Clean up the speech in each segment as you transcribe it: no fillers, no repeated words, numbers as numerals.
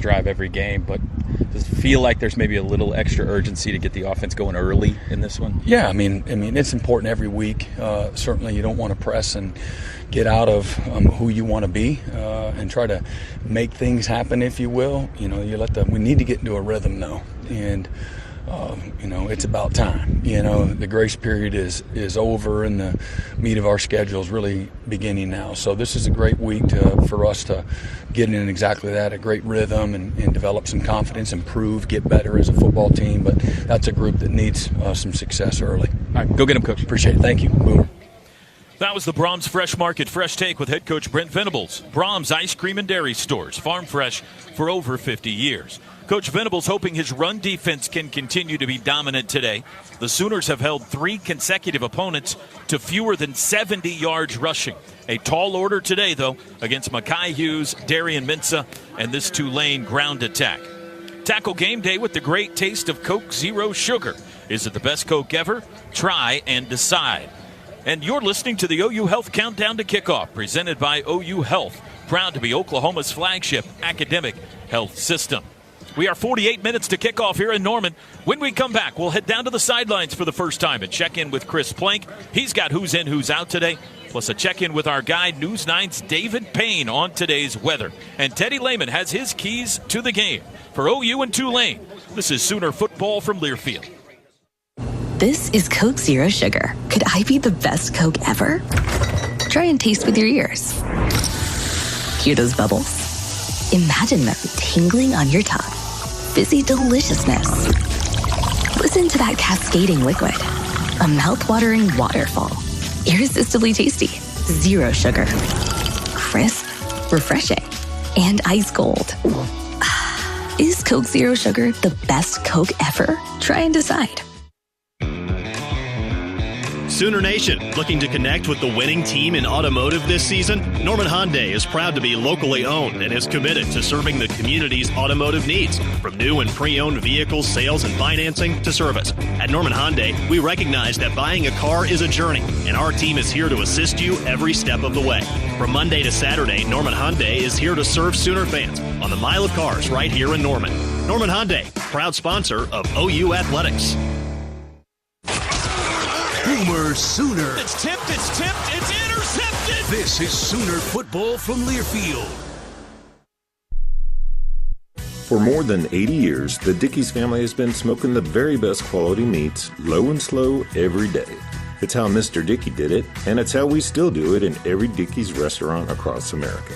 drive every game, but does it feel like there's maybe a little extra urgency to get the offense going early in this one? Yeah, I mean, it's important every week. Certainly, you don't want to press and get out of who you want to be and try to make things happen, if you will. We need to get into a rhythm now, and it's about time. The grace period is over, and the meat of our schedule is really beginning now. So this is a great week for us to get in exactly that, a great rhythm, and develop some confidence, improve, get better as a football team. But that's a group that needs some success early. All right, go get them, Coach. Appreciate it. Thank you. Boomer. That was the Brahms Fresh Market Fresh Take with head coach Brent Venables. Brahms Ice Cream and Dairy Stores, farm fresh for over 50 years. Coach Venables hoping his run defense can continue to be dominant today. The Sooners have held 3 consecutive opponents to fewer than 70 yards rushing. A tall order today, though, against Mekhi Hughes, Darian Mensah, and this Tulane ground attack. Tackle game day with the great taste of Coke Zero Sugar. Is it the best Coke ever? Try and decide. And you're listening to the OU Health Countdown to Kickoff, presented by OU Health, proud to be Oklahoma's flagship academic health system. We are 48 minutes to kick off here in Norman. When we come back, we'll head down to the sidelines for the first time and check in with Chris Plank. He's got who's in, who's out today, plus a check-in with our guy, News 9's David Payne on today's weather. And Teddy Lehman has his keys to the game for OU and Tulane. This is Sooner football from Learfield. This is Coke Zero Sugar. Could I be the best Coke ever? Try and taste with your ears. Hear those bubbles? Imagine them tingling on your tongue. Fizzy deliciousness. Listen to that cascading liquid. A mouth-watering waterfall. Irresistibly tasty. Zero sugar. Crisp, refreshing, and ice cold. Is Coke Zero Sugar the best Coke ever? Try and decide. Sooner Nation, looking to connect with the winning team in automotive this season? Norman Hyundai is proud to be locally owned and is committed to serving the community's automotive needs, from new and pre-owned vehicle sales and financing to service. At Norman Hyundai, we recognize that buying a car is a journey, and our team is here to assist you every step of the way. From Monday to Saturday, Norman Hyundai is here to serve Sooner fans on the Mile of Cars right here in Norman. Norman Hyundai, proud sponsor of OU Athletics. Boomer Sooner. It's tipped, it's intercepted. This is Sooner football from Learfield. For more than 80 years, the Dickey's family has been smoking the very best quality meats, low and slow, every day. It's how Mr. Dickey did it, and it's how we still do it in every Dickey's restaurant across America.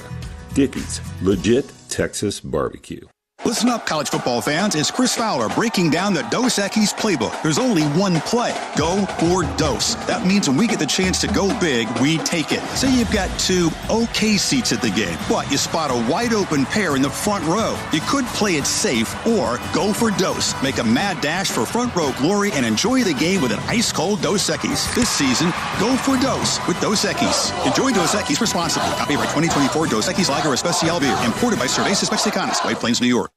Dickey's, legit Texas barbecue. Listen up, college football fans. It's Chris Fowler breaking down the Dos Equis playbook. There's only one play. Go for Dos. That means when we get the chance to go big, we take it. Say you've got 2 okay seats at the game, but you spot a wide open pair in the front row. You could play it safe or go for Dos. Make a mad dash for front row glory and enjoy the game with an ice-cold Dos Equis. This season, go for Dos with Dos Equis. Enjoy Dos Equis responsibly. Copyright 2024 Dos Equis Lager Especial Beer. Imported by Cervezas Mexicanas, White Plains, New York.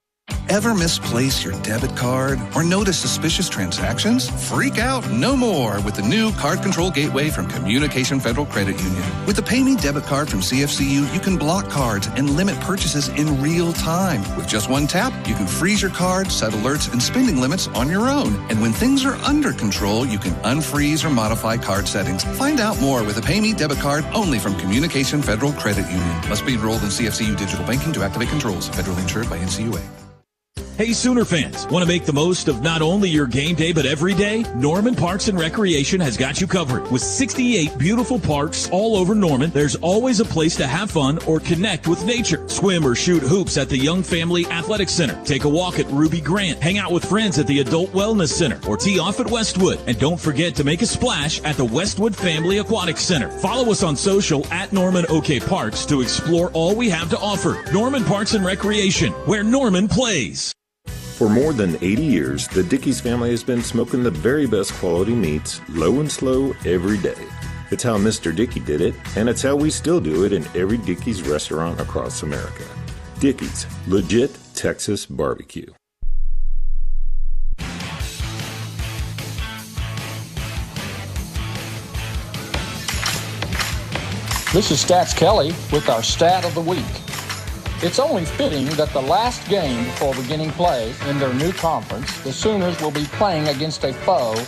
Ever misplace your debit card or notice suspicious transactions? Freak out no more with the new Card Control Gateway from Communication Federal Credit Union. With the Pay Me debit card from CFCU, you can block cards and limit purchases in real time. With just one tap, you can freeze your card, set alerts, and spending limits on your own. And when things are under control, you can unfreeze or modify card settings. Find out more with a Pay Me debit card only from Communication Federal Credit Union. Must be enrolled in CFCU Digital Banking to activate controls. Federally insured by NCUA. Hey, Sooner fans, want to make the most of not only your game day, but every day? Norman Parks and Recreation has got you covered. With 68 beautiful parks all over Norman, there's always a place to have fun or connect with nature. Swim or shoot hoops at the Young Family Athletic Center. Take a walk at Ruby Grant. Hang out with friends at the Adult Wellness Center or tee off at Westwood. And don't forget to make a splash at the Westwood Family Aquatic Center. Follow us on social at Norman OK Parks to explore all we have to offer. Norman Parks and Recreation, where Norman plays. For more than 80 years, the Dickey's family has been smoking the very best quality meats, low and slow, every day. It's how Mr. Dickey did it, and it's how we still do it in every Dickey's restaurant across America. Dickey's, legit Texas barbecue. This is Stats Kelly with our stat of the week. It's only fitting that the last game before beginning play in their new conference, the Sooners will be playing against a foe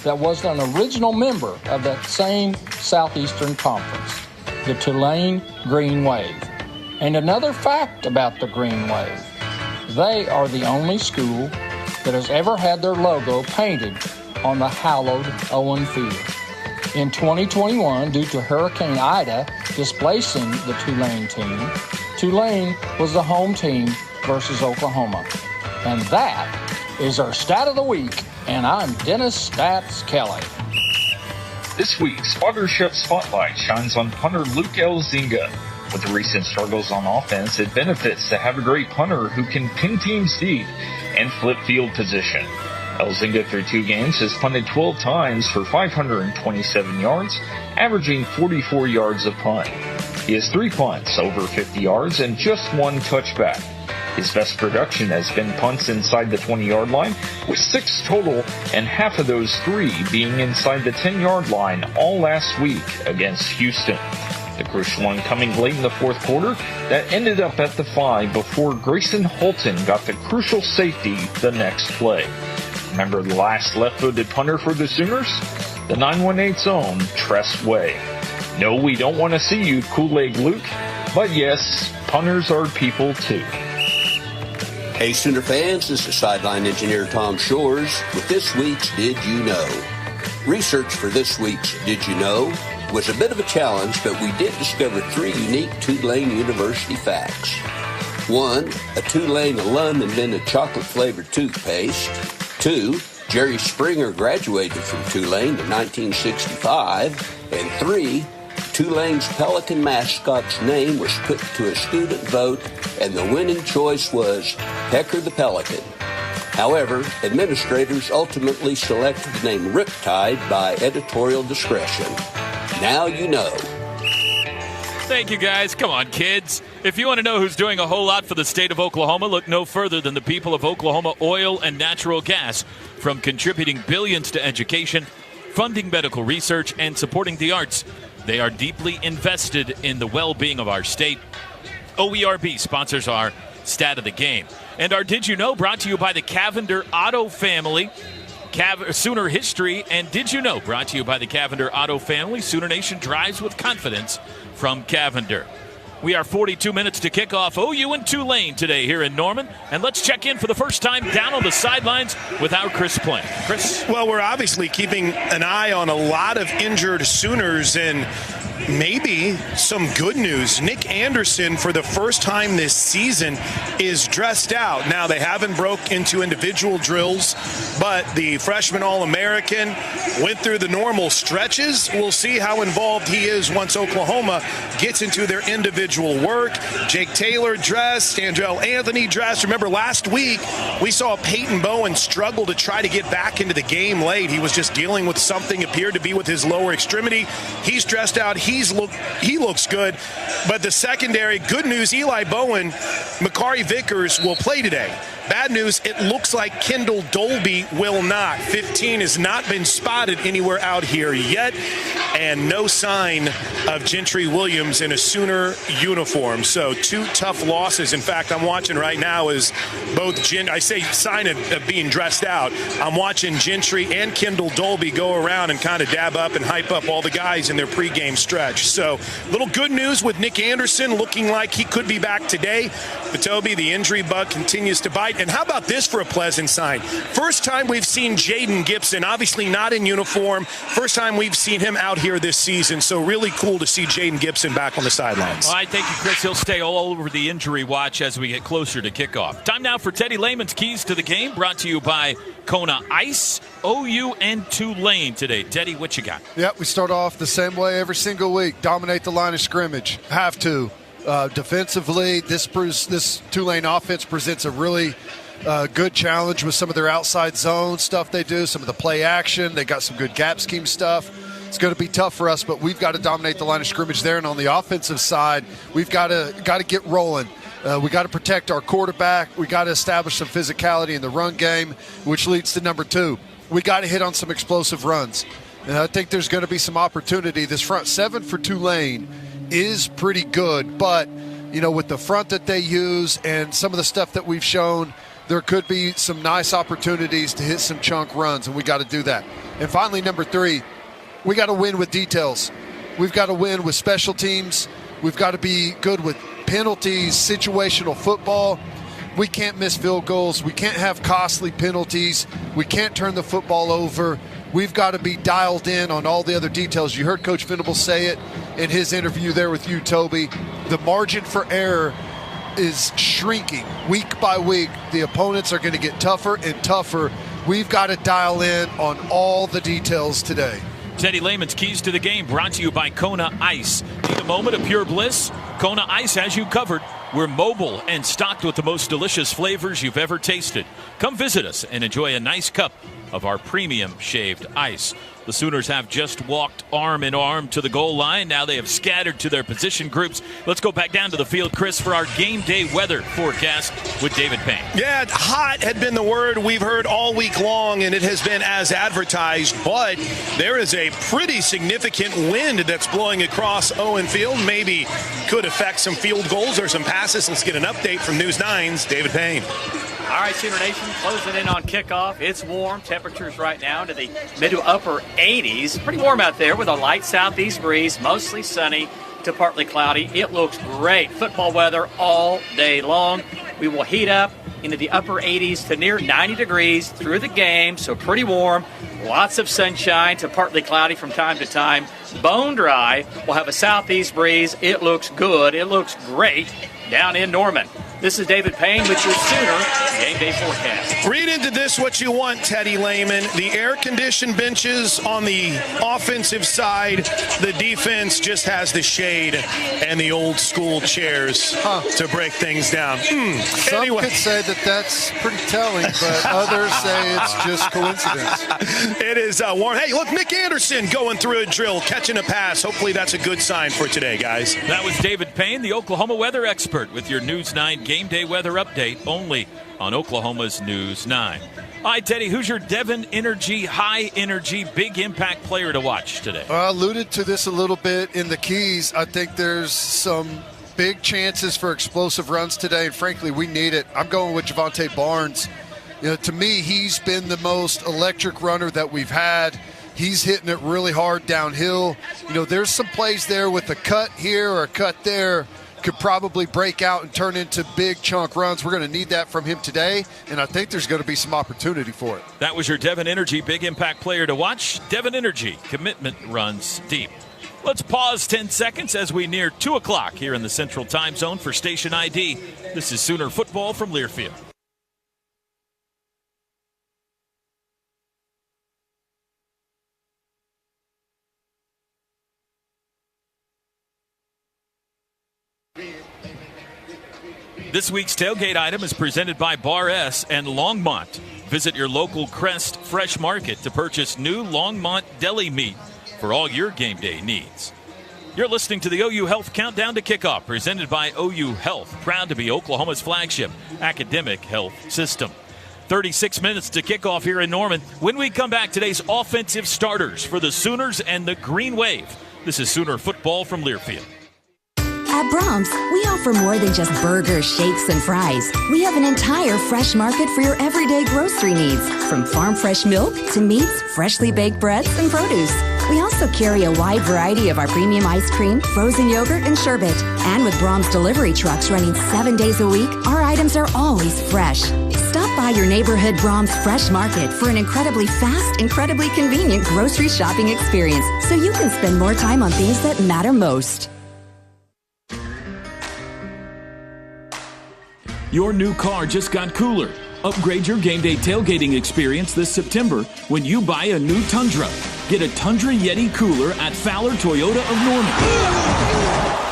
that was an original member of that same Southeastern Conference, the Tulane Green Wave. And another fact about the Green Wave, they are the only school that has ever had their logo painted on the hallowed Owen Field. In 2021, due to Hurricane Ida displacing the Tulane team, Tulane was the home team versus Oklahoma. And that is our stat of the week, and I'm Dennis Stats Kelly. This week's Spottership Spotlight shines on punter Luke Elzinga. With the recent struggles on offense, it benefits to have a great punter who can pin teams deep and flip field position. Elzinga, through 2 games, has punted 12 times for 527 yards, averaging 44 yards a punt. He has 3 punts over 50 yards and just 1 touchback. His best production has been punts inside the 20-yard line, with 6 total, and half of those 3 being inside the 10-yard line all last week against Houston. The crucial one coming late in the fourth quarter that ended up at the 5 before Grayson Holton got the crucial safety the next play. Remember the last left-footed punter for the Sooners? The 918's own Tress Way. No, we don't want to see you, Kool-Aid Luke, but yes, punters are people too. Hey Sooner fans, this is sideline engineer Tom Shores with this week's Did You Know? Research for this week's Did You Know was a bit of a challenge, but we did discover 3 unique Tulane University facts. 1, a Tulane alum invented chocolate-flavored toothpaste. 2, Jerry Springer graduated from Tulane in 1965. And 3, Tulane's Pelican mascot's name was put to a student vote, and the winning choice was Pecker the Pelican. However, administrators ultimately selected the name Riptide by editorial discretion. Now you know. Thank you, guys. Come on, kids. If you want to know who's doing a whole lot for the state of Oklahoma, look no further than the people of Oklahoma Oil and Natural Gas. From contributing billions to education, funding medical research, and supporting the arts, they are deeply invested in the well-being of our state. OERB sponsors our Stat of the Game. And our Did You Know brought to you by the Cavender Auto Family. Sooner History and Did You Know brought to you by the Cavender Auto Family. Sooner Nation drives with confidence from Cavender. We are 42 minutes to kick off OU and Tulane today here in Norman. And let's check in for the first time down on the sidelines with our Chris Plain. Chris? Well, we're obviously keeping an eye on a lot of injured Sooners and maybe some good news. Nick Anderson, for the first time this season, is dressed out. Now, they haven't broke into individual drills, but the freshman All-American went through the normal stretches. We'll see how involved he is once Oklahoma gets into their individual work. Jake Taylor dressed, Andrell Anthony dressed. Remember, last week we saw Peyton Bowen struggle to try to get back into the game late. He was just dealing with something, appeared to be with his lower extremity. He's dressed out. He looks good. But the secondary, good news, Eli Bowen, Makari Vickers will play today. Bad news, it looks like Kendall Dolby will not. 15 has not been spotted anywhere out here yet, and no sign of Gentry Williams in a Sooner uniform. So 2 tough losses. In fact, I'm watching right now as both I say sign of being dressed out. I'm watching Gentry and Kendall Dolby go around and kind of dab up and hype up all the guys in their pregame stretch. So little good news with Nick Anderson looking like he could be back today. But Toby, the injury bug continues to bite. And how about this for a pleasant sign? First time we've seen Jaden Gibson, obviously not in uniform. First time we've seen him out here this season. So really cool to see Jaden Gibson back on the sidelines. Well, I thank you, Chris. He'll stay all over the injury watch as we get closer to kickoff. Time now for Teddy Lehman's Keys to the Game, brought to you by Kona Ice, OU, and Tulane today. Teddy, what you got? Yeah, we start off the same way every single week. Dominate the line of scrimmage. Have to. Defensively, this Tulane offense presents a really good challenge with some of their outside zone stuff they do, some of the play action. They got some good gap scheme stuff. It's going to be tough for us, but we've got to dominate the line of scrimmage there. And on the offensive side, we've got to get rolling. We got to protect our quarterback. We got to establish some physicality in the run game, which leads to number 2. We got to hit on some explosive runs. And I think there's going to be some opportunity. This front 7 for Tulane is pretty good, but with the front that they use and some of the stuff that we've shown, there could be some nice opportunities to hit some chunk runs, and we got to do that. And finally, number 3, we got to win with details. We've got to win with special teams. We've got to be good with penalties, situational football. We can't miss field goals. We can't have costly penalties. We can't turn the football over. We've got to be dialed in on all the other details. You heard Coach Venables say it in his interview there with you, Toby. The margin for error is shrinking week by week. The opponents are going to get tougher and tougher. We've got to dial in on all the details today. Teddy Lehman's Keys to the Game brought to you by Kona Ice. Need a moment of pure bliss? Kona Ice has you covered. We're mobile and stocked with the most delicious flavors you've ever tasted. Come visit us and enjoy a nice cup of our premium shaved ice. The Sooners have just walked arm in arm to the goal line. Now they have scattered to their position groups. Let's go back down to the field, Chris, for our game day weather forecast with David Payne. Yeah, hot had been the word we've heard all week long, and it has been as advertised. But there is a pretty significant wind that's blowing across Owen Field. Maybe could affect some field goals or some passes. Let's get an update from News 9's David Payne. All right, Sooner Nation, closing in on kickoff. It's warm. Temperatures right now to the mid to upper 80s. Pretty warm out there with a light southeast breeze, mostly sunny to partly cloudy. It looks great. Football weather all day long. We will heat up into the upper 80s to near 90 degrees through the game, so pretty warm. Lots of sunshine to partly cloudy from time to time. Bone dry. We'll have a southeast breeze. It looks good. It looks great down in Norman. This is David Payne with your Sooner Game Day Forecast. Read into this what you want, Teddy Lehman. The air-conditioned benches on the offensive side. The defense just has the shade and the old-school chairs to break things down. Some could say that that's pretty telling, but others say it's just coincidence. It is warm. Hey, look, Nick Anderson going through a drill, catching a pass. Hopefully that's a good sign for today, guys. That was David Payne, the Oklahoma weather expert, with your News 9 Game Day weather update only on Oklahoma's News 9. All right, Teddy, who's your Devon Energy, high energy, big impact player to watch today? I alluded to this a little bit in the Keys. I think there's some big chances for explosive runs today, and frankly, we need it. I'm going with Javonte Barnes. To me, he's been the most electric runner that we've had. He's hitting it really hard downhill. There's some plays there with a cut here or a cut there could probably break out and turn into big chunk runs. We're going to need that from him today, and I think there's going to be some opportunity for it. That was your Devon Energy big impact player to watch. Devon Energy, commitment runs deep. Let's pause 10 seconds as we near 2 o'clock here in the Central Time Zone for Station ID. This is Sooner Football from Learfield. This week's tailgate item is presented by Bar S and Longmont. Visit your local Crest Fresh Market to purchase new Longmont deli meat for all your game day needs. You're listening to the OU Health Countdown to Kickoff, presented by OU Health, proud to be Oklahoma's flagship academic health system. 36 minutes to kickoff here in Norman. When we come back, today's offensive starters for the Sooners and the Green Wave. This is Sooner Football from Learfield. At Brahms, we offer more than just burgers, shakes, and fries. We have an entire fresh market for your everyday grocery needs, from farm fresh milk to meats, freshly baked breads, and produce. We also carry a wide variety of our premium ice cream, frozen yogurt, and sherbet. And with Brahms delivery trucks running 7 days a week, our items are always fresh. Stop by your neighborhood Brahms Fresh Market for an incredibly fast, incredibly convenient grocery shopping experience, so you can spend more time on things that matter most. Your new car just got cooler. Upgrade your game day tailgating experience this September when you buy a new Tundra. Get a Tundra Yeti cooler at Fowler Toyota of Norman.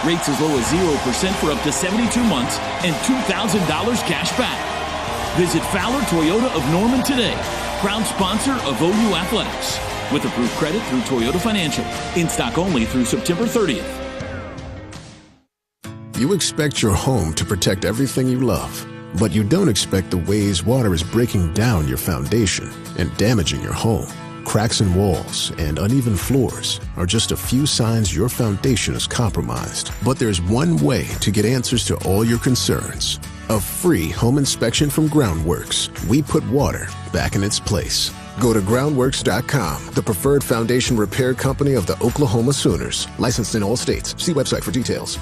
Rates as low as 0% for up to 72 months and $2,000 cash back. Visit Fowler Toyota of Norman today. Proud sponsor of OU Athletics. With approved credit through Toyota Financial. In stock only through September 30th. You expect your home to protect everything you love, but you don't expect the ways water is breaking down your foundation and damaging your home. Cracks in walls and uneven floors are just a few signs your foundation is compromised. But there's one way to get answers to all your concerns. A free home inspection from Groundworks. We put water back in its place. Go to groundworks.com, the preferred foundation repair company of the Oklahoma Sooners. Licensed in all states. See website for details.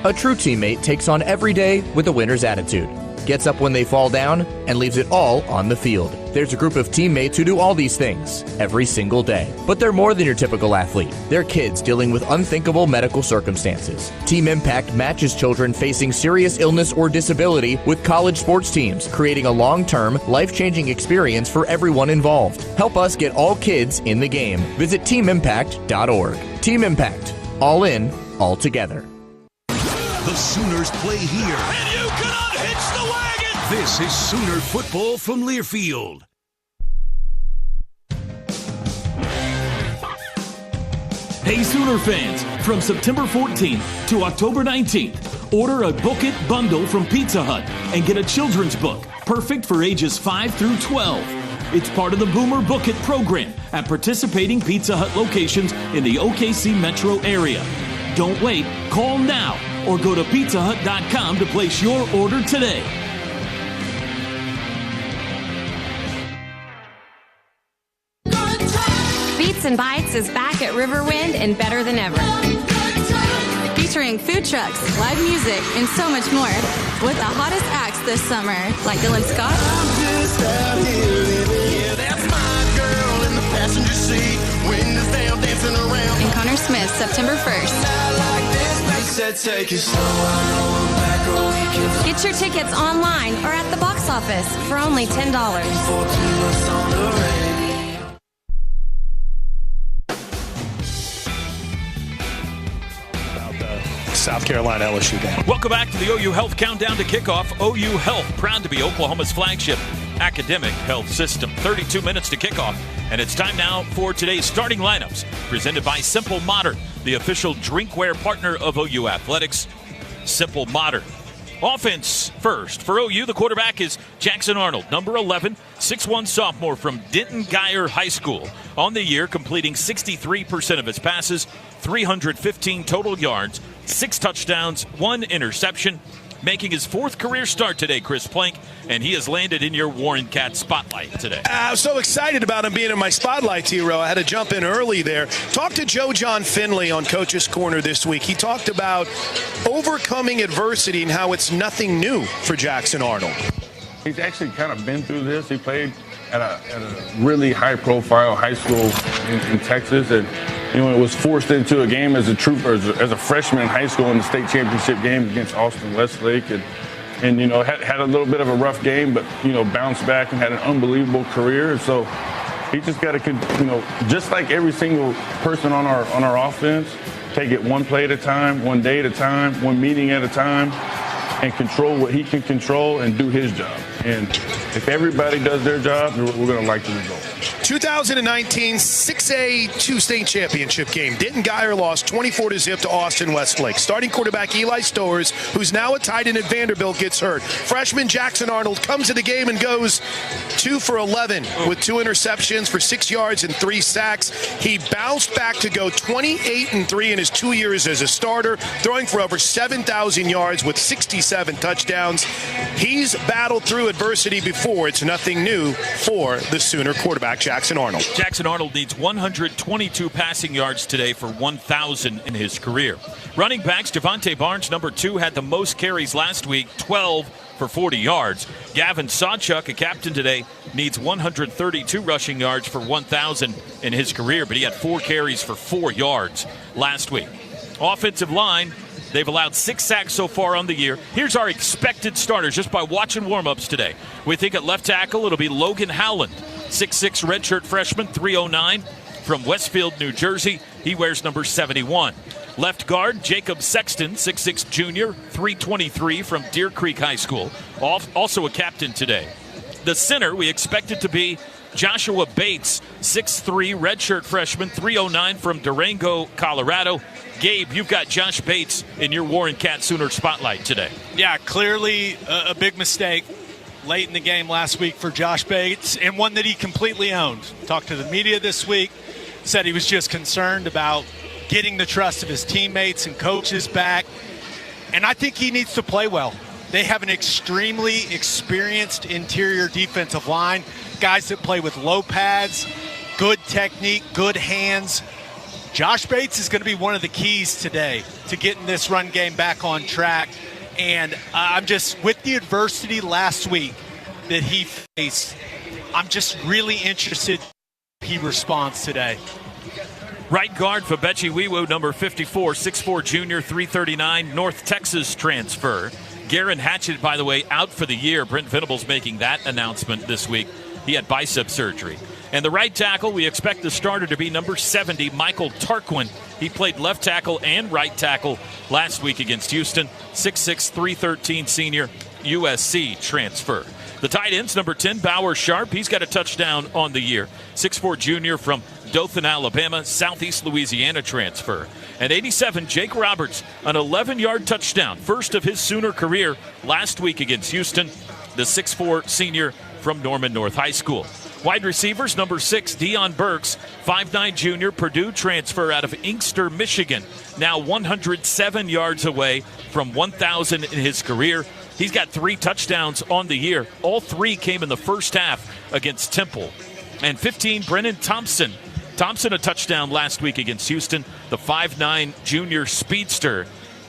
A true teammate takes on every day with a winner's attitude, gets up when they fall down, and leaves it all on the field. There's a group of teammates who do all these things every single day. But they're more than your typical athlete. They're kids dealing with unthinkable medical circumstances. Team Impact matches children facing serious illness or disability with college sports teams, creating a long-term, life-changing experience for everyone involved. Help us get all kids in the game. Visit teamimpact.org. Team Impact. All in, all together. The Sooners play here. And you can unhitch the wagon! This is Sooner football from Learfield. Hey Sooner fans, from September 14th to October 19th, order a Book It bundle from Pizza Hut and get a children's book, perfect for ages 5 through 12. It's part of the Boomer Book It program at participating Pizza Hut locations in the OKC metro area. Don't wait, call now or go to pizzahut.com to place your order today. Beats and Bites is back at Riverwind and better than ever. Featuring food trucks, live music, and so much more. With the hottest acts this summer, like Dylan Scott. And Connor Smith, September 1st. Get your tickets online or at the box office for only $10. South Carolina LSU game. Welcome back to the OU Health Countdown to Kickoff. OU Health, proud to be Oklahoma's flagship academic health system. 32 minutes to kickoff, and it's time now for today's starting lineups, presented by Simple Modern, the official drinkware partner of OU Athletics. Simple Modern. Offense first. For OU, the quarterback is Jackson Arnold, number 11, 6'1 sophomore from Denton Guyer High School. On the year, completing 63% of his passes, 315 total yards, 6 touchdowns, 1 interception, making his 4th career start today, Chris Plank, and he has landed in your Warren Cat spotlight today. I was so excited about him being in my spotlight, T-Row. I had to jump in early there. Talked to Joe John Finley on Coach's Corner this week. He talked about overcoming adversity and how it's nothing new for Jackson Arnold. He's actually kind of been through this. He played at a really high-profile high school in Texas, and was forced into a game as a freshman in high school in the state championship game against Austin Westlake, and had a little bit of a rough game, but bounced back and had an unbelievable career. And so he just got to, just like every single person on our offense, take it one play at a time, one day at a time, one meeting at a time, and control what he can control and do his job. And if everybody does their job, we're going to like the result. 2019 6A2 state championship game. Denton Guyer lost 24-0 to Austin Westlake. Starting quarterback Eli Stowers, who's now a tight end at Vanderbilt, gets hurt. Freshman Jackson Arnold comes to the game and goes 2 for 11 with 2 interceptions for 6 yards and 3 sacks. He bounced back to go 28-3 in his 2 years as a starter, throwing for over 7,000 yards with 67 touchdowns. He's battled through adversity before. It's nothing new for the Sooner quarterback, Jackson Arnold. Jackson Arnold needs 122 passing yards today for 1,000 in his career. Running backs, Javante Barnes, number 2, had the most carries last week, 12 for 40 yards. Gavin Sawchuk, a captain today, needs 132 rushing yards for 1,000 in his career, but he had 4 carries for 4 yards last week. Offensive line, they've allowed 6 sacks so far on the year. Here's our expected starters just by watching warm-ups today. We think at left tackle it'll be Logan Howland, 6'6 redshirt freshman, 309 from Westfield, New Jersey. He wears number 71. Left guard, Jacob Sexton, 6'6 junior, 323 from Deer Creek High School. Also a captain today. The center, we expect it to be Joshua Bates, 6'3 redshirt freshman, 309 from Durango, Colorado. Gabe, you've got Josh Bates in your Warren Cat Sooner spotlight today. Yeah, clearly a big mistake late in the game last week for Josh Bates, and one that he completely owned. Talked to the media this week, said he was just concerned about getting the trust of his teammates and coaches back. And I think he needs to play well. They have an extremely experienced interior defensive line, guys that play with low pads, good technique, good hands. Josh Bates is going to be one of the keys today to getting this run game back on track. And I'm just, with the adversity last week that he faced, I'm just really interested if he responds today. Right guard for Bechi Wiwu, number 54, 6'4 junior, 339, North Texas transfer. Garen Hatchett, by the way, out for the year. Brent Venables making that announcement this week. He had bicep surgery. And the right tackle, we expect the starter to be number 70, Michael Tarquin. He played left tackle and right tackle last week against Houston. 6'6", 313 senior, USC transfer. The tight ends, number 10, Bauer Sharp. He's got a touchdown on the year. 6'4 junior from Dothan, Alabama, Southeast Louisiana transfer. And 87, Jake Roberts, an 11-yard touchdown. First of his Sooner career last week against Houston. The 6'4 senior from Norman North High School. Wide receivers, number 6, Deion Burks, 5'9 junior, Purdue transfer out of Inkster, Michigan. Now 107 yards away from 1,000 in his career. He's got 3 touchdowns on the year. All 3 came in the first half against Temple. And 15, Brennan Thompson. Thompson, a touchdown last week against Houston. The 5'9 junior speedster,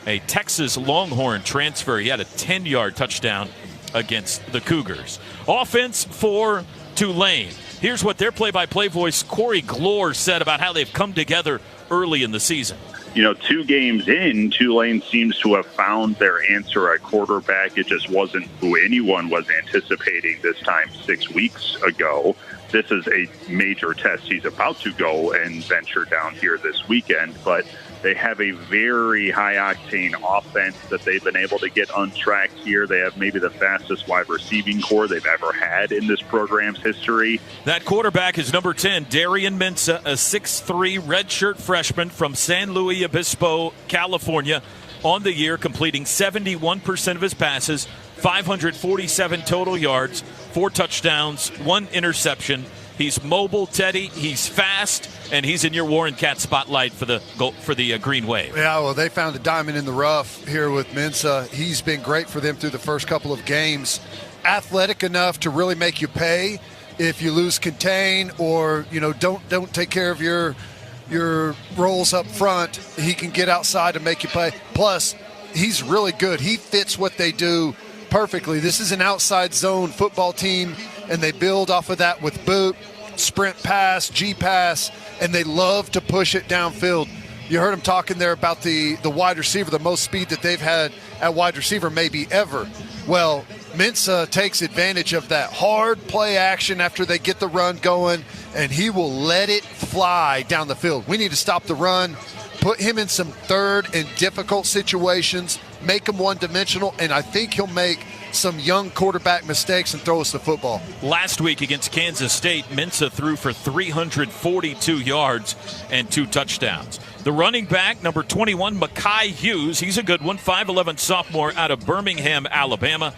a Texas Longhorn transfer. He had a 10-yard touchdown against the Cougars. Offense for Tulane. Here's what their play-by-play voice, Corey Glore, said about how they've come together early in the season. 2 games in, Tulane seems to have found their answer at quarterback. It just wasn't who anyone was anticipating this time 6 weeks ago. This is a major test he's about to go and venture down here this weekend, but they have a very high-octane offense that they've been able to get on track here. They have maybe the fastest wide receiving core they've ever had in this program's history. That quarterback is number 10, Darian Mensah, a 6'3 redshirt freshman from San Luis Obispo, California. On the year, completing 71% of his passes, 547 total yards, 4 touchdowns, 1 interception. He's mobile, Teddy. He's fast, and he's in your Warren Cat spotlight for the Green Wave. Yeah, well, they found a diamond in the rough here with Mensah. He's been great for them through the first couple of games. Athletic enough to really make you pay if you lose contain or don't take care of your roles up front. He can get outside and make you pay. Plus, he's really good. He fits what they do perfectly. This is an outside zone football team, and they build off of that with boot, sprint pass, G pass, and they love to push it downfield. You heard him talking there about the wide receiver, the most speed that they've had at wide receiver maybe ever. Well, Mensah takes advantage of that hard play action after they get the run going, and he will let it fly down the field. We need to stop the run, put him in some third and difficult situations, make him one-dimensional, and I think he'll make some young quarterback mistakes and throw us the football. Last week against Kansas State, Mensah threw for 342 yards and 2 touchdowns. The running back, number 21, Mekhi Hughes, he's a good one, 5'11 sophomore out of Birmingham, Alabama.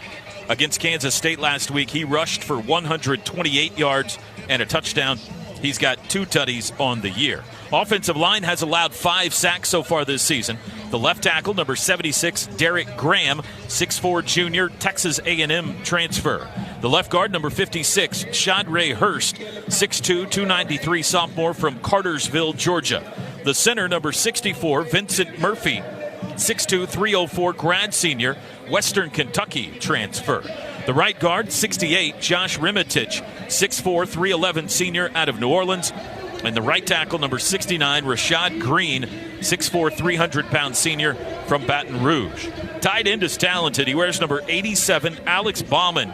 Against Kansas State last week, he rushed for 128 yards and a touchdown. He's got 2 tutties on the year. Offensive line has allowed 5 sacks so far this season. The left tackle, number 76, Derek Graham, 6'4 junior, Texas A&M transfer. The left guard, number 56, Shadray Hurst, 6'2", 293 sophomore from Cartersville, Georgia. The center, number 64, Vincent Murphy, 6'2", 304 grad senior, Western Kentucky transfer. The right guard, 68, Josh Rimitich, 6'4", 311 senior out of New Orleans. And the right tackle, number 69, Rashad Green, 6'4", 300-pound senior from Baton Rouge. Tight end is talented. He wears number 87, Alex Bauman,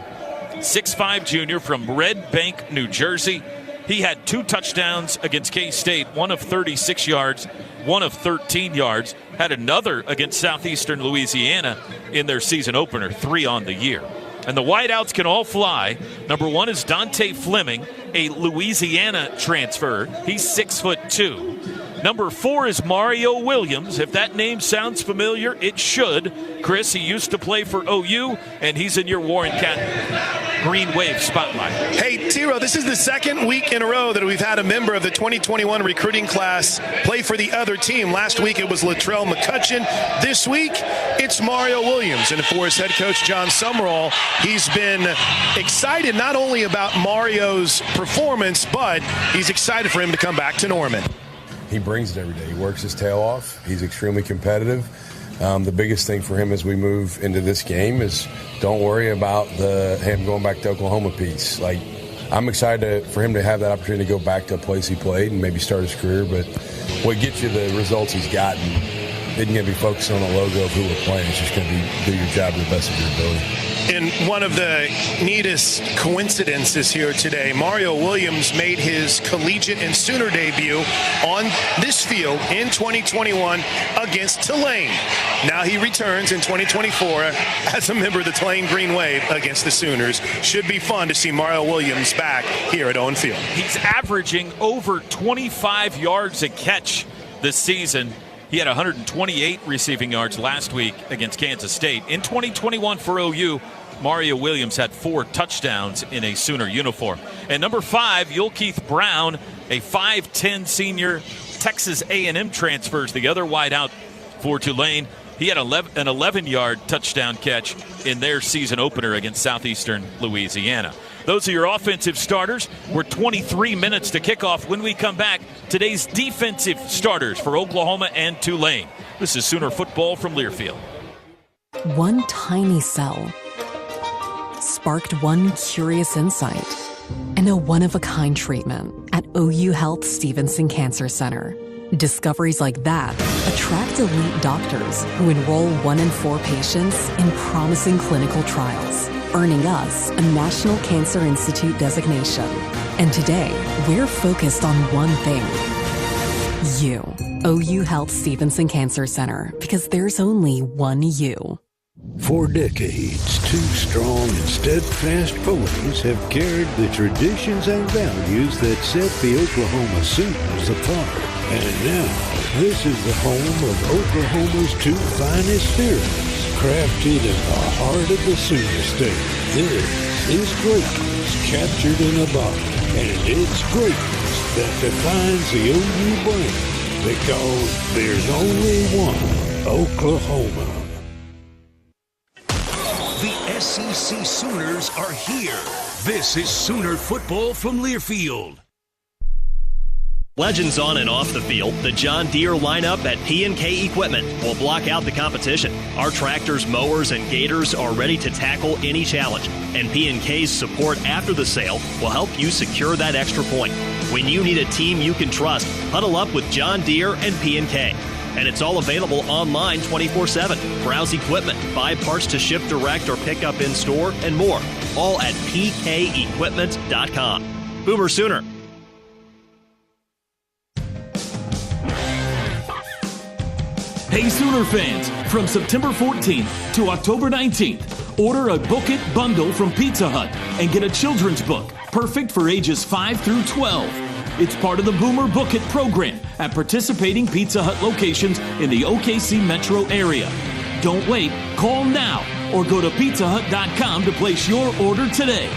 6'5 junior from Red Bank, New Jersey. He had 2 touchdowns against K-State, 1 of 36 yards, 1 of 13 yards. Had another against Southeastern Louisiana in their season opener, 3 on the year. And the wideouts can all fly. Number 1 is Dante Fleming, a Louisiana transfer. He's 6'2". Number 4 is Mario Williams. If that name sounds familiar, it should. Chris, he used to play for OU, and he's in your Warren Cat Green Wave Spotlight. Hey, Tiro, this is the second week in a row that we've had a member of the 2021 recruiting class play for the other team. Last week it was Latrell McCutcheon. This week it's Mario Williams. And for his head coach, John Summerall, he's been excited not only about Mario's performance, but he's excited for him to come back to Norman. He brings it every day. He works his tail off. He's extremely competitive. The biggest thing for him as we move into this game is don't worry about him going back to Oklahoma piece. Like, I'm excited for him to have that opportunity to go back to a place he played and maybe start his career. But what gets you the results he's gotten isn't going to be focusing on the logo of who we're playing. It's just going to be do your job to the best of your ability. In one of the neatest coincidences here today, Mario Williams made his collegiate and Sooner debut on this field in 2021 against Tulane. Now he returns in 2024 as a member of the Tulane Green Wave against the Sooners. Should be fun to see Mario Williams back here at Owen Field. He's averaging over 25 yards a catch this season. He had 128 receiving yards last week against Kansas State. In 2021 for OU, Mario Williams had 4 touchdowns in a Sooner uniform. And number 5, Yulkeith Brown, a 5'10 senior, Texas A&M transfers, the other wideout for Tulane. He had an 11-yard touchdown catch in their season opener against Southeastern Louisiana. Those are your offensive starters. We're 23 minutes to kickoff. When we come back, today's defensive starters for Oklahoma and Tulane. This is Sooner football from Learfield. One tiny cell sparked one curious insight and a one-of-a-kind treatment at OU Health Stevenson Cancer Center. Discoveries like that attract elite doctors who enroll 1 in 4 patients in promising clinical trials, earning us a National Cancer Institute designation. And today, we're focused on one thing. You. OU Health Stevenson Cancer Center, because there's only one you. For decades, 2 strong and steadfast boys have carried the traditions and values that set the Oklahoma Sooners apart. And now, this is the home of Oklahoma's 2 finest heroes, crafted in the heart of the Sooner State. This is greatness captured in a bottle, and it's greatness that defines the OU brand, because there's only one Oklahoma. The SEC Sooners are here. This is Sooner football from Learfield. Legends on and off the field, the John Deere lineup at P&K Equipment will block out the competition. Our tractors, mowers, and gators are ready to tackle any challenge, and P&K's support after the sale will help you secure that extra point. When you need a team you can trust, huddle up with John Deere and P&K. And it's all available online 24/7. Browse equipment, buy parts to ship direct or pick up in store, and more. All at pkequipment.com. Boomer Sooner. Hey Sooner fans, from September 14th to October 19th, order a Book It bundle from Pizza Hut and get a children's book, perfect for ages 5 through 12. It's part of the Boomer Book It program at participating Pizza Hut locations in the OKC metro area. Don't wait, call now or go to pizzahut.com to place your order today.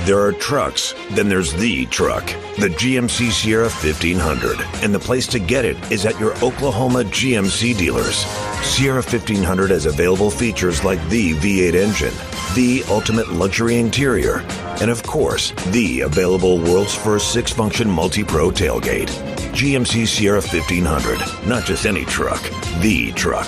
There are trucks, then there's the truck, the GMC Sierra 1500. And the place to get it is at your Oklahoma GMC dealers. Sierra 1500 has available features like the V8 engine, the ultimate luxury interior, and of course, the available world's first 6-function multi-pro tailgate. GMC Sierra 1500, not just any truck, the truck.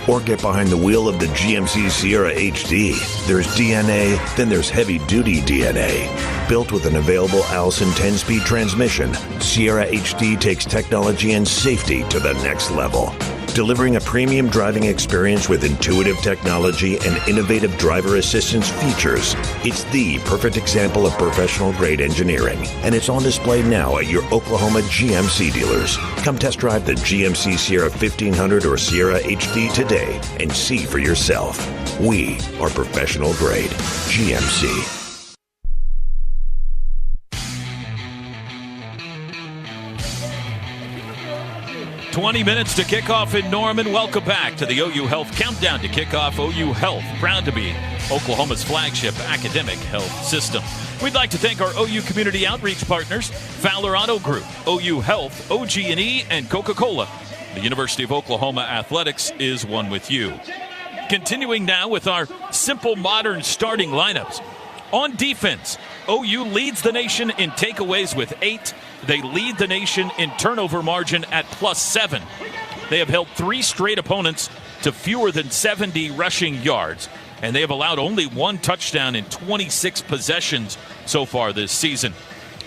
Or get behind the wheel of the GMC Sierra HD. There's DNA, then there's heavy-duty DNA. Built with an available Allison 10-speed transmission, Sierra HD takes technology and safety to the next level. Delivering a premium driving experience with intuitive technology and innovative driver assistance features. It's the perfect example of professional-grade engineering, and it's on display now at your Oklahoma GMC dealers. Come test drive the GMC Sierra 1500 or Sierra HD today and see for yourself. We are professional-grade GMC. 20 minutes to kickoff in Norman. Welcome back to the OU Health Countdown to Kickoff. OU Health, proud to be Oklahoma's flagship academic health system. We'd like to thank our OU community outreach partners, Fowler Auto Group, OU Health, OG&E, and Coca-Cola. The University of Oklahoma Athletics is one with you. Continuing now with our simple modern starting lineups. On defense, OU leads the nation in takeaways with 8. They lead the nation in turnover margin at +7. They have held 3 straight opponents to fewer than 70 rushing yards, and they have allowed only 1 touchdown in 26 possessions so far this season.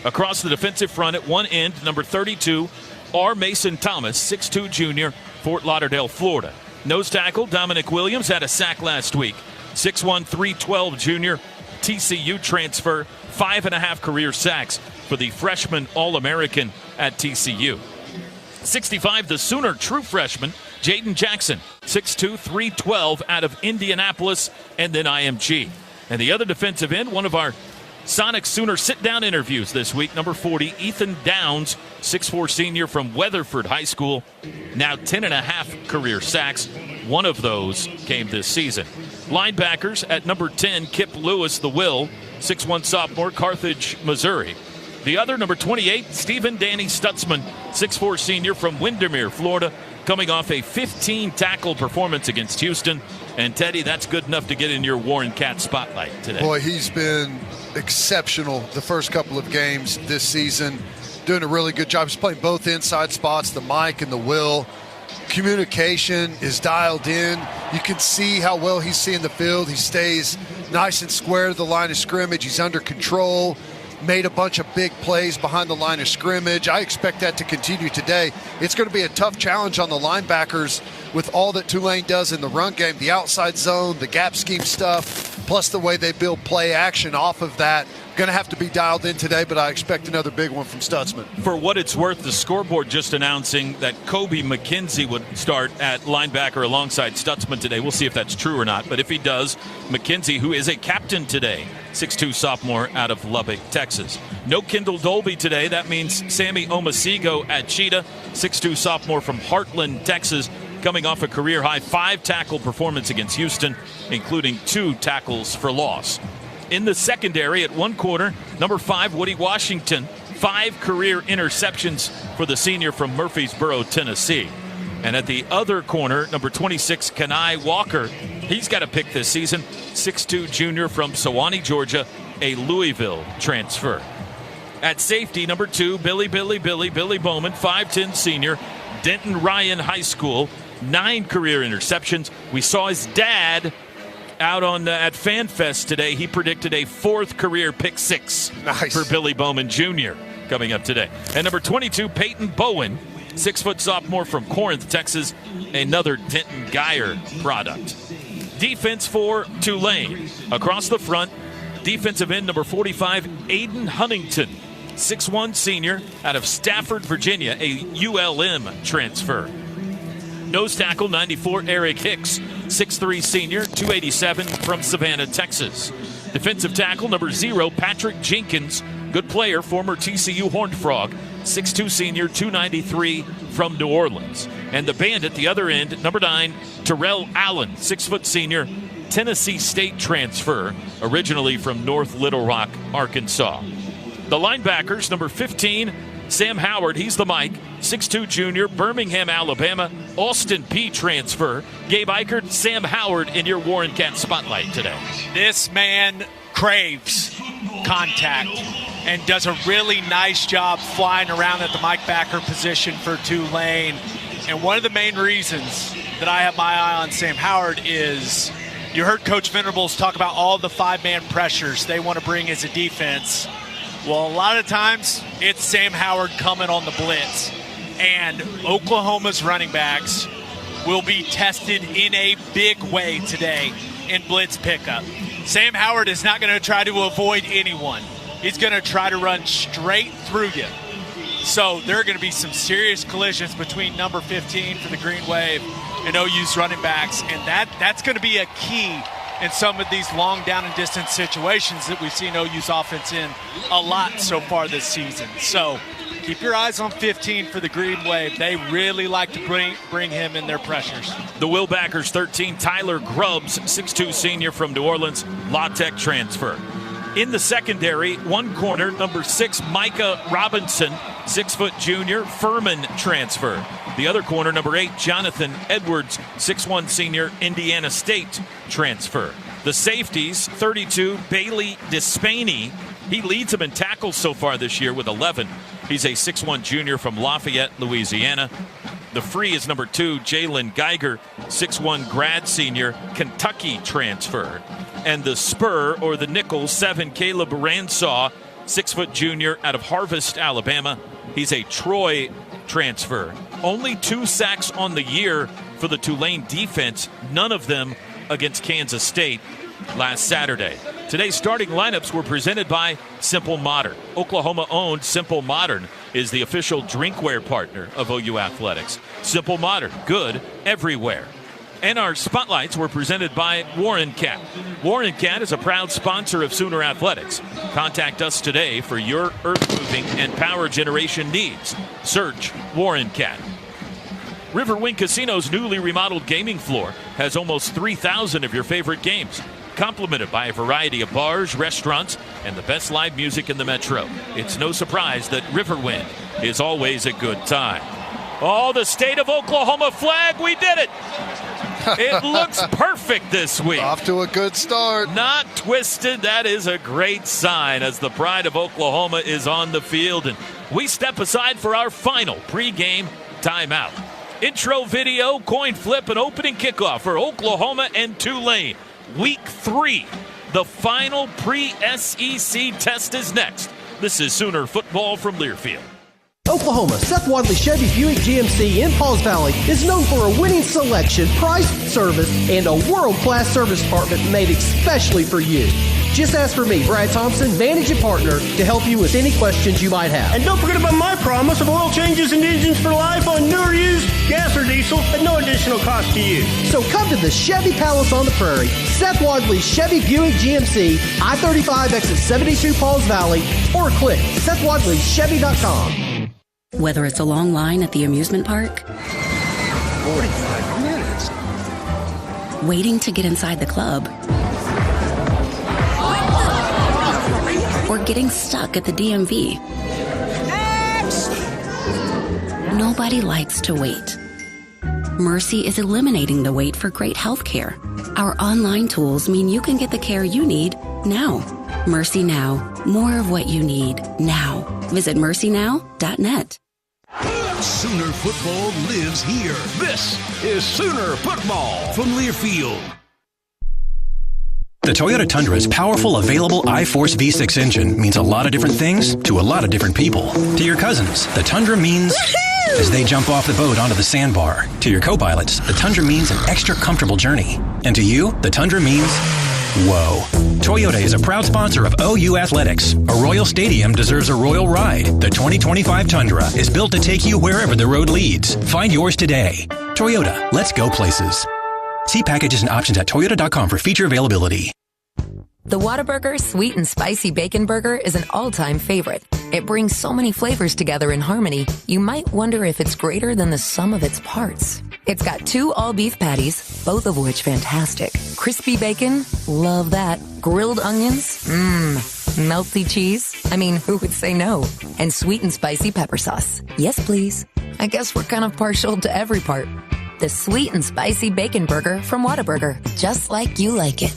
Across the defensive front at one end, number 32, R. Mason Thomas, 6'2 junior, Fort Lauderdale, Florida. Nose tackle Dominic Williams had a sack last week. 6'1", 312 junior, TCU transfer, 5.5 career sacks for the freshman All-American at TCU. 65, the Sooner true freshman, Jaden Jackson, 6'2", 312 out of Indianapolis and then IMG. And the other defensive end, one of our Sonic Sooner sit-down interviews this week, number 40, Ethan Downs, 6'4 senior from Weatherford High School, now 10.5 career sacks. One of those came this season. Linebackers at number 10, Kip Lewis, the Will, 6'1 sophomore, Carthage, Missouri. The other, number 28, Stephen Danny Stutzman, 6'4 senior from Windermere, Florida, coming off a 15-tackle performance against Houston. And, Teddy, that's good enough to get in your Warren Cat spotlight today. Boy, he's been exceptional the first couple of games this season, doing a really good job. He's playing both inside spots, the Mike and the Will. Communication is dialed in. You can see how well he's seeing the field. He stays nice and square to the line of scrimmage. He's under control. Made a bunch of big plays behind the line of scrimmage. I expect that to continue today. It's going to be a tough challenge on the linebackers with all that Tulane does in the run game, the outside zone, the gap scheme stuff, plus the way they build play action off of that. Going to have to be dialed in today, but I expect another big one from Stutzman. For what it's worth, the scoreboard just announcing that Kobe McKenzie would start at linebacker alongside Stutzman today. We'll see if that's true or not, but if he does, McKenzie, who is a captain today, 6'2 sophomore out of Lubbock, Texas. No Kendall Dolby today. That means Sammy Omasigo at Cheetah, 6'2 sophomore from Heartland, Texas, coming off a career-high 5-tackle performance against Houston, including 2 tackles for loss. In the secondary at one corner, number 5, Woody Washington, 5 career interceptions for the senior from Murfreesboro, Tennessee. And at the other corner, number 26, Kenai Walker. He's got a pick this season, 6'2 junior from Sewanee, Georgia, a Louisville transfer. At safety, number 2, Billy Bowman, 5'10 senior, Denton Ryan High School, 9 career interceptions. We saw his dad out on at FanFest today. He predicted a 4th career pick 6 for Billy Bowman Jr. coming up today. And number 22, Peyton Bowen, 6-foot sophomore from Corinth, Texas, another Denton Geyer product. Defense for Tulane. Across the front, defensive end number 45, Aiden Huntington, 6'1 senior out of Stafford, Virginia, a ULM transfer. Nose tackle, 94, Eric Hicks, 6'3 senior, 287 from Savannah, Texas. Defensive tackle, number 0, Patrick Jenkins, good player, former TCU Horned Frog, 6'2 senior, 293 from New Orleans. And the band at the other end, number 9, Terrell Allen, 6-foot senior, Tennessee State transfer, originally from North Little Rock, Arkansas. The linebackers, number 15, Sam Howard, he's the Mike, 6'2 junior, Birmingham, Alabama, Austin P transfer. Gabe Eichert, Sam Howard in your Warren Cat spotlight today. This man craves contact and does a really nice job flying around at the Mike backer position for Tulane. And one of the main reasons that I have my eye on Sam Howard is you heard Coach Venables talk about all the 5-man pressures they want to bring as a defense. Well, a lot of times it's Sam Howard coming on the blitz. And Oklahoma's running backs will be tested in a big way today in blitz pickup. Sam Howard is not going to try to avoid anyone. He's going to try to run straight through you. So there are going to be some serious collisions between number 15 for the Green Wave and OU's running backs. And that's going to be a key in some of these long down and distance situations that we've seen OU's offense in a lot so far this season. So keep your eyes on 15 for the Green Wave. They really like to bring him in their pressures. The Willbackers 13, Tyler Grubbs, 6'2 senior from New Orleans, La Tech transfer. In the secondary, one corner, number 6, Micah Robinson, 6' junior, Furman transfer. The other corner, number 8, Jonathan Edwards, 6'1 senior, Indiana State transfer. The safeties, 32, Bailey Despaney. He leads them in tackles so far this year with 11. He's a 6'1 junior from Lafayette, Louisiana. The free is number 2, Jalen Geiger, 6'1 grad senior, Kentucky transfer. And the spur, or the nickel, 7, Caleb Ransaw, 6' junior out of Harvest, Alabama. He's a Troy transfer. Only 2 sacks on the year for the Tulane defense, none of them against Kansas State last Saturday. Today's starting lineups were presented by Simple Modern. Oklahoma-owned Simple Modern is the official drinkware partner of OU Athletics. Simple Modern, good everywhere. And our spotlights were presented by Warren Cat. Warren Cat is a proud sponsor of Sooner Athletics. Contact us today for your earth-moving and power generation needs. Search Warren Cat. Riverwind Casino's newly remodeled gaming floor has almost 3,000 of your favorite games, complemented by a variety of bars, restaurants, and the best live music in the metro. It's no surprise that Riverwind is always a good time. Oh, the state of Oklahoma flag, we did it! It looks perfect this week. Off to a good start. Not twisted. That is a great sign as the pride of Oklahoma is on the field. And we step aside for our final pregame timeout. Intro video, coin flip, and opening kickoff for Oklahoma and Tulane. Week 3. The final pre-SEC test is next. This is Sooner Football from Learfield. Oklahoma, Seth Wadley Chevy Buick GMC in Pauls Valley is known for a winning selection, price, service, and a world-class service department made especially for you. Just ask for me, Brad Thompson, managing partner, to help you with any questions you might have. And don't forget about my promise of oil changes and engines for life on new or used gas or diesel at no additional cost to you. So come to the Chevy Palace on the Prairie, Seth Wadley Chevy Buick GMC, I-35 exit 72 Pauls Valley, or click SethWadleyChevy.com. Whether it's a long line at the amusement park, 45 minutes. Waiting to get inside the club, or getting stuck at the DMV. Nobody likes to wait. Mercy is eliminating the wait for great health care. Our online tools mean you can get the care you need now. Mercy Now. More of what you need now. Visit mercynow.net. Sooner football lives here. This is Sooner football from Learfield. The Toyota Tundra's powerful, available iForce V6 engine means a lot of different things to a lot of different people. To your cousins, the Tundra means as they jump off the boat onto the sandbar. To your co-pilots, the Tundra means an extra comfortable journey. And to you, the Tundra means whoa. Toyota is a proud sponsor of OU Athletics. A Royal Stadium deserves a Royal ride. The 2025 Tundra is built to take you wherever the road leads. Find yours today. Toyota, let's go places. See packages and options at toyota.com for feature availability. The Whataburger Sweet and Spicy Bacon Burger is an all-time favorite. It brings so many flavors together in harmony, you might wonder if it's greater than the sum of its parts. It's got 2 all-beef patties, both of which fantastic. Crispy bacon, love that. Grilled onions, melty cheese. I mean, who would say no? And sweet and spicy pepper sauce. Yes, please. I guess we're kind of partial to every part. The Sweet and Spicy Bacon Burger from Whataburger, just like you like it.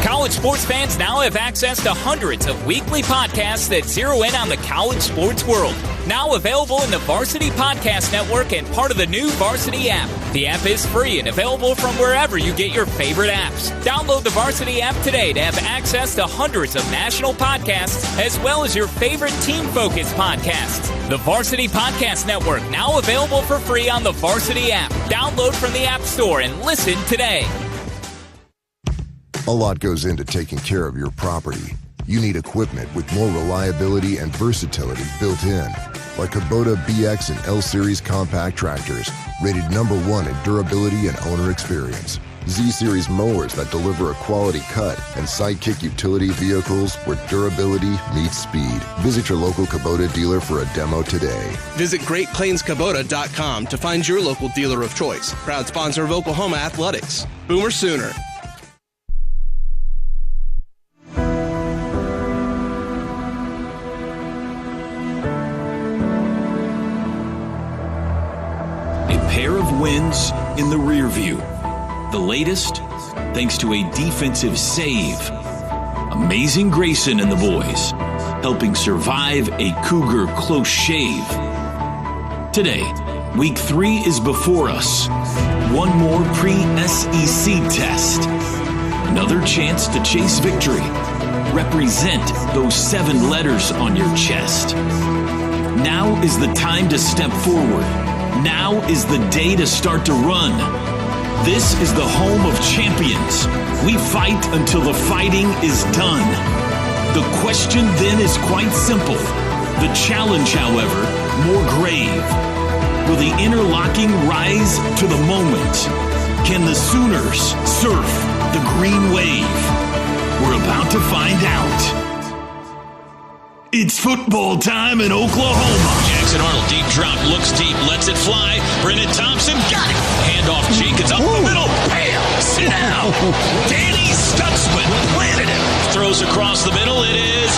College sports fans now have access to hundreds of weekly podcasts that zero in on the college sports world. Now available in the Varsity Podcast Network and part of the new Varsity app. The app is free and available from wherever you get your favorite apps. Download the Varsity app today to have access to hundreds of national podcasts as well as your favorite team-focused podcasts. The Varsity Podcast Network, now available for free on the Varsity app. Download from the App Store and listen today. A lot goes into taking care of your property. You need equipment with more reliability and versatility built in, like Kubota BX and L Series compact tractors, rated #1 in durability and owner experience. Z-Series mowers that deliver a quality cut, and Sidekick utility vehicles where durability meets speed. Visit your local Kubota dealer for a demo today. Visit GreatPlainsKubota.com to find your local dealer of choice. Proud sponsor of Oklahoma Athletics. Boomer Sooner. A pair of wins in the rear view. The latest, thanks to a defensive save. Amazing Grayson and the boys, helping survive a Cougar close shave. Today, week 3 is before us. One more pre-SEC test. Another chance to chase victory. Represent those 7 letters on your chest. Now is the time to step forward. Now is the day to start to run. This is the home of champions. We fight until the fighting is done. The question then is quite simple. The challenge, however, more grave. Will the interlocking rise to the moment? Can the Sooners surf the green wave? We're about to find out. It's football time in Oklahoma. Jackson Arnold, deep drop, looks deep, lets it fly. Brennan Thompson got it. Handoff Jenkins up the middle. Bam! Sit down. Danny Stutzman planted it. Throws across the middle. It is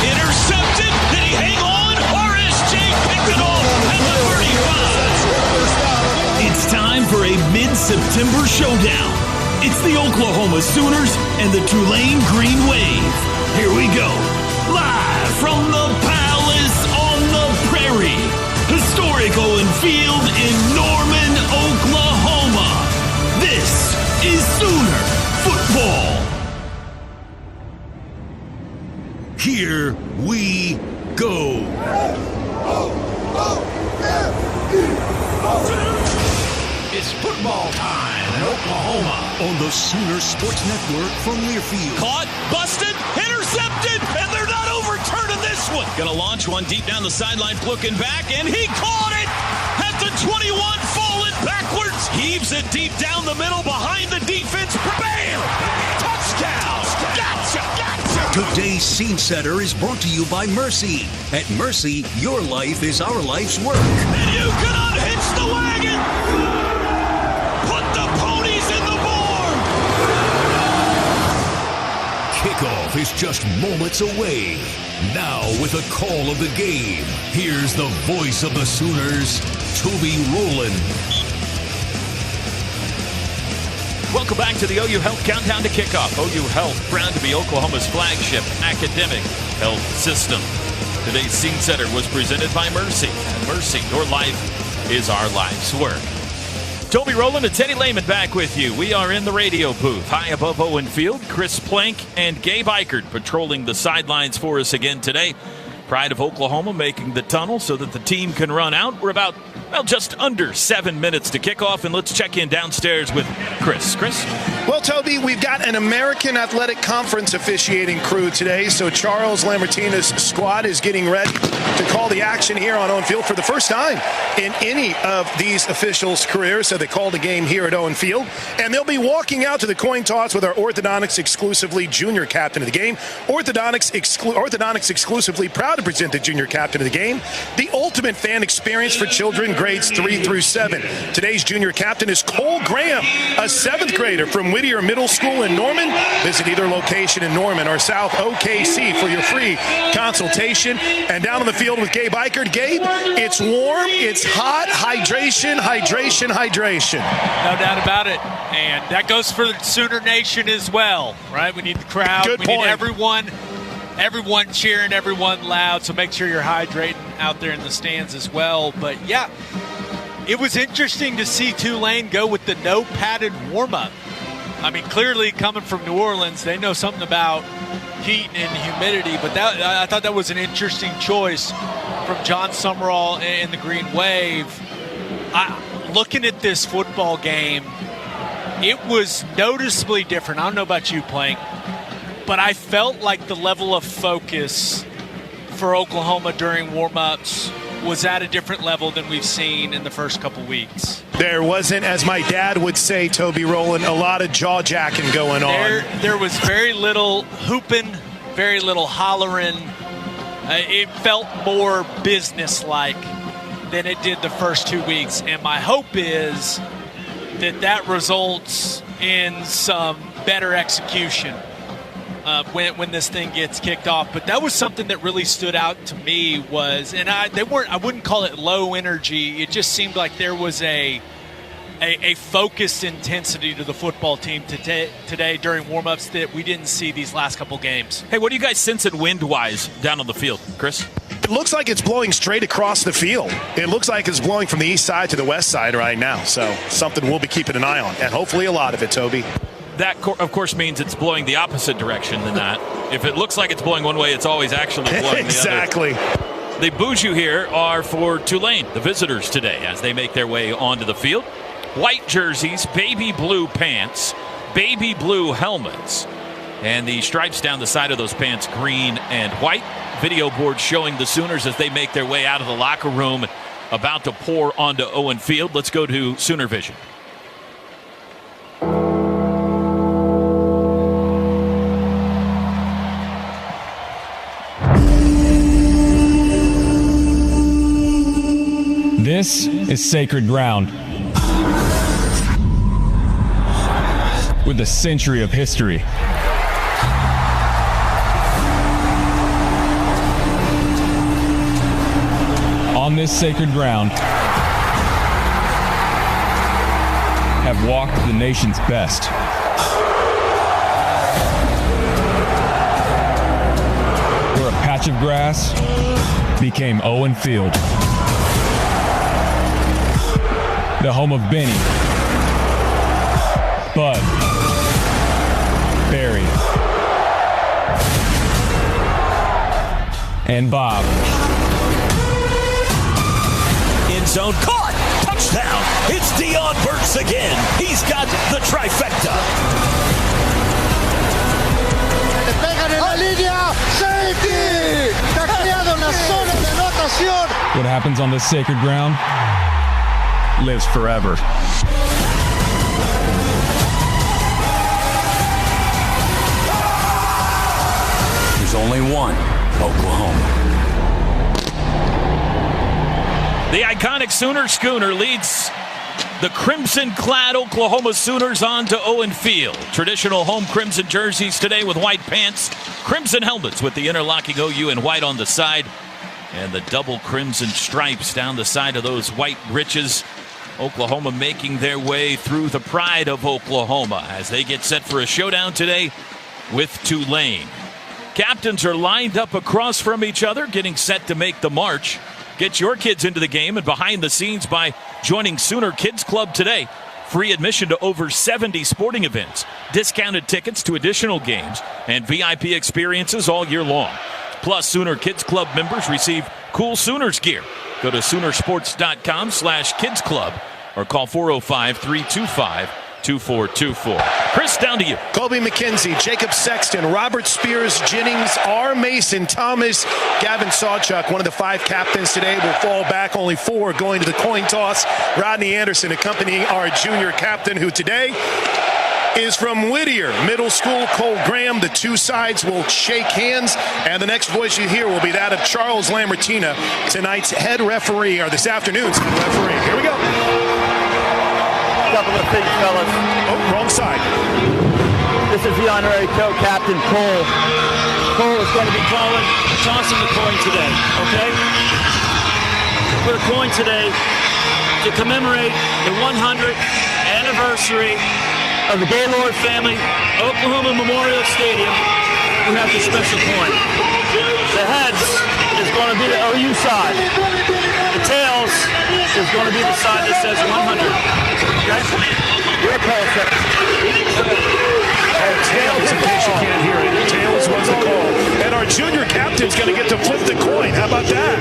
intercepted. Did he hang on? RSJ picked it off at the 35. It's time for a mid-September showdown. It's the Oklahoma Sooners and the Tulane Green Wave. Here we go. Live from the Palace on the Prairie. Historic Owen Field in Norman, Oklahoma. This is Sooner football. Here we go. It's football time in Oklahoma on the Sooner Sports Network from Learfield. Caught, busted, intercepted, and they're not overturning this one. Gonna launch one deep down the sideline, looking back, and he caught it at the 21, falling backwards. Heaves it deep down the middle behind the defense. Bam! Touchdown! Gotcha! Today's Scene Setter is brought to you by Mercy. At Mercy, your life is our life's work. And you can unhitch the wagon! Put the ponies in the barn! Kickoff is just moments away. Now with a call of the game, here's the voice of the Sooners, Toby Rowland. Welcome back to the OU Health Countdown to Kickoff. OU Health, proud to be Oklahoma's flagship academic health system. Today's Scene Setter was presented by Mercy. And Mercy, your life is our life's work. Toby Rowland and Teddy Lehman back with you. We are in the radio booth, high above Owen Field. Chris Plank and Gabe Eichert patrolling the sidelines for us again today. Pride of Oklahoma making the tunnel so that the team can run out. We're about, just under 7 minutes to kick off, and let's check in downstairs with Chris. Chris? Well, Toby, we've got an American Athletic Conference officiating crew today, so Charles Lambertina's squad is getting ready to call the action here on Owen Field for the first time in any of these officials' careers. So they called a game here at Owen Field, and they'll be walking out to the coin toss with our Orthodontics exclusively junior captain of the game. Orthodontics exclusively proud to present the junior captain of the game, the ultimate fan experience for children grades 3 through 7. Today's junior captain is Cole Graham, a 7th grader from Whittier Middle School in Norman. Visit either location in Norman or South OKC for your free consultation. And down on the field with Gabe Eichert. Gabe, it's warm, it's hot, hydration. No doubt about it. And that goes for the Sooner Nation as well, right? We need the crowd. Good point. Need everyone cheering, everyone loud, so make sure you're hydrating out there in the stands as well. But, yeah, it was interesting to see Tulane go with the no padded warm-up. I mean, clearly coming from New Orleans, they know something about heat and humidity, but I thought that was an interesting choice from John Summerall and the Green Wave. Looking at this football game, it was noticeably different. I don't know about you, Plank, but I felt like the level of focus for Oklahoma during warm-ups was at a different level than we've seen in the first couple weeks. There wasn't, as my dad would say, Toby Rowland, a lot of jaw-jacking going on. There was very little hooping, very little hollering. It felt more business-like than it did the first 2 weeks. And my hope is that results in some better execution when this thing gets kicked off. But that was something that really stood out to me was, and I wouldn't call it low energy. It just seemed like there was a focused intensity to the football team today during warmups that we didn't see these last couple games. Hey, what do you guys sense it wind-wise down on the field, Chris? It looks like it's blowing straight across the field. It looks like it's blowing from the east side to the west side right now. So something we'll be keeping an eye on, and hopefully a lot of it, Toby. That, of course, means it's blowing the opposite direction than that. If it looks like it's blowing one way, it's always actually blowing exactly. the other. The Boujou here are for Tulane, the visitors today, as they make their way onto the field. White jerseys, baby blue pants, baby blue helmets, and the stripes down the side of those pants, green and white. Video board showing the Sooners as they make their way out of the locker room, about to pour onto Owen Field. Let's go to Sooner Vision. This is sacred ground. With a century of history. On this sacred ground have walked the nation's best. Where a patch of grass became Owen Field. The home of Benny, Bud, Barry, and Bob. End zone caught. Touchdown. It's Deion Burks again. He's got the trifecta. Le pegan en la línea. Safety. Tacleado en la zona de anotación. What happens on this sacred ground lives forever. There's only one Oklahoma. The iconic Sooner Schooner leads the crimson-clad Oklahoma Sooners onto Owen Field. Traditional home crimson jerseys today with white pants, crimson helmets with the interlocking OU and white on the side, and the double crimson stripes down the side of those white breeches. Oklahoma making their way through the pride of Oklahoma as they get set for a showdown today with Tulane. Captains are lined up across from each other, getting set to make the march. Get your kids into the game and behind the scenes by joining Sooner Kids Club today. Free admission to over 70 sporting events, discounted tickets to additional games, and VIP experiences all year long. Plus, Sooner Kids Club members receive cool Sooners gear. Go to Soonersports.com/Kids Club or call 405-325-2424. Chris, down to you. Colby McKenzie, Jacob Sexton, Robert Spears, Jennings, R. Mason, Thomas, Gavin Sawchuk, one of the 5 captains today, will fall back. Only 4 going to the coin toss. Rodney Anderson accompanying our junior captain, who today is from Whittier Middle School, Cole Graham. The 2 sides will shake hands, and the next voice you hear will be that of Charles Lambertina, tonight's head referee, or this afternoon's head referee. Here we go. Couple of things, fellas. Oh, wrong side. This is the honorary co-captain, Cole. Cole is going to be tossing the coin today, okay? For the coin today, to commemorate the 100th anniversary of the Gaylord family, Oklahoma Memorial Stadium, we have this special coin. The heads is going to be the OU side. The tails is going to be the side that says 100. Okay? Your call, sir. Tails, in case you can't hear it. Tails was the call. And our junior captain's going to get to flip the coin. How about that?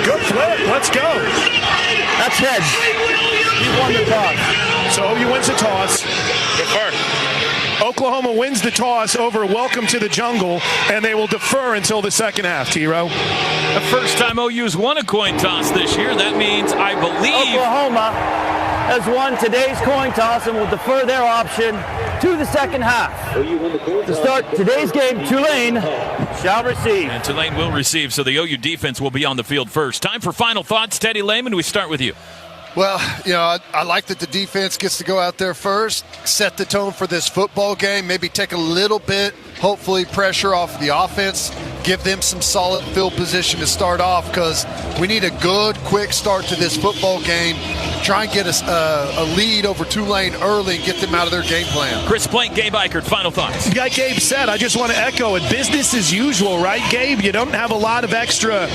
Good flip. Let's go. That's heads. You won the toss. So OU wins the toss. Defer. Oklahoma wins the toss over Welcome to the Jungle, and they will defer until the second half, T-Row. The first time OU's won a coin toss this year. That means, I believe, Oklahoma has won today's coin toss and will defer their option to the second half. To start today's game, Tulane shall receive. And Tulane will receive, so the OU defense will be on the field first. Time for final thoughts. Teddy Lehman, we start with you. Well, I like that the defense gets to go out there first, set the tone for this football game, maybe take a little bit, hopefully, pressure off the offense, give them some solid field position to start off because we need a good, quick start to this football game. Try and get us a lead over Tulane early and get them out of their game plan. Chris Plank, Gabe Eichert, final thoughts. Like Gabe said, I just want to echo it. Business as usual, right, Gabe? You don't have a lot of extra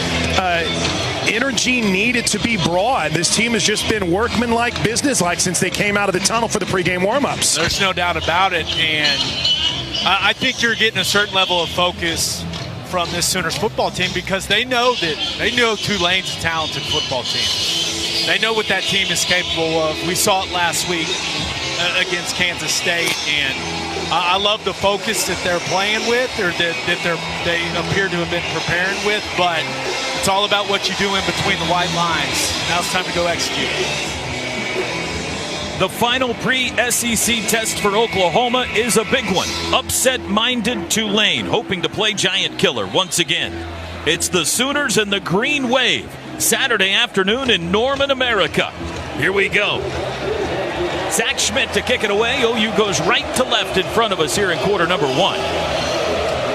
energy needed to be brought. This team has just been workmanlike, businesslike since they came out of the tunnel for the pregame warm-ups. There's no doubt about it, and I think you're getting a certain level of focus from this Sooners football team because they know Tulane's a talented football team. They know what that team is capable of. We saw it last week against Kansas State, and I love the focus that they're playing with, or that they appear to have been preparing with, but it's all about what you do in between the white lines. Now it's time to go execute. The final pre-SEC test for Oklahoma is a big one. Upset-minded Tulane, hoping to play Giant Killer once again. It's the Sooners and the Green Wave, Saturday afternoon in Norman, America. Here we go. Zach Schmidt to kick it away. OU goes right to left in front of us here in quarter number one.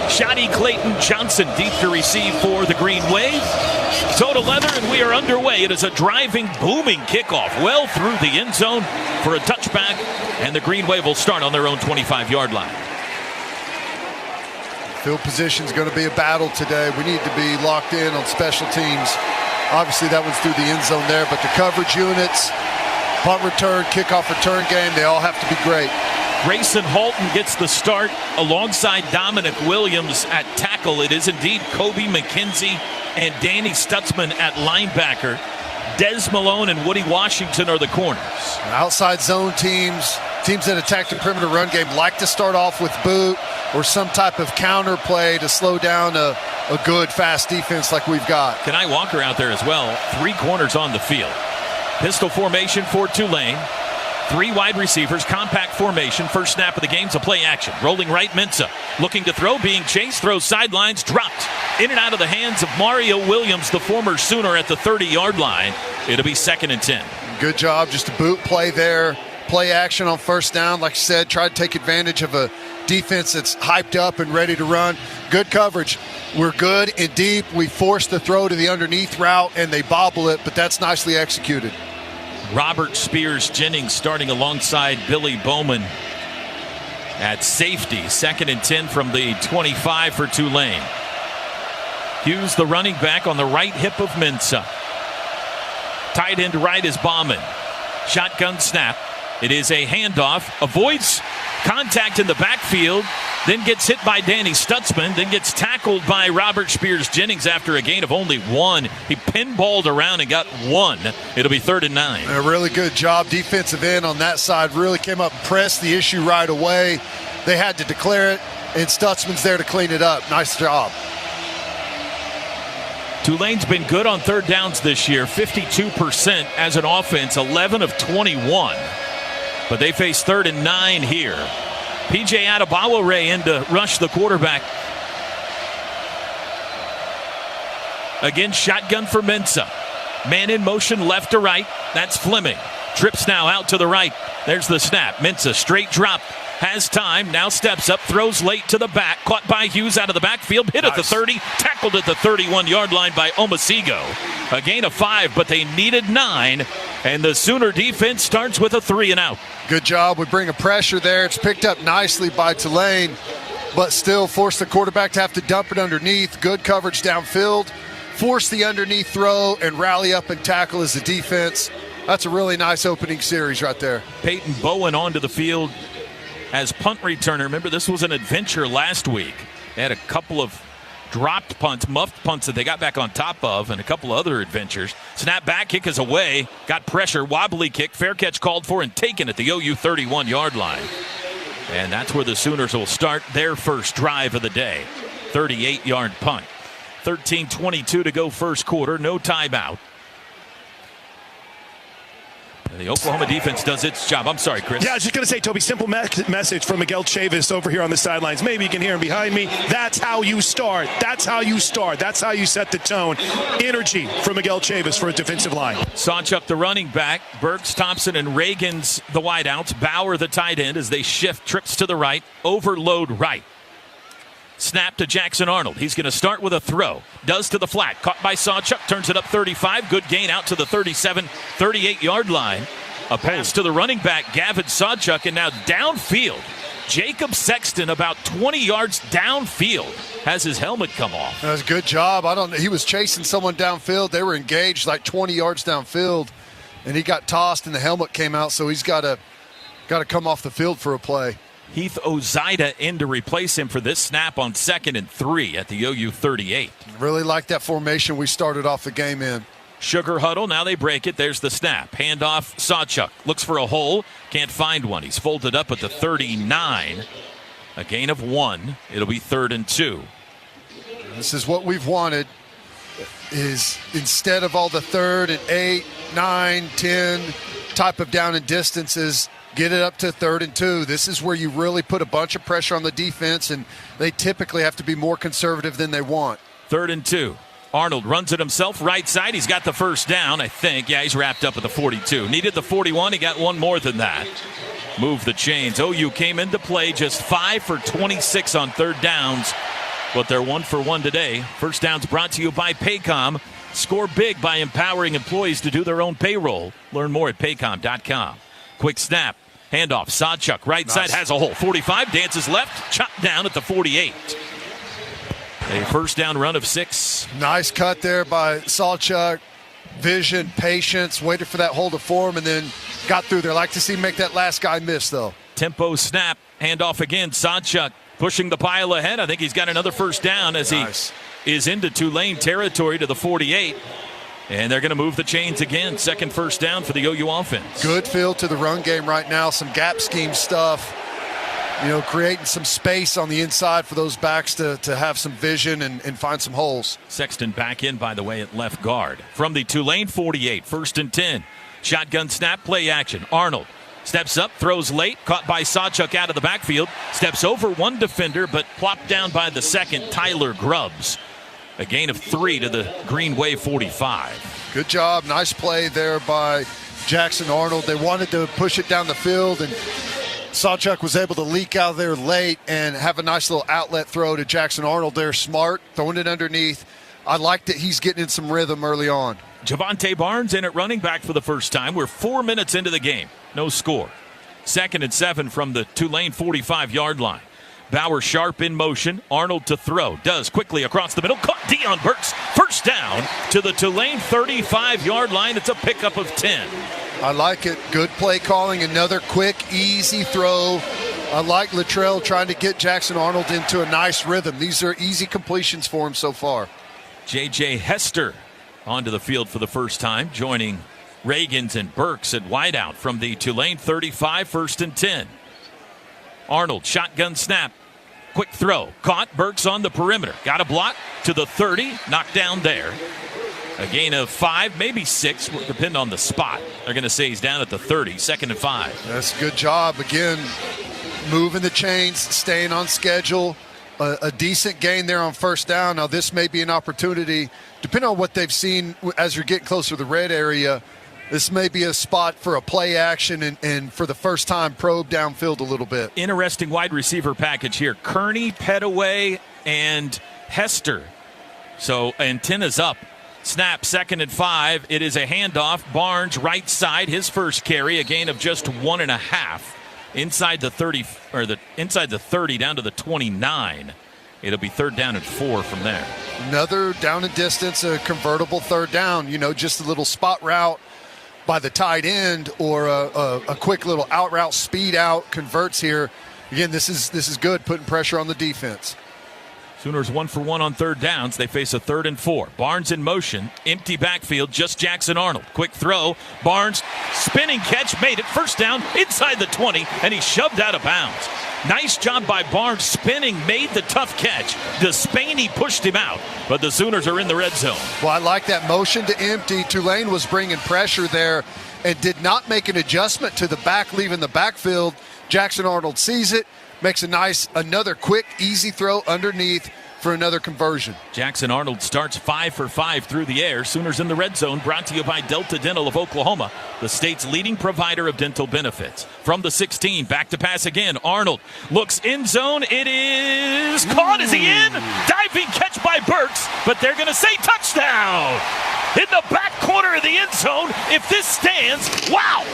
Shotty Clayton Johnson deep to receive for the Green Wave. Toe to leather, and we are underway. It is a driving, booming kickoff well through the end zone for a touchback, and the Green Wave will start on their own 25-yard line. Field position is going to be a battle today. We need to be locked in on special teams. Obviously, that one's through the end zone there, but the coverage units, punt return, kickoff return game, they all have to be great. Grayson Halton gets the start alongside Dominic Williams at tackle. It is indeed Kobe McKenzie and Danny Stutzman at linebacker. Des Malone and Woody Washington are the corners. Outside zone teams that attack the perimeter run game like to start off with boot or some type of counter play to slow down a good, fast defense like we've got. Kenai Walker out there as well. 3 corners on the field. Pistol formation for Tulane. 3 wide receivers, compact formation. First snap of the game's a play action. Rolling right, Mensah. Looking to throw, being chased, throws sidelines, dropped. In and out of the hands of Mario Williams, the former Sooner at the 30-yard line. It'll be 2nd and 10. Good job, just a boot play there. Play action on first down, like I said, try to take advantage of a defense that's hyped up and ready to run. Good coverage. We're good and deep. We force the throw to the underneath route, and they bobble it, but that's nicely executed. Robert Spears Jennings starting alongside Billy Bowman at safety. 2nd and 10 from the 25 for Tulane. Hughes, the running back, on the right hip of Mensah. Tight end right is Bauman. Shotgun snap. It is a handoff. Avoids contact in the backfield. Then gets hit by Danny Stutzman. Then gets tackled by Robert Spears Jennings after a gain of only 1. He pinballed around and got 1. It'll be 3rd and 9. A really good job. Defensive end on that side really came up and pressed the issue right away. They had to declare it, and Stutzman's there to clean it up. Nice job. Tulane's been good on 3rd downs this year. 52% as an offense. 11 of 21. But they face 3rd and 9 here. P.J. Adebawore in to rush the quarterback. Again, shotgun for Mensah. Man in motion left to right. That's Fleming. Trips now out to the right. There's the snap. Mensah straight drop. Has time. Now steps up. Throws late to the back. Caught by Hughes out of the backfield. Hit at the 30. Tackled at the 31-yard line by Omasigo. A gain of 5, but they needed 9. And the Sooner defense starts with a 3 and out. Good job. We bring a pressure there. It's picked up nicely by Tulane, but still force the quarterback to have to dump it underneath. Good coverage downfield. Force the underneath throw and rally up and tackle as a defense. That's a really nice opening series right there. Peyton Bowen onto the field as punt returner. Remember, this was an adventure last week. They had a couple of dropped punts, muffed punts that they got back on top of, and a couple of other adventures. Snap back, kick is away. Got pressure, wobbly kick, fair catch called for and taken at the OU 31-yard line. And that's where the Sooners will start their first drive of the day. 38-yard punt. 13:22 to go first quarter. No timeout. The Oklahoma defense does its job. I'm sorry, Chris. Yeah, I was just going to say, Toby, simple message from Miguel Chavis over here on the sidelines. Maybe you can hear him behind me. That's how you start. That's how you start. That's how you set the tone. Energy from Miguel Chavis for a defensive line. Sawchuk, the running back. Burks, Thompson, and Reagan's the wideouts. Bauer, the tight end, as they shift. Trips to the right. Overload right. Snap to Jackson Arnold. He's going to start with a throw. Does to the flat. Caught by Sawchuk. Turns it up 35. Good gain out to the 37, 38-yard line. A pass to the running back, Gavin Sawchuk. And now downfield, Jacob Sexton about 20 yards downfield has his helmet come off. That was a good job. He was chasing someone downfield. They were engaged like 20 yards downfield. And he got tossed and the helmet came out. So he's got to come off the field for a play. Heath Ozaida in to replace him for this snap on 2nd and 3 at the OU 38. Really like that formation we started off the game in. Sugar huddle, now they break it. There's the snap. Handoff, Sawchuk. Looks for a hole, can't find one. He's folded up at the 39. A gain of 1. It'll be 3rd and 2. This is what we've wanted, is instead of all the 3rd and 8, 9, 10 type of down and distances, get it up to 3rd and 2. This is where you really put a bunch of pressure on the defense, and they typically have to be more conservative than they want. 3rd and 2. Arnold runs it himself, right side. He's got the first down, I think. Yeah, he's wrapped up at the 42. Needed the 41. He got one more than that. Move the chains. OU came into play just 5 for 26 on 3rd downs, but they're 1 for 1 today. First downs brought to you by Paycom. Score big by empowering employees to do their own payroll. Learn more at paycom.com. Quick snap. Handoff, Sawchuk, right side, has a hole. 45, dances left, chopped down at the 48. A first down run of 6. Nice cut there by Sawchuk. Vision, patience, waited for that hole to form, and then got through there. Like to see him make that last guy miss, though. Tempo snap, handoff again. Sawchuk pushing the pile ahead. I think he's got another first down as he is into Tulane territory to the 48. And they're going to move the chains again. Second first down for the OU offense. Good feel to the run game right now. Some gap scheme stuff. Creating some space on the inside for those backs to have some vision and find some holes. Sexton back in, by the way, at left guard. From the Tulane 48, 1st and 10. Shotgun snap, play action. Arnold steps up, throws late, caught by Sawchuk out of the backfield. Steps over one defender, but plopped down by the second, Tyler Grubbs. A gain of 3 to the Green Wave 45. Good job. Nice play there by Jackson Arnold. They wanted to push it down the field, and Sawchuk was able to leak out there late and have a nice little outlet throw to Jackson Arnold there. Smart, throwing it underneath. I like that he's getting in some rhythm early on. Javonte Barnes in at running back for the first time. We're 4 minutes into the game. No score. 2nd and 7 from the Tulane 45-yard line. Bauer sharp in motion. Arnold to throw. Does quickly across the middle. Caught Deion Burks. First down to the Tulane 35-yard line. It's a pickup of 10. I like it. Good play calling. Another quick, easy throw. I like Luttrell trying to get Jackson Arnold into a nice rhythm. These are easy completions for him so far. J.J. Hester onto the field for the first time, joining Reagans and Burks at wideout from the Tulane 35, 1st and 10. Arnold, shotgun snap, quick throw, caught. Burks on the perimeter, got a block to the 30, knocked down there. A gain of 5, maybe 6, will depend on the spot. They're going to say he's down at the 30, 2nd and 5. That's a good job. Again, moving the chains, staying on schedule. A decent gain there on first down. Now this may be an opportunity, depending on what they've seen as you're getting closer to the red area. This may be a spot for a play action and for the first time probe downfield a little bit. Interesting wide receiver package here. Kearney, Petaway, and Hester. So antennas up. Snap, 2nd and 5. It is a handoff. Barnes, right side, his first carry, a gain of just 1.5. Inside the 30, inside the 30 down to the 29. It'll be 3rd down and 4 from there. Another down and distance, a convertible 3rd down. Just a little spot route by the tight end or a quick little out route, speed out, converts here. Again, this is good, putting pressure on the defense. Sooners 1 for 1 on 3rd downs. They face a 3rd and 4. Barnes in motion, empty backfield, just Jackson Arnold. Quick throw, Barnes, spinning catch, made it. First down, inside the 20, and he shoved out of bounds. Nice job by Barnes, spinning, made the tough catch. Despain pushed him out, but the Sooners are in the red zone. Well, I like that motion to empty. Tulane was bringing pressure there, and did not make an adjustment to the back, leaving the backfield. Jackson Arnold sees it, makes another quick, easy throw underneath for another conversion. Jackson Arnold starts 5 for 5 through the air. Sooners in the red zone, brought to you by Delta Dental of Oklahoma, the state's leading provider of dental benefits. From the 16, back to pass again. Arnold looks end zone. It is caught. Is he in? Diving catch by Burks, but they're going to say touchdown. In the back corner of the end zone, if this stands, wow.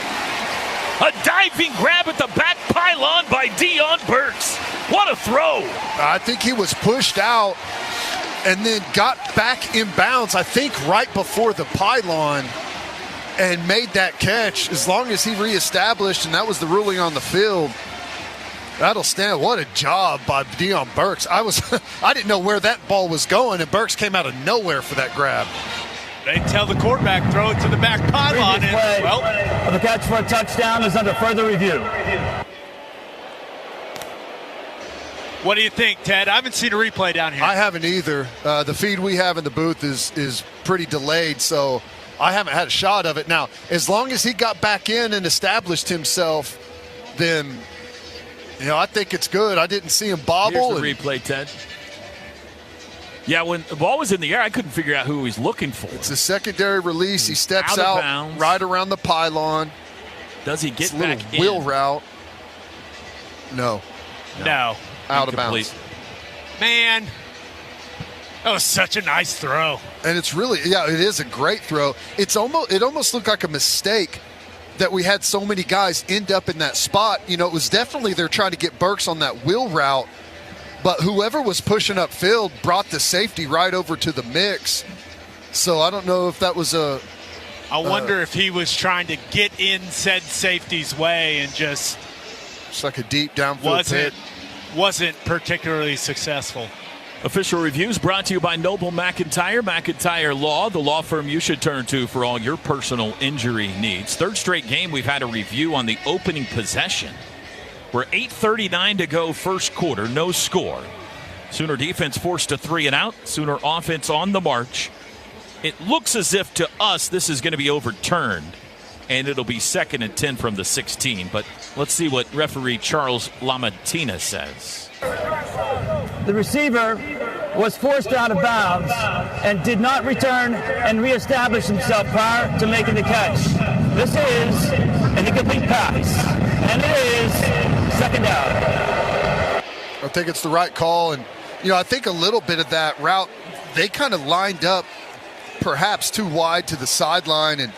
A diving grab at the back pylon by Deion Burks. What a throw. I think he was pushed out and then got back in bounds, I think right before the pylon, and made that catch. As long as he reestablished, and that was the ruling on the field, that'll stand. What a job by Deion Burks. I didn't know where that ball was going, and Burks came out of nowhere for that grab. They tell the quarterback, throw it to the back pylon. The catch for a touchdown is under further review. What do you think, Ted? I haven't seen a replay down here. I haven't either. The feed we have in the booth is pretty delayed, so I haven't had a shot of it. Now, as long as he got back in and established himself, then, I think it's good. I didn't see him bobble. Here's the replay, Ted. Yeah, when the ball was in the air, I couldn't figure out who he was looking for. It's a secondary release. He steps out right around the pylon. Does he get back in? Wheel route. No. Out of bounds. Man, that was such a nice throw. And it's really, it is a great throw. It almost looked like a mistake that we had so many guys end up in that spot. It was definitely they're trying to get Burks on that wheel route. But whoever was pushing upfield brought the safety right over to the mix. So I don't know if that was I wonder if he was trying to get in said safety's way and just like a deep downfield hit. Wasn't particularly successful. Official reviews brought to you by Noble McIntyre Law, the law firm you should turn to for all your personal injury needs. Third straight game we've had a review on the opening possession. We're 8:39 to go first quarter, no score. Sooner defense forced a 3 and out. Sooner offense on the march. It looks as if to us this is going to be overturned, and it'll be 2nd and 10 from the 16. But let's see what referee Charles Lamantina says. The receiver was forced out of bounds and did not return and reestablish himself prior to making the catch. This is an incomplete pass, and it is 2nd down. I think it's the right call, and I think a little bit of that route, they kind of lined up perhaps too wide to the sideline, and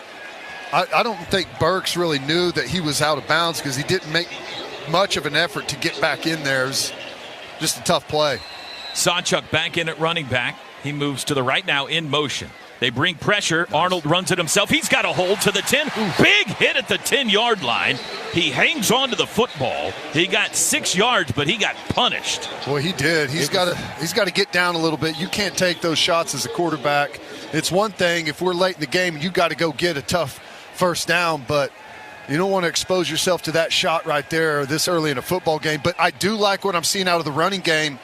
I don't think Burks really knew that he was out of bounds because he didn't make much of an effort to get back in there. It was just a tough play. Sawchuk back in at running back. He moves to the right now in motion. They bring pressure. Arnold runs it himself. He's got a hold to the 10. Big hit at the 10-yard line. He hangs on to the football. He got 6 yards, but he got punished. Boy, he did. He's got to get down a little bit. You can't take those shots as a quarterback. It's one thing if we're late in the game, you got to go get a tough first down, but you don't want to expose yourself to that shot right there this early in a football game. But I do like what I'm seeing out of the running game.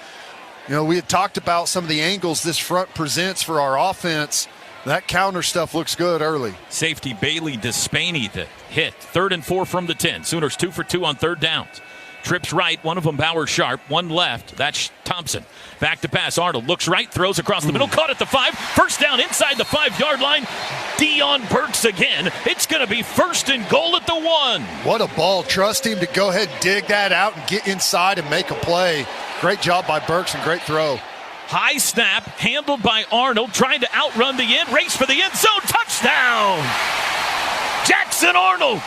We had talked about some of the angles this front presents for our offense. That counter stuff looks good early. Safety Bailey Despaney the hit. 3rd and 4 from the 10. Sooners 2 for 2 on 3rd downs. Trips right, one of them Bauer Sharp, one left. That's Thompson. Back to pass. Arnold looks right, throws across the middle, caught at the 5. First down inside the 5-yard line. Deion Burks again. It's going to be 1st and goal at the 1. What a ball. Trust him to go ahead and dig that out and get inside and make a play. Great job by Burks and great throw. High snap, handled by Arnold, trying to outrun the end, race for the end zone, touchdown! Jackson Arnold,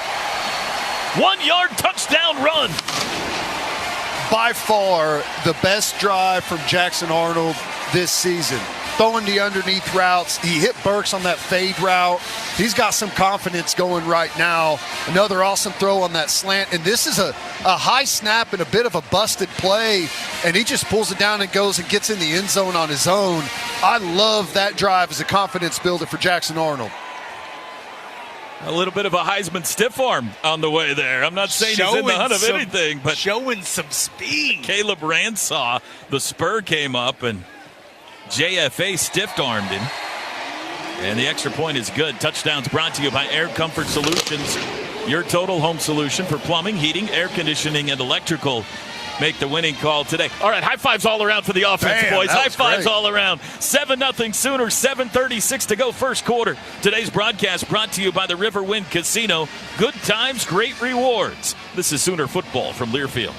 1-yard touchdown run. By far the best drive from Jackson Arnold this season. Throwing the underneath routes. He hit Burks on that fade route. He's got some confidence going right now. Another awesome throw on that slant. And this is a high snap and a bit of a busted play. And he just pulls it down and goes and gets in the end zone on his own. I love that drive as a confidence builder for Jackson Arnold. A little bit of a Heisman stiff arm on the way there. I'm not saying he's in the hunt of anything, but showing some speed. Caleb Ransaw, the spur came up and JFA stiff-armed him. And the extra point is good. Touchdowns brought to you by Air Comfort Solutions, your total home solution for plumbing, heating, air conditioning, and electrical. Make the winning call today. All right, high fives all around for the offense, boys. High fives all around. 7-0 Sooners, 7:36 to go first quarter. Today's broadcast brought to you by the Riverwind Casino. Good times, great rewards. This is Sooner football from Learfield.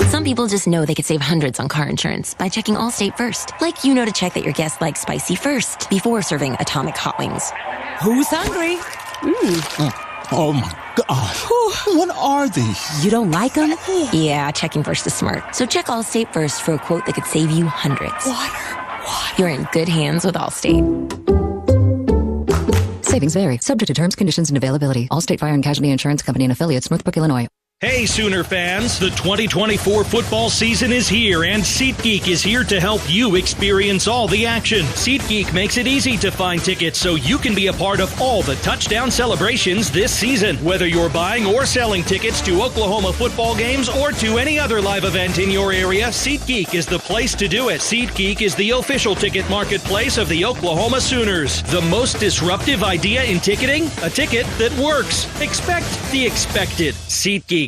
Some people just know they could save hundreds on car insurance by checking Allstate first. Like to check that your guests like spicy first before serving Atomic Hot Wings. Who's hungry? Oh my gosh. What are these? You don't like them? Yeah, checking first is smart. So check Allstate first for a quote that could save you hundreds. Water. You're in good hands with Allstate. Savings vary. Subject to terms, conditions, and availability. Allstate Fire and Casualty Insurance Company and affiliates, Northbrook, Illinois. Hey, Sooner fans, the 2024 football season is here, and SeatGeek is here to help you experience all the action. SeatGeek makes it easy to find tickets so you can be a part of all the touchdown celebrations this season. Whether you're buying or selling tickets to Oklahoma football games or to any other live event in your area, SeatGeek is the place to do it. SeatGeek is the official ticket marketplace of the Oklahoma Sooners. The most disruptive idea in ticketing? A ticket that works. Expect the expected. SeatGeek.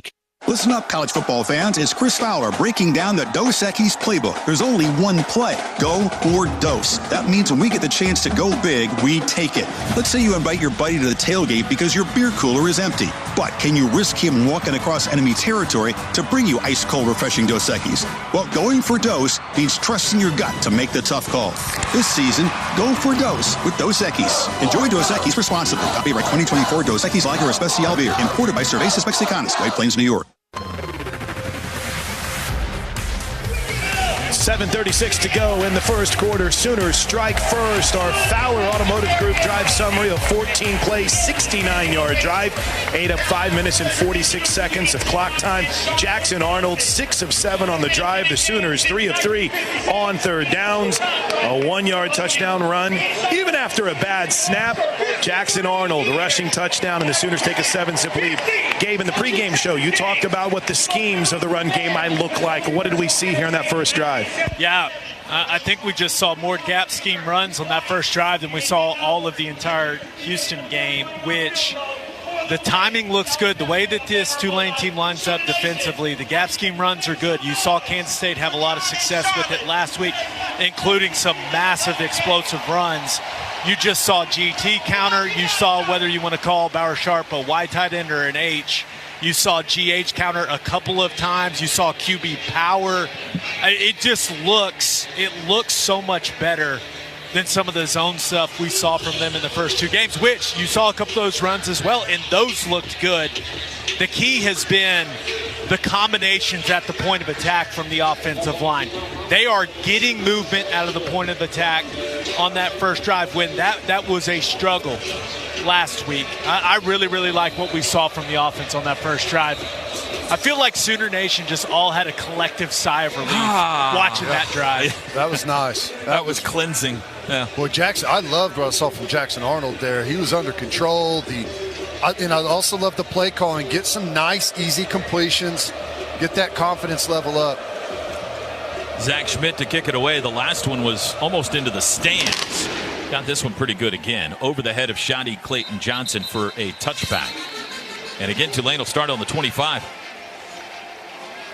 Listen up, college football fans. It's Chris Fowler breaking down the Dos Equis playbook. There's only one play. Go or dose. That means when we get the chance to go big, we take it. Let's say you invite your buddy to the tailgate because your beer cooler is empty. But can you risk him walking across enemy territory to bring you ice-cold, refreshing Dos Equis? Well, going for dose means trusting your gut to make the tough call. This season, go for dose with Dos Equis. Enjoy Dos Equis responsibly. Copyright 2024 Dos Equis Lager Especial Beer. Imported by Cervezas Mexicanas, White Plains, New York. 7:36 to go in the first quarter. Sooners strike first. Our Fowler Automotive Group drive summary of 14 plays, 69-yard drive. Ate up 5 minutes and 46 seconds of clock time. Jackson Arnold, 6 of 7 on the drive. The Sooners, 3 of 3 on third downs. A 1-yard touchdown run. Even after a bad snap, Jackson Arnold, a rushing touchdown, and the Sooners take a 7-zip lead. Gabe, in the pregame show, you talked about what the schemes of the run game might look like. What did we see here in that first drive? Yeah, I think we just saw more gap scheme runs on that first drive than we saw all of the entire Houston game, which the timing looks good. The way that this Tulane team lines up defensively, the gap scheme runs are good. You saw Kansas State have a lot of success with it last week, including some massive explosive runs. You just saw GT counter. You saw, whether you want to call Bauer Sharp a Y tight end or an H, you saw GH counter a couple of times. You saw QB power. It just looks so much better than some of the zone stuff we saw from them in the first two games, which you saw a couple of those runs as well, and those looked good. The key has been the combinations at the point of attack from the offensive line. They are getting movement out of the point of attack on that first drive when that was a struggle last week. I really, really like what we saw from the offense on that first drive. I feel like Sooner Nation just all had a collective sigh of relief watching that drive. That was nice. That was cleansing. Yeah. Boy, Jackson, I loved what I saw from Jackson Arnold there. He was under control. And I also love the play calling. Get some nice, easy completions. Get that confidence level up. Zach Schmidt to kick it away. The last one was almost into the stands. Got this one pretty good again. Over the head of Shadi Clayton Johnson for a touchback. And again, Tulane will start on the 25.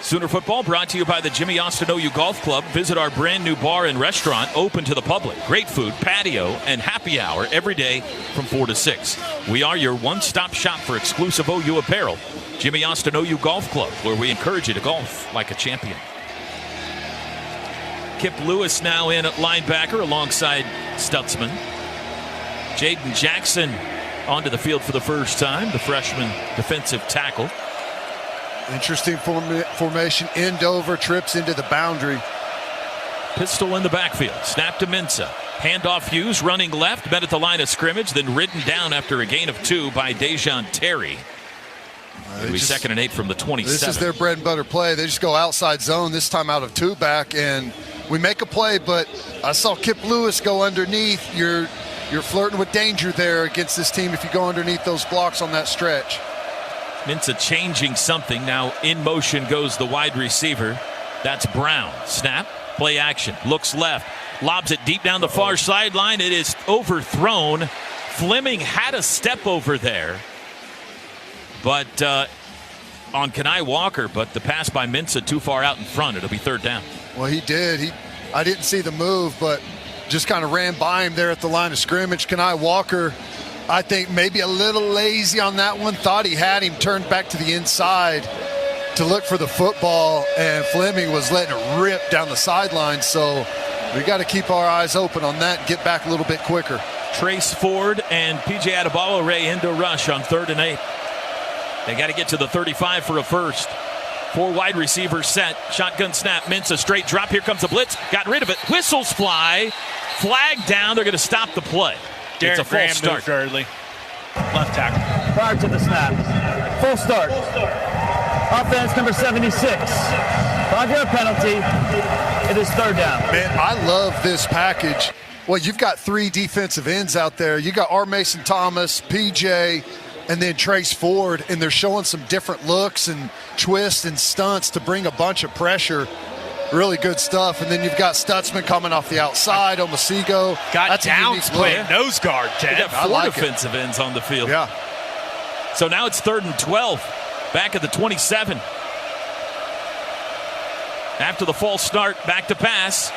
Sooner football brought to you by the Jimmy Austin OU Golf Club. Visit our brand new bar and restaurant open to the public. Great food, patio, and happy hour every day from 4 to 6. We are your one-stop shop for exclusive OU apparel. Jimmy Austin OU Golf Club, where we encourage you to golf like a champion. Kip Lewis now in at linebacker alongside Stutzman. Jaden Jackson onto the field for the first time, the freshman defensive tackle. Interesting formation. End over, trips into the boundary. Pistol in the backfield. Snap to Mensah. Handoff Hughes running left, met at the line of scrimmage, then ridden down after a gain of 2 by Dejon Terry. It'll be 2nd and 8 from the 27. This is their bread and butter play. They just go outside zone, this time out of 2 back, and we make a play, but I saw Kip Lewis go underneath. You're flirting with danger there against this team if you go underneath those blocks on that stretch. Mensah changing something. Now in motion goes the wide receiver. That's Brown. Snap. Play action. Looks left. Lobs it deep down the far sideline. It is overthrown. Fleming had a step over there, but on Kenai Walker, but the pass by Mensah too far out in front. It'll be third down. Well, he did. I didn't see the move, but just kind of ran by him there at the line of scrimmage. Kenai Walker, I think maybe a little lazy on that one. Thought he had him turned back to the inside to look for the football, and Fleming was letting it rip down the sideline. So we got to keep our eyes open on that and get back a little bit quicker. Trace Ford and P.J. Adebawore into rush on 3rd and 8. They got to get to the 35 for a first. 4 wide receivers set. Shotgun snap. Mensah straight drop. Here comes a blitz. Got rid of it. Whistles fly. Flag down. They're going to stop the play. It's a false start. Early. Left tackle. Prior to the snap. Full start. Offense number 76. 5-yard penalty. It is third down. Man, I love this package. Well, you've got 3 defensive ends out there. You got R. Mason Thomas, PJ, and then Trace Ford, and they're showing some different looks and twists and stunts to bring a bunch of pressure. Really good stuff. And then you've got Stutzman coming off the outside, Omasigo. Got Downs playing nose guard, Ted. They got 4 defensive ends on the field. Yeah. So now it's 3rd and 12. Back at the 27. After the false start, back to pass.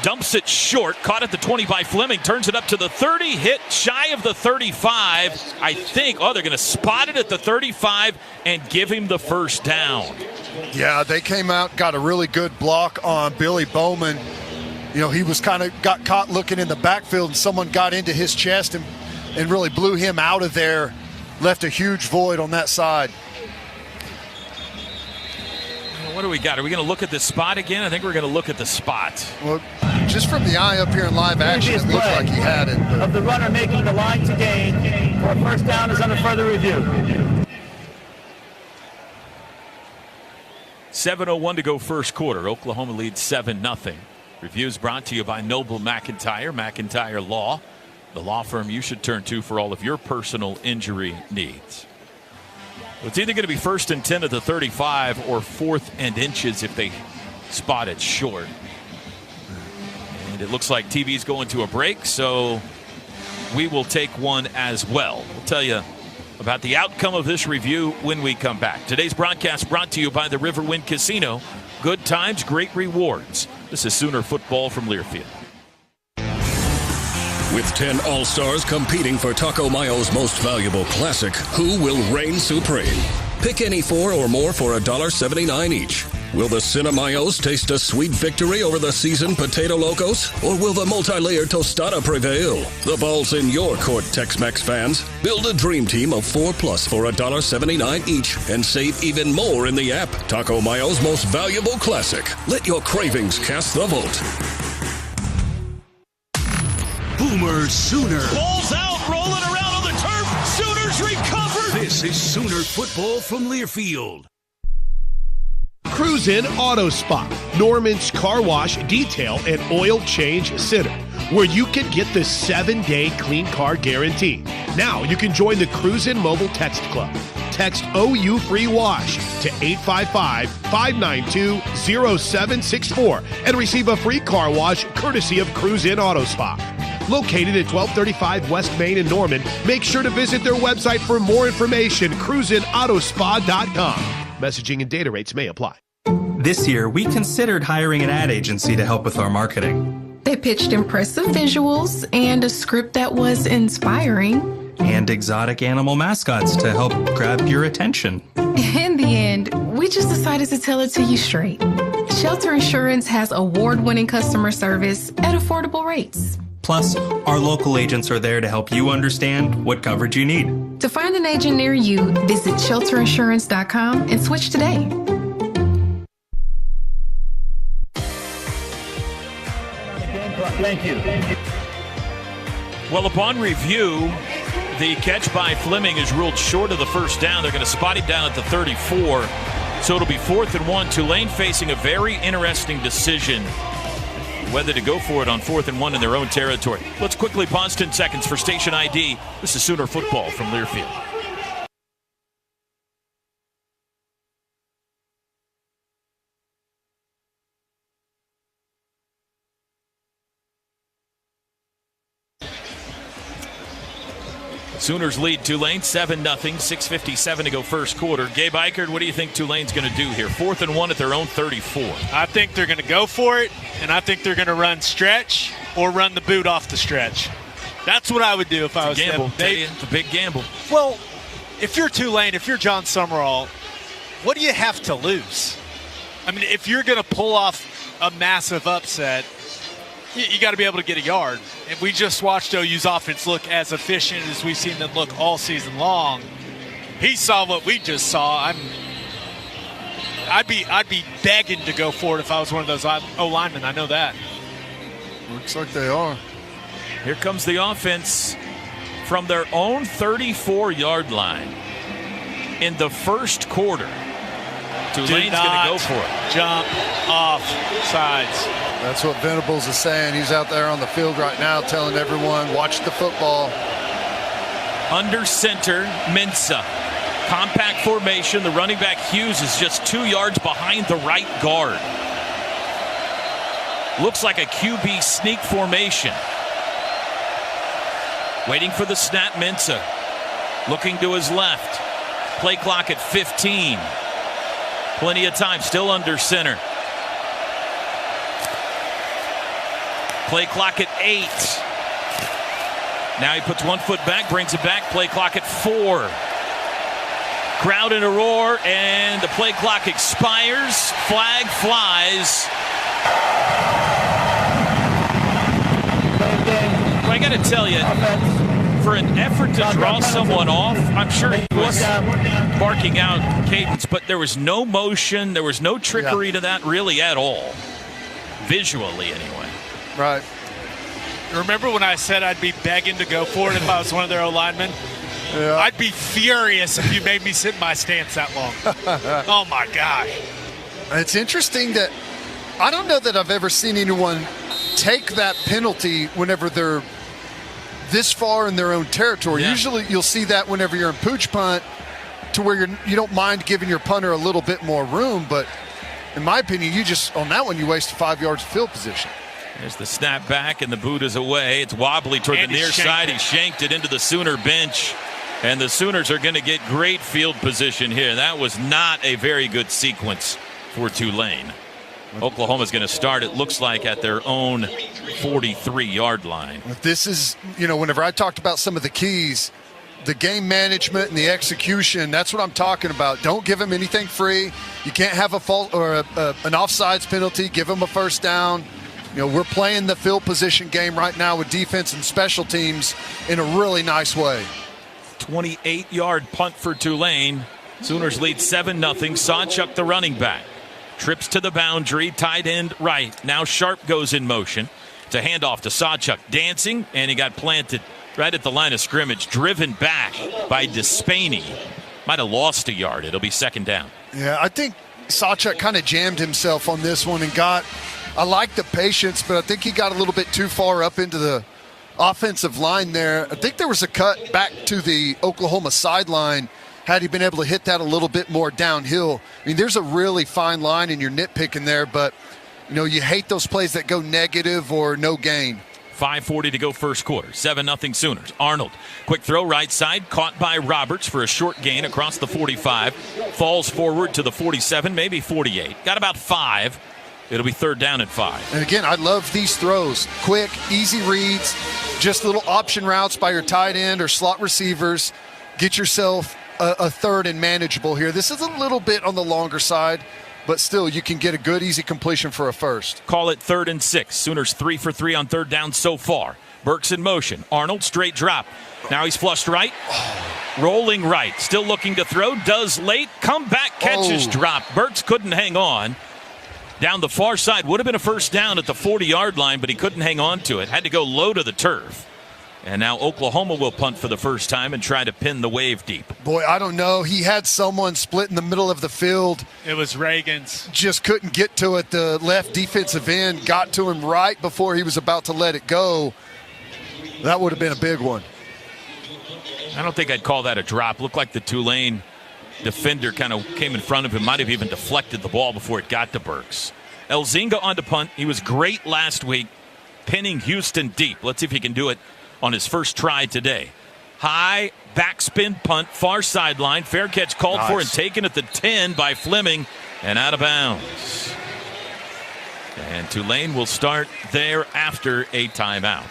Dumps it short. Caught at the 20 by Fleming. Turns it up to the 30. Hit shy of the 35. I think, they're going to spot it at the 35 and give him the first down. Yeah, they came out, got a really good block on Billy Bowman. You know, he was got caught looking in the backfield, and someone got into his chest and really blew him out of there. Left a huge void on that side. What do we got? Are we going to look at the spot again? I think we're going to look at the spot. Well, just from the eye up here in live action, it looked like he had it. Of the runner making the line to gain for a first down is under further review. 7:01 to go first quarter. Oklahoma leads 7-0. Reviews brought to you by Noble McIntyre Law, the law firm you should turn to for all of your personal injury needs. It's either going to be 1st and 10 at the 35 or 4th and inches if they spot it short. And it looks like TV's going to a break, so we will take one as well. We'll tell you about the outcome of this review when we come back. Today's broadcast brought to you by the Riverwind Casino. Good times, great rewards. This is Sooner football from Learfield. With 10 All-Stars competing for Taco Mayo's most valuable classic, who will reign supreme? Pick any 4 or more for $1.79 each. Will the Cinemayos taste a sweet victory over the seasoned Potato Locos? Or will the multi-layered tostada prevail? The ball's in your court, Tex-Mex fans. Build a dream team of 4+ for $1.79 each and save even more in the app. Taco Mayo's most valuable classic. Let your cravings cast the vote. Boomer Sooner. Ball's out, rolling around on the turf. Sooners recover. This is Sooner football from Learfield. Cruise In Auto Spa, Norman's car wash, detail, and oil change center, where you can get the 7-day clean car guarantee. Now you can join the Cruise In Mobile Text Club. Text OU Free Wash to 855-592-0764 and receive a free car wash courtesy of Cruise In Auto Spa. Located at 1235 West Main in Norman, make sure to visit their website for more information, cruiseinautospa.com. Messaging and data rates may apply. This year, we considered hiring an ad agency to help with our marketing. They pitched impressive visuals and a script that was inspiring. And exotic animal mascots to help grab your attention. In the end, we just decided to tell it to you straight. Shelter Insurance has award-winning customer service at affordable rates. Plus, our local agents are there to help you understand what coverage you need. To find an agent near you, visit shelterinsurance.com and switch today. Thank you. Well, upon review, the catch by Fleming is ruled short of the first down. They're going to spot him down at the 34. So it'll be 4th and 1. Tulane facing a very interesting decision whether to go for it on 4th and 1 in their own territory. Let's quickly pause 10 seconds for station ID. This is Sooner football from Learfield. Sooners lead Tulane 7-0, 6:57 to go first quarter. Gabe Eichert, what do you think Tulane's going to do here? 4th and 1 at their own 34. I think they're going to go for it, and I think they're going to run stretch or run the boot off the stretch. That's what I would do if I was gamble. them. It's a big gamble. Well, if you're Tulane, if you're John Summerall, what do you have to lose? I mean, if you're going to pull off a massive upset, you got to be able to get a yard. And we just watched OU's offense look as efficient as we've seen them look all season long. He saw what we just saw. I'd be begging to go for it if I was one of those O-linemen. I know that. Looks like they are. Here comes the offense from their own 34-yard line in the first quarter. Tulane's going to go for it. Jump off sides. That's what Venables is saying. He's out there on the field right now telling everyone, watch the football. Under center, Mensah. Compact formation. The running back Hughes is just 2 yards behind the right guard. Looks like a QB sneak formation. Waiting for the snap, Mensah. Looking to his left. Play clock at 15. Plenty of time, still under center. Play clock at 8. Now he puts 1 foot back, brings it back. Play clock at 4. Crowd in a roar, and the play clock expires. Flag flies. Well, I got to tell you, for an effort to draw someone off, I'm sure he was barking out cadence, but there was no motion, there was no trickery to that really at all. Visually, anyway. Right. Remember when I said I'd be begging to go for it if I was one of their O-linemen? Yeah. I'd be furious if you made me sit in my stance that long. Oh, my gosh. It's interesting that I don't know that I've ever seen anyone take that penalty whenever they're this far in their own territory. Yeah. Usually you'll see that whenever you're in pooch punt to where you don't mind giving your punter a little bit more room, but in my opinion, on that one, you wasted 5 yards of field position. There's the snap back, and the boot is away. It's wobbly toward the near side. He shanked it into the Sooner bench, and the Sooners are going to get great field position here. That was not a very good sequence for Tulane. Oklahoma's going to start, it looks like, at their own 43-yard line. This is, whenever I talked about some of the keys, the game management and the execution, that's what I'm talking about. Don't give them anything free. You can't have a fault or an offsides penalty. Give them a first down. We're playing the field position game right now with defense and special teams in a really nice way. 28-yard punt for Tulane. Sooners lead 7-0. Sawchuk, the running back. Trips to the boundary, tight end right. Now Sharp goes in motion. It's a handoff to Sawchuk. Dancing, and he got planted right at the line of scrimmage. Driven back by Despaney. Might have lost a yard. It'll be second down. Yeah, I think Sawchuk kind of jammed himself on this one and I like the patience, but I think he got a little bit too far up into the offensive line there. I think there was a cut back to the Oklahoma sideline had he been able to hit that a little bit more downhill. I mean, there's a really fine line and you're nitpicking there, but, you hate those plays that go negative or no gain. 5:40 to go first quarter. 7-0 Sooners. Arnold, quick throw right side, caught by Roberts for a short gain across the 45. Falls forward to the 47, maybe 48. Got about 5. It'll be third down and 5. And again, I love these throws. Quick, easy reads, just little option routes by your tight end or slot receivers. Get yourself a third and manageable here. This is a little bit on the longer side, but still you can get a good, easy completion for a first. Call it 3rd and 6. Sooners 3 for 3 on third down so far. Burks in motion. Arnold, straight drop. Now he's flushed right. Rolling right. Still looking to throw. Does late. Come back, catches drop. Burks couldn't hang on. Down the far side. Would have been a first down at the 40-yard line, but he couldn't hang on to it. Had to go low to the turf. And now Oklahoma will punt for the first time and try to pin the wave deep. Boy, I don't know. He had someone split in the middle of the field. It was Reagan's. Just couldn't get to it. The left defensive end got to him right before he was about to let it go. That would have been a big one. I don't think I'd call that a drop. Looked like the Tulane defender kind of came in front of him, might have even deflected the ball before it got to Burks. Elzinga on to punt. He was great last week, pinning Houston deep. Let's see if he can do it on his first try today. High backspin punt, far sideline. Fair catch called for and taken at the 10 by Fleming and out of bounds. And Tulane will start there after a timeout.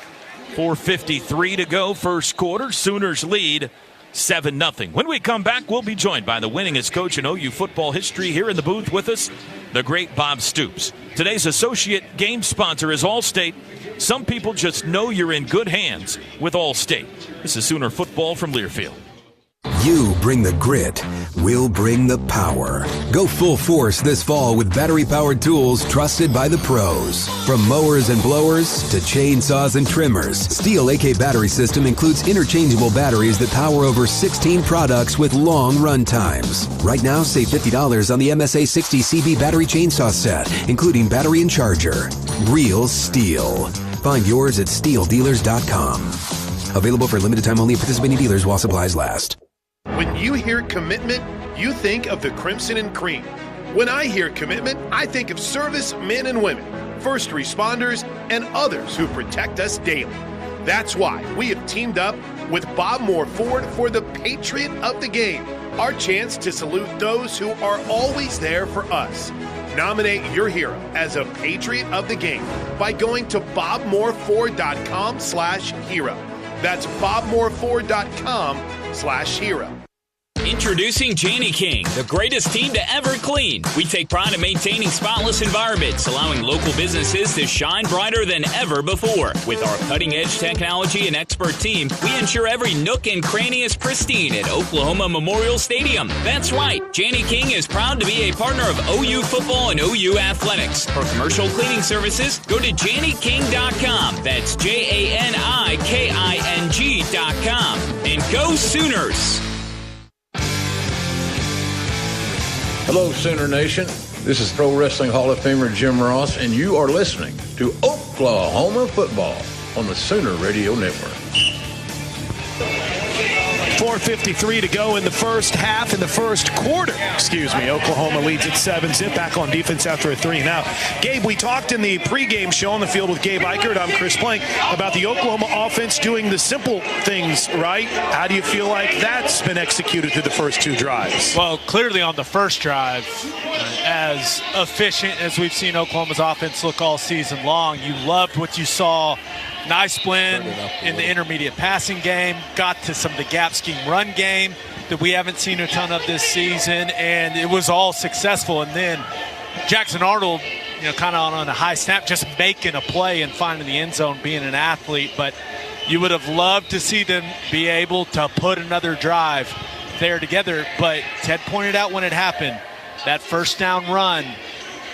4:53 to go, first quarter. Sooners lead 7-0. When we come back, we'll be joined by the winningest coach in OU football history. Here in the booth with us, the great Bob Stoops. Today's associate game sponsor is Allstate. Some people just know you're in good hands with Allstate. This is Sooner football from Learfield. You bring the grit, we'll bring the power. Go full force this fall with battery-powered tools trusted by the pros. From mowers and blowers to chainsaws and trimmers, Steel AK Battery System includes interchangeable batteries that power over 16 products with long run times. Right now, save $50 on the MSA 60CB battery chainsaw set, including battery and charger. Real Steel. Find yours at steeldealers.com. Available for limited time only at participating dealers while supplies last. When you hear commitment, you think of the Crimson and Cream. When I hear commitment, I think of service men and women, first responders, and others who protect us daily. That's why we have teamed up with Bob Moore Ford for the Patriot of the Game, our chance to salute those who are always there for us. Nominate your hero as a Patriot of the Game by going to bobmooreford.com/hero. That's bobmooreford.com/hero. Introducing Janney King, the greatest team to ever clean. We take pride in maintaining spotless environments, allowing local businesses to shine brighter than ever before. With our cutting-edge technology and expert team, we ensure every nook and cranny is pristine at Oklahoma Memorial Stadium. That's right, Janney King is proud to be a partner of OU football and OU athletics. For commercial cleaning services, go to JannyKing.com. That's JANIKING.com. And go Sooners! Hello, Sooner Nation. This is Pro Wrestling Hall of Famer Jim Ross, and you are listening to Oklahoma Football on the Sooner Radio Network. 4:53 to go in the first half, in the first quarter. Oklahoma leads at 7-zip, back on defense after a 3 and out. Gabe, we talked in the pregame show on the field with Gabe Eichert. I'm Chris Plank about the Oklahoma offense doing the simple things right. How do you feel like that's been executed through the first 2 drives? Well, clearly on the first drive, as efficient as we've seen Oklahoma's offense look all season long, you loved what you saw. Nice blend in the intermediate passing game, got to some of the gap scheme run game that we haven't seen a ton of this season, and it was all successful. And then Jackson Arnold, kind of on a high snap, just making a play and finding the end zone, being an athlete. But you would have loved to see them be able to put another drive there together. But Ted pointed out when it happened, that first down run,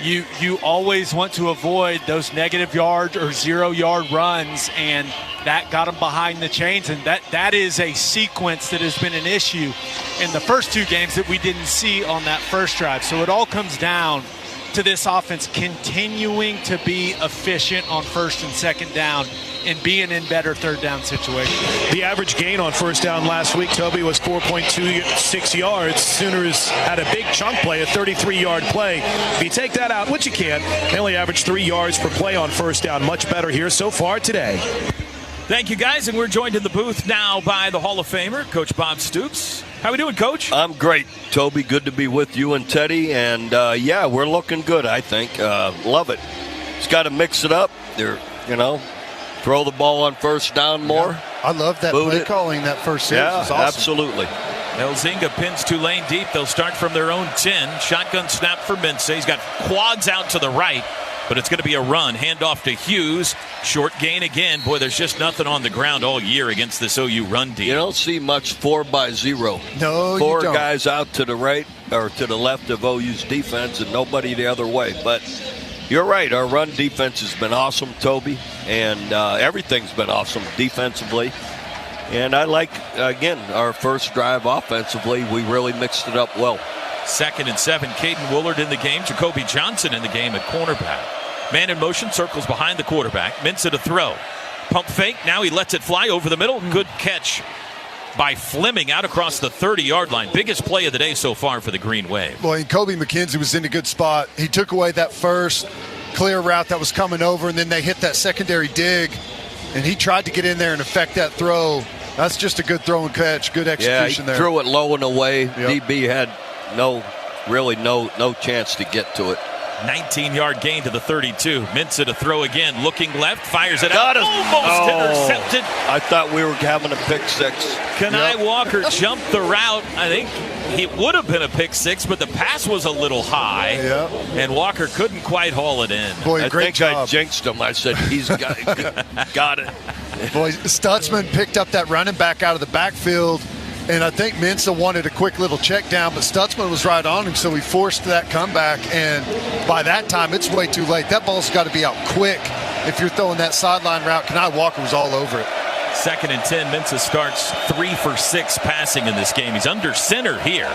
you always want to avoid those negative yard or 0-yard runs, and that got them behind the chains. And that is a sequence that has been an issue in the first 2 games that we didn't see on that first drive. So it all comes down to this offense continuing to be efficient on first and second down and being in better third down situations. The average gain on first down last week, Toby, was 4.26 yards. Sooners had a big chunk play, a 33-yard play. If you take that out, which you can, they only average 3 yards per play on first down. Much better here so far today. Thank you, guys, and we're joined in the booth now by the Hall of Famer, Coach Bob Stoops. How we doing, Coach? I'm great, Toby. Good to be with you and Teddy, and yeah, we're looking good, I think. Love it. Just got to mix it up. Throw the ball on first down more. Yeah, I love that play calling that first series. Yeah, awesome. Absolutely. Elzinga pins Tulane deep. They'll start from their own 10. Shotgun snap for Mensah. He's got quads out to the right, but it's going to be a run. Handoff to Hughes. Short gain again. Boy, there's just nothing on the ground all year against this OU run deep. You don't see much 4-by-0. No, 4 you don't. guys out to the right or to the left of OU's defense and nobody the other way. But you're right. Our run defense has been awesome, Toby, and everything's been awesome defensively. And I like, again, our first drive offensively. We really mixed it up well. 2nd and 7. Caden Woolard in the game. Jacoby Johnson in the game at cornerback. Man in motion, circles behind the quarterback. Mensah to throw. Pump fake. Now he lets it fly over the middle. Good catch by Fleming out across the 30-yard line. Biggest play of the day so far for the Green Wave. Boy, and Kobe McKenzie was in a good spot. He took away that first clear route that was coming over, and then they hit that secondary dig, and he tried to get in there and affect that throw That's just a good throw and catch, good execution there. Threw it low and away. Yep. DB had no chance to get to it. 19-yard gain to the 32. Mensah to throw again. Looking left. Fires it Got out. it. Almost intercepted. I thought we were having a pick six. Kanai Walker jumped the route. I think it would have been a pick six, but the pass was a little high. And Walker couldn't quite haul it in. Boy, great job. I jinxed him. I said, he's got it. Boy, Stutzman picked up that running back out of the backfield. And I think Mensah wanted a quick little check down, but Stutzman was right on him, so he forced that comeback. And by that time, it's way too late. That ball's got to be out quick if you're throwing that sideline route. Kanai Walker was all over it. 2nd and 10. Mensah starts 3 for 6 passing in this game. He's under center here.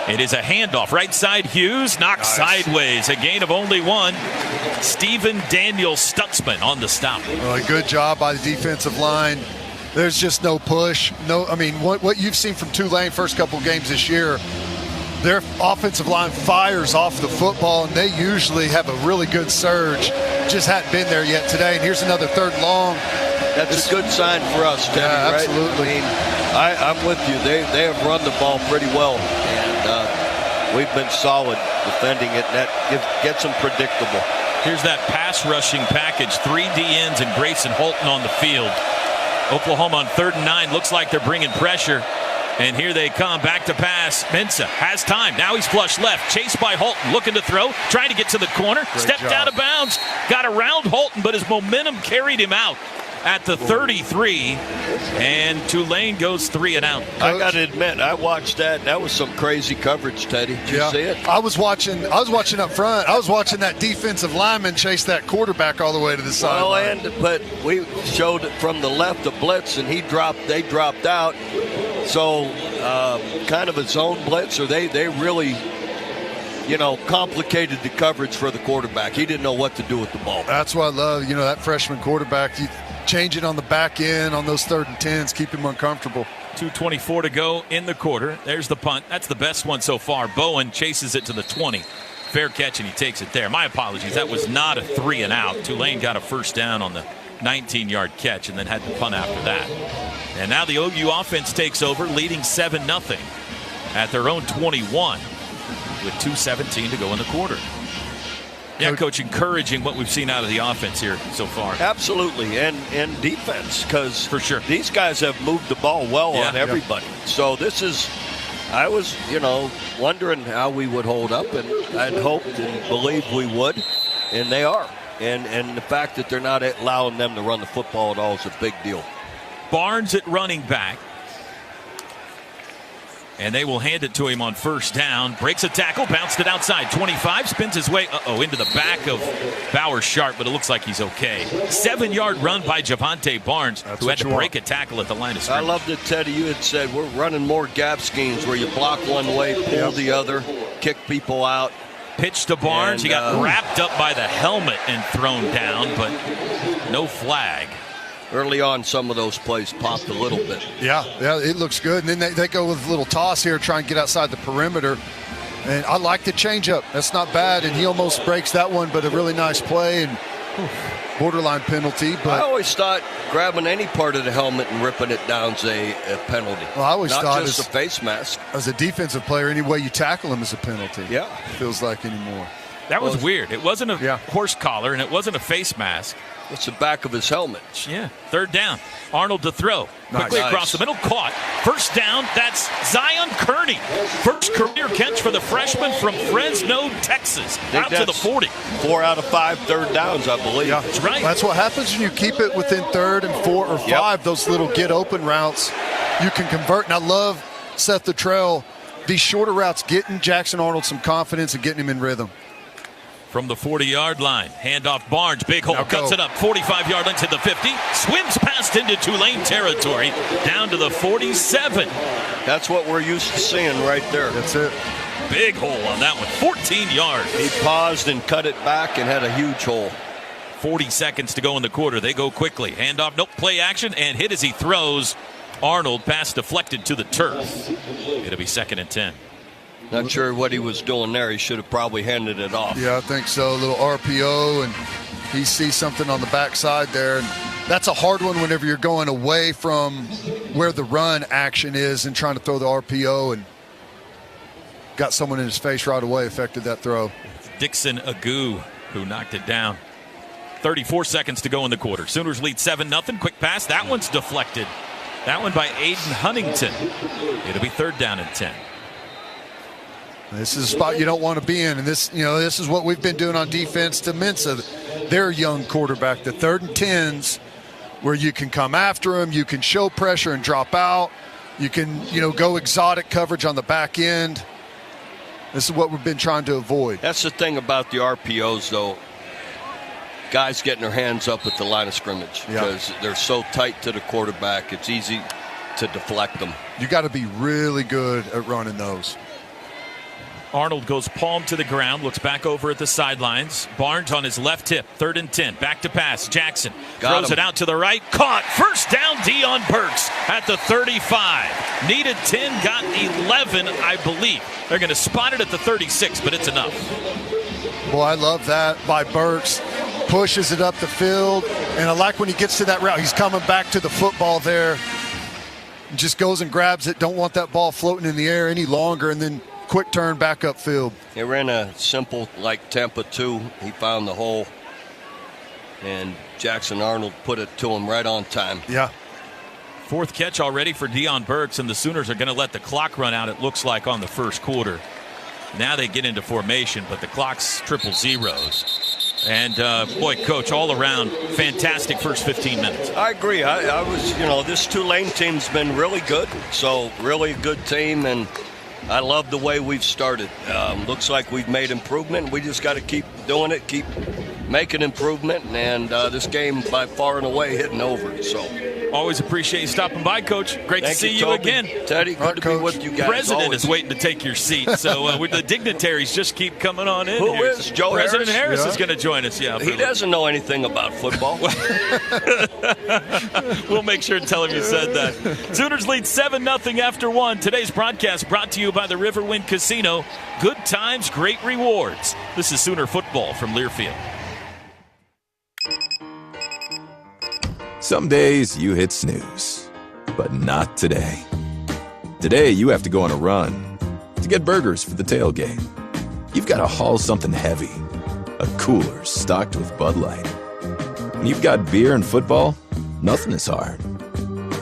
It is a handoff. Right side, Hughes knocks sideways. A gain of only 1. Stephen Daniel Stutzman on the stop. Well, good job by the defensive line. There's just no push. What you've seen from Tulane first couple games this year, their offensive line fires off the football, and they usually have a really good surge. Just hadn't been there yet today. And here's another 3rd long. That's a good sign for us, Teddy, right? Absolutely. I'm with you. They have run the ball pretty well, and we've been solid defending it. That gets them predictable. Here's that pass rushing package. 3 DNs and Grayson Holton on the field. Oklahoma on 3rd and 9. Looks like they're bringing pressure. And here they come. Back to pass. Mensah has time. Now he's flush left. Chased by Holton. Looking to throw. Trying to get to the corner. Stepped out of bounds. Got around Holton, but his momentum carried him out at the 33. And Tulane goes 3 and out. I got to admit, I watched that. That was some crazy coverage, Teddy. Did you see it? I was watching up front. I was watching that defensive lineman chase that quarterback all the way to the sideline. But we showed it from the left, the blitz, and they dropped out. So kind of a zone blitz, or they really complicated the coverage for the quarterback. He didn't know what to do with the ball. That's what I love. That freshman quarterback, you change it on the back end on those 3rd and 10s, keep him uncomfortable. 2:24 to go in the quarter. There's the punt. That's the best one so far. Bowen chases it to the 20. Fair catch, and he takes it there. My apologies. That was not a 3 and out. Tulane got a first down on the 19-yard catch and then had to punt after that. And now the OU offense takes over, leading 7-0 at their own 21 with 2:17 to go in the quarter. Yeah, Coach, encouraging what we've seen out of the offense here so far. Absolutely, and defense, because for sure these guys have moved the ball well on everybody. So this is, I was, wondering how we would hold up, and I'd hoped and believed we would, and they are. And the fact that they're not allowing them to run the football at all is a big deal. Barnes at running back. And they will hand it to him on first down. Breaks a tackle, bounced it outside. 25, spins his way, into the back of Bauer Sharp, but it looks like he's okay. 7-yard run by Javonte Barnes, who had to break a tackle at the line of scrimmage. I loved it, Teddy. You had said we're running more gap schemes where you block one way, pull the other, kick people out. Pitch to Barnes. He got wrapped up by the helmet and thrown down, but no flag. Early on, some of those plays popped a little bit. Yeah, it looks good. And then they go with a little toss here, try and get outside the perimeter. And I like the changeup. That's not bad. And he almost breaks that one, but a really nice play and borderline penalty. But I always thought grabbing any part of the helmet and ripping it down is a penalty. Well, I always not thought just a face mask. As a defensive player, any way you tackle him is a penalty. Yeah, feels like anymore. That was weird. It wasn't a horse collar, and it wasn't a face mask. It's the back of his helmet. Yeah. 3rd down. Arnold to throw. Quickly across the middle. Caught. First down. That's Zion Kearney. First career catch for the freshman from Fresno, Texas. Out to the 40. 4 out of 5 third downs, I believe. Yeah, that's right. That's what happens when you keep it within 3rd and 4 or 5. Those little get open routes you can convert. And I love Seth Luttrell. These shorter routes getting Jackson Arnold some confidence and getting him in rhythm. From the 40-yard line, handoff Barnes, big hole, cuts it up, 45-yard line to the 50, swims past into Tulane territory, down to the 47. That's what we're used to seeing right there. That's it. Big hole on that one, 14 yards. He paused and cut it back and had a huge hole. 40 seconds to go in the quarter. They go quickly. Handoff, nope, play action, and hit as he throws. Arnold, pass deflected to the turf. It'll be 2nd and 10. Not sure what he was doing there. He should have probably handed it off. Yeah, I think so. A little RPO, and he sees something on the backside there. And that's a hard one whenever you're going away from where the run action is and trying to throw the RPO and got someone in his face right away, affected that throw. Dixon Agu, who knocked it down. 34 seconds to go in the quarter. Sooners lead 7-0. Quick pass. That one's deflected. That one by Aiden Huntington. It'll be 3rd down and 10. This is a spot you don't want to be in, and this is what we've been doing on defense to Mensah, their young quarterback. The 3rd and 10s, where you can come after him, you can show pressure and drop out, you can go exotic coverage on the back end. This is what we've been trying to avoid. That's the thing about the RPOs, though. Guys getting their hands up at the line of scrimmage because they're so tight to the quarterback. It's easy to deflect them. You got to be really good at running those. Arnold goes palm to the ground, looks back over at the sidelines. Barnes on his left hip, 3rd and 10. Back to pass. Jackson throws it out to the right. Caught. First down, Deion Burks at the 35. Needed 10, got 11, I believe. They're going to spot it at the 36, but it's enough. Boy, I love that by Burks. Pushes it up the field, and I like when he gets to that route. He's coming back to the football there. Just goes and grabs it. Don't want that ball floating in the air any longer, and then quick turn back upfield. They ran a simple, like Tampa 2. He found the hole, and Jackson Arnold put it to him right on time. Yeah. 4th catch already for Deion Burks, and the Sooners are going to let the clock run out, it looks like, on the first quarter. Now they get into formation, but the clock's triple zeros. And, boy, Coach, all around, fantastic first 15 minutes. I agree. I was, this Tulane team's been really good. So, really good team, and I love the way we've started. Looks like we've made improvement. We just got to keep doing it, keep making improvement, and this game by far and away hitting over. So, always appreciate you stopping by, Coach. Great to see you again. Teddy, good to be with you guys. The president always. is waiting to take your seat, so the dignitaries just keep coming on in. Who here. is? Joe President Harris is going to join us. Yeah, he doesn't know anything about football. We'll make sure to tell him you said that. Sooners lead 7-0 after 1. Today's broadcast brought to you by the Riverwind Casino. Good times, great rewards. This is Sooner football from Learfield. Some days you hit snooze, but not today. Today you have to go on a run to get burgers for the tailgate. You've got to haul something heavy, a cooler stocked with Bud Light. When you've got beer and football, nothing is hard.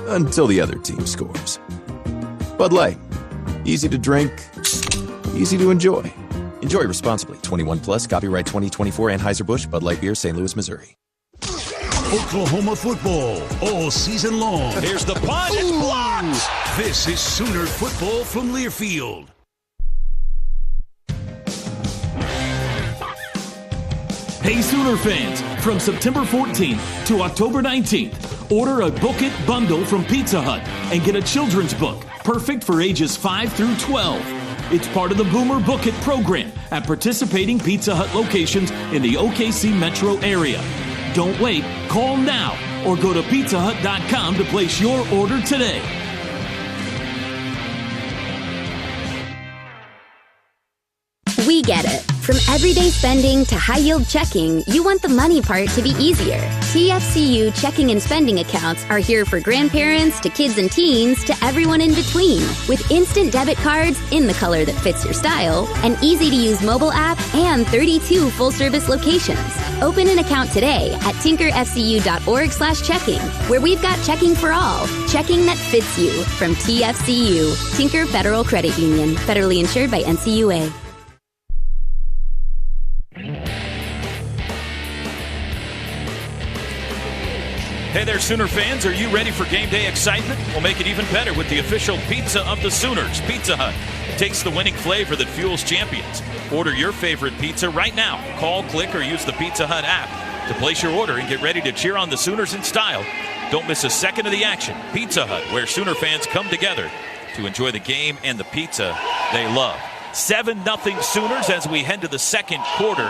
Until the other team scores. Bud Light. Easy to drink, easy to enjoy. Enjoy responsibly. 21 plus, copyright 2024 Anheuser-Busch, Bud Light Beer, St. Louis, Missouri. Oklahoma football all season long. Here's the punt. It's blocked. This is Sooner football from Learfield. Hey Sooner fans, from September 14th to October 19th, order a Book It bundle from Pizza Hut and get a children's book, perfect for ages 5 through 12. It's part of the Boomer Book It program at participating Pizza Hut locations in the OKC metro area. Don't wait, call now or go to pizzahut.com to place your order today. We get it. From everyday spending to high-yield checking, you want the money part to be easier. TFCU checking and spending accounts are here for grandparents to kids and teens to everyone in between. With instant debit cards in the color that fits your style, an easy-to-use mobile app, and 32 full-service locations. Open an account today at tinkerfcu.org/checking, where we've got checking for all. Checking that fits you from TFCU, Tinker Federal Credit Union, federally insured by NCUA. Hey there, Sooner fans. Are you ready for game day excitement? We'll make it even better with the official pizza of the Sooners, Pizza Hut. Takes the winning flavor that fuels champions. Order your favorite pizza right now. Call, click, or use the Pizza Hut app to place your order and get ready to cheer on the Sooners in style. Don't miss a second of the action. Pizza Hut, where Sooner fans come together to enjoy the game and the pizza they love. 7-0 Sooners as we head to the second quarter.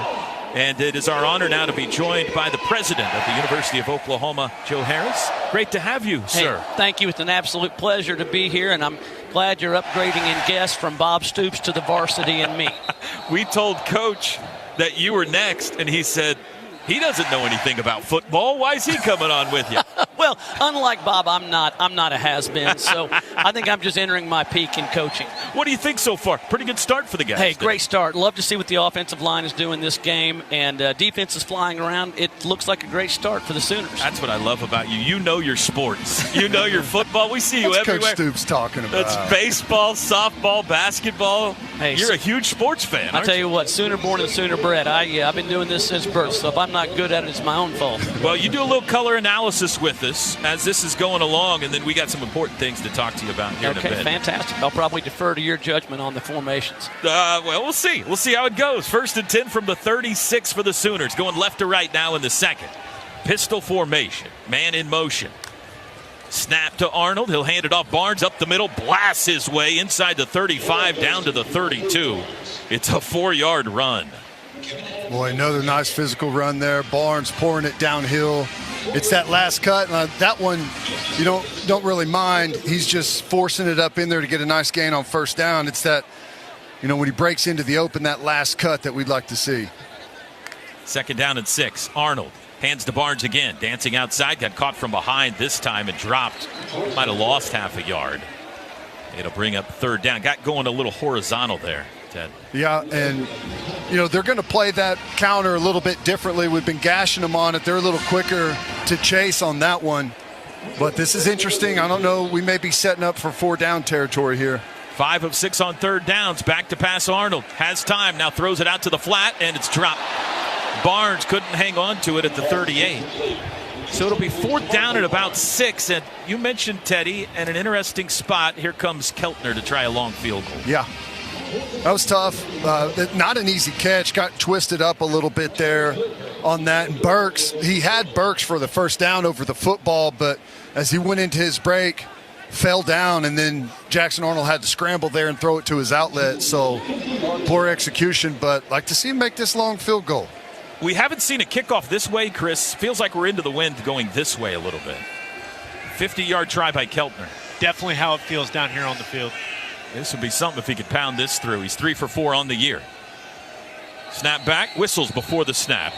And it is our honor now to be joined by the president of the University of Oklahoma, Joe Harris. Great to have you, sir. Hey, thank you. It's an absolute pleasure to be here, and I'm glad you're upgrading in guests from Bob Stoops to the varsity and me. We told Coach that you were next, and he said, He doesn't know anything about football. Why is he coming on with you? Well, unlike Bob, I'm not a has-been, so I think I'm just entering my peak in coaching. What do you think so far? Pretty good start for the guys. Hey, great start. Love to see what the offensive line is doing this game, and defense is flying around. It looks like a great start for the Sooners. That's what I love about you. You know your sports. You know your football. We see you everywhere. Coach Stoops talking about? That's baseball, softball, basketball. Hey, you're a huge sports fan. I tell you what, Sooner born and Sooner bred. I've been doing this since birth, so if I'm not good at it, it's my own fault. Well, you do a little color analysis with us as this is going along, and then we got some important things to talk to you about here in a bit. Okay, fantastic. I'll probably defer to your judgment on the formations. Well, we'll see. We'll see how it goes. 1st and 10 from the 36 for the Sooners, going left to right now in the second. Pistol formation, man in motion. Snap to Arnold. He'll hand it off. Barnes up the middle, blasts his way inside the 35 down to the 32. It's a 4-yard run. Boy, another nice physical run there. Barnes pouring it downhill. It's that last cut. That one you don't really mind. He's just forcing it up in there to get a nice gain on first down. It's that, when he breaks into the open, that last cut that we'd like to see. 2nd down and 6. Arnold hands to Barnes again. Dancing outside. Got caught from behind this time and dropped. Might have lost half a yard. It'll bring up 3rd down. Got going a little horizontal there, Ted. Yeah, and, they're going to play that counter a little bit differently. We've been gashing them on it. They're a little quicker to chase on that one. But this is interesting. I don't know. We may be setting up for 4-down territory here. 5 of 6 on 3rd downs. Back to pass Arnold. Has time. Now throws it out to the flat, and it's dropped. Barnes couldn't hang on to it at the 38. So it'll be 4th down at about 6. And you mentioned Teddy, and an interesting spot. Here comes Keltner to try a long field goal. Yeah. That was tough. Not an easy catch. Got twisted up a little bit there on that. And he had Burks for the 1st down over the football, but as he went into his break, fell down, and then Jackson Arnold had to scramble there and throw it to his outlet. So poor execution, but like to see him make this long field goal. We haven't seen a kickoff this way, Chris. Feels like we're into the wind going this way a little bit. 50-yard try by Keltner. Definitely how it feels down here on the field. This would be something if he could pound this through. He's 3 for 4 on the year. Snap back, whistles before the snap.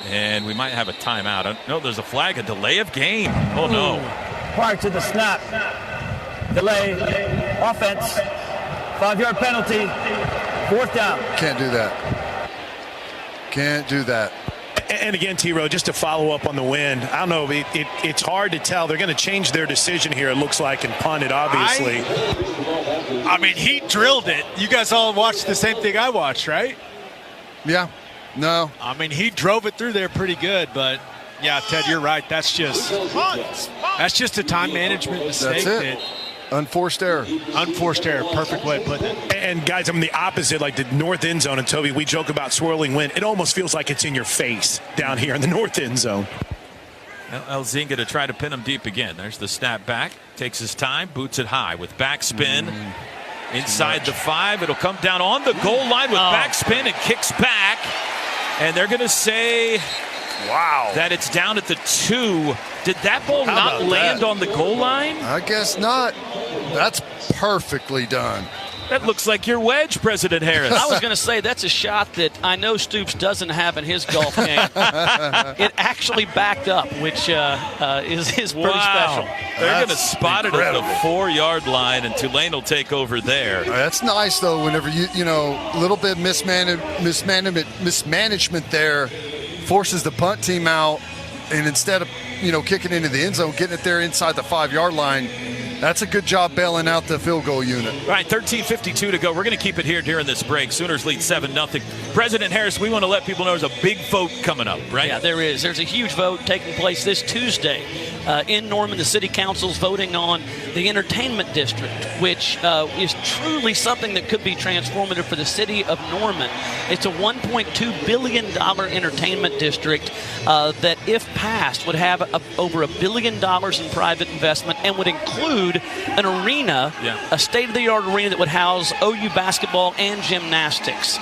And we might have a timeout. No, there's a flag, a delay of game. Oh, no. Prior to the snap, delay, offense, 5-yard penalty, 4th down. Can't do that. Can't do that. And again, T-Row, just to follow up on the wind, I don't know, it's hard to tell. They're going to change their decision here, it looks like, and punt it, obviously. I mean, he drilled it. You guys all watched the same thing I watched, right? Yeah. No. I mean, he drove it through there pretty good, but, yeah, Ted, you're right. That's just a time management mistake. That's it. Unforced error. Unforced error. Perfect way of putting it. And, guys, I'm the opposite, like the north end zone. And, Toby, we joke about swirling wind. It almost feels like it's in your face down here in the north end zone. Elzinga to try to pin him deep again. There's the snap back. Takes his time. Boots it high with backspin. Inside the 5. It'll come down on the goal line with backspin and kicks back. And they're going to say that it's down at the 2. Did that ball not land on the goal line? I guess not. That's perfectly done. That looks like your wedge, President Harris. I was going to say that's a shot that I know Stoops doesn't have in his golf game. It actually backed up, which is pretty special. They're going to spot it at the 4-yard line, and Tulane will take over there. That's nice, though, whenever a little bit mismanagement there forces the punt team out, and instead of, kicking into the end zone, getting it there inside the 5-yard line, that's a good job bailing out the field goal unit. All right, 13:52 to go. We're going to keep it here during this break. Sooners lead 7-0. President Harris, we want to let people know there's a big vote coming up, right? Yeah, there is. There's a huge vote taking place this Tuesday in Norman. The city council's voting on the entertainment district, which is truly something that could be transformative for the city of Norman. It's a $1.2 billion entertainment district that, if passed, would have over $1 billion in private investment and would include an arena, a state-of-the-art arena that would house OU basketball and gymnastics.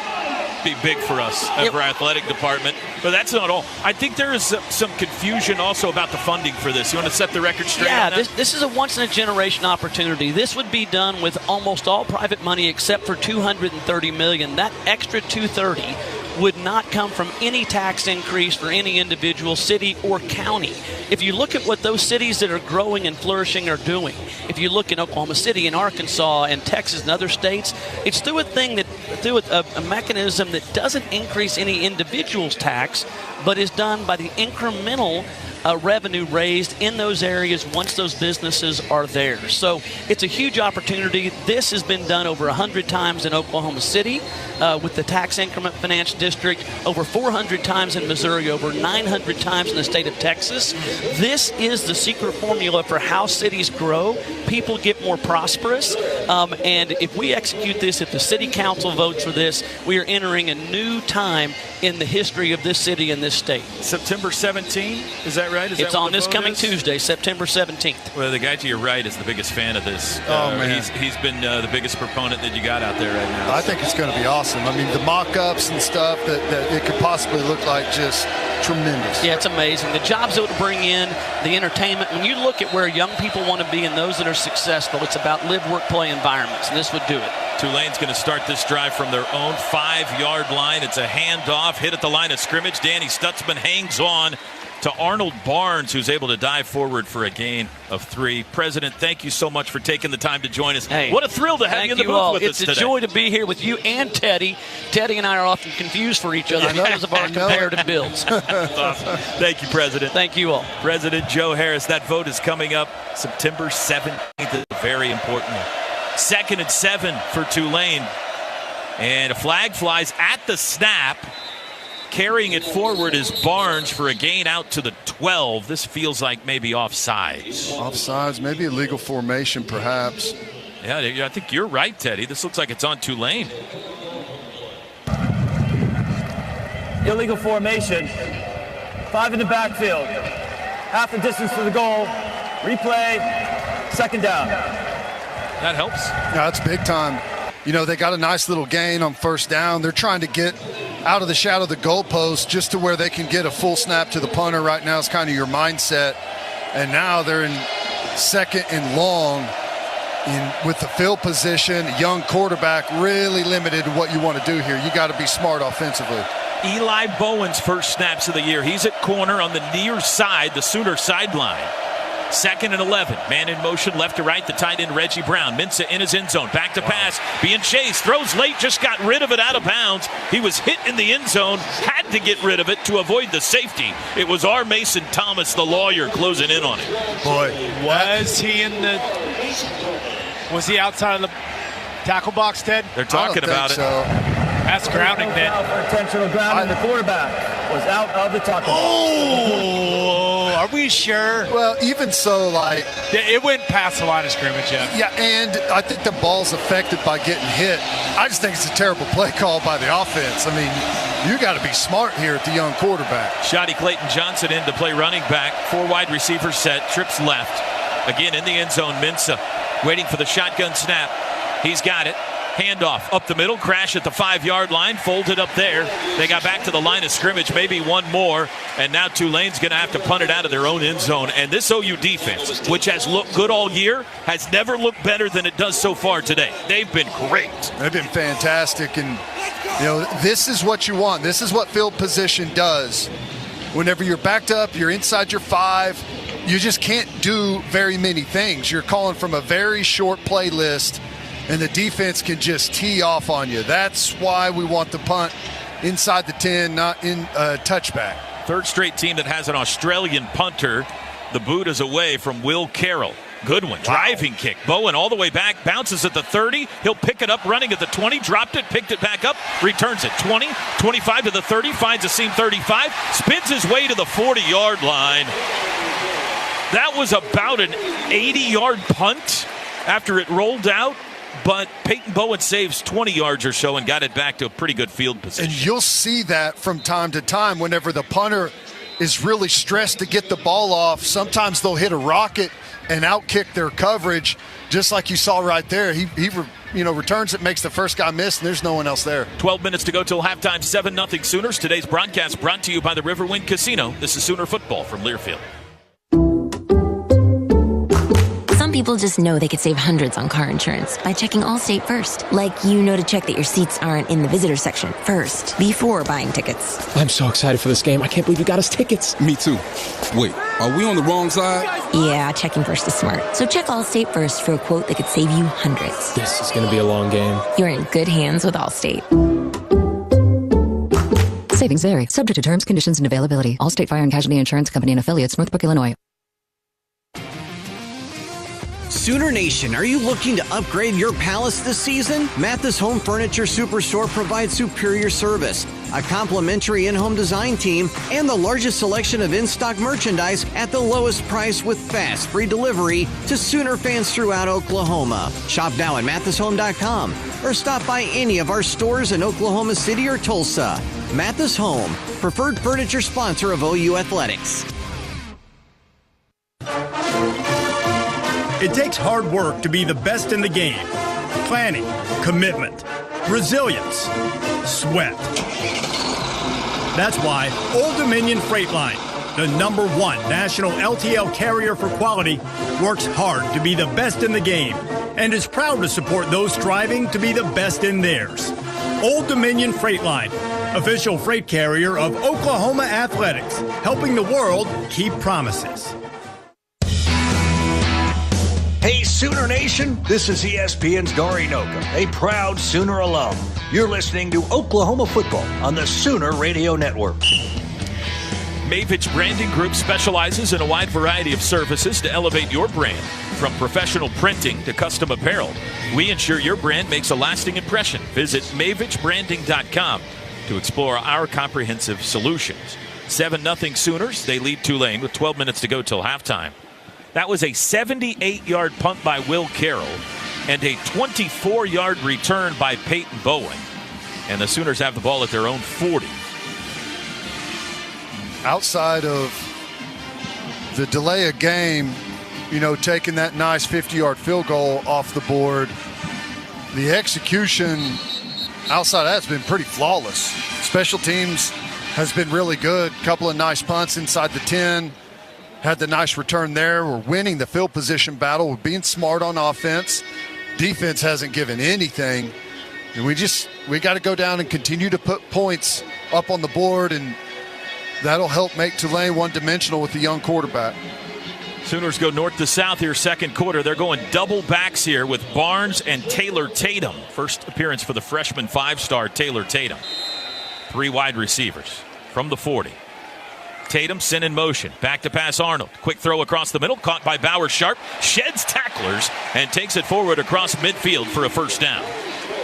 Be big for us, for our athletic department. But that's not all. I think there is some confusion also about the funding for this. You want to set the record straight? Yeah, this is a once-in-a-generation opportunity. This would be done with almost all private money except for $230 million. That extra $230 would not come from any tax increase for any individual city or county. If you look at what those cities that are growing and flourishing are doing, if you look in Oklahoma City and Arkansas and Texas and other states, it's through a mechanism that doesn't increase any individual's tax, but is done by the incremental revenue raised in those areas once those businesses are there. So it's a huge opportunity. This has been done over 100 times in Oklahoma City with the tax increment finance district, over 400 times in Missouri, over 900 times in the state of Texas. This is the secret formula for how cities grow. People get more prosperous. And if we execute this, if the city council votes for this, we are entering a new time in the history of this city and this state. September 17, is that right? Is it's that on this coming Tuesday, September 17th. Well, the guy to your right is the biggest fan of this. Man. He's been the biggest proponent that you got out there right now. I think it's going to be awesome. I mean, the mock-ups and stuff that it could possibly look like, just tremendous. Yeah, it's amazing. The jobs it would bring in, the entertainment. When you look at where young people want to be and those that are successful, it's about live, work, play environments, and this would do it. Tulane's going to start this drive from their own 5-yard line. It's a handoff, hit at the line of scrimmage. Danny Stutzman hangs on to Arnold Barnes, who's able to dive forward for a gain of 3. President, thank you so much for taking the time to join us. Hey, what a thrill to have you in the booth with us today. It's a joy to be here with you and Teddy. Teddy and I are often confused for each other because of our comparative builds. Awesome. Thank you, President. Thank you all. President Joe Harris, that vote is coming up September 17th. It's very important. 2nd and 7 for Tulane. And a flag flies at the snap. Carrying it forward is Barnes for a gain out to the 12. This feels like maybe offsides. Offsides, maybe illegal formation, perhaps. Yeah, I think you're right, Teddy. This looks like it's on Tulane. Illegal formation. 5 in the backfield. Half the distance to the goal. Replay. 2nd down. That helps. Yeah, that's big time. You know, they got a nice little gain on 1st down. They're trying to get out of the shadow of the goalpost just to where they can get a full snap to the punter. Right now is kind of your mindset. And now they're in 2nd and long with the field position. Young quarterback, really limited to what you want to do here. You got to be smart offensively. Eli Bowen's first snaps of the year. He's at corner on the near side, the Sooner sideline. 2nd and 11. Man in motion, left to right. The tight end, Reggie Brown. Mensah in his end zone. Back to pass. Being chased. Throws late. Just got rid of it out of bounds. He was hit in the end zone. Had to get rid of it to avoid the safety. It was R. Mason Thomas, the lawyer, closing in on it. Boy. Was he outside of the tackle box, Ted? They're talking about it. So. That's grounding, then. Intentional grounding. The quarterback was out of the tackle box. Oh, are we sure? Well, even so, like... It went past the line of scrimmage, yeah. Yeah, and I think the ball's affected by getting hit. I just think it's a terrible play call by the offense. I mean, you got to be smart here at the young quarterback. Shotty Clayton Johnson in to play running back. 4 wide receivers set. Trips left. Again in the end zone. Mensah waiting for the shotgun snap. He's got it. Handoff up the middle, crash at the 5-yard line, folded up there. They got back to the line of scrimmage, maybe one more, and now Tulane's going to have to punt it out of their own end zone. And this OU defense, which has looked good all year, has never looked better than it does so far today. They've been great. They've been fantastic, and you know, this is what you want. This is what field position does. Whenever you're backed up, you're inside your 5, you just can't do very many things. You're calling from a very short play list, and the defense can just tee off on you. That's why we want the punt inside the 10, not in touchback. 3rd straight team that has an Australian punter. The boot is away from Will Carroll. Good one. Wow. Driving kick. Bowen all the way back. Bounces at the 30. He'll pick it up running at the 20. Dropped it. Picked it back up. Returns it. 20. 25 to the 30. Finds a seam 35. Spins his way to the 40-yard line. That was about an 80-yard punt after it rolled out. But Peyton Bowen saves 20 yards or so and got it back to a pretty good field position. And you'll see that from time to time whenever the punter is really stressed to get the ball off. Sometimes they'll hit a rocket and outkick their coverage, just like you saw right there. He returns it, makes the first guy miss, and there's no one else there. 12 minutes to go till halftime, 7-0 Sooners. Today's broadcast brought to you by the Riverwind Casino. This is Sooner Football from Learfield. people just know they could save hundreds on car insurance by checking Allstate first. Like, you know to check that your seats aren't in the visitor section first, before buying tickets. I'm so excited for this game. I can't believe you got us tickets. Me too. Wait, are we on the wrong side? Yeah, checking first is smart. So check Allstate first for a quote that could save you hundreds. This is going to be a long game. You're in good hands with Allstate. Savings vary. Subject to terms, conditions, and availability. Allstate Fire and Casualty Insurance Company and Affiliates, Northbrook, Illinois. Sooner Nation, are you looking to upgrade your palace this season? Mathis Home Furniture Superstore provides superior service, a complimentary in-home design team, and the largest selection of in-stock merchandise at the lowest price with fast, free delivery to Sooner fans throughout Oklahoma. Shop now at mathishome.com or stop by any of our stores in Oklahoma City or Tulsa. Mathis Home, preferred furniture sponsor of OU Athletics. It takes hard work to be the best in the game. Planning, commitment, resilience, sweat. That's why Old Dominion Freight Line, the #1 national LTL carrier for quality, works hard to be the best in the game and is proud to support those striving to be the best in theirs. Old Dominion Freight Line, official freight carrier of Oklahoma Athletics, helping the world keep promises. Hey, Sooner Nation, this is ESPN's Dory Noka, a proud Sooner alum. You're listening to Oklahoma football on the Sooner Radio Network. Mavich Branding Group specializes in a wide variety of services to elevate your brand. From professional printing to custom apparel, we ensure your brand makes a lasting impression. Visit mavichbranding.com to explore our comprehensive solutions. 7-0 Sooners. They lead Tulane with 12 minutes to go till halftime. That was a 78-yard punt by Will Carroll and a 24-yard return by Peyton Bowen. And the Sooners have the ball at their own 40. Outside of the delay of game, taking that nice 50-yard field goal off the board, the execution outside of that's been pretty flawless. Special teams has been really good. Couple of nice punts inside the 10. Had the nice return there. We're winning the field position battle. We're being smart on offense. Defense hasn't given anything. And we got to go down and continue to put points up on the board, and that'll help make Tulane one-dimensional with the young quarterback. Sooners go north to south here, second quarter. They're going double backs here with Barnes and Taylor Tatum. First appearance for the freshman 5-star Taylor Tatum. 3 wide receivers from the 40. Tatum sent in motion. Back to pass Arnold. Quick throw across the middle. Caught by Bauer Sharp. Sheds tacklers and takes it forward across midfield for a first down.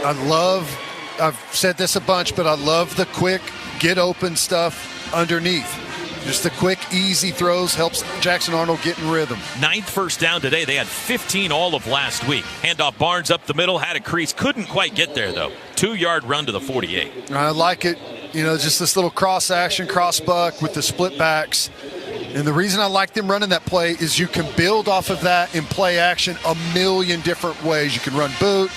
I've said this a bunch, but I love the quick get open stuff underneath. Just the quick, easy throws helps Jackson Arnold get in rhythm. 9th first down today. They had 15 all of last week. Handoff Barnes up the middle. Had a crease. Couldn't quite get there, though. 2-yard run to the 48. I like it. Just this little cross action, cross buck with the split backs. And the reason I like them running that play is you can build off of that in play action a million different ways. You can run boot.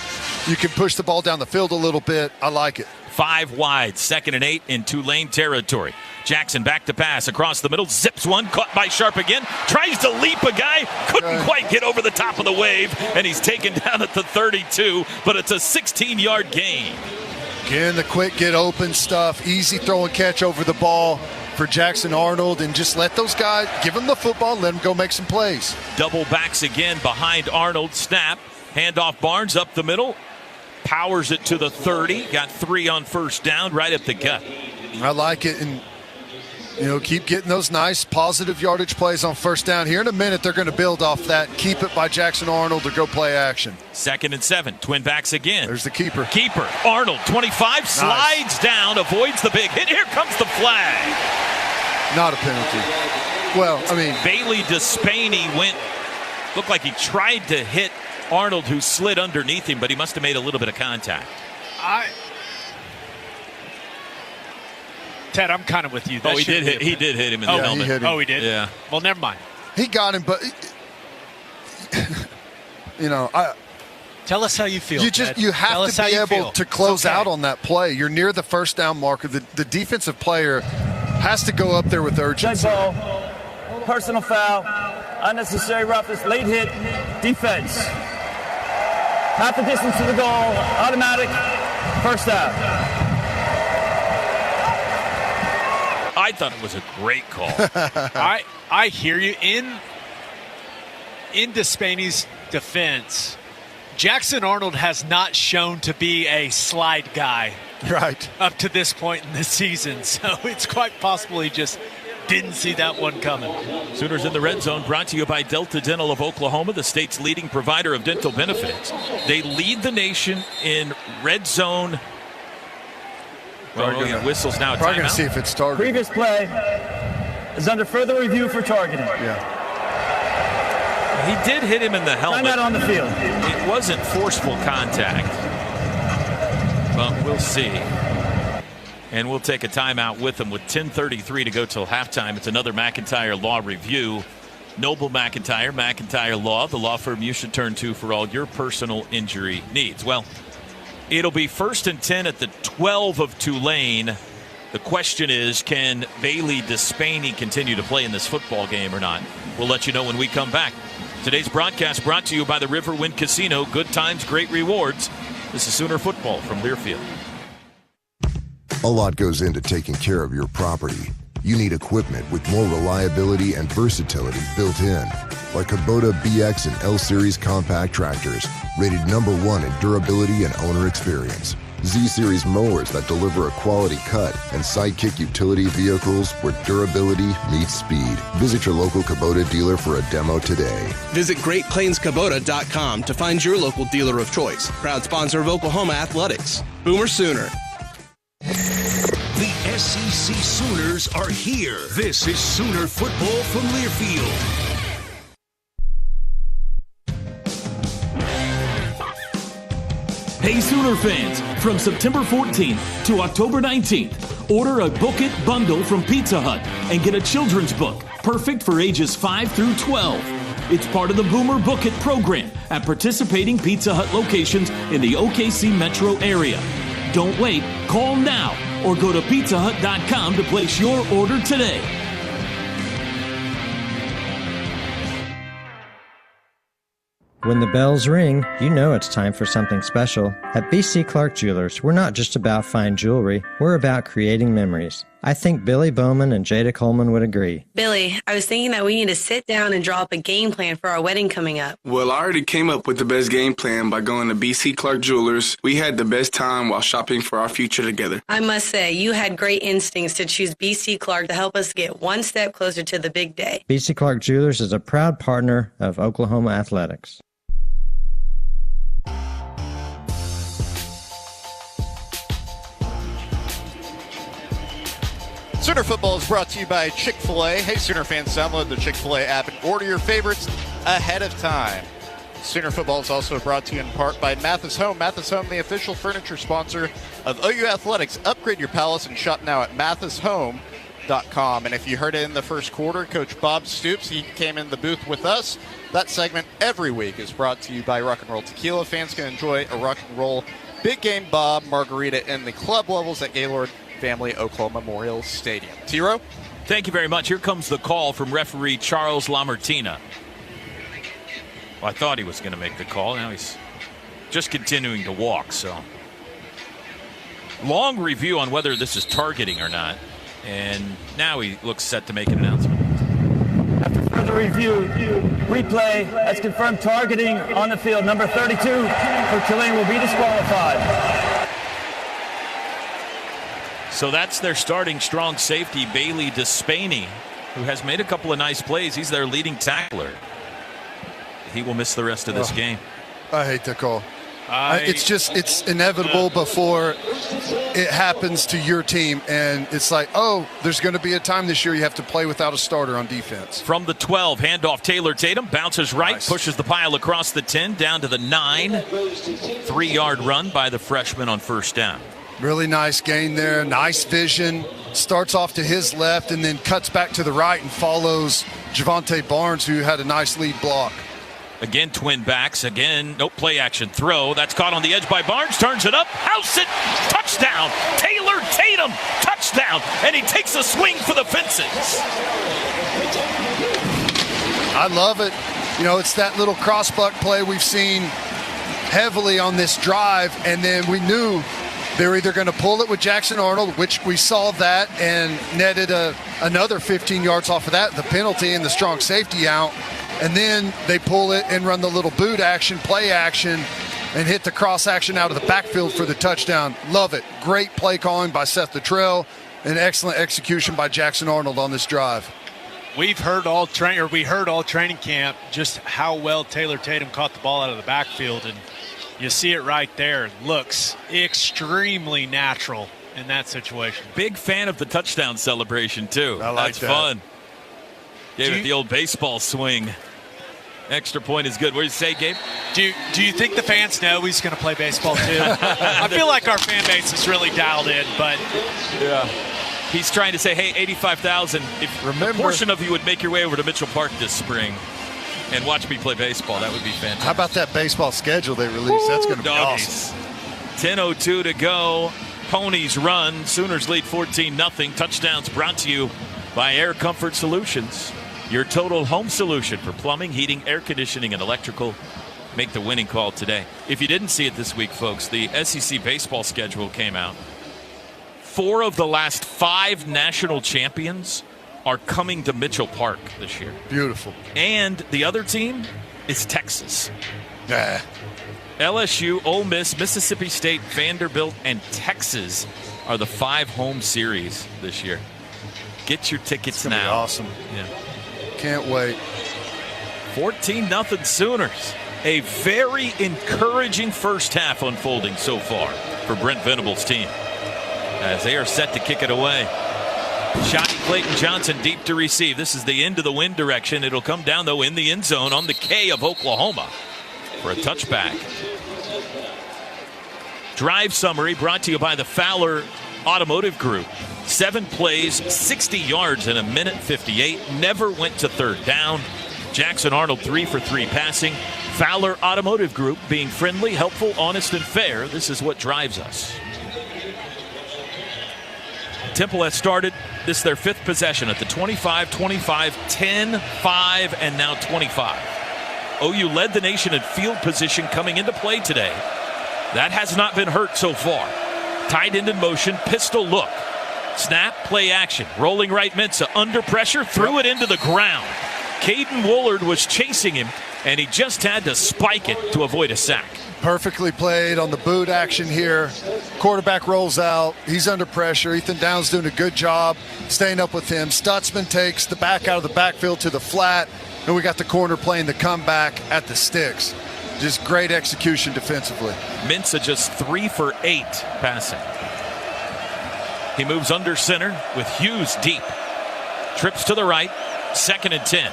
You can push the ball down the field a little bit. I like it. 5 wide, 2nd and 8 in Tulane territory. Jackson back to pass across the middle. Zips one, caught by Sharp again. Tries to leap a guy. Couldn't quite get over the top of the wave. And he's taken down at the 32. But it's a 16-yard gain. Again, the quick get open stuff. Easy throw and catch over the ball for Jackson Arnold. And just let those guys, give them the football, let them go make some plays. Double backs again behind Arnold. Snap. Handoff Barnes up the middle. Powers it to the 30. Got 3 on first down, right at the gut. I like it. And, keep getting those nice positive yardage plays on first down. Here in a minute, they're going to build off that. Keep it by Jackson Arnold to go play action. 2nd and 7. Twin backs again. There's the keeper. Arnold, 25, slides down, avoids the big hit. Here comes the flag. Not a penalty. Well, Bailey Despaney looked like he tried to hit Arnold, who slid underneath him, but he must have made a little bit of contact. Ted, I'm kind of with you. He did hit him in the helmet. He hit him. Oh, he did? Yeah. Well, never mind. He got him, but tell us how you feel. You have to be able to close out on that play. You're near the first down marker. The defensive player has to go up there with urgency. Dead ball. Personal foul. unnecessary roughness, late hit, defense. Half the distance to the goal, automatic, first down. I thought it was a great call. I hear you. In Despaign's defense, Jackson Arnold has not shown to be a slide guy right up to this point in the season, so it's quite possible he just didn't see that one coming. Sooners in the red zone, brought to you by Delta Dental of Oklahoma, the state's leading provider of dental benefits. They lead the nation in red zone. Well, whistles now. Probably going to see if it's targeted. Previous play is under further review for targeting. Yeah. He did hit him in the helmet. Timeout on the field. It wasn't forceful contact. But we'll see. And we'll take a timeout with him with 10:33 to go till halftime. It's another McIntyre Law review. Noble McIntyre Law, the law firm you should turn to for all your personal injury needs. Well, it'll be 1st and 10 at the 12 of Tulane. The question is, can Bailey Despaigne continue to play in this football game or not? We'll let you know when we come back. Today's broadcast brought to you by the Riverwind Casino. Good times, great rewards. This is Sooner Football from Learfield. A lot goes into taking care of your property. You need equipment with more reliability and versatility built in, like Kubota BX and L Series compact tractors, rated #1 in durability and owner experience. Z-Series mowers that deliver a quality cut, and Sidekick utility vehicles where durability meets speed. Visit your local Kubota dealer for a demo today. Visit GreatPlainsKubota.com to find your local dealer of choice. Proud sponsor of Oklahoma Athletics. Boomer Sooner. The SEC Sooners are here. This is Sooner Football from Learfield. Hey Sooner fans, from September 14th to October 19th, order a Book It bundle from Pizza Hut and get a children's book, perfect for ages 5 through 12. It's part of the Boomer Book It program at participating Pizza Hut locations in the OKC metro area. Don't wait, call now or go to pizzahut.com to place your order today. When the bells ring, you know it's time for something special. At BC Clark Jewelers, we're not just about fine jewelry, we're about creating memories. I think Billy Bowman and Jada Coleman would agree. Billy, I was thinking that we need to sit down and draw up a game plan for our wedding coming up. Well, I already came up with the best game plan by going to BC Clark Jewelers. We had the best time while shopping for our future together. I must say, you had great instincts to choose BC Clark to help us get one step closer to the big day. BC Clark Jewelers is a proud partner of Oklahoma Athletics. Sooner Football is brought to you by Chick-fil-A. Hey, Sooner fans, download the Chick-fil-A app and order your favorites ahead of time. Sooner Football is also brought to you in part by Mathis Home. Mathis Home, the official furniture sponsor of OU Athletics. Upgrade your palace and shop now at mathishome.com. And if you heard it in the first quarter, Coach Bob Stoops, he came in the booth with us. That segment every week is brought to you by Rock and Roll Tequila. Fans can enjoy a Rock and Roll Big Game Bob margarita in the club levels at Gaylord Family Oklahoma Memorial Stadium. Tiro? Thank you very much. Here comes the call from referee Charles Lamartina. Well, I thought he was going to make the call. Now he's just continuing to walk. So long review on whether this is targeting or not. And now he looks set to make an announcement. After further review, replay has confirmed targeting on the field. Number 32 for Tulane will be disqualified. So that's their starting strong safety, Bailey Despaigne, who has made a couple of nice plays. He's their leading tackler. He will miss the rest of this game. I hate that call. It's inevitable before it happens to your team. And it's like, oh, there's going to be a time this year you have to play without a starter on defense. From the 12, handoff Taylor Tatum, bounces right, pushes the pile across the 10, down to the 9. 3-yard run by the freshman on first down. Really nice gain there, nice vision. Starts off to his left and then cuts back to the right and follows Javonte Barnes, who had a nice lead block. Again, twin backs. Again, no play action throw. That's caught on the edge by Barnes. Turns it up. House it. Touchdown. Taylor Tatum. Touchdown. And he takes a swing for the fences. I love it. It's that little cross-buck play we've seen heavily on this drive, and then we knew they were either going to pull it with Jackson Arnold, which we saw that and netted another 15 yards off of that, the penalty and the strong safety out, and then they pull it and run the little boot action, play action, and hit the cross action out of the backfield for the touchdown. Love it. Great play calling by Seth Luttrell and excellent execution by Jackson Arnold on this drive. We heard all training camp just how well Taylor Tatum caught the ball out of the backfield, and you see it right there. Looks extremely natural in that situation. Big fan of the touchdown celebration, too. I like That's that. fun. Gave it the old baseball swing. Extra point is good. What do you say, Gabe? Do you think the fans know he's going to play baseball, too? I feel like our fan base is really dialed in, but... Yeah. He's trying to say, hey, 85,000, if a portion of you would make your way over to Mitchell Park this spring and watch me play baseball, that would be fantastic. How about that baseball schedule they released? That's going to be awesome. 10:02 to go. Ponies run. Sooners lead 14-0. Touchdowns brought to you by Air Comfort Solutions, your total home solution for plumbing, heating, air conditioning, and electrical. Make the winning call today. If you didn't see it this week, folks, the SEC baseball schedule came out. 4 of the last 5 national champions are coming to Mitchell Park this year. Beautiful. And the other team is Texas. Nah. LSU, Ole Miss, Mississippi State, Vanderbilt, and Texas are the 5 home series this year. Get your tickets now. Be awesome. Yeah. Can't wait. 14-0 Sooners. A very encouraging first half unfolding so far for Brent Venables' team, as they are set to kick it away. Shotty Clayton Johnson deep to receive. This is the end of the wind direction. It'll come down, though, in the end zone on the K of Oklahoma for a touchback. Drive summary brought to you by the Fowler Automotive Group. 7 plays, 60 yards in a minute 58. Never went to third down. Jackson Arnold 3 for 3 passing. Fowler Automotive Group, being friendly, helpful, honest, and fair. This is what drives us. Temple has started. This is their 5th possession at the 25, 25, 10, 5, and now 25. OU led the nation in field position coming into play today. That has not been hurt so far. Tight end in motion, pistol look. Snap, play action. Rolling right Mensah, under pressure, threw it into the ground. Caden Woolard was chasing him, and he just had to spike it to avoid a sack. Perfectly played on the boot action here. Quarterback rolls out. He's under pressure. Ethan Downs doing a good job staying up with him. Stutzman takes the back out of the backfield to the flat, and we got the corner playing the comeback at the sticks. Just great execution defensively. Mensah just 3 for 8 passing. He moves under center with Hughes deep. Trips to the right. 2nd and 10.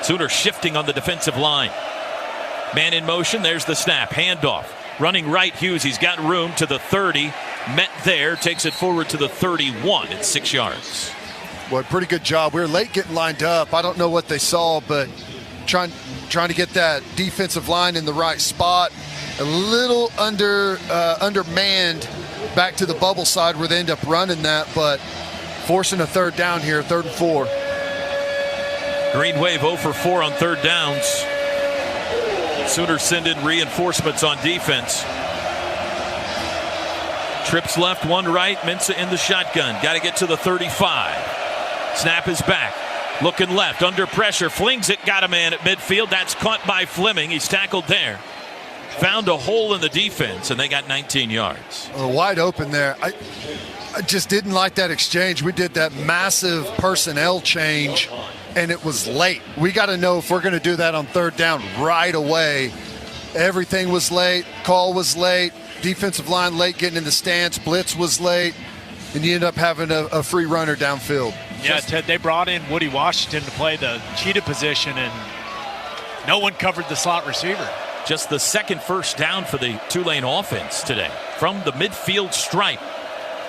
Sooners shifting on the defensive line. Man in motion. There's the snap. Handoff. Running right, Hughes. He's got room to the 30. Met there. Takes it forward to the 31 at 6 yards. Boy, pretty good job. We were late getting lined up. I don't know what they saw, but trying to get that defensive line in the right spot. A little undermanned back to the bubble side where they end up running that, but forcing a third down here, 3rd and 4. Green Wave 0 for 4 on third downs. Sooners send in reinforcements on defense. Trips left, 1 right. Mensah in the shotgun. Got to get to the 35. Snap is back. Looking left, under pressure. Flings it, got a man at midfield. That's caught by Fleming. He's tackled there. Found a hole in the defense, and they got 19 yards. Wide open there. I just didn't like that exchange. We did that massive personnel change, and it was late. We got to know if we're going to do that on third down right away. Everything was late. Call was late. Defensive line late getting in the stance. Blitz was late. And you end up having a free runner downfield. Yeah, Ted, they brought in Woody Washington to play the cheetah position, and no one covered the slot receiver. Just the 2nd first down for the Tulane offense today. From the midfield stripe,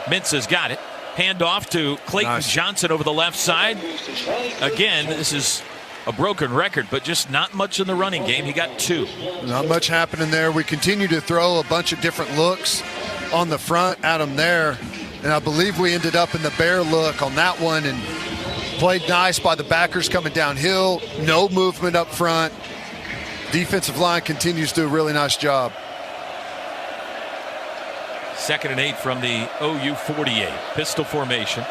Mensah's got it. Hand off to Clayton Johnson over the left side. Again, this is a broken record, but just not much in the running game. He got 2. Not much happening there. We continue to throw a bunch of different looks on the front at him there. And I believe we ended up in the bear look on that one. And Played nice by the backers coming downhill. No movement up front. Defensive line continues to do a really nice job. 2nd and 8 from the OU 48. Pistol formation.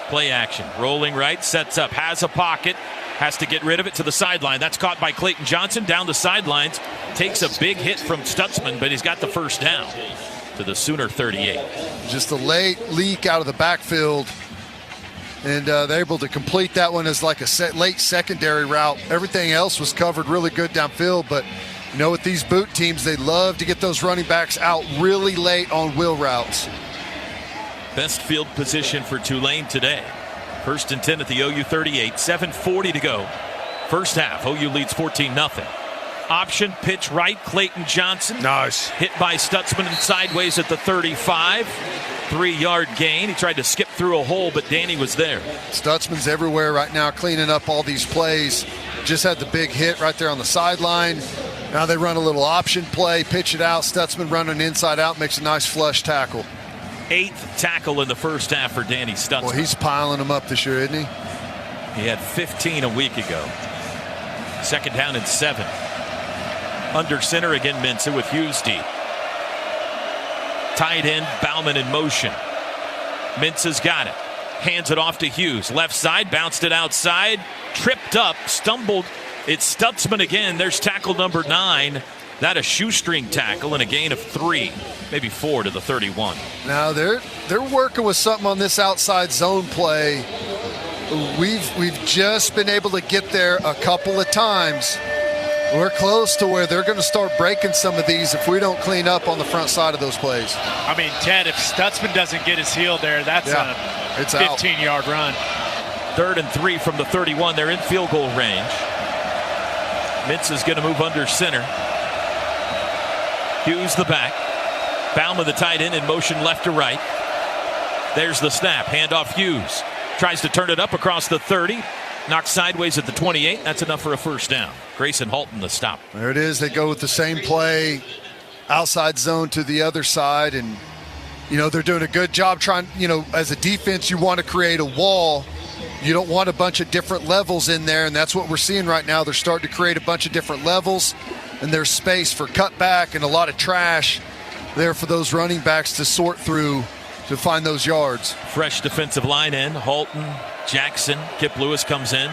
Play action. Rolling right. Sets up. Has a pocket. Has to get rid of it to the sideline. That's caught by Clayton Johnson down the sidelines. Takes a big hit from Stutzman, but he's got the first down to the Sooner 38. Just a late leak out of the backfield. And they're able to complete that one as like a late secondary route. Everything else was covered really good downfield, but you know, with these boot teams, they love to get those running backs out really late on wheel routes. Best field position for Tulane today. 1st and 10 at the OU 38. 7:40 to go. First half. OU leads 14-0. Option pitch right. Clayton Johnson. Nice. Hit by Stutzman and sideways at the 35. 3-yard gain. He tried to skip through a hole, but Danny was there. Stutzman's everywhere right now, cleaning up all these plays. Just had the big hit right there on the sideline. Now they run a little option play, pitch it out. Stutzman running inside out, makes a nice flush tackle. 8th tackle in the first half for Danny Stutzman. Well, he's piling them up this year, isn't he? He had 15 a week ago. 2nd down and 7. Under center again, Mensah with Hughes deep. Tight end, Bauman in motion. Mensah's got it. Hands it off to Hughes. Left side, bounced it outside. Tripped up, stumbled. It's Stutzman again. There's tackle number 9. That a shoestring tackle and a gain of 3, maybe 4 to the 31. Now they're working with something on this outside zone play. We've just been able to get there a couple of times. We're close to where they're going to start breaking some of these if we don't clean up on the front side of those plays. I mean, Ted, if Stutzman doesn't get his heel there, that's a 15-yard run. 3rd and 3 from the 31. They're in field goal range. Mensah's going to move under center. Hughes the back. Bauman the tight end in motion left to right. There's the snap. Handoff Hughes. Tries to turn it up across the 30. Knocked sideways at the 28. That's enough for a first down. Grayson Halton the stop. There it is. They go with the same play. Outside zone to the other side. And, you know, they're doing a good job trying, you know, as a defense, you want to create a wall. You don't want a bunch of different levels in there. And that's what we're seeing right now. They're starting to create a bunch of different levels. And there's space for cutback and a lot of trash there for those running backs to sort through to find those yards. Fresh defensive line in. Halton, Jackson, Kip Lewis comes in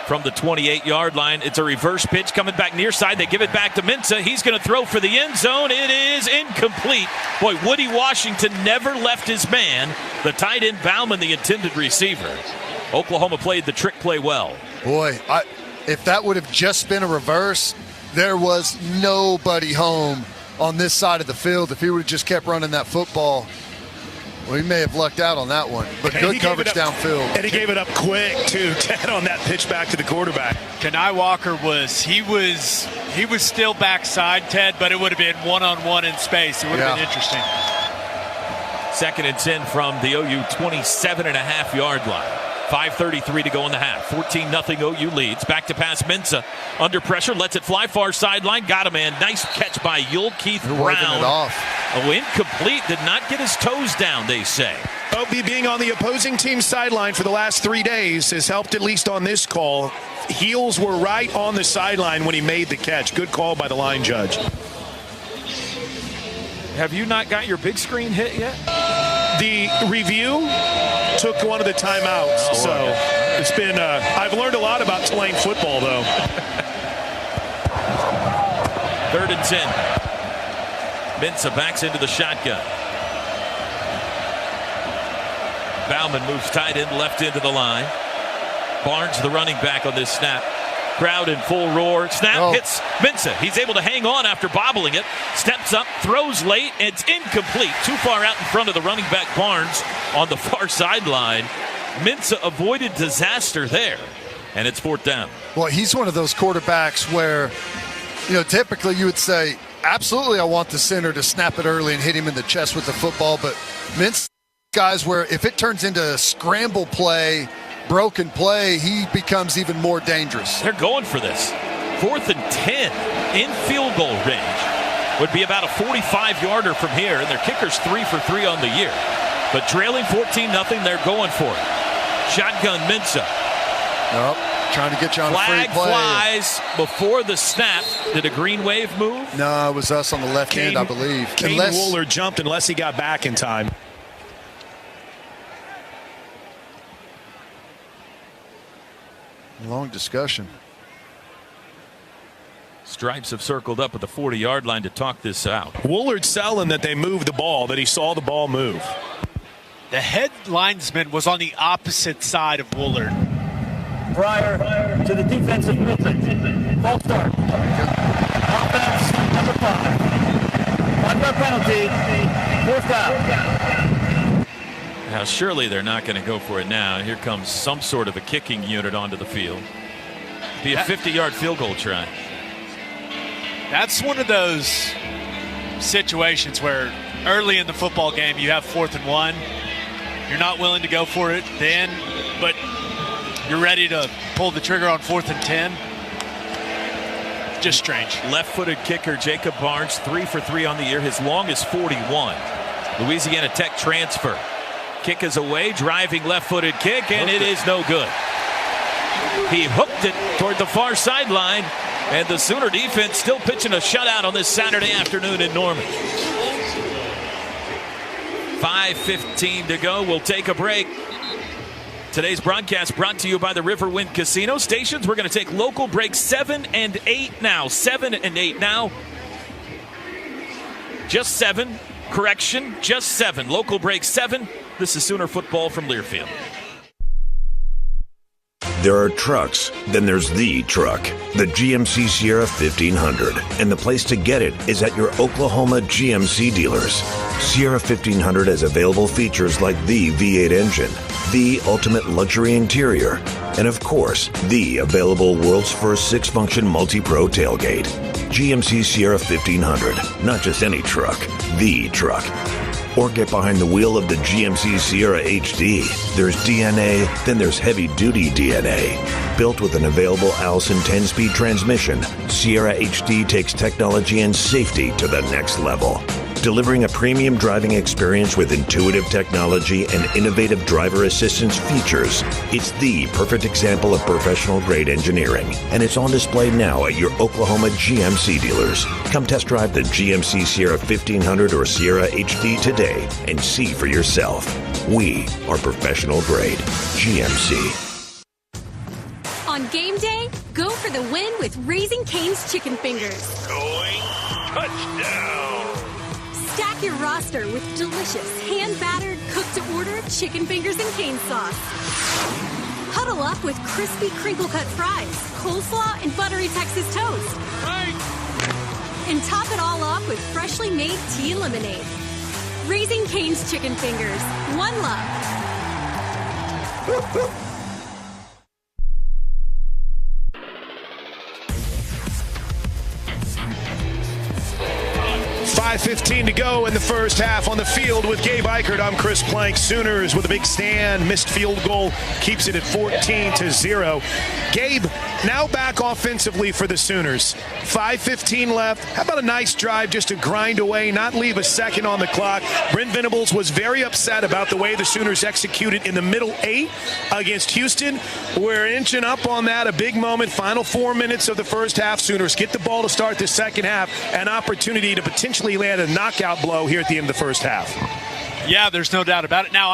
from the 28-yard line. It's a reverse pitch coming back near side. They give it back to Mensah. He's going to throw for the end zone. It is incomplete. Boy, Woody Washington never left his man. The tight end Bauman, the intended receiver. Oklahoma played the trick play well. Boy, if that would have just been a reverse, there was nobody home on this side of the field. If he would have just kept running that football, well, he may have lucked out on that one. But good coverage downfield. And he gave it up quick, too, Ted, on that pitch back to the quarterback. Kenai Walker was still backside, Ted, but it would have been one-on-one in space. It would have been interesting. 2nd and 10 from the OU 27.5-yard line. 5:33 to go in the half. 14-0 OU leads. Back to pass Mensah. Under pressure. Lets it fly far sideline. Got a man. Nice catch by Yul Keith Brown. It off. Oh, incomplete. Did not get his toes down, they say. Obi being on the opposing team's sideline for the last 3 days has helped, at least on this call. Heels were right on the sideline when he made the catch. Good call by the line judge. Have you not got your big screen hit yet? The review took one of the timeouts, so it's been I've learned a lot about Tulane football, though. 3rd and 10. Mensah backs into the shotgun. Bauman moves tight end left into the line. Barnes the running back on this snap. Crowd in full roar. Snap hits Mensah. He's able to hang on after bobbling it. Steps up, throws late, and it's incomplete. Too far out in front of the running back Barnes on the far sideline. Mensah avoided disaster there, and it's 4th down. Well, he's one of those quarterbacks where, you know, typically you would say, absolutely I want the center to snap it early and hit him in the chest with the football, but Mensah guys where if it turns into a scramble play, broken play, he becomes even more dangerous. They're going for this. 4th and 10 in field goal range. Would be about a 45-yarder from here, and their kicker's 3 for 3 on the year. But trailing 14-0, they're going for it. Shotgun Mensah. Nope. Trying to get you on a free Flag play. flies before the snap. Did a green wave move? No, it was us on the left end, I believe. Kane Wooler jumped unless he got back in time. Long discussion. Stripes have circled up at the 40-yard line to talk this out. Woolard's selling that they moved the ball, that he saw the ball move. The head linesman was on the opposite side of Woolard. Prior to the defensive movement. False start. Offense, number 5. 5-yard penalty. 4th down. Now, surely they're not going to go for it now. Here comes some sort of a kicking unit onto the field. Be a 50-yard field goal try. That's one of those situations where early in the football game you have 4th and 1. You're not willing to go for it then, but you're ready to pull the trigger on 4th and 10. Just strange. Left-footed kicker Jacob Barnes, 3 for 3 on the year. His longest 41. Louisiana Tech transfer. Kick is away, driving left-footed kick, and it is no good. He hooked it toward the far sideline, and the Sooner defense still pitching a shutout on this Saturday afternoon in Norman. 5:15 to go. We'll take a break. Today's broadcast brought to you by the Riverwind Casino. Stations, we're going to take local breaks 7 and 8 now. 7 and 8 now. Just 7. Correction, just 7. Local break 7. This is Sooner football from Learfield. There are trucks, then there's the truck, the GMC Sierra 1500. And the place to get it is at your Oklahoma GMC dealers. Sierra 1500 has available features like the V8 engine, the ultimate luxury interior, and of course, the available world's first 6-function multi-pro tailgate. GMC Sierra 1500, not just any truck, the truck. Or get behind the wheel of the GMC Sierra HD. There's DNA, then there's heavy-duty DNA. Built with an available Allison 10-speed transmission, Sierra HD takes technology and safety to the next level. Delivering a premium driving experience with intuitive technology and innovative driver assistance features. It's the perfect example of professional-grade engineering. And it's on display now at your Oklahoma GMC dealers. Come test drive the GMC Sierra 1500 or Sierra HD today and see for yourself. We are professional-grade. GMC. On game day, go for the win with Raising Cane's Chicken Fingers. Going touchdown. Stack your roster with delicious, hand-battered, cooked-to-order chicken fingers and cane sauce. Huddle up with crispy crinkle-cut fries, coleslaw, and buttery Texas toast. Right. And top it all off with freshly made tea and lemonade. Raising Cane's Chicken Fingers. One love. 5:15 to go in the first half. On the field with Gabe Eichert, I'm Chris Plank. Sooners with a big stand, missed field goal, keeps it at 14-0. Gabe, now back offensively for the Sooners. 5:15 left. How about a nice drive just to grind away, not leave a second on the clock? Brent Venables was very upset about the way the Sooners executed in the middle 8 against Houston. We're inching up on that, a big moment. Final 4 minutes of the first half. Sooners get the ball to start the second half. An opportunity to potentially land a knockout blow here at the end of the first half. Yeah, there's no doubt about it. Now,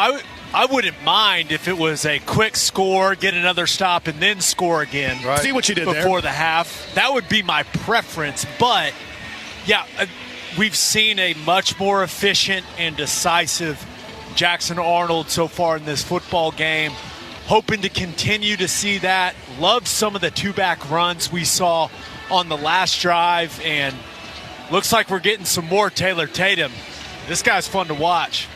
I wouldn't mind if it was a quick score, get another stop, and then score again. Right. See what you did before the half. That would be my preference. But, yeah, we've seen a much more efficient and decisive Jackson Arnold so far in this football game. Hoping to continue to see that. Love some of the two-back runs we saw on the last drive, and looks like we're getting some more Taylor Tatum. This guy's fun to watch.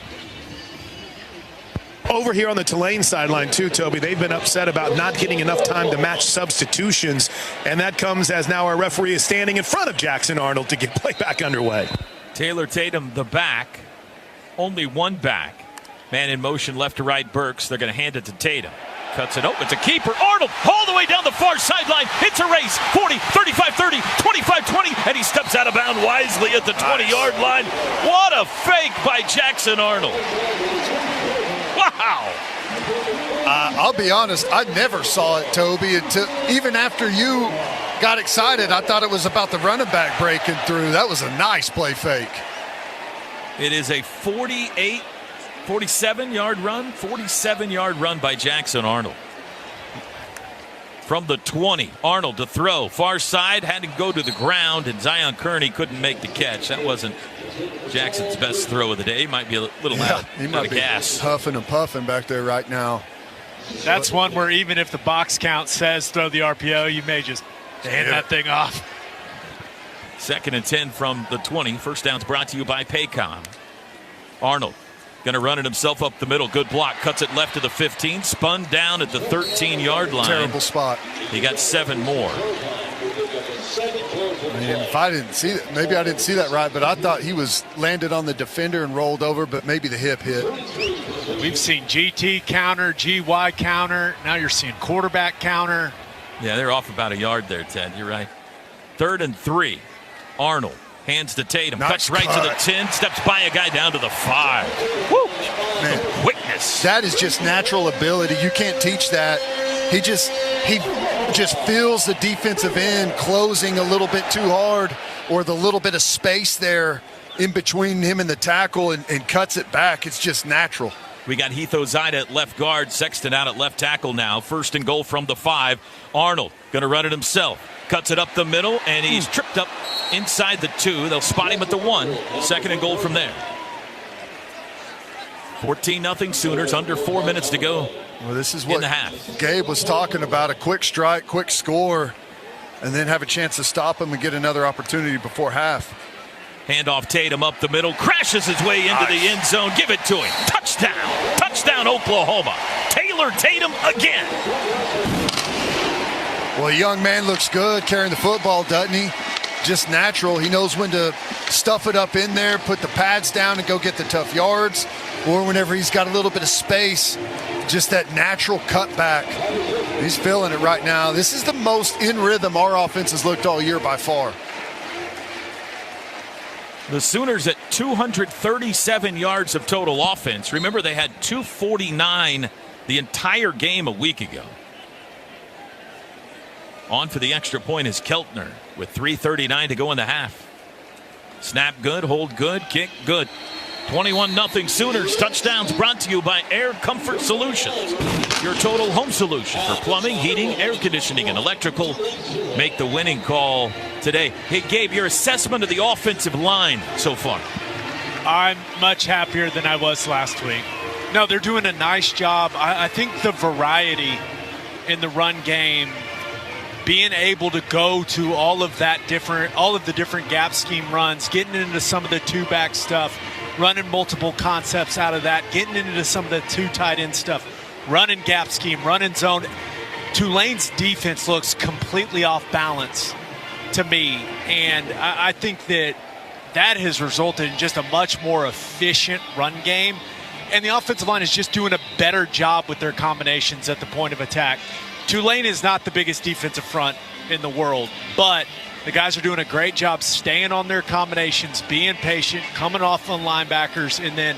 Over here on the Tulane sideline, too, Toby, they've been upset about not getting enough time to match substitutions, and that comes as now our referee is standing in front of Jackson Arnold to get play back underway. Taylor Tatum, the back. Only one back. Man in motion, left to right, Burks. They're going to hand it to Tatum. Cuts it open. It's a keeper. Arnold all the way down the far sideline. It's a race. 40, 35, 30, 25, 20. And he steps out of bounds wisely at the 20-yard line. What a fake by Jackson Arnold. Wow. I'll be honest, I never saw it, Toby, until even after you got excited. I thought it was about the running back breaking through. That was a nice play fake. It is a 47-yard run by Jackson Arnold. From the 20, Arnold to throw. Far side, had to go to the ground, and Zion Kearney couldn't make the catch. That wasn't Jackson's best throw of the day. He might be a little out of gas. Huffing and puffing back there right now. That's one where even if the box count says throw the RPO, you may just hand that thing off. 2nd and 10 from the 20. First down's brought to you by Paycom. Arnold going to run it himself up the middle. Good block. Cuts it left to the 15. Spun down at the 13-yard line. Terrible spot. He got 7 more. I mean, if I didn't see that, maybe I didn't see that right, but I thought he was landed on the defender and rolled over, but maybe the hip hit. We've seen GT counter, GY counter. Now you're seeing quarterback counter. Yeah, they're off about a yard there, Ted. You're right. 3rd and 3. Arnold hands to Tatum. Nice cuts right cut. to the 10. Steps by a guy down to the 5. Woo! Man, quickness. That is just natural ability. You can't teach that. He just feels the defensive end closing a little bit too hard, or the little bit of space there in between him and the tackle, and cuts it back. It's just natural. We got Heath Ozida at left guard, Sexton out at left tackle now. 1st and goal from the 5. Arnold going to run it himself. Cuts it up the middle, and he's tripped up inside the 2. They'll spot him at the 1. 2nd and goal from there. 14-0 Sooners, under 4 minutes to go. Well, this is in what the half. Gabe was talking about, a quick strike, quick score, and then have a chance to stop him and get another opportunity before half. Handoff Tatum up the middle, crashes his way into the end zone. Give it to him. Touchdown. Touchdown, Oklahoma. Taylor Tatum again. Well, a young man looks good carrying the football, doesn't he? Just natural. He knows when to stuff it up in there, put the pads down and go get the tough yards, or whenever he's got a little bit of space, just that natural cutback. He's feeling it right now. This is the most in rhythm our offense has looked all year by far. The Sooners at 237 yards of total offense. Remember, they had 249 the entire game a week ago. On for the extra point is Keltner with 3:39 to go in the half. Snap good, hold good, kick good. 21-0 Sooners. Touchdowns brought to you by Air Comfort Solutions. Your total home solution for plumbing, heating, air conditioning, and electrical. Make the winning call today. Hey, Gabe, your assessment of the offensive line so far? I'm much happier than I was last week. No, they're doing a nice job. I think the variety in the run game, being able to go to all of the different gap scheme runs, getting into some of the two-back stuff, running multiple concepts out of that, getting into some of the two tight end stuff, running gap scheme, running zone. Tulane's defense looks completely off balance to me, and I think that has resulted in just a much more efficient run game, and the offensive line is just doing a better job with their combinations at the point of attack. Tulane is not the biggest defensive front in the world, but the guys are doing a great job staying on their combinations, being patient, coming off on linebackers, and then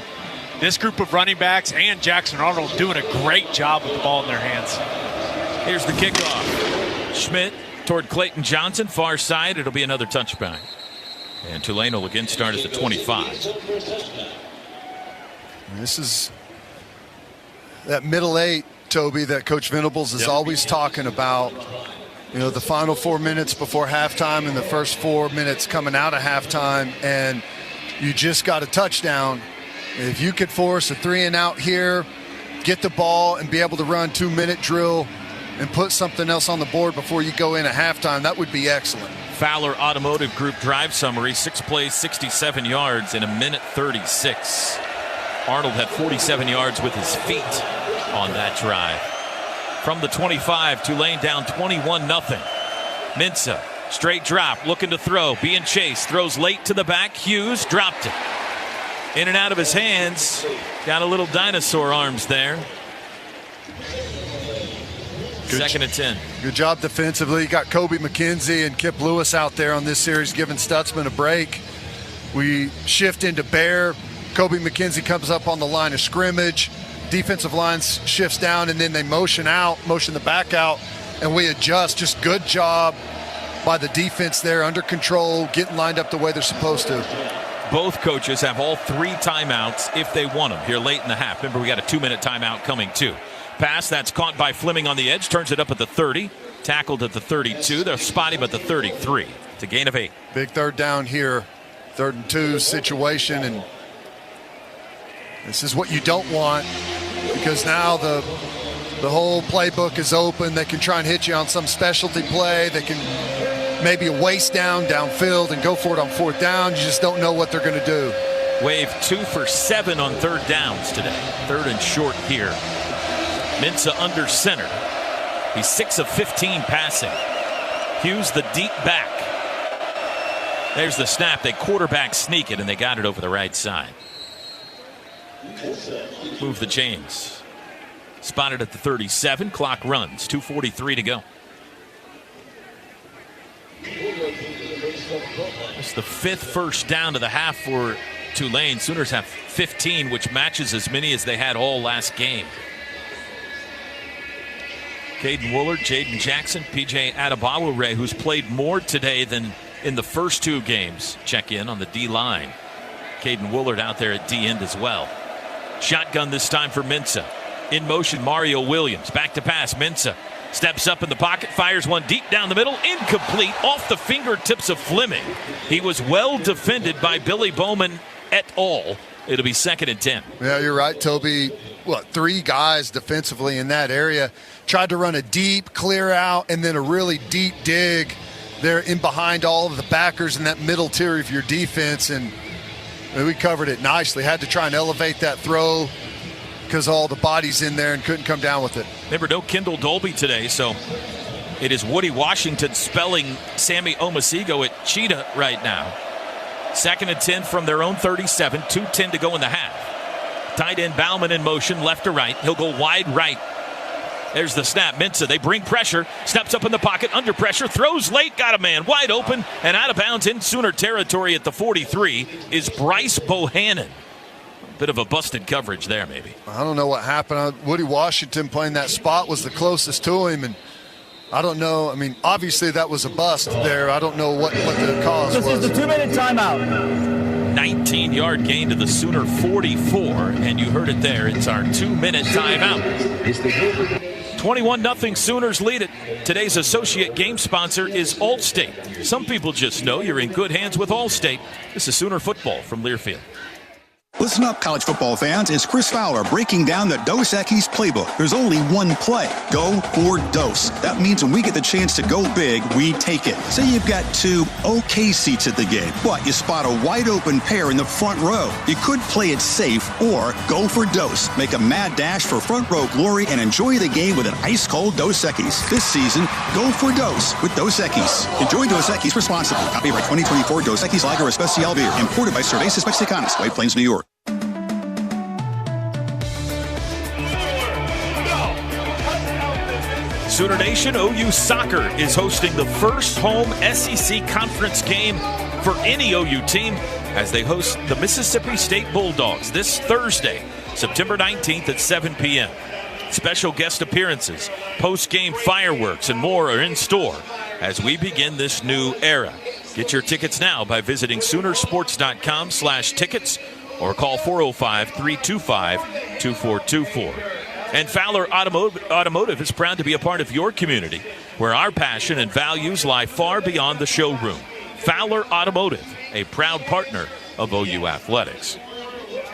this group of running backs and Jackson Arnold doing a great job with the ball in their hands. Here's the kickoff. Schmidt toward Clayton Johnson, far side. It'll be another touchback. And Tulane will again start at the 25. And this is that middle 8, Toby, that Coach Venables is always talking about. You know, the final 4 minutes before halftime and the first 4 minutes coming out of halftime, and you just got a touchdown. If you could force a 3-and-out here, get the ball and be able to run 2-minute drill and put something else on the board before you go in at halftime, that would be excellent. Fowler Automotive Group drive summary, 6 plays, 67 yards in a minute 36. Arnold had 47 yards with his feet on that drive. From the 25, Tulane down 21-0. Mensah, straight drop, looking to throw, being chased, throws late to the back. Hughes dropped it. In and out of his hands. Got a little dinosaur arms there. Second and 10. Good job defensively. You got Kobe McKenzie and Kip Lewis out there on this series giving Stutzman a break. We shift into Bear. Kobe McKenzie comes up on the line of scrimmage. defensive line shifts down, and then they motion the back out, and we adjust. Just good job by the defense there, under control, getting lined up the way they're supposed to. Both coaches have all 3 timeouts if they want them here late in the half. Remember, we got a 2-minute timeout coming too. Pass that's caught by Fleming on the edge, turns it up at the 30, tackled at the 32. They'll spot him at the 33. It's a gain of 8. Big third down here, 3rd and 2 situation, and this is what you don't want, because now the whole playbook is open. They can try and hit you on some specialty play. They can maybe a waist downfield and go for it on 4th down. You just don't know what they're going to do. Wave 2 for 7 on 3rd downs today. 3rd and short here. Mensah under center. He's 6 of 15 passing. Hughes the deep back. There's the snap. They quarterback sneak it, and they got it over the right side. Move the chains. Spotted at the 37. Clock runs. 2:43 to go. It's the 5th first down of the half for Tulane. Sooners have 15, which matches as many as they had all last game. Caden Woolard, Jaden Jackson, P.J. Adebayo, who's played more today than in the first 2 games, check in on the D-line. Caden Woolard out there at D-end as well. Shotgun this time for Mensah. In motion, Mario Williams. Back to pass. Mensah steps up in the pocket, fires one deep down the middle. Incomplete, off the fingertips of Fleming. He was well defended by Billy Bowman et al. It'll be 2nd and 10. Yeah, you're right, Toby. 3 guys defensively in that area. Tried to run a deep clear out and then a really deep dig there in behind all of the backers in that middle tier of your defense, and we covered it nicely. Had to try and elevate that throw because all the bodies in there and couldn't come down with it. Remember, no Kendall Dolby today, so it is Woody Washington spelling Sammy Omasigo at Cheetah right now. 2nd and 10 from their own 37. 2:10 to go in the half. Tight end Bauman in motion, left to right. He'll go wide right. There's the snap. Mensah, they bring pressure. Steps up in the pocket, under pressure. Throws late, got a man wide open and out of bounds in Sooner territory at the 43 is Bryce Bohannon. Bit of a busted coverage there, maybe. I don't know what happened. Woody Washington playing that spot was the closest to him, and I don't know. I mean, obviously that was a bust there. I don't know what the cause was. This is the 2-minute timeout. 19-yard gain to the Sooner 44, and you heard it there. It's our 2-minute timeout. 21-0 Sooners lead it. Today's associate game sponsor is Allstate. Some people just know you're in good hands with Allstate. This is Sooner football from Learfield. Listen up, college football fans. It's Chris Fowler breaking down the Dos Equis playbook. There's only one play. Go for Dos. That means when we get the chance to go big, we take it. Say you've got 2 okay seats at the game, but you spot a wide open pair in the front row. You could play it safe or go for Dos. Make a mad dash for front row glory and enjoy the game with an ice-cold Dos Equis. This season, go for Dos with Dos Equis. Enjoy Dos Equis responsibly. Copyright 2024 Dos Equis Lager Especial Beer. Imported by Cervezas Mexicanas, White Plains, New York. Sooner Nation, OU Soccer is hosting the first home SEC conference game for any OU team as they host the Mississippi State Bulldogs this Thursday, September 19th at 7 p.m. Special guest appearances, post-game fireworks, and more are in store as we begin this new era. Get your tickets now by visiting Soonersports.com/tickets or call 405-325-2424. And Fowler Automotive is proud to be a part of your community, where our passion and values lie far beyond the showroom. Fowler Automotive, a proud partner of OU Athletics.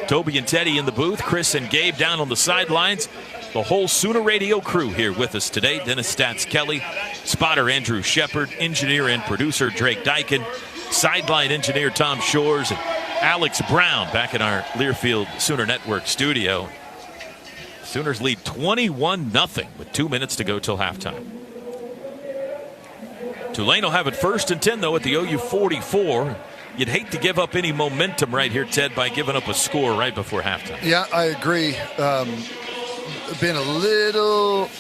Toby and Teddy in the booth, Chris and Gabe down on the sidelines. The whole Sooner Radio crew here with us today. Dennis Stats Kelly, spotter Andrew Shepard, engineer and producer Drake Dykin, sideline engineer Tom Shores, and Alex Brown back in our Learfield Sooner Network studio. Sooners lead 21-0 with 2 minutes to go till halftime. Tulane will have it 1st and 10, though, at the OU 44. You'd hate to give up any momentum right here, Ted, by giving up a score right before halftime. Yeah, I agree. Been a little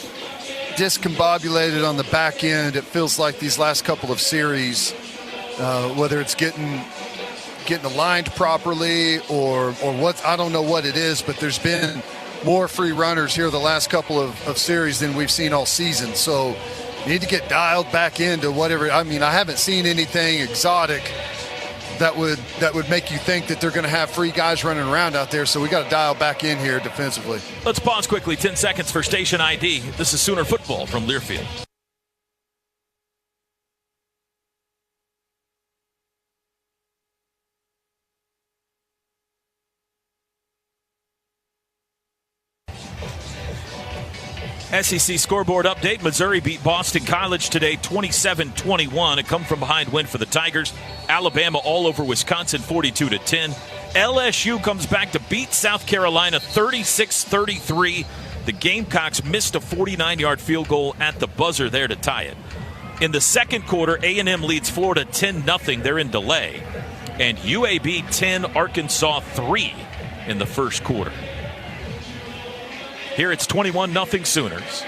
discombobulated on the back end. It feels like these last couple of series, whether it's getting aligned properly or what, I don't know what it is, but there's been more free runners here the last couple of series than we've seen all season. So you need to get dialed back into whatever. I mean, I haven't seen anything exotic that would make you think that they're going to have free guys running around out there. So we got to dial back in here defensively. Let's pause quickly. 10 seconds for station ID. This is Sooner football from Learfield. SEC scoreboard update. Missouri beat Boston College today 27-21. A come-from-behind win for the Tigers. Alabama all over Wisconsin 42-10. LSU comes back to beat South Carolina 36-33. The Gamecocks missed a 49-yard field goal at the buzzer there to tie it. In the second quarter, A&M leads Florida 10-0. They're in delay. And UAB 10, Arkansas 3 in the first quarter. Here it's 21-0 Sooners.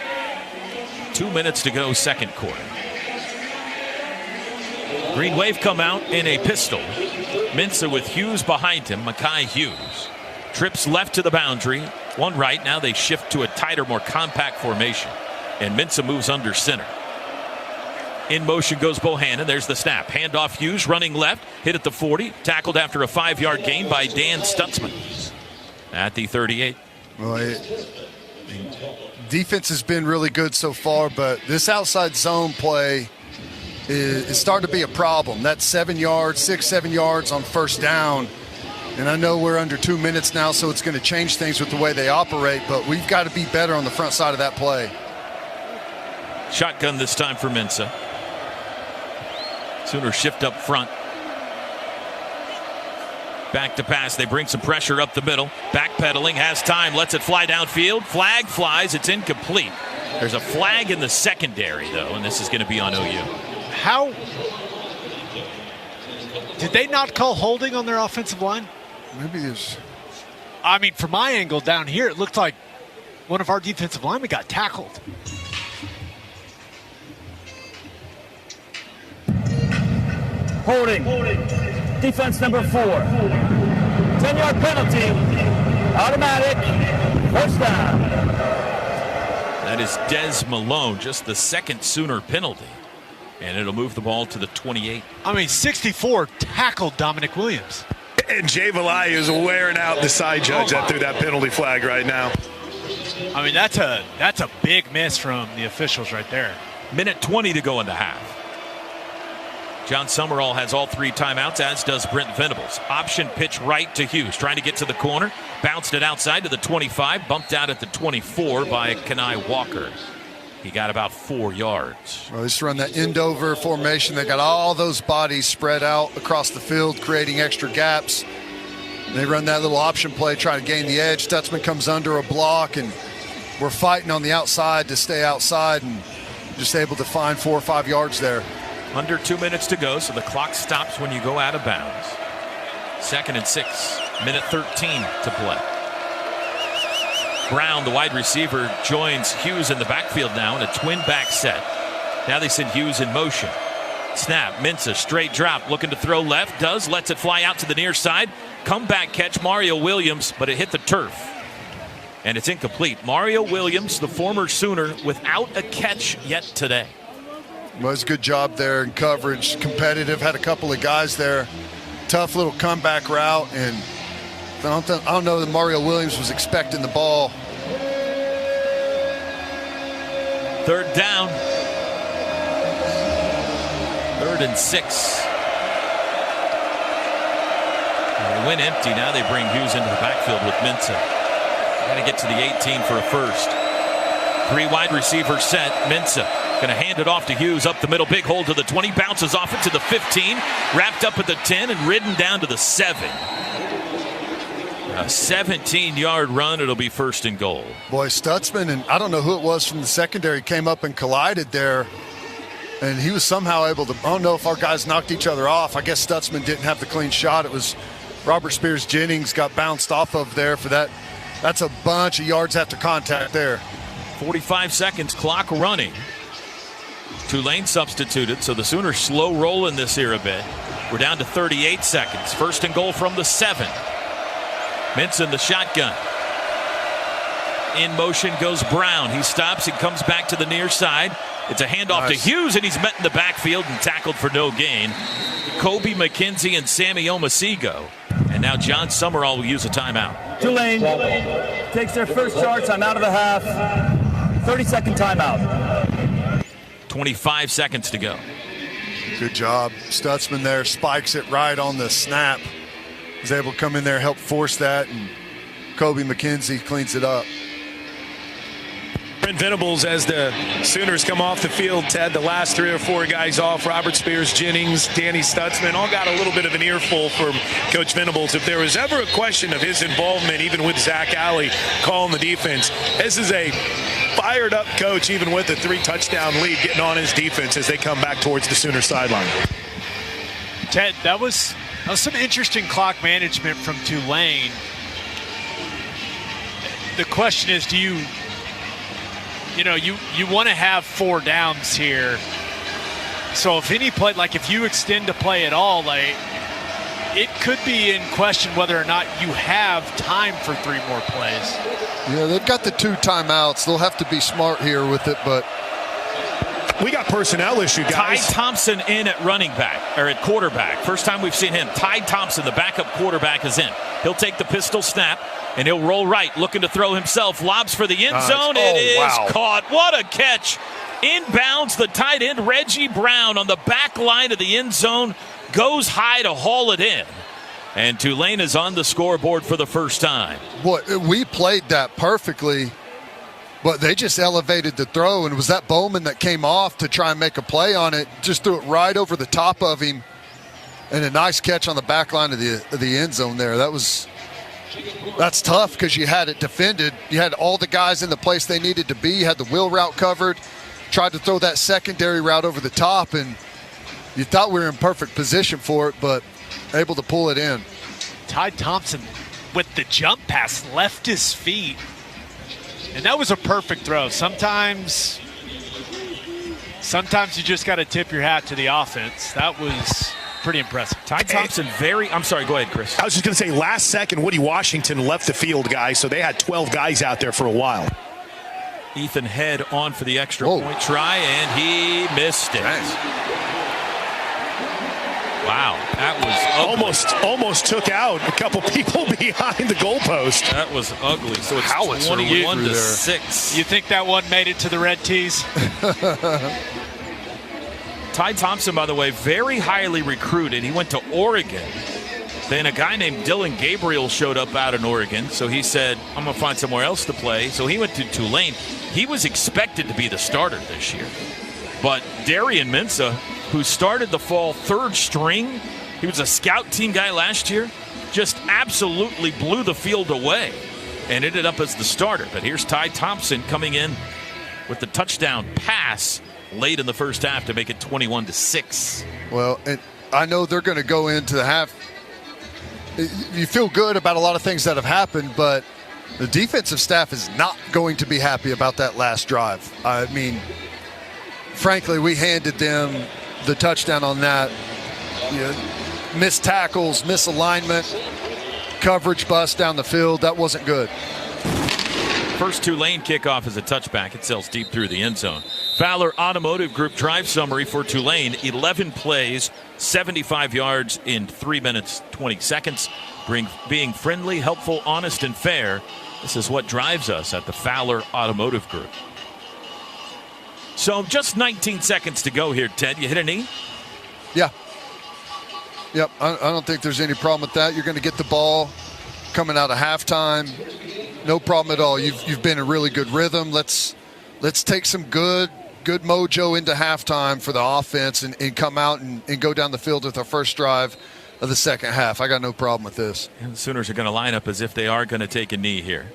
2 minutes to go, second quarter. Green Wave come out in a pistol. Mensah with Hughes behind him. Mekhi Hughes trips left to the boundary. One right. Now they shift to a tighter, more compact formation. And Mensah moves under center. In motion goes Bohannon. There's the snap. Handoff Hughes running left. Hit at the 40. Tackled after a 5-yard gain by Dan Stutzman at the 38. Well, defense has been really good so far, but this outside zone play is starting to be a problem. That's 7 yards, 6-7 yards on first down. And I know we're under 2 minutes now, so it's going to change things with the way they operate, but we've got to be better on the front side of that play. Shotgun this time for Mensah. Sooners shift up front. Back to pass. They bring some pressure up the middle. Backpedaling, has time, lets it fly downfield. Flag flies. It's incomplete. There's a flag in the secondary, though, and this is going to be on OU. How did they not call holding on their offensive line? Maybe there's. I mean, from my angle down here, it looked like one of our defensive linemen got tackled. Holding. Defense number 4. 10-yard penalty. Automatic. First down. That is Des Malone, just the second Sooner penalty. And it'll move the ball to the 28. I mean, 64 tackled Dominic Williams. And Jay Valai is wearing out the side judge that threw that penalty flag right now. I mean, that's a big miss from the officials right there. Minute 20 to go in the half. John Summerall has all 3 timeouts, as does Brent Venables. Option pitch right to Hughes, trying to get to the corner. Bounced it outside to the 25, bumped out at the 24 by Kenai Walker. He got about 4 yards. Well, they just run that end-over formation. They got all those bodies spread out across the field, creating extra gaps. They run that little option play, trying to gain the edge. Stutzman comes under a block, and we're fighting on the outside to stay outside and just able to find 4 or 5 yards there. Under 2 minutes to go, so the clock stops when you go out of bounds. 2nd and 6, minute 13 to play. Brown, the wide receiver, joins Hughes in the backfield now in a twin back set. Now they send Hughes in motion. Snap, Mensah, straight drop, looking to throw left, lets it fly out to the near side. Comeback catch, Mario Williams, but it hit the turf. And it's incomplete. Mario Williams, the former Sooner, without a catch yet today. Well, it's a good job there in coverage. Competitive, had a couple of guys there. Tough little comeback route, and I don't know that Mario Williams was expecting the ball. 3rd down. 3rd and 6. They went empty. Now they bring Hughes into the backfield with Mensah. Got to get to the 18 for a first. 3 wide receivers set. Mensah going to hand it off to Hughes up the middle. Big hole to the 20. Bounces off it to the 15. Wrapped up at the 10 and ridden down to the 7. A 17-yard run. It'll be 1st and goal. Boy, Stutzman, and I don't know who it was from the secondary, came up and collided there. And he was somehow able to, I don't know if our guys knocked each other off. I guess Stutzman didn't have the clean shot. It was Robert Spears-Jennings got bounced off of there for that. That's a bunch of yards after contact there. 45 seconds, clock running. Tulane substituted, so the Sooners slow rolling this here a bit. We're down to 38 seconds. 1st and goal from the 7. Mensah in the shotgun. In motion goes Brown. He stops and comes back to the near side. It's a handoff to Hughes, and he's met in the backfield and tackled for no gain. Kobe McKenzie and Sammy Omasigo. And now John Summerall will use a timeout. Tulane takes their first charge. Timeout of the half. 30-second timeout. 25 seconds to go. Good job. Stutzman there spikes it right on the snap. He's able to come in there, help force that, and Kobe McKenzie cleans it up. Brent Venables, as the Sooners come off the field, Ted, the last 3 or 4 guys off, Robert Spears, Jennings, Danny Stutzman, all got a little bit of an earful from Coach Venables. If there was ever a question of his involvement, even with Zach Alley calling the defense, this is a fired-up coach, even with a 3-touchdown lead, getting on his defense as they come back towards the Sooner sideline. Ted, that was some interesting clock management from Tulane. The question is, do you want to have 4 downs here. So if any play, like if you extend a play at all, like it could be in question whether or not you have time for 3 more plays. Yeah, they've got the 2 timeouts. They'll have to be smart here with it, but we got personnel issue, guys. Ty Thompson in at running back, or at quarterback. First time we've seen him. Ty Thompson, the backup quarterback, is in. He'll take the pistol snap, and he'll roll right, looking to throw himself. Lobs for the end zone. It is caught. What a catch. Inbounds, the tight end, Reggie Brown, on the back line of the end zone, goes high to haul it in. And Tulane is on the scoreboard for the first time. Boy, we played that perfectly. But they just elevated the throw, and it was that Bowman that came off to try and make a play on it. Just threw it right over the top of him, and a nice catch on the back line of the end zone there. That's tough because you had it defended. You had all the guys in the place they needed to be. You had the wheel route covered. Tried to throw that secondary route over the top, and you thought we were in perfect position for it, but able to pull it in. Ty Thompson with the jump pass left his feet. And that was a perfect throw. Sometimes you just got to tip your hat to the offense. That was pretty impressive. Ty Thompson I'm sorry, go ahead, Chris. I was just going to say, last second, Woody Washington left the field, guys, so they had 12 guys out there for a while. Ethan Head on for the extra point try, and he missed it. Nice. Wow, that was ugly. Almost took out a couple people behind the goalpost. That was ugly. So it's 21-6. You think that one made it to the red tees? Ty Thompson, by the way, very highly recruited. He went to Oregon. Then a guy named Dylan Gabriel showed up out in Oregon. So he said, I'm going to find somewhere else to play. So he went to Tulane. He was expected to be the starter this year. But Darian Mensah, who started the fall 3rd string, he was a scout team guy last year, just absolutely blew the field away and ended up as the starter. But here's Ty Thompson coming in with the touchdown pass late in the first half to make it 21-6. Well, and I know they're going to go into the half. You feel good about a lot of things that have happened, but the defensive staff is not going to be happy about that last drive. I mean, frankly, we handed them the touchdown on that. Missed tackles, misalignment, coverage bust down the field. That wasn't good. First Tulane kickoff is a touchback. It sails deep through the end zone. Fowler Automotive Group drive summary for Tulane. 11 plays, 75 yards in 3 minutes, 20 seconds. Being friendly, helpful, honest, and fair. This is what drives us at the Fowler Automotive Group. So just 19 seconds to go here, Ted. You hit a knee? Yeah. Yep, I don't think there's any problem with that. You're going to get the ball coming out of halftime. No problem at all. You've been in really good rhythm. Let's take some good mojo into halftime for the offense and come out and go down the field with our first drive of the second half. I got no problem with this. And the Sooners are going to line up as if they are going to take a knee here.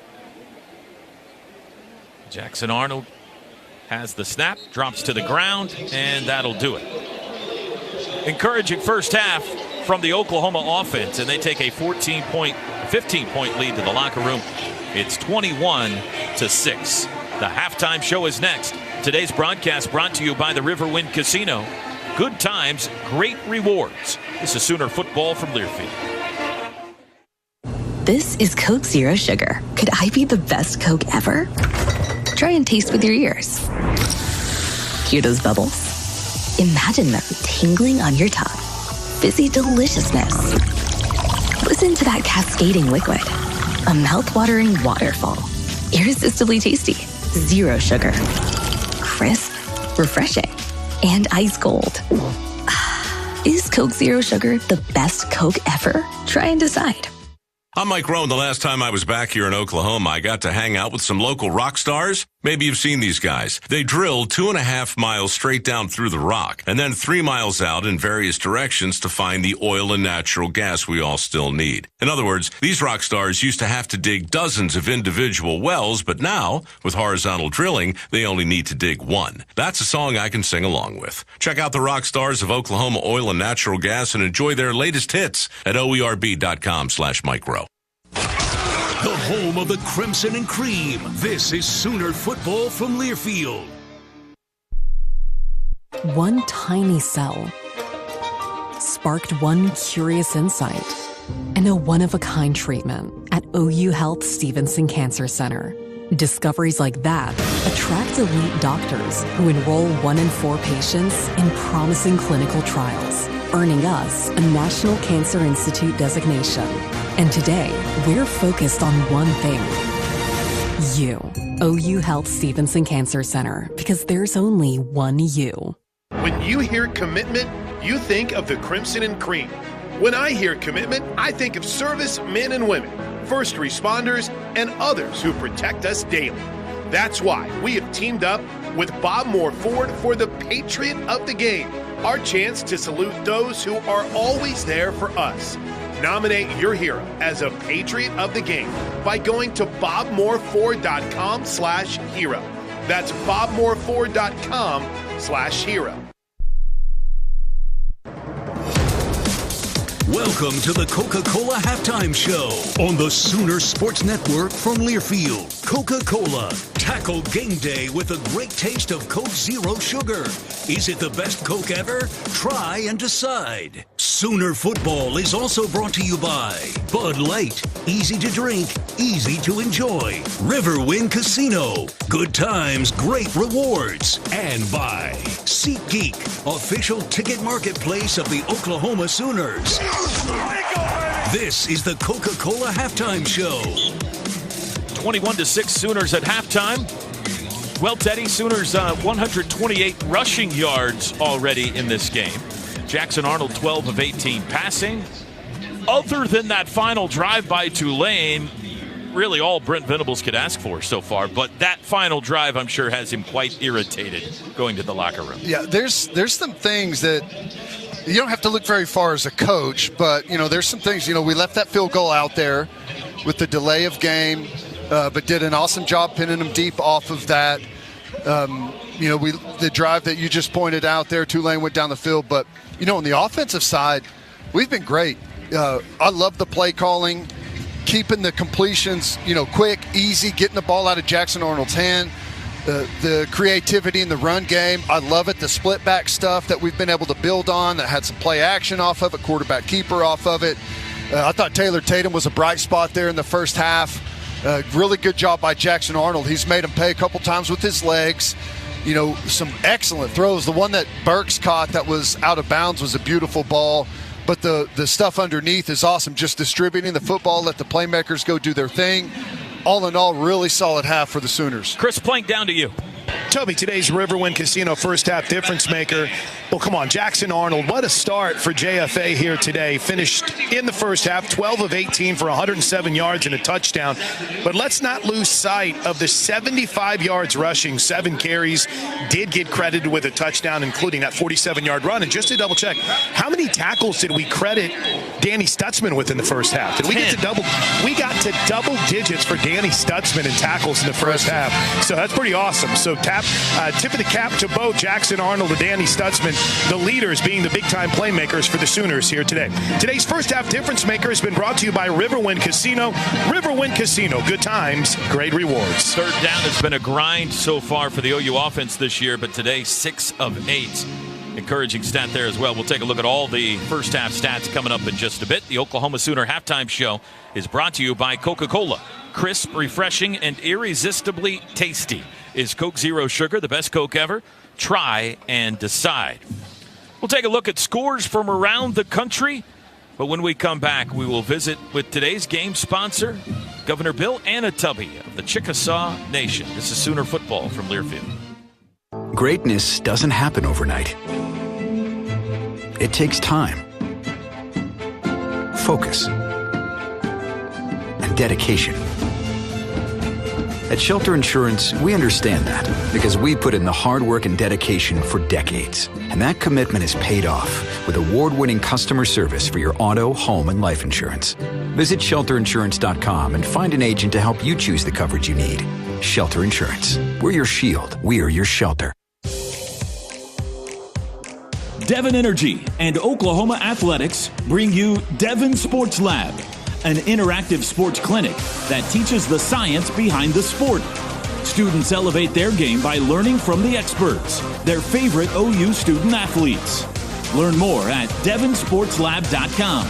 Jackson Arnold has the snap, drops to the ground, and that'll do it. Encouraging first half from the Oklahoma offense, and they take a 15-point lead to the locker room. It's 21-6. The halftime show is next. Today's broadcast brought to you by the Riverwind Casino. Good times, great rewards. This is Sooner football from Learfield. This is Coke Zero Sugar. Could I be the best Coke ever? Try and taste with your ears. Hear those bubbles? Imagine them tingling on your tongue. Fizzy deliciousness. Listen to that cascading liquid. A mouth-watering waterfall. Irresistibly tasty. Zero sugar. Crisp, refreshing, and ice cold. Is Coke Zero Sugar the best Coke ever? Try and decide. I'm Mike Rohn. The last time I was back here in Oklahoma, I got to hang out with some local rock stars. Maybe you've seen these guys. They drilled 2.5 miles straight down through the rock and then 3 miles out in various directions to find the oil and natural gas we all still need. In other words, these rock stars used to have to dig dozens of individual wells, but now, with horizontal drilling, they only need to dig one. That's a song I can sing along with. Check out the rock stars of Oklahoma Oil and Natural Gas and enjoy their latest hits at oerb.com/Mike Rowe. The home of the Crimson and Cream. This is Sooner football from Learfield. One tiny cell sparked one curious insight and a one-of-a-kind treatment at OU Health Stevenson Cancer Center. Discoveries like that attract elite doctors who enroll 1 in 4 patients in promising clinical trials, earning us a National Cancer Institute designation. And today, we're focused on one thing. You. OU Health Stevenson Cancer Center, because there's only one you. When you hear commitment, you think of the Crimson and Cream. When I hear commitment, I think of service men and women, first responders, and others who protect us daily. That's why we have teamed up with Bob Moore Ford for the Patriot of the Game, our chance to salute those who are always there for us. Nominate your hero as a Patriot of the Game by going to bobmooreford.com/hero. That's bobmooreford.com/hero. Welcome to the Coca-Cola Halftime Show on the Sooner Sports Network from Learfield. Coca-Cola. Tackle game day with a great taste of Coke Zero Sugar. Is it the best Coke ever? Try and decide. Sooner football is also brought to you by Bud Light. Easy to drink, easy to enjoy. Riverwind Casino. Good times, great rewards. And by SeatGeek, official ticket marketplace of the Oklahoma Sooners. This is the Coca-Cola Halftime Show. 21-6 Sooners at halftime. Well, Teddy, Sooners 128 rushing yards already in this game. Jackson Arnold 12 of 18 passing. Other than that final drive by Tulane, really all Brent Venables could ask for so far. But that final drive, I'm sure, has him quite irritated going to the locker room. Yeah, there's some things that you don't have to look very far as a coach, but, there's some things, we left that field goal out there with the delay of game, but did an awesome job pinning them deep off of that. The drive that you just pointed out there, Tulane went down the field, but, on the offensive side, we've been great. I love the play calling, keeping the completions, quick, easy, getting the ball out of Jackson Arnold's hand. The creativity in the run game, I love it. The split back stuff that we've been able to build on that had some play action off of it, quarterback keeper off of it. I thought Taylor Tatum was a bright spot there in the first half. Really good job by Jackson Arnold. He's made him pay a couple times with his legs. Some excellent throws. The one that Burks caught that was out of bounds was a beautiful ball. But the stuff underneath is awesome. Just distributing the football, let the playmakers go do their thing. All in all, really solid half for the Sooners. Chris Plank, down to you. Toby, today's Riverwind Casino first half difference maker. Well, come on, Jackson Arnold, what a start for JFA here today. Finished in the first half, 12 of 18 for 107 yards and a touchdown. But let's not lose sight of the 75 yards rushing, 7 carries, did get credited with a touchdown, including that 47-yard run. And just to double check, how many tackles did we credit Danny Stutzman with in the first half? Did we get to double? We got to double digits for Danny Stutzman in tackles in the first half. So that's pretty awesome. So tip of the cap to both Jackson Arnold and Danny Stutzman, the leaders being the big-time playmakers for the Sooners here today. Today's first half difference maker has been brought to you by Riverwind Casino. Riverwind Casino, good times, great rewards. Third down has been a grind so far for the OU offense this year, but today 6 of 8. Encouraging stat there as well. We'll take a look at all the first half stats coming up in just a bit. The Oklahoma Sooner halftime show is brought to you by Coca-Cola. Crisp, refreshing, and irresistibly tasty is Coke Zero Sugar, the best Coke ever. Try and decide. We'll take a look at scores from around the country. But when we come back, we will visit with today's game sponsor, Governor Bill Anatubby of the Chickasaw Nation. This is Sooner Football from Learfield. Greatness doesn't happen overnight. It takes time, focus, and dedication. At Shelter Insurance, we understand that because we put in the hard work and dedication for decades. And that commitment is paid off with award-winning customer service for your auto, home, and life insurance. Visit shelterinsurance.com and find an agent to help you choose the coverage you need. Shelter Insurance. We're your shield. We're your shelter. Devon Energy and Oklahoma Athletics bring you Devon Sports Lab, an interactive sports clinic that teaches the science behind the sport. Students elevate their game by learning from the experts, their favorite OU student athletes. Learn more at devonsportslab.com.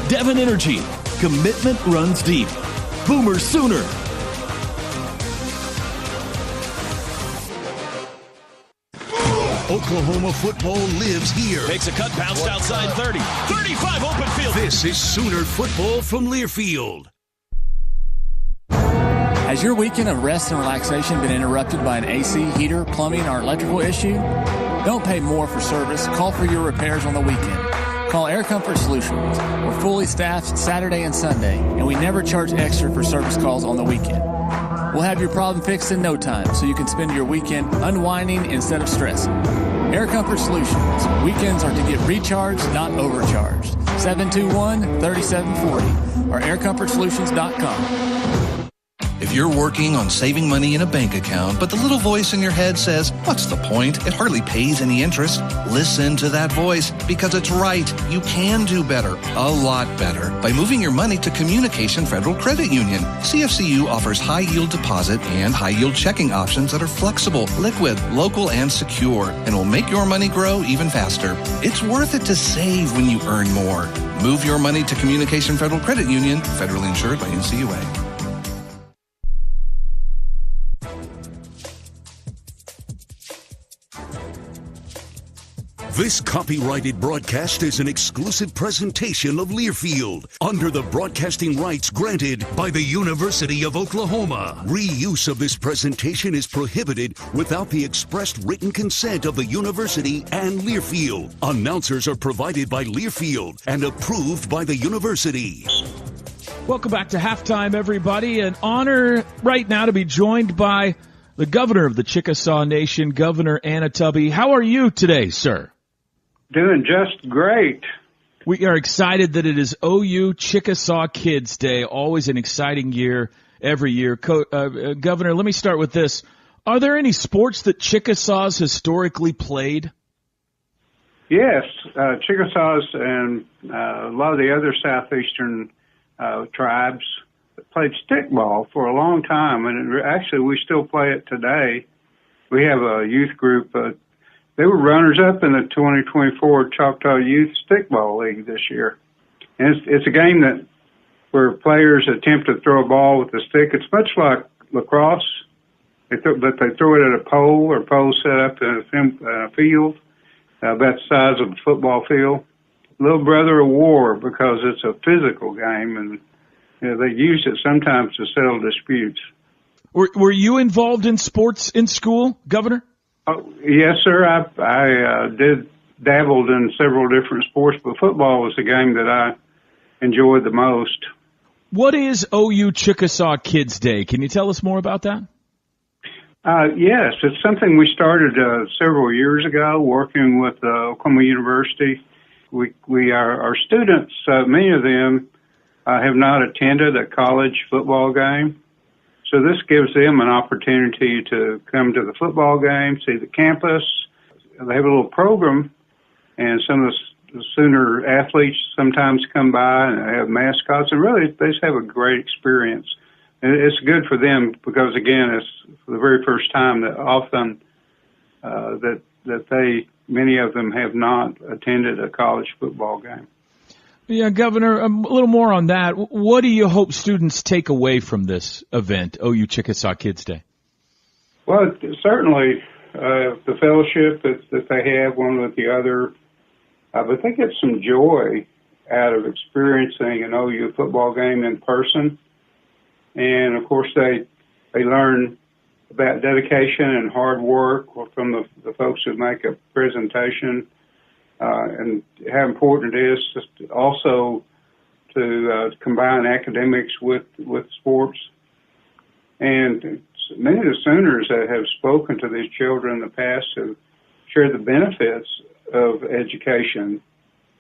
Devon Energy. Commitment runs deep. Boomer Sooner. Oklahoma football lives here. Makes a cut, bounced outside 30. 35, open field. This is Sooner football from Learfield. Has your weekend of rest and relaxation been interrupted by an AC, heater, plumbing, or electrical issue? Don't pay more for service. Call for your repairs on the weekend. Call Air Comfort Solutions. We're fully staffed Saturday and Sunday, and we never charge extra for service calls on the weekend. We'll have your problem fixed in no time so you can spend your weekend unwinding instead of stressing. Air Comfort Solutions. Weekends are to get recharged, not overcharged. 721-3740 or aircomfortsolutions.com. If you're working on saving money in a bank account, but the little voice in your head says, what's the point? It hardly pays any interest. Listen to that voice because it's right. You can do better, a lot better, by moving your money to Communication Federal Credit Union. CFCU offers high-yield deposit and high-yield checking options that are flexible, liquid, local, and secure, and will make your money grow even faster. It's worth it to save when you earn more. Move your money to Communication Federal Credit Union, federally insured by NCUA. This copyrighted broadcast is an exclusive presentation of Learfield under the broadcasting rights granted by the University of Oklahoma. Reuse of this presentation is prohibited without the expressed written consent of the university and Learfield. Announcers are provided by Learfield and approved by the university. Welcome back to halftime, everybody. An honor right now to be joined by the governor of the Chickasaw Nation, Governor Anatubby. How are you today, sir? Doing just great. We are excited that it is OU Chickasaw Kids Day. Always an exciting year every year. Governor, let me start with this. Are there any sports that Chickasaws historically played? Yes, Chickasaws and a lot of the other southeastern tribes played stickball for a long time, and actually we still play it today. We have a youth group. They were runners-up in the 2024 Choctaw Youth Stickball League this year. And it's a game where players attempt to throw a ball with a stick. It's much like lacrosse, but they throw it at a pole set up in a field about the size of a football field. Little brother of war because it's a physical game, and they use it sometimes to settle disputes. Were you involved in sports in school, Governor? Oh, yes, sir. I dabbled in several different sports, but football was the game that I enjoyed the most. What is OU Chickasaw Kids Day? Can you tell us more about that? Yes, it's something we started several years ago working with Oklahoma University. Our students, many of them have not attended a college football game. So this gives them an opportunity to come to the football game, see the campus. They have a little program, and some of the Sooner athletes sometimes come by and they have mascots, and really they just have a great experience. And it's good for them because, again, it's for the very first time that often that they many of them have not attended a college football game. Yeah, Governor, a little more on that. What do you hope students take away from this event, OU Chickasaw Kids Day? Well, certainly the fellowship that they have one with the other, but they get some joy out of experiencing an OU football game in person. And, of course, they learn about dedication and hard work from the folks who make a presentation, and how important it is just also to combine academics with sports. And many of the Sooners that have spoken to these children in the past have shared the benefits of education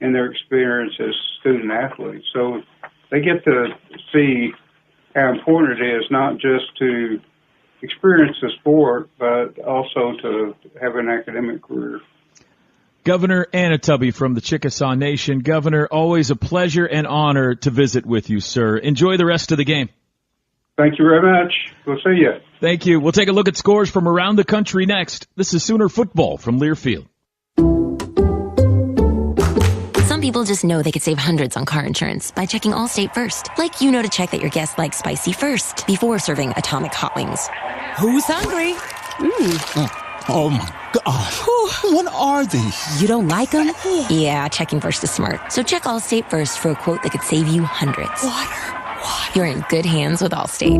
in their experience as student athletes. So they get to see how important it is not just to experience the sport, but also to have an academic career. Governor Anatubby from the Chickasaw Nation. Governor, always a pleasure and honor to visit with you, sir. Enjoy the rest of the game. Thank you very much. We'll see you. Thank you. We'll take a look at scores from around the country next. This is Sooner Football from Learfield. Some people just know they could save hundreds on car insurance by checking Allstate first. Like to check that your guests like spicy first before serving Atomic Hot Wings. Who's hungry? Oh my gosh. What are these? You don't like them? Yeah, checking first is smart. So check Allstate first for a quote that could save you hundreds. Water. You're in good hands with Allstate.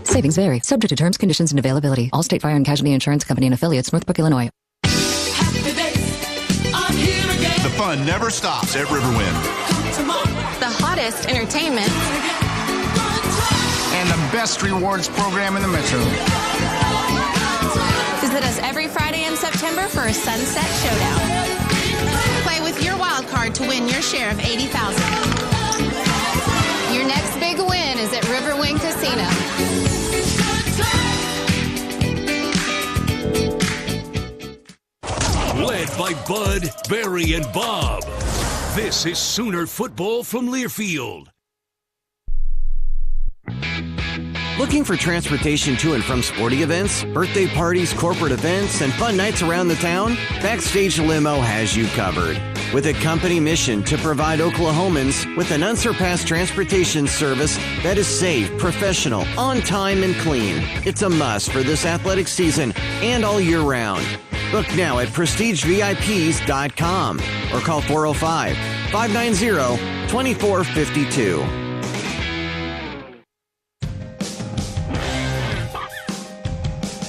Savings vary. Subject to terms, conditions, and availability. Allstate Fire and Casualty Insurance Company and affiliates, Northbrook, Illinois. The fun never stops at Riverwind. The hottest entertainment. And the best rewards program in the metro. Visit us every Friday in September for a Sunset Showdown. Play with your wild card to win your share of $80,000. Your next big win is at Riverwind Casino. Led by Bud, Barry, and Bob. This is Sooner Football from Learfield. Looking for transportation to and from sporting events, birthday parties, corporate events, and fun nights around the town? Backstage Limo has you covered. With a company mission to provide Oklahomans with an unsurpassed transportation service that is safe, professional, on time, and clean. It's a must for this athletic season and all year round. Book now at prestigevips.com or call 405-590-2452.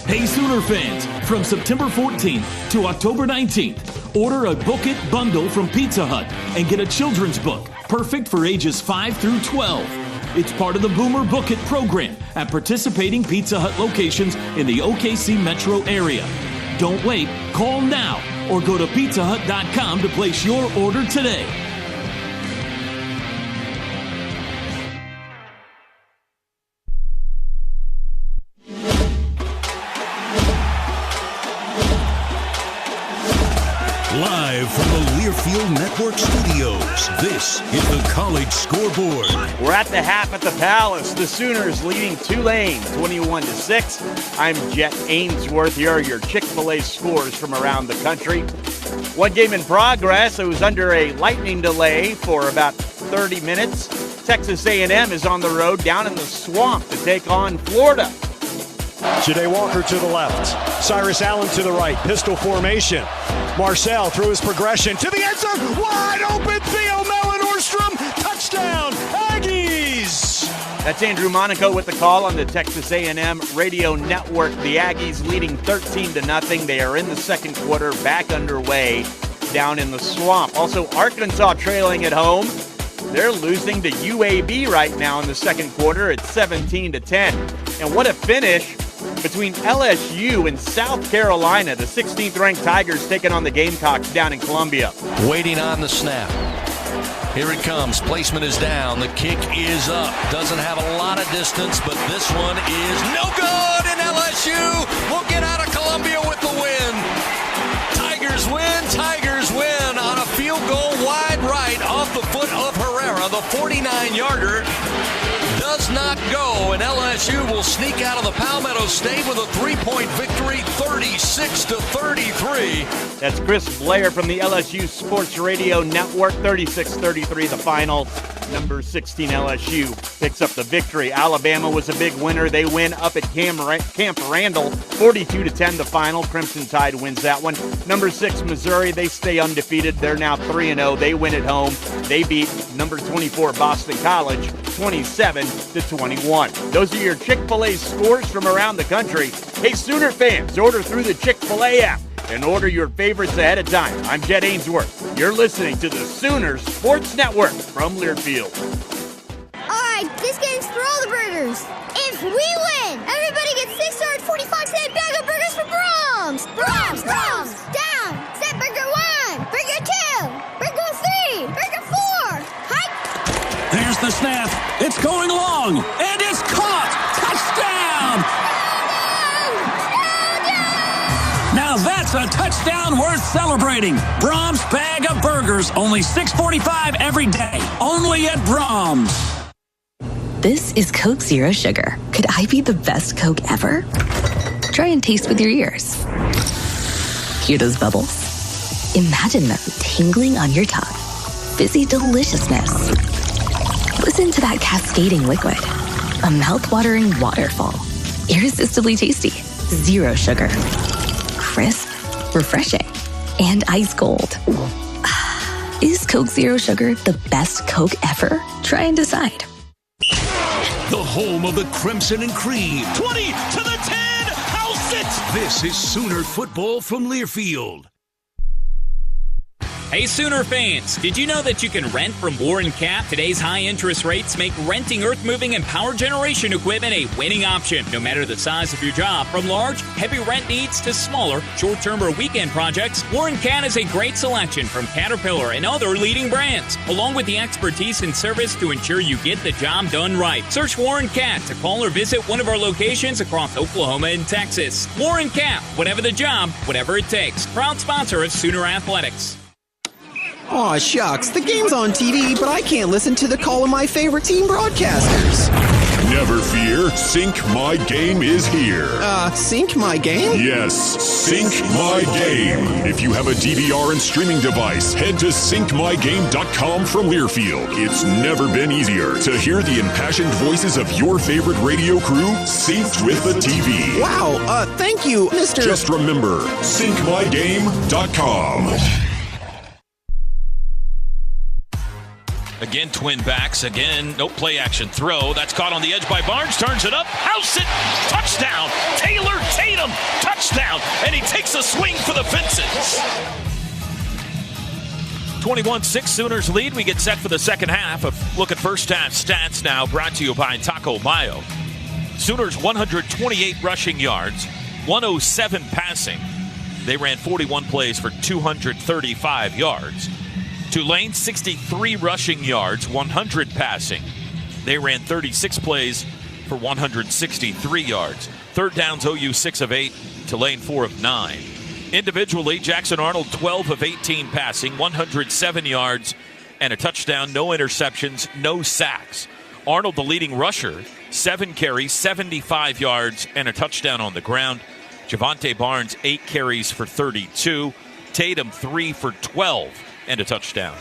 Hey Sooner fans, from September 14th to October 19th, order a Book It bundle from Pizza Hut and get a children's book, perfect for ages 5 through 12. It's part of the Boomer Book It program at participating Pizza Hut locations in the OKC metro area. Don't wait, call now or go to pizzahut.com to place your order today. Live from the Learfield Network Studios, this is the College Scoreboard. We're at the half at the Palace. The Sooners leading Tulane 21-6. I'm Jet Ainsworth. Here are your Chick-fil-A scores from around the country. One game in progress. It was under a lightning delay for about 30 minutes. Texas A&M is on the road down in the swamp to take on Florida. Ja'Day Walker to the left. Cyrus Allen to the right. Pistol formation. Marcel through his progression to the end zone. Wide open. Theo Mellon-Orstrom. Touchdown. Aggies. That's Andrew Monaco with the call on the Texas A&M radio network. The Aggies leading 13-0. They are in the second quarter, back underway down in the swamp. Also, Arkansas trailing at home. They're losing to UAB right now in the second quarter at 17-10. And what a finish between LSU and South Carolina. The 16th-ranked Tigers taking on the Gamecocks down in Columbia. Waiting on the snap. Here it comes. Placement is down. The kick is up. Doesn't have a lot of distance, but this one is no good, and LSU will get out of Columbia with the win. Tigers win on a field goal wide right off the foot of Herrera. The 49-yarder does not go, and LSU LSU will sneak out of the Palmetto State with a 3-point victory, 36-33. That's Chris Blair from the LSU Sports Radio Network, 36-33 the final. Number 16 LSU picks up the victory. Alabama was a big winner. They win up at Camp Randall, 42-10 the final. Crimson Tide wins that one. Number 6 Missouri, they stay undefeated. They're now 3-0. They win at home. They beat number 24 Boston College, 27-21. Those are your Chick-fil-A scores from around the country. Hey, Sooner fans, order through the Chick-fil-A app and order your favorites ahead of time. I'm Jed Ainsworth. You're listening to the Sooner Sports Network from Learfield. All right, this game's for all the burgers. If we win, everybody gets 645-cent bag of burgers for Brahms. Brahms, Brahms. Down. Set burger 1, burger 2, burger 3, burger 4. Hike. Here's the snap. It's going long, and it's caught. Touchdown! Now that's a touchdown worth celebrating. Brahms bag of burgers, only $6.45 every day. Only at Brahms. This is Coke Zero Sugar. Could I be the best Coke ever? Try and taste with your ears. Hear those bubbles? Imagine them tingling on your tongue. Fizzy deliciousness. Listen to that cascading liquid. A mouth-watering waterfall. Irresistibly tasty. Zero sugar. Crisp, refreshing, and ice cold. Is Coke Zero Sugar the best Coke ever? Try and decide. The home of the Crimson and Cream. 20 to the 10. House it. This is Sooner football from Learfield. Hey Sooner fans, did you know that you can rent from Warren Cap? Today's high interest rates make renting earth-moving and power generation equipment a winning option, no matter the size of your job. From large, heavy rent needs to smaller, short-term or weekend projects, Warren Cat is a great selection from Caterpillar and other leading brands, along with the expertise and service to ensure you get the job done right. Search Warren Cat to call or visit one of our locations across Oklahoma and Texas. Warren Cat, whatever the job, whatever it takes. Proud sponsor of Sooner Athletics. Aw, shucks. The game's on TV, but I can't listen to the call of my favorite team broadcasters. Never fear. Sync My Game is here. Sync My Game? Yes, Sync My Game. If you have a DVR and streaming device, head to syncmygame.com from Learfield. It's never been easier to hear the impassioned voices of your favorite radio crew synced with the TV. Wow, thank you, Mr. Just remember, syncmygame.com. Again, twin backs. Again, no play action throw. That's caught on the edge by Barnes. Turns it up. House it. Touchdown. Taylor Tatum. Touchdown. And he takes a swing for the fences. 21-6 Sooners lead. We get set for the second half. A look at first half stats now, brought to you by Taco Mayo. Sooners 128 rushing yards, 107 passing. They ran 41 plays for 235 yards. Tulane, 63 rushing yards, 100 passing. They ran 36 plays for 163 yards. Third downs, OU 6 of 8, Tulane 4 of 9. Individually, Jackson Arnold 12 of 18 passing, 107 yards and a touchdown, no interceptions, no sacks. Arnold, the leading rusher, 7 carries, 75 yards and a touchdown on the ground. Javonte Barnes, 8 carries for 32. Tatum, 3 for 12. And a touchdown.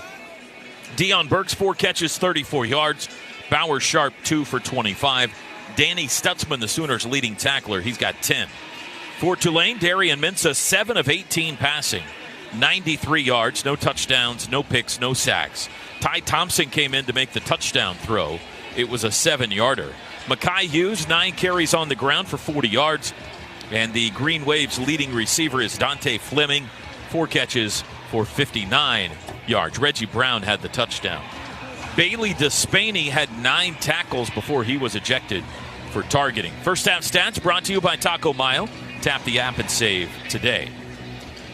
Deion Burks, 4 catches, 34 yards. Bauer Sharp, 2 for 25. Danny Stutzman, the Sooners' leading tackler, he's got 10. For Tulane, Darian Mensah, 7 of 18 passing. 93 yards, no touchdowns, no picks, no sacks. Ty Thompson came in to make the touchdown throw. It was a 7-yarder. Mekhi Hughes, 9 carries on the ground for 40 yards. And the Green Wave's leading receiver is Dante Fleming, 4 catches for 59 yards. Reggie Brown had the touchdown. Bailey Despaney had 9 tackles before he was ejected for targeting. First half stats brought to you by Taco Mayo. Tap the app and save today.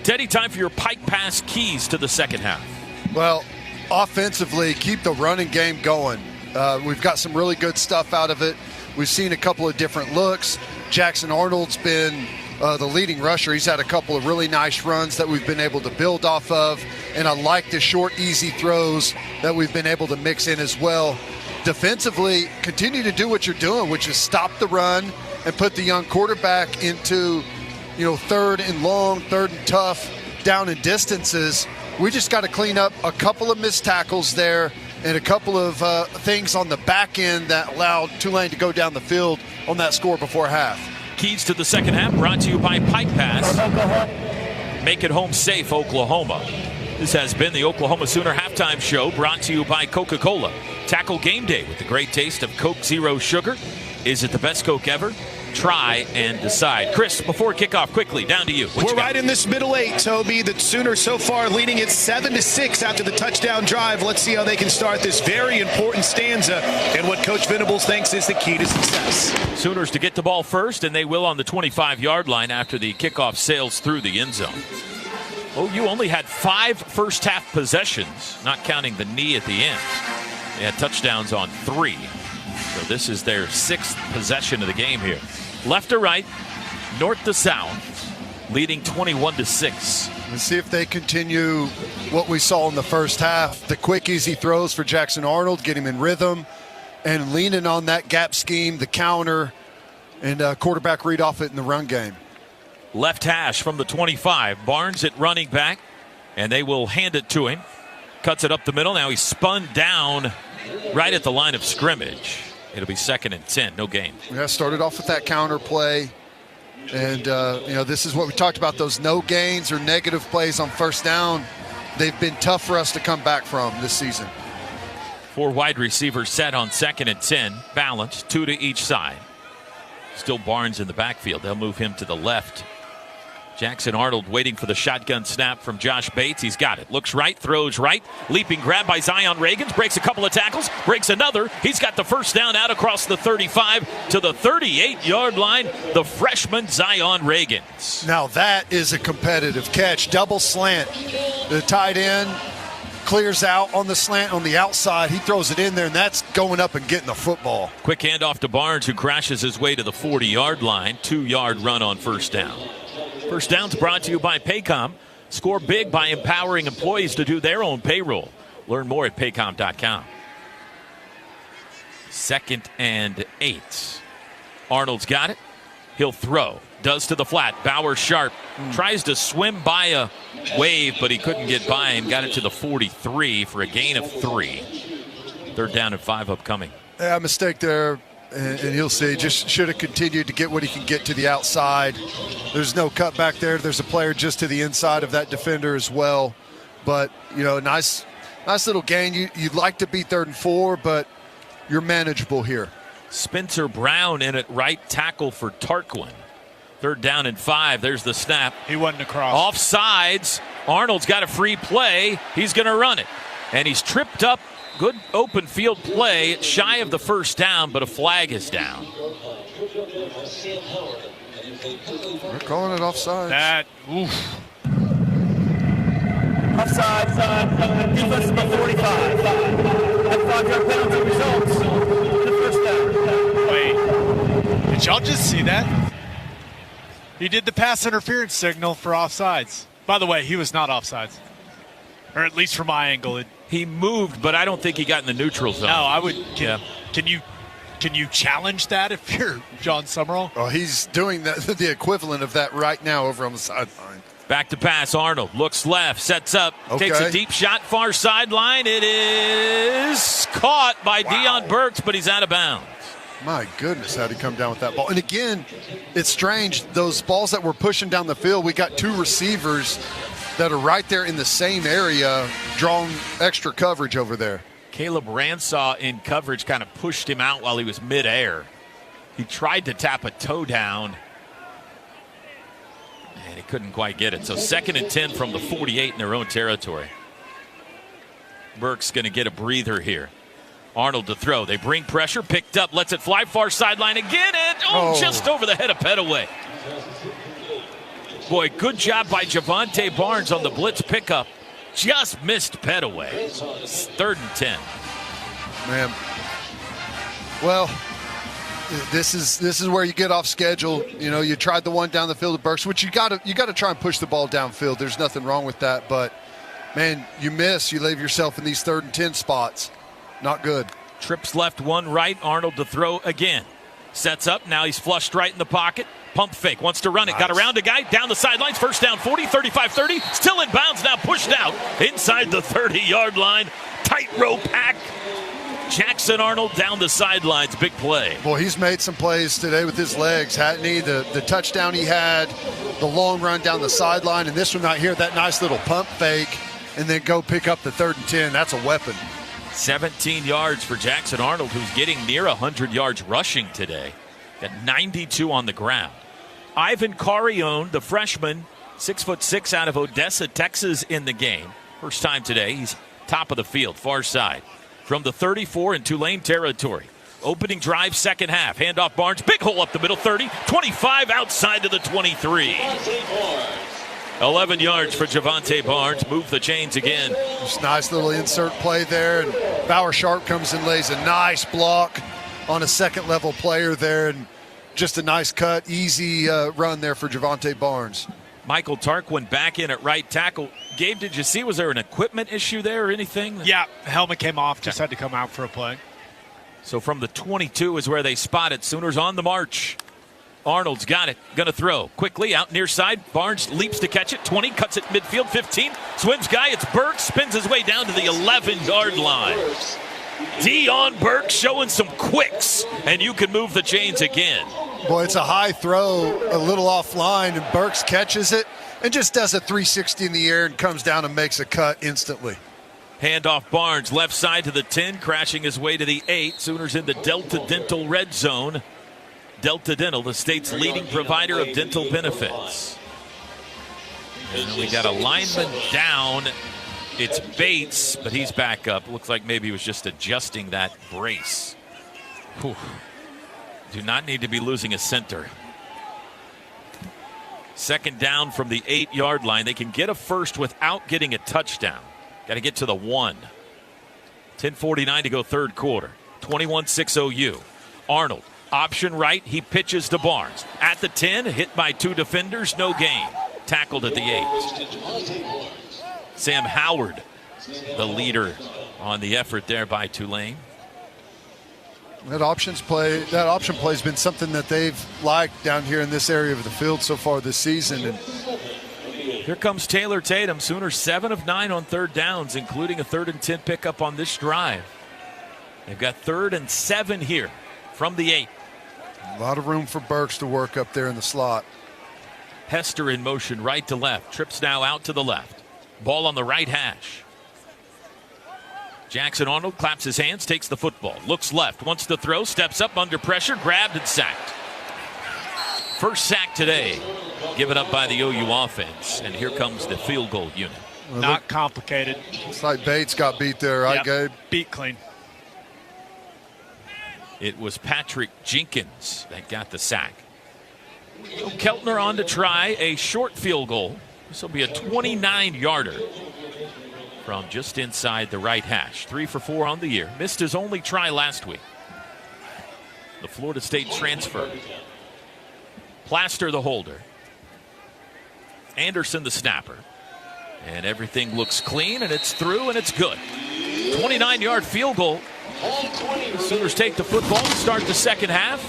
Teddy, time for your Pike Pass keys to the second half. Well, offensively, keep the running game going. We've got some really good stuff out of it. We've seen a couple of different looks. Jackson Arnold's been the leading rusher. He's had a couple of really nice runs that we've been able to build off of, and I like the short, easy throws that we've been able to mix in as well. defensively, continue to do what you're doing, which is stop the run and put the young quarterback into, third and long, third and tough, down in distances. We just got to clean up a couple of missed tackles there and a couple of things on the back end that allowed Tulane to go down the field on that score before half. Keys to the second half brought to you by Pike Pass. Make it home safe, Oklahoma. This has been the Oklahoma Sooner Halftime Show, brought to you by Coca-Cola. Tackle game day with the great taste of Coke Zero Sugar. Is it the best Coke ever? Try and decide. Chris, before kickoff, quickly, down to you. We're right in this middle eight, Toby. The Sooners so far leading it 7-6 after the touchdown drive. Let's see how they can start this very important stanza and what Coach Venables thinks is the key to success. Sooners to get the ball first, and they will on the 25-yard line after the kickoff sails through the end zone. OU only had 5 first-half possessions, not counting the knee at the end. They had touchdowns on 3. So this is their 6th possession of the game here. Left to right, north to south, leading 21-6. Let's see if they continue what we saw in the first half. The quick, easy throws for Jackson Arnold, get him in rhythm, and leaning on that gap scheme, the counter, and quarterback read off it in the run game. Left hash from the 25. Barnes at running back, and they will hand it to him. Cuts it up the middle. Now he's spun down right at the line of scrimmage. It'll be 2nd and 10, no gain. Yeah, started off with that counter play. And, this is what we talked about, those no gains or negative plays on first down. They've been tough for us to come back from this season. 4 wide receivers set on 2nd and 10. Balanced, 2 to each side. Still Barnes in the backfield. They'll move him to the left. Jackson Arnold waiting for the shotgun snap from Josh Bates. He's got it. Looks right, throws right. Leaping grab by Zion Reagans. Breaks a couple of tackles. Breaks another. He's got the first down out across the 35 to the 38-yard line. The freshman Zion Reagans. Now that is a competitive catch. Double slant. The tight end clears out on the slant on the outside. He throws it in there, and that's going up and getting the football. Quick handoff to Barnes, who crashes his way to the 40-yard line. 2-yard run on first down. First down's brought to you by Paycom. Score big by empowering employees to do their own payroll. Learn more at paycom.com. 2nd and 8. Arnold's got it. He'll throw. Does to the flat. Bauer sharp. Tries to swim by a wave, but he couldn't get by him. Got it to the 43 for a gain of 3. 3rd down and 5 upcoming. Yeah, mistake there. And you'll see, just should have continued to get what he can get to the outside. There's no cut back there. There's a player just to the inside of that defender as well. But, nice little gain. You'd like to be 3rd and 4, but you're manageable here. Spencer Brown in at right tackle for Tarquin. 3rd down and 5. There's the snap. He wasn't across. Offsides. Arnold's got a free play. He's going to run it. And he's tripped up. Good open field play, shy of the first down, but a flag is down. We're calling it offside. Offside, defense number 45. That 5-yard penalty results in the first down. Wait, did y'all just see that? He did the pass interference signal for offsides. By the way, he was not offsides. Or at least from my angle. He moved, but I don't think he got in the neutral zone. No, I would. Can you challenge that if you're John Summerall? Oh, he's doing the equivalent of that right now over on the sideline. Back to pass. Arnold looks left, sets up, takes a deep shot, far sideline. It is caught by Deion Burks, but he's out of bounds. My goodness, how'd he come down with that ball? And again, it's strange. Those balls that we're pushing down the field, we got 2 receivers that are right there in the same area, drawing extra coverage over there. Caleb Ransaw in coverage kind of pushed him out while he was midair. He tried to tap a toe down, and he couldn't quite get it. So 2nd and 10 from the 48 in their own territory. Burke's going to get a breather here. Arnold to throw. They bring pressure, picked up, lets it fly far sideline again, and just over the head of Pettaway. Boy, good job by Javonte Barnes on the blitz pickup. Just missed Pettaway. 3rd and 10. Man. Well, this is where you get off schedule. You tried the one down the field of Burks, which you got to try and push the ball downfield. There's nothing wrong with that, but man, you miss. You leave yourself in these 3rd and 10 spots. Not good. Trips left, one right. Arnold to throw again. Sets up. Now he's flushed right in the pocket. Pump fake. Wants to run it. Nice. Got around a guy. Down the sidelines. First down 40, 35, 30. Still in bounds. Now pushed out. Inside the 30-yard line. Tightrope hack. Jackson Arnold down the sidelines. Big play. Boy, he's made some plays today with his legs, hadn't he? The touchdown he had, the long run down the sideline, and this one right here, that nice little pump fake, and then go pick up the 3rd and 10. That's a weapon. 17 yards for Jackson Arnold, who's getting near 100 yards rushing today. Got 92 on the ground. Ivan Carrione, the freshman, 6'6" out of Odessa, Texas, in the game. First time today. He's top of the field, far side. From the 34 in Tulane territory. Opening drive, second half. Handoff Barnes. Big hole up the middle, 30. 25 outside to the 23. 11 yards for Javante Barnes. Move the chains again. Just nice little insert play there. And Bauer Sharp comes and lays a nice block on a second-level player there. And just a nice cut, easy run there for Javante Barnes. Michael Tarquin back in at right tackle. Gabe, did you see, was there an equipment issue there or anything? Yeah, helmet came off, just had to come out for a play. So from the 22 is where they spot it. Sooners on the march. Arnold's got it, gonna throw. Quickly out near side. Barnes leaps to catch it. 20, cuts it midfield, 15. Swims guy, it's Burks, spins his way down to the 11-yard line. Dion Burks showing some quicks, and you can move the chains again. Boy, it's a high throw, a little offline, and Burks catches it and just does a 360 in the air and comes down and makes a cut instantly. Handoff Barnes, left side to the 10, crashing his way to the 8. Sooners in the Delta Dental red zone. Delta Dental, the state's leading provider of dental benefits. And we got a lineman down. It's Bates, but he's back up. Looks like maybe he was just adjusting that brace. Whew. Do not need to be losing a center. Second down from the 8-yard line. They can get a first without getting a touchdown. Got to get to the 1. 10:49 to go, third quarter. 21-6 OU. Arnold, option right. He pitches to Barnes. At the 10, hit by 2 defenders, no gain. Tackled at the 8. Sam Howard, the leader on the effort there by Tulane. That option play has been something that they've liked down here in this area of the field so far this season. And here comes Taylor Tatum. Sooners 7 of 9 on third downs, including a 3rd and 10 pickup on this drive. They've got 3rd and 7 here from the 8. A lot of room for Burks to work up there in the slot. Hester in motion right to left. Trips now out to the left. Ball on the right hash. Jackson Arnold claps his hands, takes the football, looks left, wants to throw, steps up under pressure, grabbed and sacked. First sack today, given up by the OU offense. And here comes the field goal unit. Well, not complicated. It's like Bates got beat there, right, Gabe? Beat clean. It was Patrick Jenkins that got the sack. So Keltner on to try a short field goal. This will be a 29-yarder. From just inside the right hash. 3 for 4 on the year. Missed his only try last week. The Florida State transfer. Plaster the holder. Anderson the snapper. And everything looks clean, and it's through, and it's good. 29-yard field goal. The Sooners take the football and start the second half.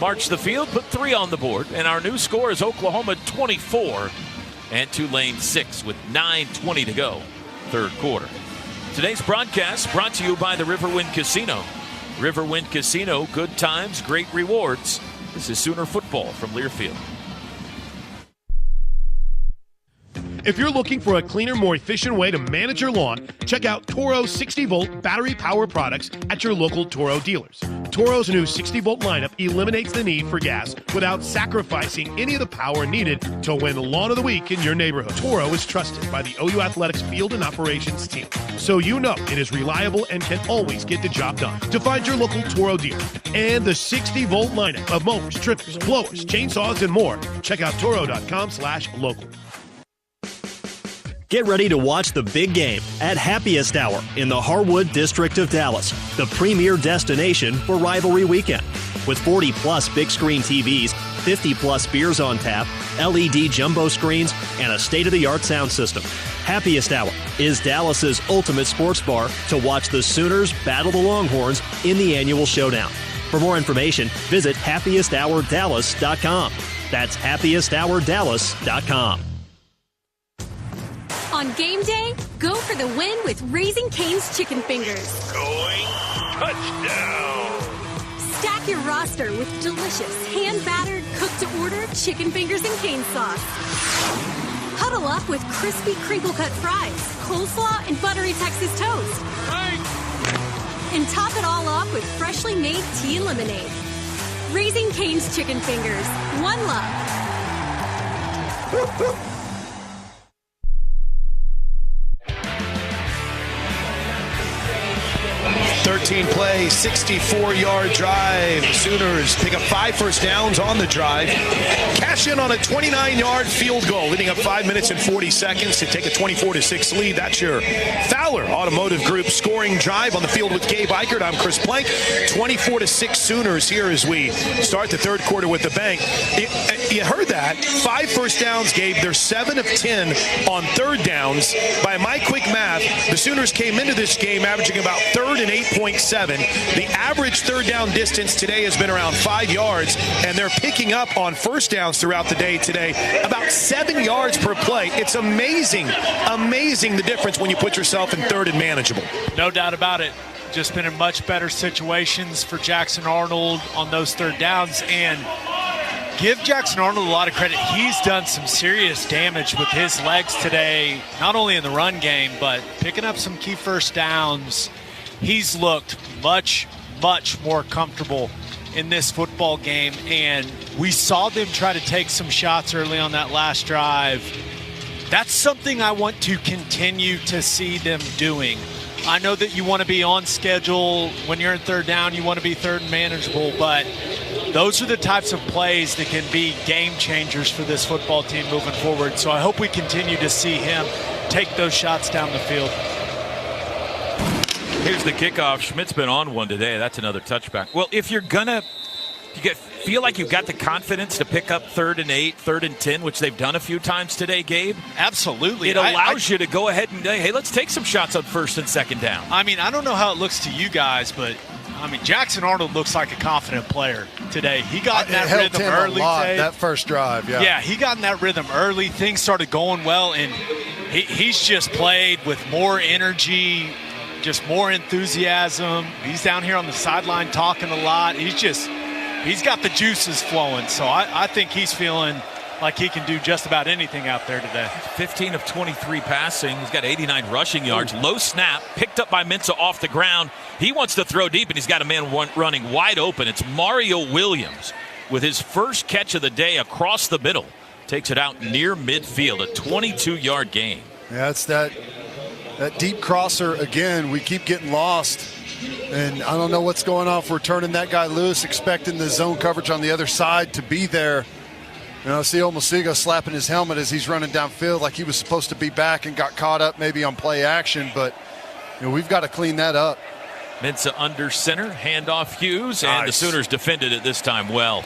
March the field, put 3 on the board. And our new score is Oklahoma 24 and Tulane 6 with 9:20 to go. Third quarter. Today's broadcast brought to you by the Riverwind Casino. Riverwind Casino, good times, great rewards. This is Sooner football from Learfield. If you're looking for a cleaner, more efficient way to manage your lawn, check out Toro's 60-volt battery power products at your local Toro dealers. Toro's new 60-volt lineup eliminates the need for gas without sacrificing any of the power needed to win Lawn of the Week in your neighborhood. Toro is trusted by the OU Athletics field and operations team, so you know it is reliable and can always get the job done. To find your local Toro dealer and the 60-volt lineup of mowers, trimmers, blowers, chainsaws, and more, check out Toro.com/local. Get ready to watch the big game at Happiest Hour in the Harwood District of Dallas, the premier destination for rivalry weekend. With 40-plus big-screen TVs, 50-plus beers on tap, LED jumbo screens, and a state-of-the-art sound system. Happiest Hour is Dallas's ultimate sports bar to watch the Sooners battle the Longhorns in the annual showdown. For more information, visit happiesthourdallas.com. That's happiesthourdallas.com. On game day, go for the win with Raising Cane's Chicken Fingers. Going touchdown. Stack your roster with delicious, hand-battered, cooked-to-order chicken fingers and cane sauce. Huddle up with crispy crinkle-cut fries, coleslaw, and buttery Texas toast. And top it all off with freshly made tea and lemonade. Raising Cane's Chicken Fingers. One love. 13-play, 64-yard drive. Sooners pick up 5 first downs on the drive. Cash in on a 29-yard field goal, leading up 5 minutes and 40 seconds to take a 24-6 lead. That's your Fowler Automotive Group scoring drive on the field with Gabe Eichert. I'm Chris Plank. 24-6 Sooners here as we start the third quarter with the bang. You heard that. 5 first downs, Gabe. They're 7 of 10 on third downs. By my quick math, the Sooners came into this game averaging about third and 8.7. The average third down distance today has been around 5 yards, and they're picking up on first downs throughout the day today, about 7 yards per play. It's amazing the difference when you put yourself in third and manageable. No doubt about it. Just been in much better situations for Jackson Arnold on those third downs, and give Jackson Arnold a lot of credit. He's done some serious damage with his legs today, not only in the run game, but picking up some key first downs. He's looked much, much more comfortable in this football game, and we saw them try to take some shots early on that last drive. That's something I want to continue to see them doing. I know that you want to be on schedule. When you're in third down, you want to be third and manageable, but those are the types of plays that can be game changers for this football team moving forward. So I hope we continue to see him take those shots down the field. Here's the kickoff. Schmidt's been on one today. That's another touchback. Well, if you're gonna, feel like you've got the confidence to pick up 3rd and 8, 3rd and 10, which they've done a few times today, Gabe. Absolutely. It allows you to go ahead and hey, let's take some shots on 1st and 2nd down. I mean, I don't know how it looks to you guys, but I mean, Jackson Arnold looks like a confident player today. He got in that rhythm early. That first drive, yeah, he got in that rhythm early. Things started going well, and he's just played with more energy, just more enthusiasm. He's down here on the sideline talking a lot. He's got the juices flowing. So I think he's feeling like he can do just about anything out there today. 15 of 23 passing. He's got 89 rushing yards. Low snap, picked up by Mensah off the ground. He wants to throw deep, and he's got a man running wide open. It's Mario Williams with his first catch of the day across the middle. Takes it out near midfield, a 22-yard gain. Yeah, it's that deep crosser again. We keep getting lost, and I don't know what's going on. If we're turning that guy loose, expecting the zone coverage on the other side to be there. You know, see Omosigo slapping his helmet as he's running downfield like he was supposed to be back and got caught up maybe on play action, but we've got to clean that up. Mensah under center, handoff Hughes, and the Sooners defended it this time well.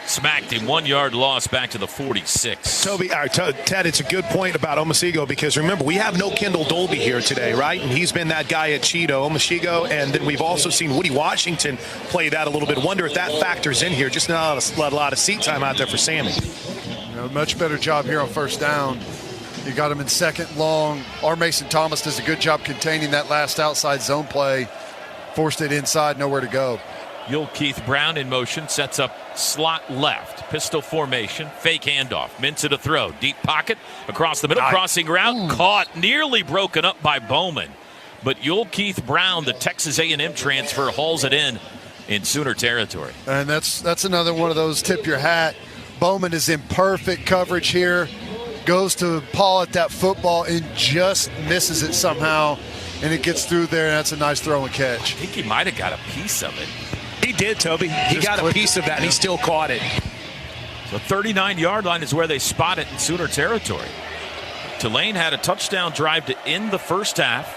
Smacked him, 1 yard loss back to the 46. Toby, Ted, it's a good point about Omosigo because remember, we have no Kendall Dolby here today, right? And he's been that guy at Cheeto, Omosigo, and then we've also seen Woody Washington play that a little bit. Wonder if that factors in here. Just not a lot of seat time out there for Sammy. Much better job here on first down. You got him in second long. R. Mason Thomas does a good job containing that last outside zone play. Forced it inside, nowhere to go. You'll Keith Brown in motion, sets up slot left, pistol formation, fake handoff, Mensah to throw, deep pocket across the middle, crossing route, caught, nearly broken up by Bowman, but You'll Keith Brown, the Texas A&M transfer, hauls it in Sooner territory. And that's another one of those tip your hat. Bowman is in perfect coverage here, goes to paw at that football and just misses it somehow, and it gets through there, and that's a nice throw and catch. I think he might have got a piece of it. He did, Toby. He got a piece of that, and he still caught it. The 39-yard line is where they spot it in Sooner territory. Tulane had a touchdown drive to end the first half,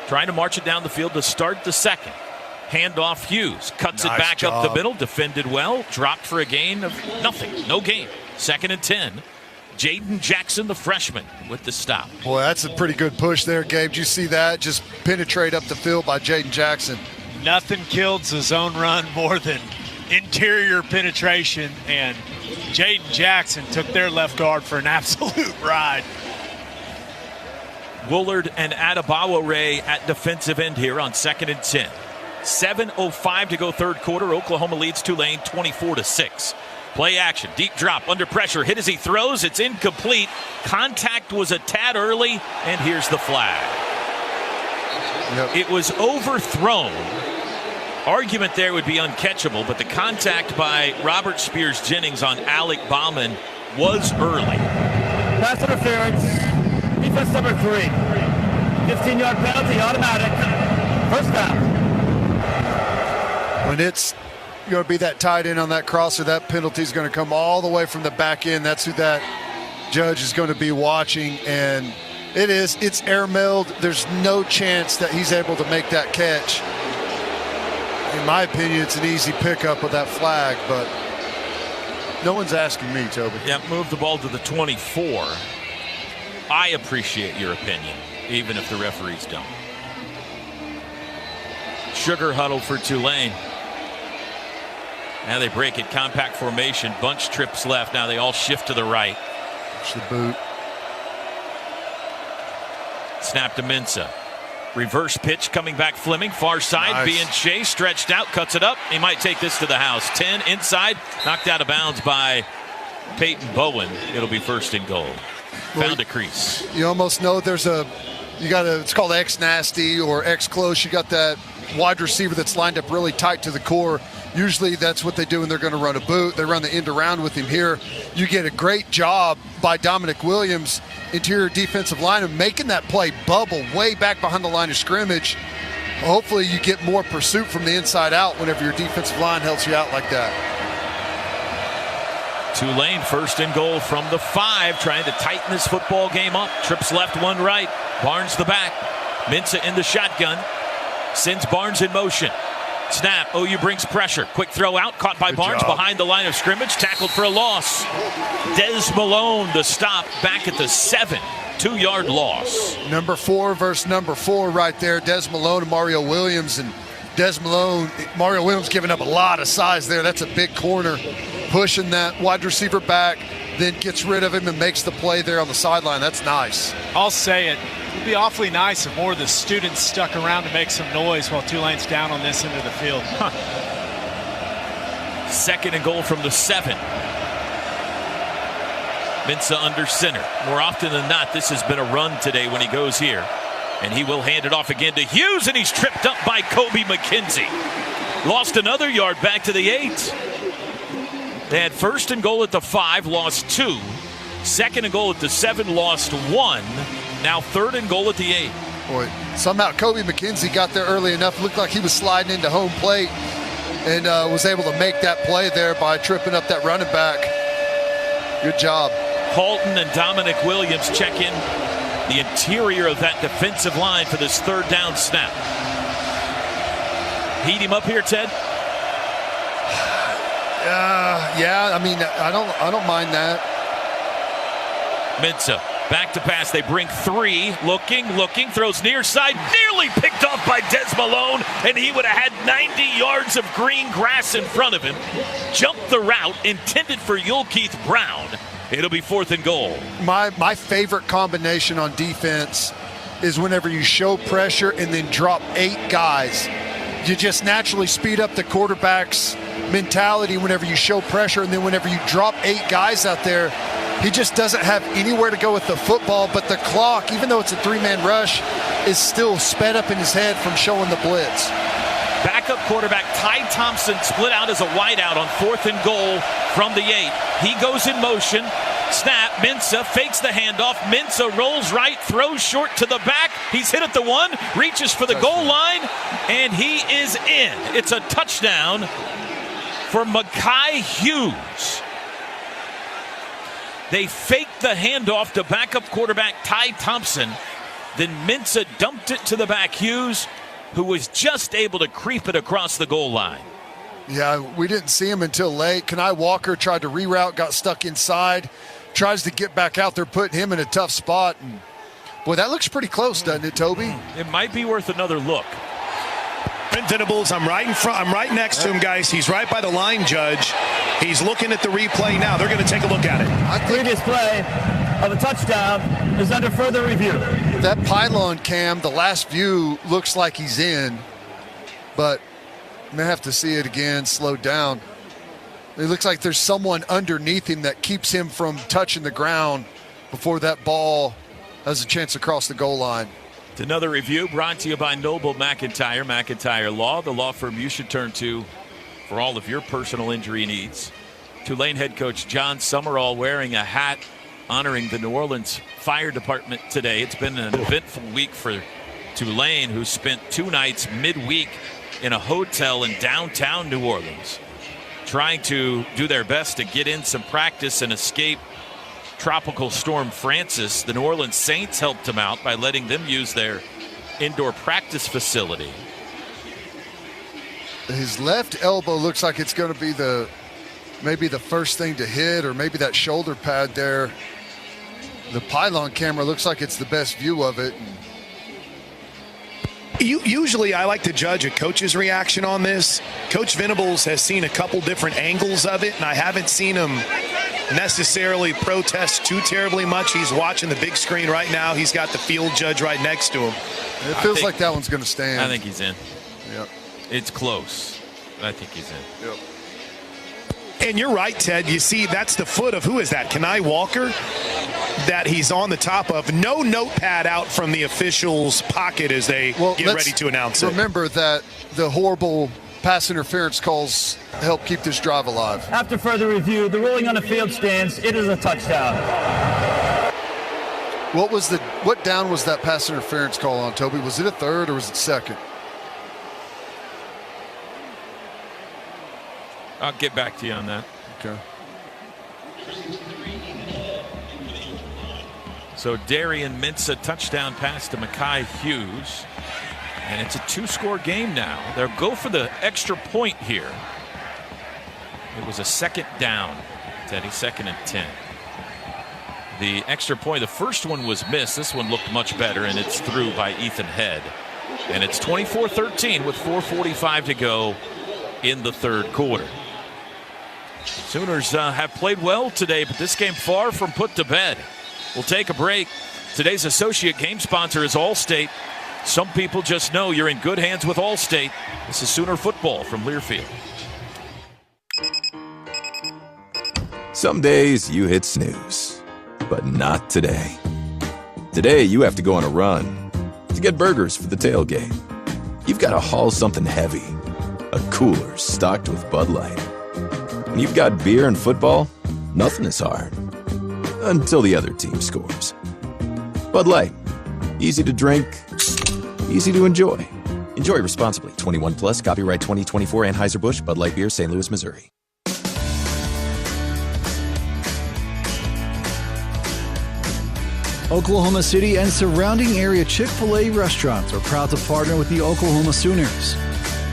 trying to march it down the field to start the second. Handoff Hughes, cuts it back up the middle, defended well, dropped for a gain of nothing, no gain. 2nd and 10. Jaden Jackson, the freshman, with the stop. Boy, that's a pretty good push there, Gabe. Did you see that? Just penetrate up the field by Jaden Jackson. Nothing kills a zone run more than interior penetration, and Jaden Jackson took their left guard for an absolute ride. Woolard and Adebayo at defensive end here on 2nd and 10. 7:05 to go third quarter. Oklahoma leads Tulane 24-6. Play action, deep drop, under pressure, hit as he throws. It's incomplete. Contact was a tad early, and here's the flag. Yep. It was overthrown. Argument there would be uncatchable, but the contact by Robert Spears Jennings on Alec Bauman was early. Pass interference, defense number 3. 15-yard penalty, automatic. First down. When it's going to be that tight end on that crosser, that penalty is going to come all the way from the back end. That's who that judge is going to be watching, and it's airmailed. There's no chance that he's able to make that catch. In my opinion, it's an easy pickup with that flag, but no one's asking me, Toby. Yeah, move the ball to the 24. I appreciate your opinion, even if the referees don't. Sugar huddle for Tulane. Now they break it, compact formation, bunch trips left. Now they all shift to the right. Push the boot. Snap to Mensah. Reverse pitch coming back Fleming, far side, Nice. being chased, stretched out, cuts it up. He might take this to the house. 10 inside, knocked out of bounds by Peyton Bowen. It'll be 1st and goal. Found a crease. You almost know it's called X nasty or X close. You got that wide receiver that's lined up really tight to the core. Usually that's what they do when they're going to run a boot. They run the end around with him here. You get a great job by Dominic Williams, interior defensive lineman, making that play bubble way back behind the line of scrimmage. Hopefully you get more pursuit from the inside out whenever your defensive line helps you out like that. Tulane 1st and goal from the 5, trying to tighten this football game up. Trips left, one right. Barnes the back. Mensah in the shotgun. Sends Barnes in motion. Snap. OU brings pressure. Quick throw out. Caught by Barnes behind the line of scrimmage. Tackled for a loss. Des Malone, the stop, back at the 7. 2-yard loss. Number 4 versus number 4 right there. Des Malone and Mario Williams. And Mario Williams giving up a lot of size there. That's a big corner. Pushing that wide receiver back. Then gets rid of him and makes the play there on the sideline. That's nice. I'll say it. It'd be awfully nice if more of the students stuck around to make some noise while Tulane's down on this end of the field. 2nd and goal from the 7. Mensah under center. More often than not, this has been a run today when he goes here. And he will hand it off again to Hughes, and he's tripped up by Kobe McKenzie. Lost another yard back to the 8. They had 1st and goal at the 5, lost 2. 2nd and goal at the 7, lost 1. Now 3rd and goal at the 8. Boy, somehow Kobe McKenzie got there early enough. Looked like he was sliding into home plate and was able to make that play there by tripping up that running back. Good job. Halton and Dominic Williams check in the interior of that defensive line for this 3rd down snap. Heat him up here, Ted. Yeah, I mean, I don't mind that. Mensah back to pass. They bring 3. Looking, throws near side. Nearly picked off by Des Malone, and he would have had 90 yards of green grass in front of him. Jumped the route intended for Yulkeith Brown. It'll be 4th and goal. My favorite combination on defense is whenever you show pressure and then drop 8 guys. You just naturally speed up the quarterback's mentality whenever you show pressure, and then whenever you drop 8 guys out there, he just doesn't have anywhere to go with the football, but the clock, even though it's a 3-man rush, is still sped up in his head from showing the blitz. Backup quarterback Ty Thompson split out as a wideout on 4th and goal from the 8. He goes in motion. Snap. Mensah fakes the handoff. Mensah rolls right, throws short to the back. He's hit at the 1, reaches for the goal line, and he is in. It's a touchdown for Mekhi Hughes. They faked the handoff to backup quarterback Ty Thompson. Then Mensah dumped it to the back Hughes, who was just able to creep it across the goal line. Yeah, we didn't see him until late. Kenai Walker tried to reroute, got stuck inside. tries to get back out there, putting him in a tough spot. And boy, that looks pretty close, doesn't it, Toby? It might be worth another look. Brent Venables, I'm right in front. I'm right next to him, guys. He's right by the line judge. He's looking at the replay now. They're going to take a look at it. Previous play of a touchdown is under further review. That pylon cam, the last view looks like he's in, but may have to see it again, slowed down. It looks like there's someone underneath him that keeps him from touching the ground before that ball has a chance to cross the goal line. It's another review brought to you by Noble McIntyre, McIntyre Law, the law firm you should turn to for all of your personal injury needs. Tulane head coach John Summerall wearing a hat honoring the New Orleans Fire Department today. It's been an eventful week for Tulane, who spent 2 nights midweek in a hotel in downtown New Orleans, trying to do their best to get in some practice and escape Tropical Storm Francis. The New Orleans Saints helped them out by letting them use their indoor practice facility. His left elbow looks like it's going to be maybe the first thing to hit, or maybe that shoulder pad there. The pylon camera looks like it's the best view of it. Usually I like to judge a coach's reaction on this. Coach Venables has seen a couple different angles of it, and I haven't seen him necessarily protest too terribly much. He's watching the big screen right now. He's got the field judge right next to him. It feels like that one's going to stand. I think he's in. Yep. It's close. I think he's in. Yep. And you're right, Ted. You see, that's the foot of, who is that? Kenai Walker, that he's on the top of. No notepad out from the officials' pocket as they get ready to announce it. Remember that the horrible pass interference calls help keep this drive alive. After further review, the ruling on the field stands. It is a touchdown. What down was that pass interference call on, Toby? Was it a third or was it second? I'll get back to you on that. Okay. So Darian Mintz, a touchdown pass to Mekhi Hughes. And it's a 2-score game now. They'll go for the extra point here. It was a second down, Teddy, 2nd and 10. The extra point, the first one was missed. This one looked much better, and it's through by Ethan Head. And it's 24-13 with 4:45 to go in the third quarter. Sooners have played well today, but this game far from put to bed. We'll take a break. Today's associate game sponsor is Allstate. Some people just know you're in good hands with Allstate. This is Sooner football from Learfield. Some days you hit snooze, but not today. Today you have to go on a run to get burgers for the tailgate. You've got to haul something heavy, a cooler stocked with Bud Light. When you've got beer and football, nothing is hard. Until the other team scores. Bud Light. Easy to drink, easy to enjoy. Enjoy responsibly. 21 plus, copyright 2024 Anheuser-Busch, Bud Light Beer, St. Louis, Missouri. Oklahoma City and surrounding area Chick-fil-A restaurants are proud to partner with the Oklahoma Sooners.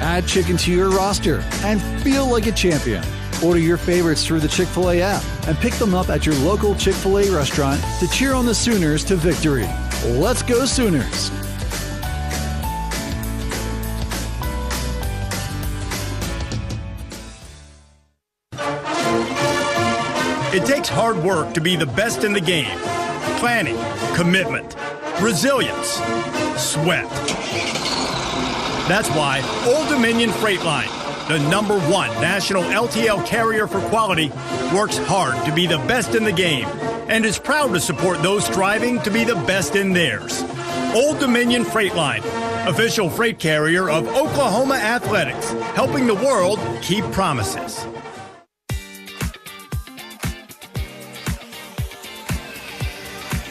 Add chicken to your roster and feel like a champion. Order your favorites through the Chick-fil-A app and pick them up at your local Chick-fil-A restaurant to cheer on the Sooners to victory. Let's go Sooners! It takes hard work to be the best in the game. Planning, commitment, resilience, sweat. That's why Old Dominion Freight Line, the #1 national LTL carrier for quality, works hard to be the best in the game and is proud to support those striving to be the best in theirs. Old Dominion Freight Line, official freight carrier of Oklahoma Athletics, helping the world keep promises.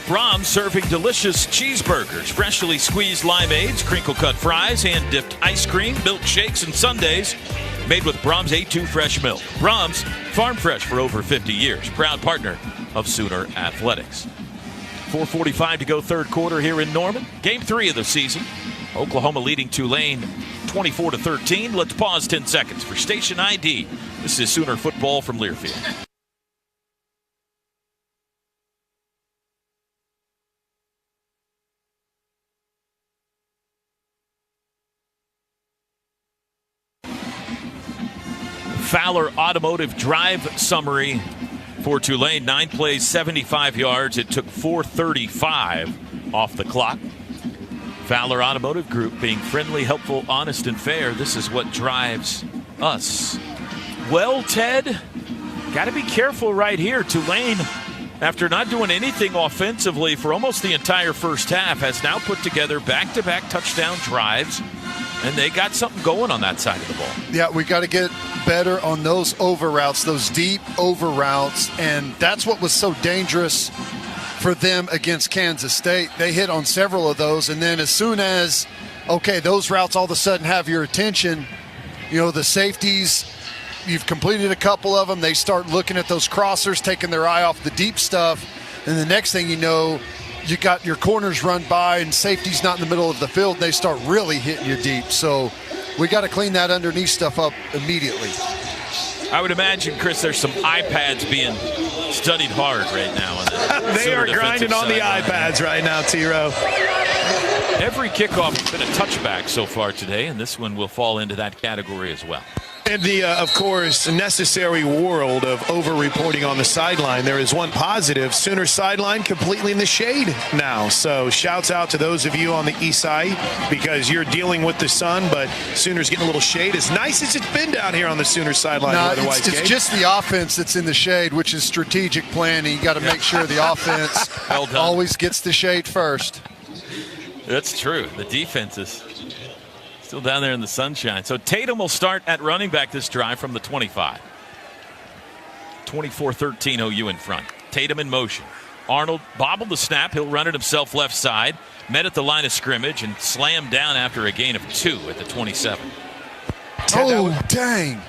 Brahms serving delicious cheeseburgers, freshly squeezed limeades, crinkle-cut fries, hand-dipped ice cream, milkshakes, and sundaes made with Brahms A2 fresh milk. Brahms, farm fresh for over 50 years. Proud partner of Sooner Athletics. 4:45 to go third quarter here in Norman. Game 3 of the season. Oklahoma leading Tulane 24-13. Let's pause 10 seconds for station ID. This is Sooner football from Learfield. Fowler Automotive drive summary for Tulane. 9 plays, 75 yards. It took 4:35 off the clock. Fowler Automotive Group, being friendly, helpful, honest, and fair. This is what drives us. Well, Ted, got to be careful right here. Tulane, after not doing anything offensively for almost the entire first half, has now put together back-to-back touchdown drives, and they got something going on that side of the ball. Yeah, we got to get better on those over routes, those deep over routes, and that's what was so dangerous for them against Kansas State. They hit on several of those, and then as soon as, okay, those routes all of a sudden have your attention, the safeties, you've completed a couple of them, they start looking at those crossers, taking their eye off the deep stuff, and the next thing you know, you got your corners run by and safety's not in the middle of the field, and they start really hitting you deep. So we got to clean that underneath stuff up immediately. I would imagine, Chris, there's some iPads being studied hard right now. They are grinding on the iPads right now, T-Row. Every kickoff has been a touchback so far today, and this one will fall into that category as well. In the, of course, necessary world of over-reporting on the sideline, there is one positive. Sooner sideline completely in the shade now. So shouts out to those of you on the east side because you're dealing with the sun, but Sooners getting a little shade. As nice as it's been down here on the Sooner sideline. No, it's just the offense that's in the shade, which is strategic planning. You got to make sure the offense always gets the shade first. That's true. The defense is still down there in the sunshine. So Tatum will start at running back this drive from the 25. 24-13 OU in front. Tatum in motion. Arnold bobbled the snap. He'll run it himself left side. Met at the line of scrimmage and slammed down after a gain of 2 at the 27. Oh, dang.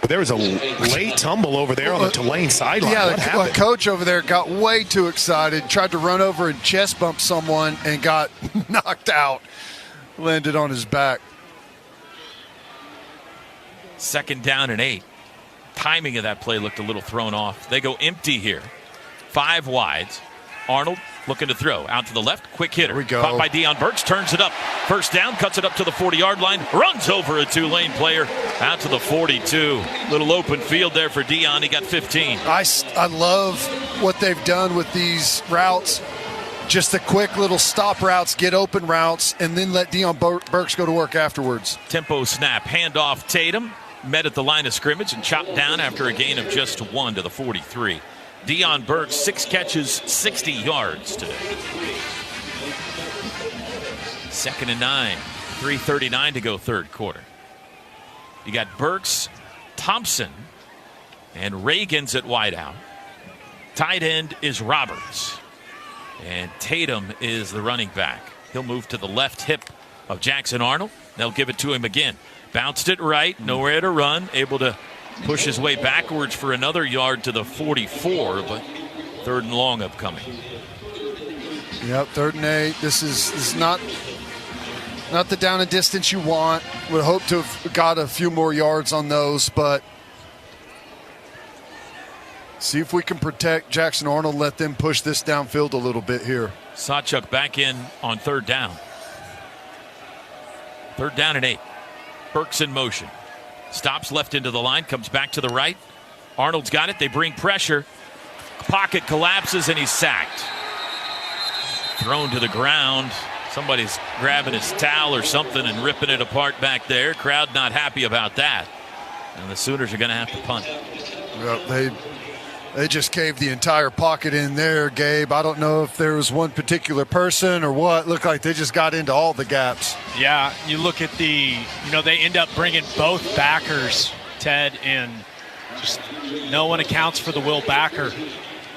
There was a late tumble over there on the Tulane sideline. Yeah, the coach over there got way too excited, tried to run over and chest bump someone and got knocked out. Landed on his back. 2nd down and 8. Timing of that play looked a little thrown off. They go empty here. 5 wides. Arnold looking to throw. Out to the left. Quick hitter. There we go. Caught by Deion Burks. Turns it up. First down. Cuts it up to the 40-yard line. Runs over a Tulane player. Out to the 42. Little open field there for Deion. He got 15. I love what they've done with these routes. Just the quick little stop routes, get open routes, and then let Deion Burks go to work afterwards. Tempo snap. Handoff Tatum. Met at the line of scrimmage and chopped down after a gain of just 1 to the 43. Deion Burks, 6 catches, 60 yards today. 2nd and 9. 3:39 to go third quarter. You got Burks, Thompson, and Reagan's at wideout. Tight end is Roberts. And Tatum is the running back. He'll move to the left hip of Jackson Arnold. They'll give it to him again. Bounced it right, nowhere to run, able to push his way backwards for another yard to the 44, but 3rd and long upcoming. Yep, 3rd and 8. This is not the down and distance you want. Would hope to have got a few more yards on those, but see if we can protect Jackson Arnold, let them push this downfield a little bit here. Sawchuk back in on 3rd down. 3rd down and 8. Burks in motion. Stops left into the line, comes back to the right. Arnold's got it. They bring pressure. Pocket collapses, and he's sacked. Thrown to the ground. Somebody's grabbing his towel or something and ripping it apart back there. Crowd not happy about that. And the Sooners are going to have to punt. Well, they just caved the entire pocket in there, Gabe. I don't know if there was one particular person or what. Looked like they just got into all the gaps. Yeah, you look at they end up bringing both backers, Ted, and just no one accounts for the will backer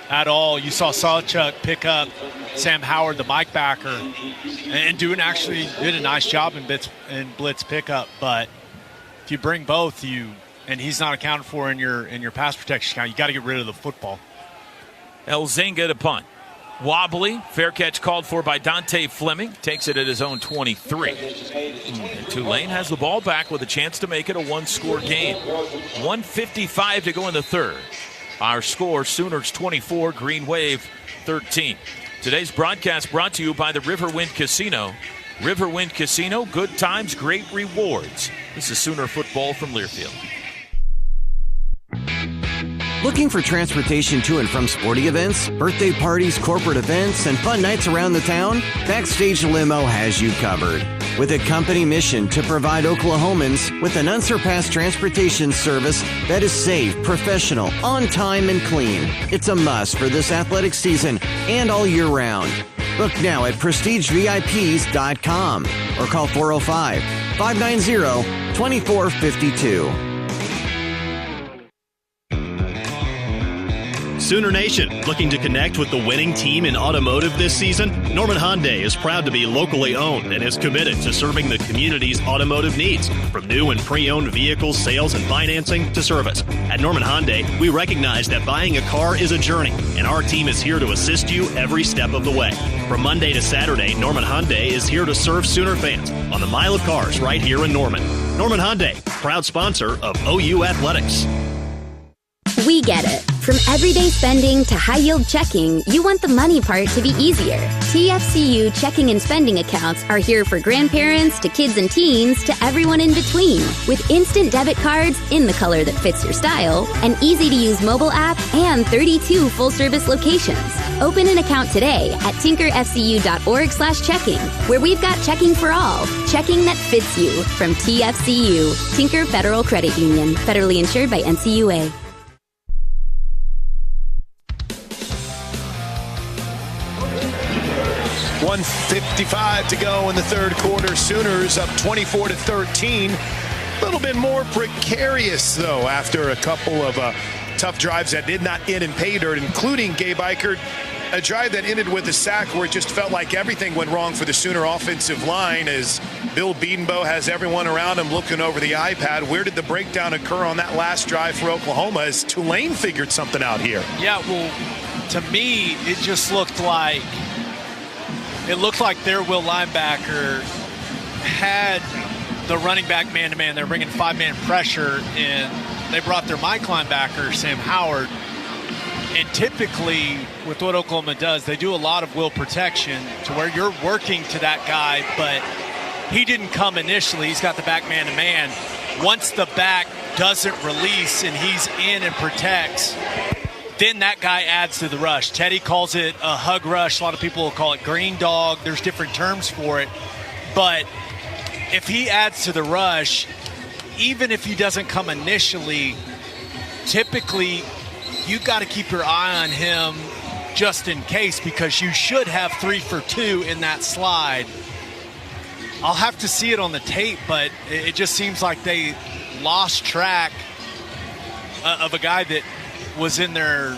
at all. You saw Sawchuk pick up Sam Howard, the Mike backer, and did a nice job in blitz pickup. But if you bring both, and he's not accounted for in your pass protection count, you got to get rid of the football. Elzinga to punt. Wobbly, fair catch called for by Dante Fleming. Takes it at his own 23. And Tulane has the ball back with a chance to make it a 1-score game. 1:55 to go in the 3rd. Our score, Sooners 24, Green Wave 13. Today's broadcast brought to you by the Riverwind Casino. Riverwind Casino, good times, great rewards. This is Sooner football from Learfield. Looking for transportation to and from sporting events, birthday parties, corporate events, and fun nights around the town? Backstage Limo has you covered. With a company mission to provide Oklahomans with an unsurpassed transportation service that is safe, professional, on time, and clean. It's a must for this athletic season and all year round. Book now at prestigevips.com or call 405-590-2452. Sooner Nation, looking to connect with the winning team in automotive this season? Norman Hyundai is proud to be locally owned and is committed to serving the community's automotive needs, from new and pre-owned vehicles, sales, and financing to service. At Norman Hyundai, we recognize that buying a car is a journey, and our team is here to assist you every step of the way. From Monday to Saturday, Norman Hyundai is here to serve Sooner fans on the Mile of Cars right here in Norman. Norman Hyundai, proud sponsor of OU Athletics. We get it. From everyday spending to high-yield checking, you want the money part to be easier. TFCU checking and spending accounts are here for grandparents to kids and teens to everyone in between. With instant debit cards in the color that fits your style, an easy-to-use mobile app, and 32 full-service locations. Open an account today at tinkerfcu.org/checking, where we've got checking for all. Checking that fits you from TFCU, Tinker Federal Credit Union, federally insured by NCUA. 1:55 to go in the third quarter. Sooners up 24-13. A little bit more precarious, though, after a couple of tough drives that did not end in pay dirt, including Gabe Eichert. A drive that ended with a sack where it just felt like everything went wrong for the Sooner offensive line as Bill Bedenbaugh has everyone around him looking over the iPad. Where did the breakdown occur on that last drive for Oklahoma as Tulane figured something out here? Yeah, well, to me, it just looked like their will linebacker had the running back man-to-man. They're bringing 5-man pressure, and they brought their Mike linebacker, Sam Howard. And typically, with what Oklahoma does, they do a lot of will protection to where you're working to that guy, but he didn't come initially. He's got the back man-to-man. Once the back doesn't release and he's in and protects, then that guy adds to the rush. Teddy calls it a hug rush. A lot of people will call it green dog. There's different terms for it. But if he adds to the rush, even if he doesn't come initially, typically you got to keep your eye on him just in case, because you should have 3 for 2 in that slide. I'll have to see it on the tape, but it just seems like they lost track of a guy that was in their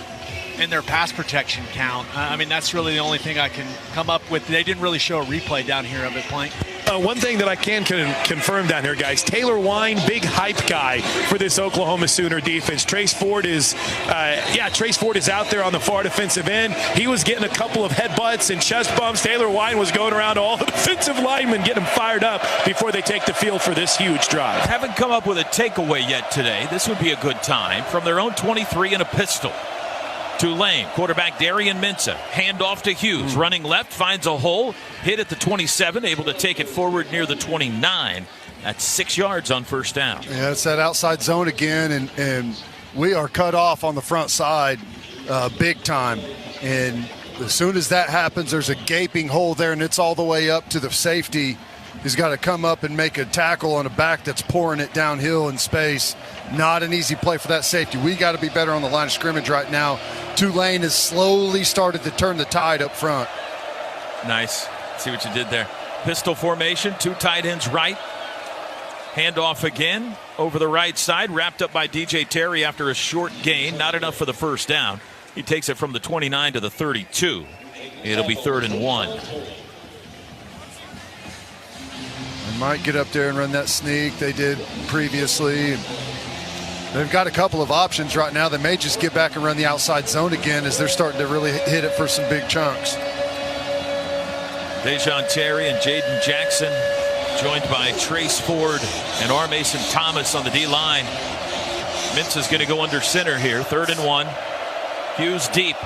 pass protection count. I mean, that's really the only thing I can come up with. They didn't really show a replay down here of it playing. One thing that I can confirm down here, guys, Taylor Wine, big hype guy for this Oklahoma Sooner defense. Trace Ford is out there on the far defensive end. He was getting a couple of headbutts and chest bumps. Taylor Wine was going around to all the defensive linemen, getting them fired up before they take the field for this huge drive. Haven't come up with a takeaway yet today. This would be a good time. From their own 23 and a pistol. Tulane, quarterback Darian Mensah, handoff to Hughes, running left, finds a hole, hit at the 27, able to take it forward near the 29. That's 6 yards on first down. Yeah, it's that outside zone again, and we are cut off on the front side big time. And as soon as that happens, there's a gaping hole there, and it's all the way up to the safety. He's got to come up and make a tackle on a back that's pouring it downhill in space. Not an easy play for that safety. We got to be better on the line of scrimmage right now. Tulane has slowly started to turn the tide up front. Nice. See what you did there. Pistol formation, 2 tight ends right. Handoff again over the right side, wrapped up by DJ Terry after a short gain. Not enough for the first down. He takes it from the 29 to the 32. It'll be 3rd and 1. They might get up there and run that sneak they did previously. They've got a couple of options right now. They may just get back and run the outside zone again as they're starting to really hit it for some big chunks. Dejon Terry and Jaden Jackson joined by Trace Ford and R. Mason Thomas on the D-line. Mintz is going to go under center here. 3rd and 1. Hughes deep.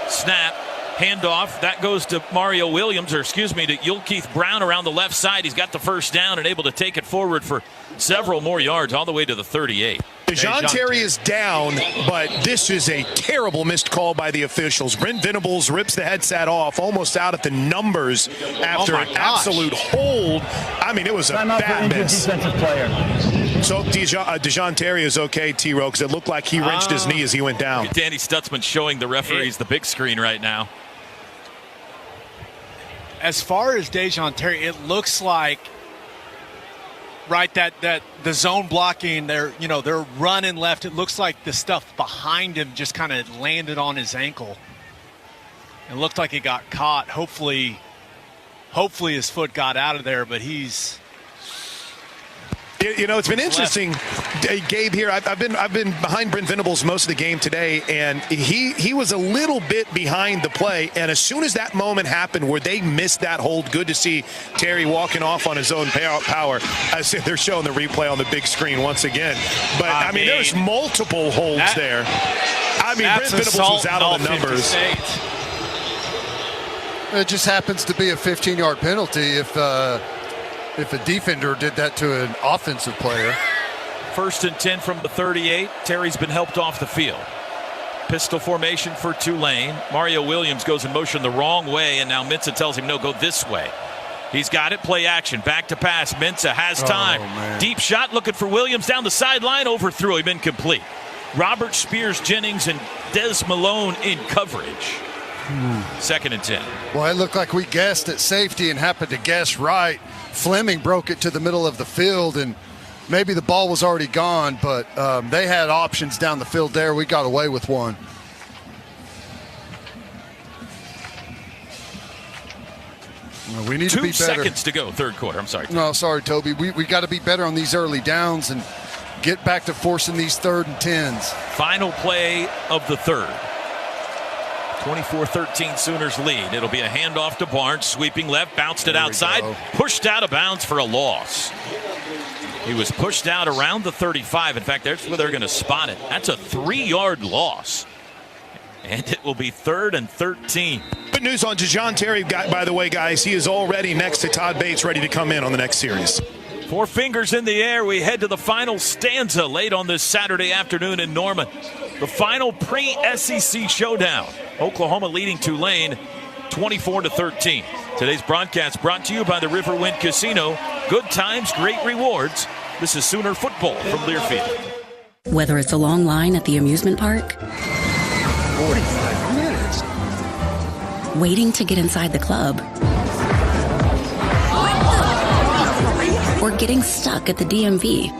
Snap. Handoff. That goes to Mario Williams, to Yulkeith Brown around the left side. He's got the first down and able to take it forward for several more yards all the way to the 38. DeJohn Terry is down, but this is a terrible missed call by the officials. Brent Venables rips the headset off, almost out at the numbers after an absolute hold. I mean, it was a bad miss. So DeJohn Terry is okay, T-Row, because it looked like he wrenched his knee as he went down. Danny Stutzman showing the referees the big screen right now. As far as DeJohn Terry, it looks like that the zone blocking, they're running left. It looks like the stuff behind him just kind of landed on his ankle. It looked like it got caught. Hopefully his foot got out of there, but he's. It's been interesting, Gabe. Here, I've been behind Brent Venables most of the game today, and he was a little bit behind the play. And as soon as that moment happened where they missed that hold, good to see Terry walking off on his own power. I said they're showing the replay on the big screen once again, but I mean there's multiple holds there. I mean, Brent Venables was out on the numbers. It just happens to be a 15-yard penalty if a defender did that to an offensive player. 1st and 10 from the 38. Terry's been helped off the field. Pistol formation for Tulane. Mario Williams goes in motion the wrong way, and now Mensah tells him, no, go this way. He's got it. Play action. Back to pass. Mensah has time. Deep shot looking for Williams down the sideline. Overthrew him. Incomplete. Robert Spears Jennings and Des Malone in coverage. 2nd and 10. Well, it looked like we guessed at safety and happened to guess right. Fleming broke it to the middle of the field, and maybe the ball was already gone, but they had options down the field there. We got away with one. We need to be better. 2 seconds to go, third quarter. I'm sorry. No, sorry, Toby. We got to be better on these early downs and get back to forcing these 3rd and 10s. Final play of the third. 24-13 Sooners lead. It'll be a handoff to Barnes, sweeping left, bounced it outside, pushed out of bounds for a loss. He was pushed out around the 35. In fact, that's where they're going to spot it. That's a 3-yard loss. And it will be 3rd and 13. Good news on DeJohn Terry, by the way, guys. He is already next to Todd Bates, ready to come in on the next series. 4 fingers in the air. We head to the final stanza late on this Saturday afternoon in Norman. The final pre-SEC showdown. Oklahoma leading Tulane 24-13. Today's broadcast brought to you by the Riverwind Casino. Good times, great rewards. This is Sooner football from Learfield. Whether it's a long line at the amusement park, 45 minutes, waiting to get inside the club, or getting stuck at the DMV.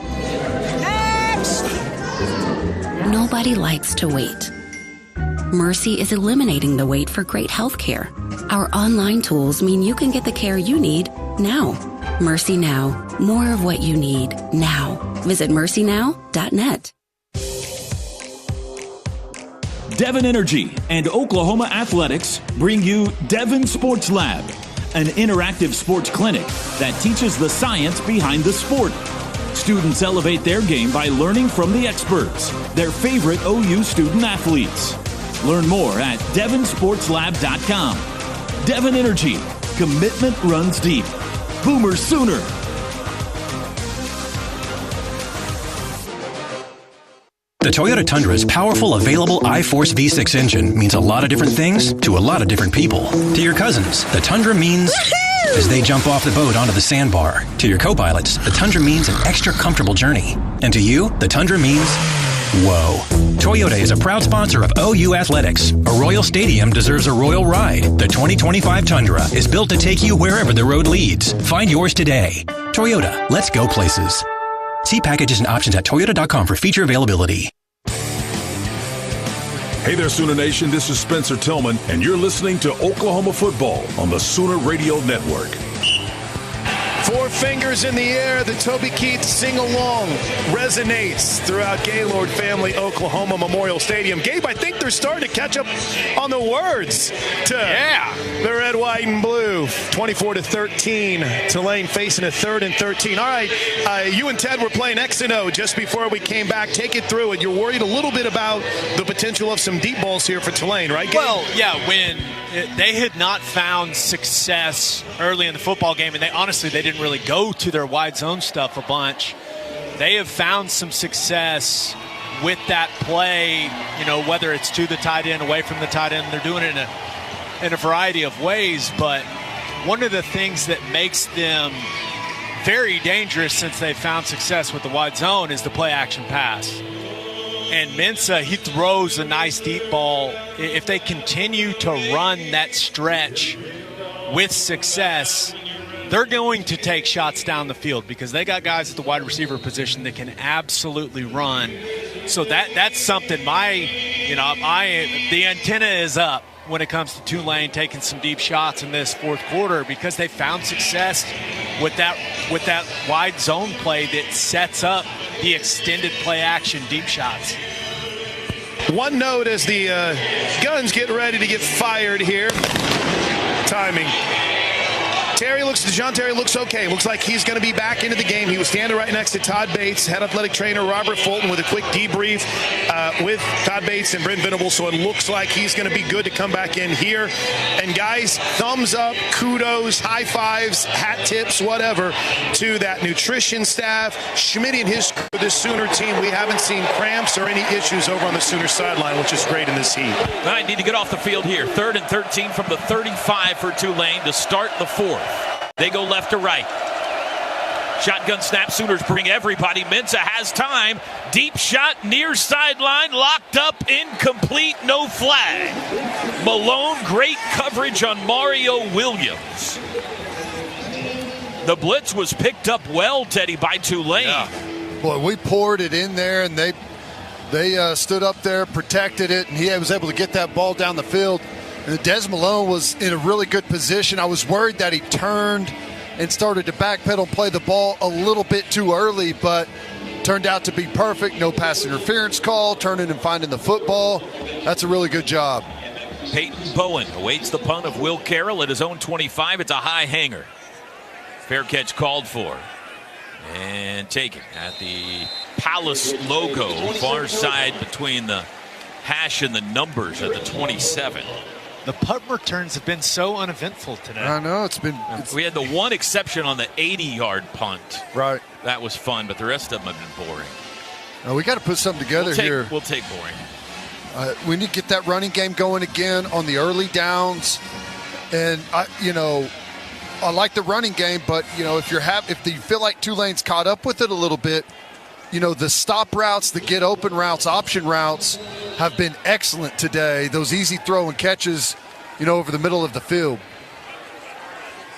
Nobody likes to wait. Mercy is eliminating the wait for great health care. Our online tools mean you can get the care you need now. Mercy Now. More of what you need now. Visit mercynow.net. Devon Energy and Oklahoma Athletics bring you Devon Sports Lab, an interactive sports clinic that teaches the science behind the sport. Students elevate their game by learning from the experts, their favorite OU student athletes. Learn more at devonsportslab.com. Devon Energy. Commitment runs deep. Boomer Sooner. The Toyota Tundra's powerful, available iForce V6 engine means a lot of different things to a lot of different people. To your cousins, the Tundra means as they jump off the boat onto the sandbar. To your co-pilots, the Tundra means an extra comfortable journey. And to you, the Tundra means whoa. Toyota is a proud sponsor of OU Athletics. A Royal Stadium deserves a royal ride. The 2025 Tundra is built to take you wherever the road leads. Find yours today. Toyota, let's go places. See packages and options at toyota.com for feature availability. Hey there, Sooner Nation. This is Spencer Tillman, and you're listening to Oklahoma football on the Sooner Radio Network. 4 fingers in the air. The Toby Keith sing-along resonates throughout Gaylord Family Oklahoma Memorial Stadium. Gabe, I think they're starting to catch up on the words to the red, white, and blue. 24-13. Tulane facing a 3rd and 13. All right, you and Ted were playing X and O just before we came back. Take it through it. You're worried a little bit about the potential of some deep balls here for Tulane, right, Gabe? Well, yeah, when they had not found success early in the football game, and they didn't really go to their wide zone stuff a bunch. they have found some success with that play, whether it's to the tight end, away from the tight end. They're doing it in a variety of ways, but one of the things that makes them very dangerous since they've found success with the wide zone is the play action pass. And Mensah, he throws a nice deep ball. If they continue to run that stretch with success, they're going to take shots down the field because they got guys at the wide receiver position that can absolutely run. So that's something the antenna is up when it comes to Tulane taking some deep shots in this fourth quarter because they found success with that wide zone play that sets up the extended play action deep shots. One note as the guns get ready to get fired here. Timing. John Terry looks okay. Looks like he's going to be back into the game. He was standing right next to Todd Bates, head athletic trainer Robert Fulton with a quick debrief with Todd Bates and Brent Venables. So it looks like he's going to be good to come back in here. And guys, thumbs up, kudos, high fives, hat tips, whatever, to that nutrition staff. Schmidt and his crew, this Sooner team, we haven't seen cramps or any issues over on the Sooner sideline, which is great in this heat. All right, need to get off the field here. 3rd and 13 from the 35 for Tulane to start the 4th. They go left to right. Shotgun snap. Sooners bring everybody. Mensah has time. Deep shot near sideline. Locked up. Incomplete. No flag. Malone, great coverage on Mario Williams. The blitz was picked up well, Teddy, by Tulane. Yeah. Boy, we poured it in there, and they stood up there, protected it, and he was able to get that ball down the field. And Des Malone was in a really good position. I was worried that he turned and started to backpedal and play the ball a little bit too early, but turned out to be perfect. No pass interference call, turning and finding the football. That's a really good job. Peyton Bowen awaits the punt of Will Carroll at his own 25. It's a high hanger. Fair catch called for. And taken at the Palace logo, far side between the hash and the numbers at the 27. The punt returns have been so uneventful today. I know, we had the one exception on the 80-yard punt. Right. That was fun, but the rest of them have been boring. Now we got to put something together here. We'll take boring. We need to get that running game going again on the early downs. And I like the running game, but if you feel like Tulane's caught up with it a little bit, the stop routes, the get open routes, option routes have been excellent today. Those easy throw and catches, over the middle of the field.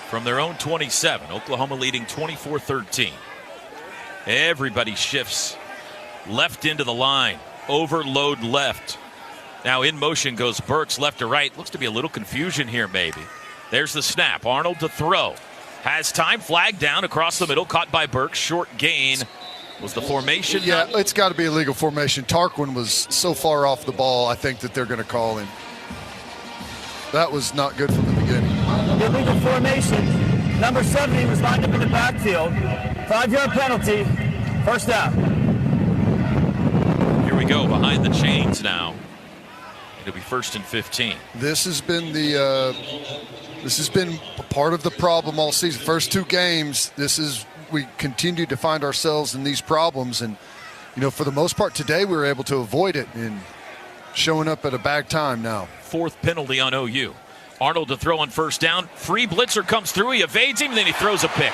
From their own 27, Oklahoma leading 24-13. Everybody shifts left into the line. Overload left. Now in motion goes Burks left to right. Looks to be a little confusion here maybe. There's the snap. Arnold to throw. Has time. Flag down across the middle. Caught by Burks. Short gain. Was the formation? Yeah, it's got to be a legal formation. Tarquin was so far off the ball, I think that they're going to call him. That was not good from the beginning. Illegal formation. Number 70 was lined up in the backfield. 5-yard penalty. First down. Here we go, behind the chains now. It'll be 1st and 15. This has been part of the problem all season. First 2 games, we continue to find ourselves in these problems, and for the most part today we were able to avoid it and showing up at a bad time now. 4th penalty on OU. Arnold to throw on 1st down. Free blitzer comes through. He evades him, and then he throws a pick.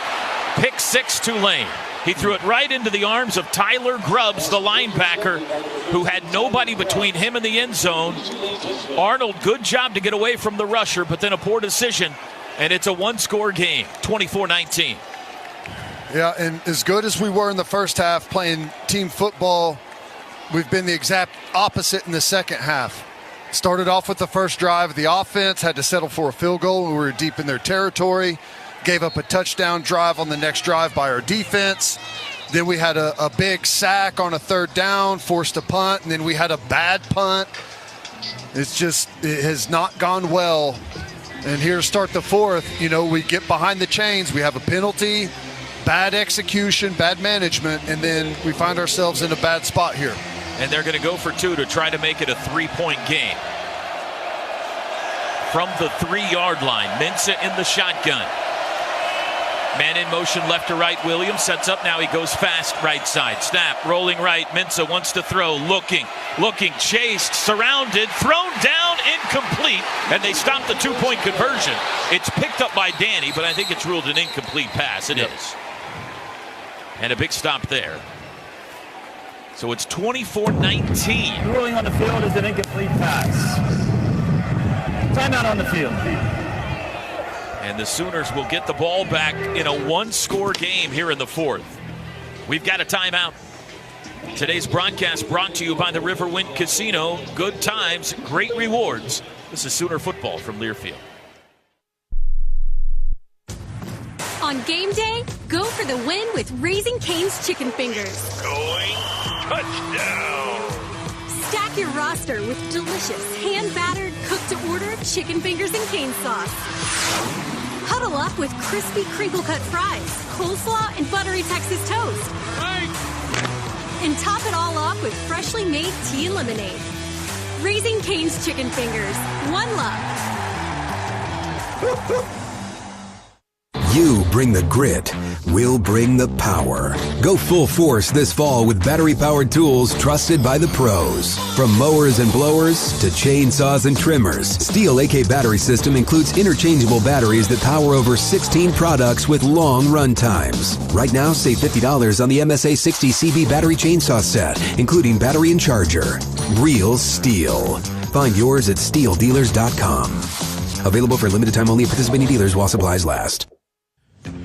Pick 6 Tulane. He threw it right into the arms of Tyler Grubbs, the linebacker, who had nobody between him and the end zone. Arnold, good job to get away from the rusher, but then a poor decision, and it's a 1-score game, 24-19. Yeah, and as good as we were in the first half playing team football, we've been the exact opposite in the second half. Started off with the first drive. The offense had to settle for a field goal. We were deep in their territory. Gave up a touchdown drive on the next drive by our defense. Then we had a big sack on a 3rd down, forced a punt, and then we had a bad punt. It has not gone well. And here to start the 4th, we get behind the chains. We have a penalty. Bad execution, bad management, and then we find ourselves in a bad spot here. And they're going to go for 2 to try to make it a 3-point game. From the 3-yard line, Mensah in the shotgun. Man in motion left to right. Williams sets up. Now he goes fast right side. Snap. Rolling right. Mensah wants to throw. Looking. Chased. Surrounded. Thrown down. Incomplete. And they stop the 2-point conversion. It's picked up by Danny, but I think it's ruled an incomplete pass. It is. And a big stop there. So it's 24-19. The ruling on the field is an incomplete pass. Timeout on the field. And the Sooners will get the ball back in a one-score game here in the fourth. We've got a timeout. Today's broadcast brought to you by the Riverwind Casino. Good times, great rewards. This is Sooner football from Learfield. On game day, go for the win with Raising Cane's Chicken Fingers. Going touchdown. Stack your roster with delicious, hand-battered, cooked-to-order chicken fingers and cane sauce. Huddle up with crispy crinkle-cut fries, coleslaw, and buttery Texas toast. And top it all off with freshly made tea and lemonade. Raising Cane's Chicken Fingers. One love. You bring the grit, we'll bring the power. Go full force this fall with battery-powered tools trusted by the pros. From mowers and blowers to chainsaws and trimmers, Steel AK Battery System includes interchangeable batteries that power over 16 products with long run times. Right now, save $50 on the MSA 60 CB battery chainsaw set, including battery and charger. Real Steel. Find yours at steeldealers.com. Available for limited time only at participating dealers while supplies last.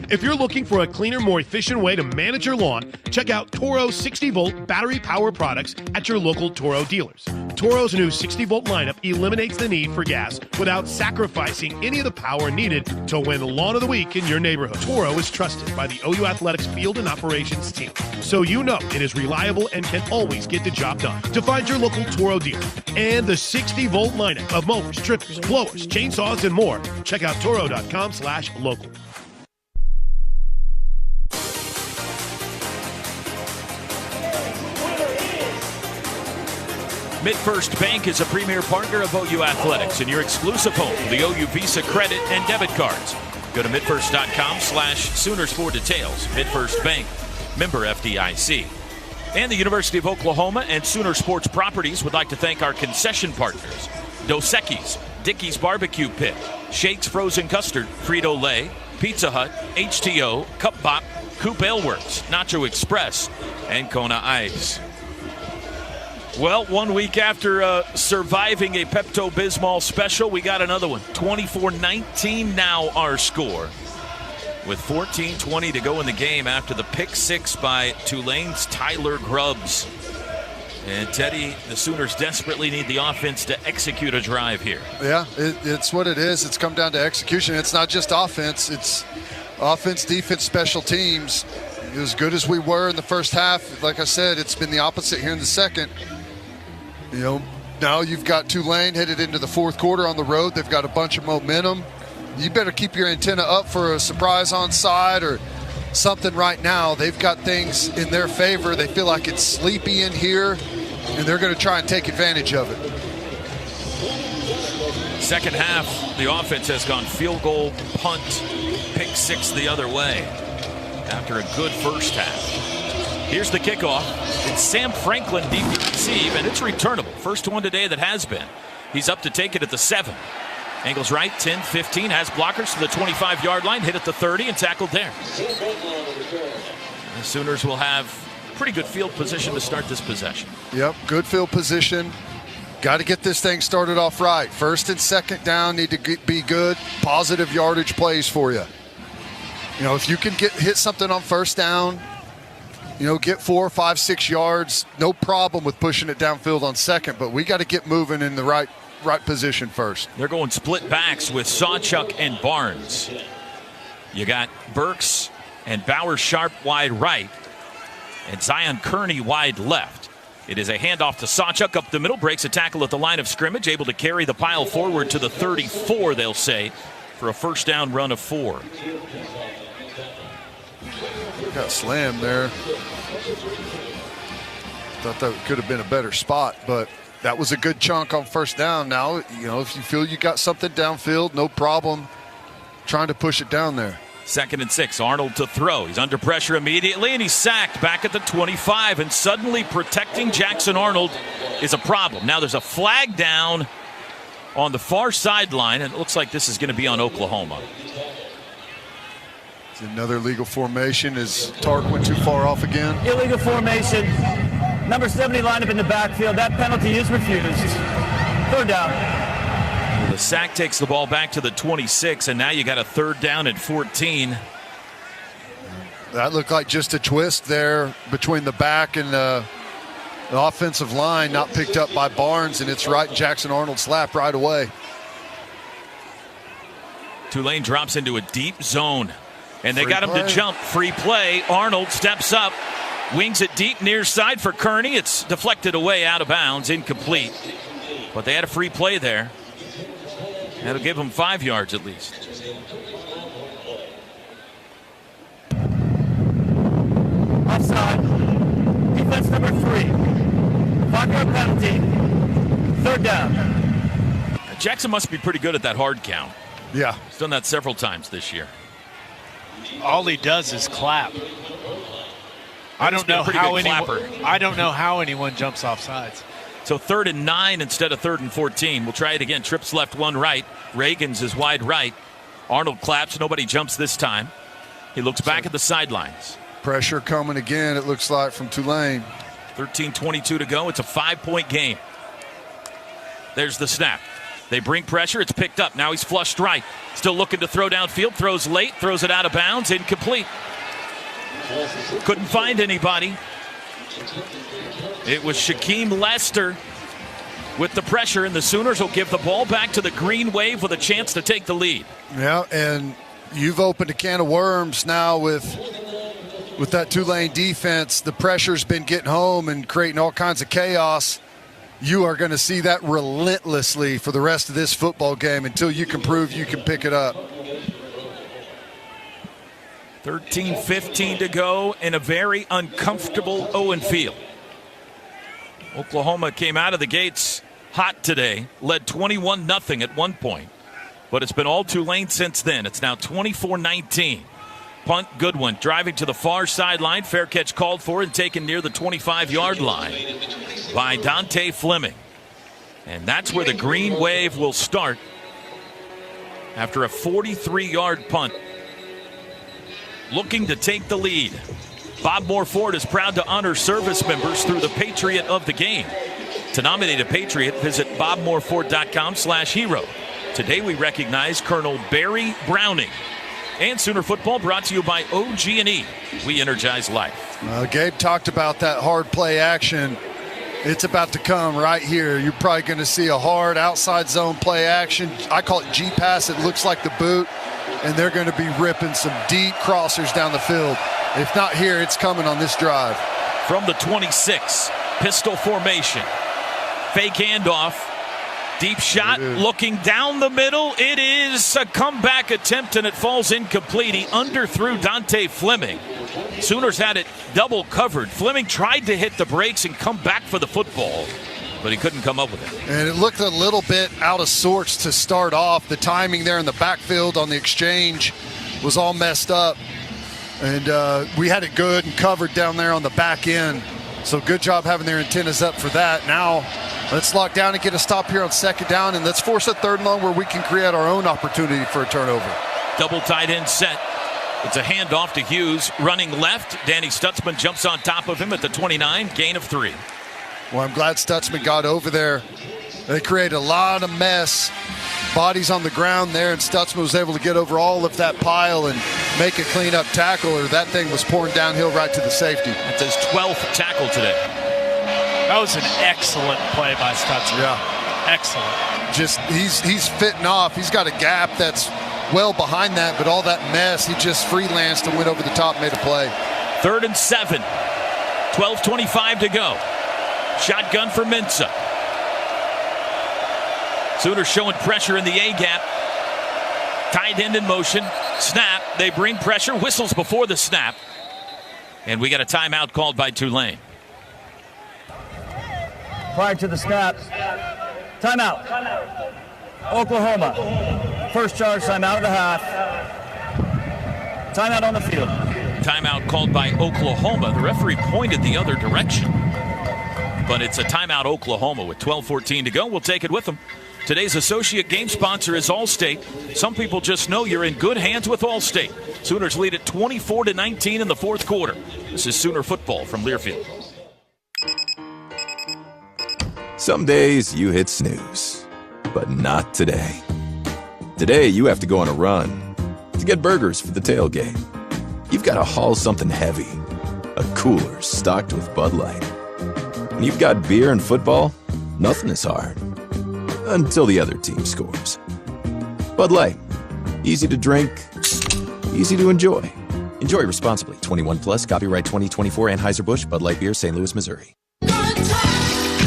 If you're looking for a cleaner, more efficient way to manage your lawn, check out Toro 60-volt battery power products at your local Toro dealers. Toro's new 60-volt lineup eliminates the need for gas without sacrificing any of the power needed to win Lawn of the Week in your neighborhood. Toro is trusted by the OU Athletics field and operations team, so you know it is reliable and can always get the job done. To find your local Toro dealer and the 60-volt lineup of mowers, trimmers, blowers, chainsaws, and more, check out toro.com/local. MidFirst Bank is a premier partner of OU Athletics and your exclusive home for the OU Visa credit and debit cards. Go to midfirst.com/Sooners for details. MidFirst Bank, member FDIC. And the University of Oklahoma and Sooner Sports Properties would like to thank our concession partners: Dos Equis, Dickey's Barbecue Pit, Shake's Frozen Custard, Frito-Lay, Pizza Hut, HTO, Cup Bop, Coop Ale Works, Nacho Express, and Kona Ice. Well, 1 week after surviving a Pepto-Bismol special, we got another one. 24-19 now our score, with 14:20 to go in the game after the pick six by Tulane's Tyler Grubbs. And Teddy, the Sooners desperately need the offense to execute a drive here. Yeah, it's what it is. It's come down to execution. It's not just offense. It's offense, defense, special teams. As good as we were in the first half, like I said, it's been the opposite here in the second. You know, now you've got Tulane headed into the fourth quarter on the road. They've got a bunch of momentum. You better keep your antenna up for a surprise onside or something right now. They've got things in their favor. They feel like it's sleepy in here, and they're going to try and take advantage of it. Second half, the offense has gone field goal, punt, pick six the other way after a good first half. Here's the kickoff. It's Sam Franklin deep to receive, and it's returnable. First one today that has been. He's up to take it at the 7. Angles right, 10, 15, has blockers to the 25-yard line, hit at the 30, and tackled there. The Sooners will have pretty good field position to start this possession. Yep, good field position. Got to get this thing started off right. First and second down need to be good, positive yardage plays for you. You know, if you can hit something on first down, you know, get 4, 5, 6 yards, no problem with pushing it downfield on second, but we got to get moving in the right position first. They're going split backs with Sawchuk and Barnes. You got Burks and Bauer Sharp wide right and Zion Kearney wide left. It is a handoff to Sawchuk up the middle, breaks a tackle at the line of scrimmage, able to carry the pile forward to the 34, they'll say, for a first down run of 4. Got slammed there. Thought that could have been a better spot, but that was a good chunk on first down. Now, you know, if you feel you got something downfield, no problem trying to push it down there. 2nd and 6. Arnold to throw. He's under pressure immediately, and he's sacked back at the 25. And suddenly protecting Jackson Arnold is a problem. Now there's a flag down on the far sideline, and it looks like this is going to be on Oklahoma. It's another illegal formation. Is Tark went too far off again? Illegal formation. Number 70 lined up in the backfield. That penalty is refused. 3rd down. The sack takes the ball back to the 26, and now you got a 3rd down at 14. That looked like just a twist there between the back and the offensive line, not picked up by Barnes, and it's right in Jackson Arnold's lap right away. Tulane drops into a deep zone, and they got him to jump. Free play. Arnold steps up, wings it deep near side for Kearney. It's deflected away out of bounds, incomplete. But they had a free play there. That'll give them 5 yards at least. Offside. Defense number 3. 5-yard penalty. 3rd down. Jackson must be pretty good at that hard count. Yeah. He's done that several times this year. All he does is clap. I don't know how anyone jumps off sides. So 3rd and 9 instead of 3rd and 14. We'll try it again. Trips left, 1 right. Reagan's is wide right. Arnold claps. Nobody jumps this time. He looks back at the sidelines. Pressure coming again, it looks like, from Tulane. 13:22 to go. It's a 5-point game. There's the snap. They bring pressure. It's picked up. Now he's flushed right. Still looking to throw downfield. Throws late. Throws it out of bounds. Incomplete. Couldn't find anybody. It was Shaquem Lester with the pressure, and the Sooners will give the ball back to the Green Wave with a chance to take the lead. Yeah, and you've opened a can of worms now with that Tulane defense. The pressure's been getting home and creating all kinds of chaos. You are going to see that relentlessly for the rest of this football game until you can prove you can pick it up. 13:15 to go in a very uncomfortable Owen Field. Oklahoma came out of the gates hot today, led 21-0 at one point, but it's been all Tulane since then. It's now 24-19. Punt, Goodwin driving to the far sideline. Fair catch called for and taken near the 25-yard line by Dante Fleming. And that's where the Green Wave will start after a 43-yard punt. Looking to take the lead. Bob Moore Ford is proud to honor service members through the Patriot of the Game. To nominate a Patriot, visit bobmooreford.com/hero. Today we recognize Colonel Barry Browning. And Sooner Football brought to you by OG&E. We energize life. Gabe talked about that hard play action. It's about to come right here. You're probably going to see a hard outside zone play action. I call it G-pass. It looks like the boot. And they're going to be ripping some deep crossers down the field. If not here, it's coming on this drive. From the 26, pistol formation. Fake handoff. Deep shot, looking down the middle. It is a comeback attempt, and it falls incomplete. He underthrew Dante Fleming. Sooners had it double covered. Fleming tried to hit the brakes and come back for the football, but he couldn't come up with it. And it looked a little bit out of sorts to start off. The timing there in the backfield on the exchange was all messed up. And we had it good and covered down there on the back end. So good job having their antennas up for that. Now let's lock down and get a stop here on 2nd down, and let's force a 3rd and long where we can create our own opportunity for a turnover. Double tight end set. It's a handoff to Hughes, running left. Danny Stutzman jumps on top of him at the 29, gain of 3. Well, I'm glad Stutzman got over there. They created a lot of mess. Bodies on the ground there, and Stutzman was able to get over all of that pile and make a clean-up tackle, or that thing was pouring downhill right to the safety. That's his 12th tackle today. That was an excellent play by Stutzman. Yeah. Excellent. Just, he's fitting off. He's got a gap that's well behind that, but all that mess, he just freelanced and went over the top and made a play. 3rd and 7. 12:25 to go. Shotgun for Mensah. Sooners showing pressure in the A-gap. Tight end in motion. Snap. They bring pressure. Whistles before the snap. And we got a timeout called by Tulane. Prior to the snap. Timeout. Oklahoma. First charge timeout of the half. Timeout on the field. Timeout called by Oklahoma. The referee pointed the other direction. But it's a timeout Oklahoma with 12:14 to go. We'll take it with them. Today's associate game sponsor is Allstate. Some people just know you're in good hands with Allstate. Sooners lead at 24-19 in the fourth quarter. This is Sooner football from Learfield. Some days you hit snooze, but not today. Today you have to go on a run to get burgers for the tailgate. You've got to haul something heavy, a cooler stocked with Bud Light. When you've got beer and football, nothing is hard. Until the other team scores. Bud Light. Easy to drink, easy to enjoy. Enjoy responsibly. 21 plus. Copyright 2024 Anheuser-Busch Bud Light Beer, St. Louis, Missouri.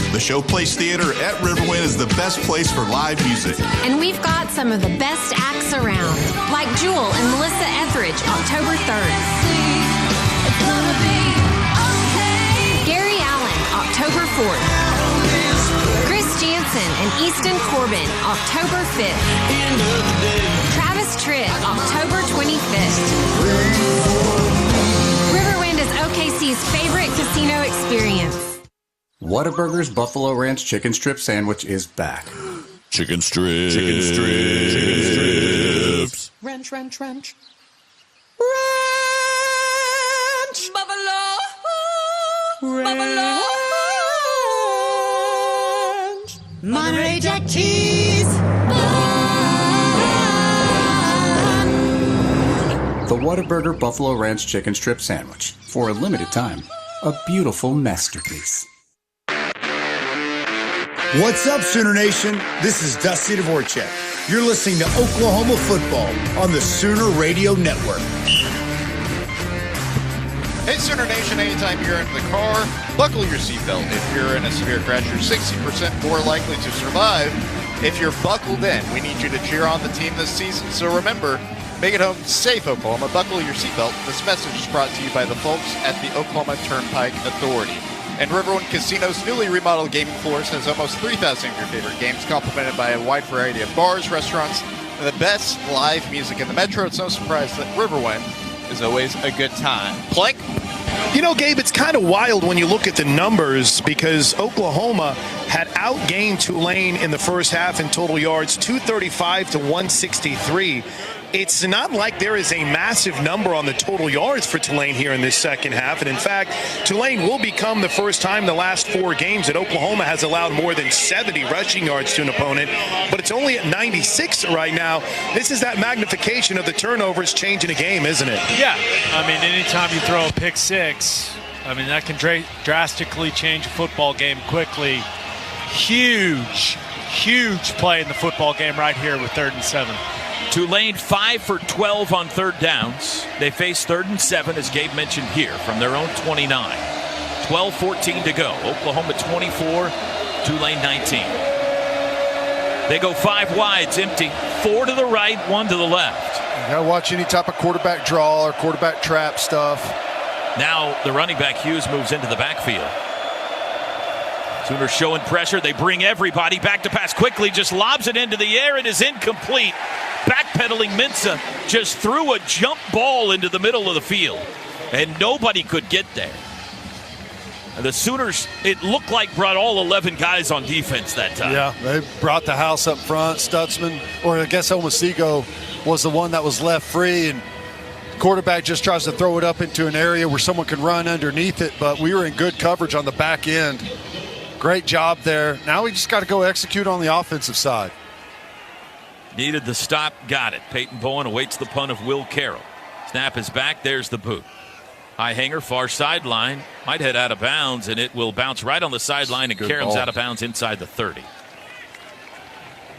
The Showplace Theater at Riverwind is the best place for live music. And we've got some of the best acts around, like Jewel and Melissa Etheridge, October 3rd. Gary Allen, October 4th. Jansen and Easton Corbin, October 5th. Travis Tritt, October 25th. Riverwind is OKC's favorite casino experience. Whataburger's Buffalo Ranch Chicken Strip Sandwich is back. Chicken strips. Chicken strips. Chicken strips. Ranch, ranch, ranch. Ranch. Buffalo. Buffalo. Monterey Jack cheese. The Whataburger Buffalo Ranch Chicken Strip Sandwich. For a limited time, a beautiful masterpiece. What's up, Sooner Nation? This is Dusty Dvorak. You're listening to Oklahoma football on the Sooner Radio Network. Hey, Sooner Nation, anytime you're in the car, buckle your seatbelt. If you're in a severe crash, you're 60% more likely to survive. If you're buckled in, we need you to cheer on the team this season. So remember, make it home safe, Oklahoma. Buckle your seatbelt. This message is brought to you by the folks at the Oklahoma Turnpike Authority. And Riverwind Casino's newly remodeled gaming floors has almost 3,000 of your favorite games, complemented by a wide variety of bars, restaurants, and the best live music in the metro. It's no surprise that Riverwind is always a good time. Plank? You know, Gabe, it's kind of wild when you look at the numbers because Oklahoma had outgained Tulane in the first half in total yards, 235 to 163. It's not like there is a massive number on the total yards for Tulane here in this second half. And in fact, Tulane will become the first time in the last 4 games that Oklahoma has allowed more than 70 rushing yards to an opponent. But it's only at 96 right now. This is that magnification of the turnovers changing a game, isn't it? Yeah. I mean, anytime you throw a pick six, I mean, that can drastically change a football game quickly. Huge play in the football game right here with 3rd and 7. Tulane 5 for 12 on third downs. They face 3rd and 7, as Gabe mentioned here, from their own 29. 12-14 to go. Oklahoma 24, Tulane 19. They go 5 wides, empty. 4 to the right, 1 to the left. You got to watch any type of quarterback draw or quarterback trap stuff. Now the running back Hughes moves into the backfield. Sooners showing pressure. They bring everybody back to pass quickly. Just lobs it into the air. It is incomplete. Backpedaling Mensah just threw a jump ball into the middle of the field, and nobody could get there. And the Sooners, it looked like, brought all 11 guys on defense that time. Yeah, they brought the house up front. Stutzman, or I guess Omasigo, was the one that was left free, and quarterback just tries to throw it up into an area where someone can run underneath it, but we were in good coverage on the back end. Great job there. Now we just got to go execute on the offensive side. Needed the stop, got it. Peyton Bowen awaits the punt of Will Carroll. Snap is back, there's the boot. High hanger, far sideline. Might head out of bounds, and it will bounce right on the sideline, and Karam's out of bounds inside the 30.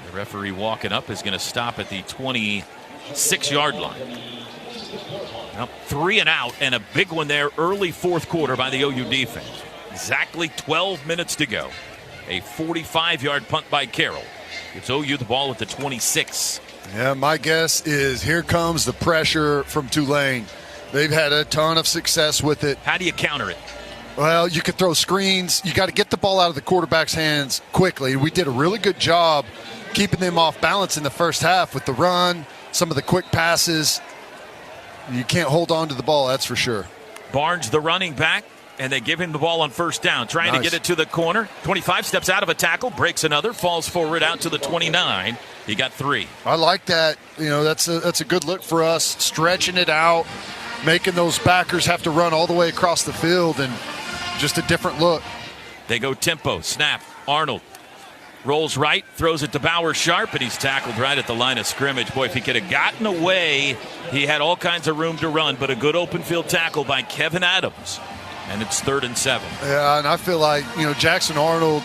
The referee walking up is going to stop at the 26-yard line. Now, 3 and out, and a big one there early fourth quarter by the OU defense. Exactly 12 minutes to go. A 45-yard punt by Carroll. Gives OU the ball at the 26. Yeah, my guess is here comes the pressure from Tulane. They've had a ton of success with it. How do you counter it? Well, you could throw screens. You got to get the ball out of the quarterback's hands quickly. We did a really good job keeping them off balance in the first half with the run, some of the quick passes. You can't hold on to the ball, that's for sure. Barnes, the running back, and they give him the ball on first down, trying to get it to the corner. 25 steps out of a tackle, breaks another, falls forward out to the 29. He got 3. I like that. That's a good look for us, stretching it out, making those backers have to run all the way across the field, and just a different look. They go tempo, snap. Arnold rolls right, throws it to Bauer Sharp, and he's tackled right at the line of scrimmage. Boy, if he could have gotten away, he had all kinds of room to run, but a good open field tackle by Kevin Adams. And it's 3rd and 7. Yeah, and I feel like, Jackson Arnold,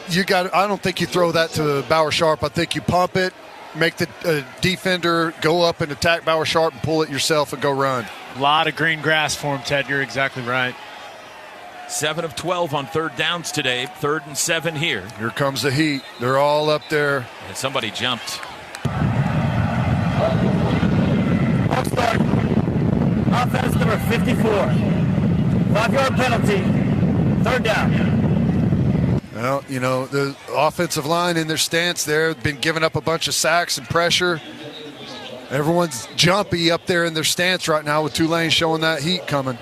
I don't think you throw that to Bauer Sharp. I think you pump it, make the defender go up and attack Bauer Sharp and pull it yourself and go run. A lot of green grass for him, Ted. You're exactly right. 7 of 12 on 3rd downs today. 3rd and 7 here. Here comes the heat. They're all up there. And somebody jumped. Start. Offense number 54. 5-yard penalty. 3rd down. Well, the offensive line in their stance there have been giving up a bunch of sacks and pressure. Everyone's jumpy up there in their stance right now with Tulane showing that heat coming.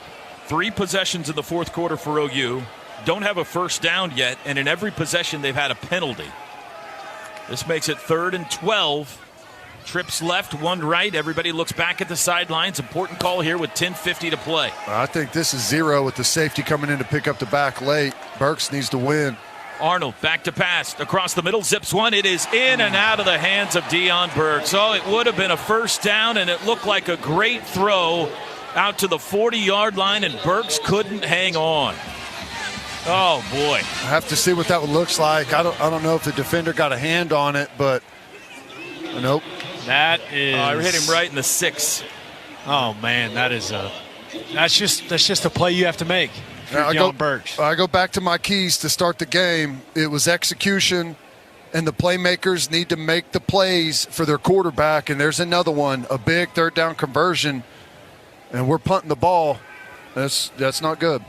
3 possessions in the 4th quarter for OU. Don't have a first down yet, and in every possession they've had a penalty. This makes it 3rd and 12. Trips left, 1 right. Everybody looks back at the sidelines. Important call here with 10:50 to play. I think this is 0 with the safety coming in to pick up the back late. Burks needs to win. Arnold back to pass. Across the middle, zips one. It is in and out of the hands of Deion Burks. Oh, it would have been a first down, and it looked like a great throw out to the 40-yard line, and Burks couldn't hang on. Oh, boy. I have to see what that looks like. I don't know if the defender got a hand on it, but nope. That is. I hit him right in the 6. Oh man, that's just a play you have to make. I go back to my keys to start the game. It was execution, and the playmakers need to make the plays for their quarterback. And there's another one, a big 3rd down conversion, and we're punting the ball. That's not good.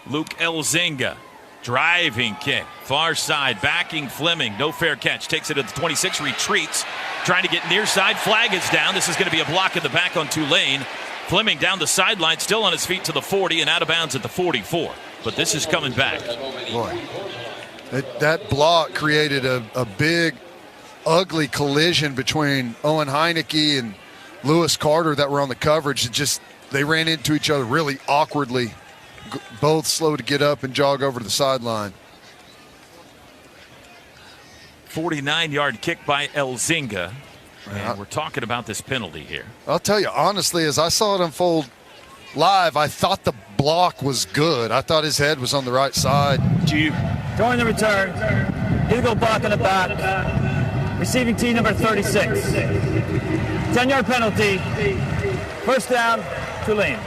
Luke Elzinga. Driving kick, far side, backing Fleming, no fair catch, takes it at the 26, retreats, trying to get near side, flag is down. This is going to be a block in the back on Tulane. Fleming down the sideline, still on his feet to the 40 and out of bounds at the 44. But this is coming back. Boy, that block created a big, ugly collision between Owen Heineke and Lewis Carter that were on the coverage. They ran into each other really awkwardly. Both slow to get up and jog over to the sideline. 49-yard kick by Elzinga. And we're talking about this penalty here. I'll tell you, honestly, as I saw it unfold live, I thought the block was good. I thought his head was on the right side. Throwing the return. Illegal block in the back. Receiving team number 36. 10-yard penalty. First down, Tulane.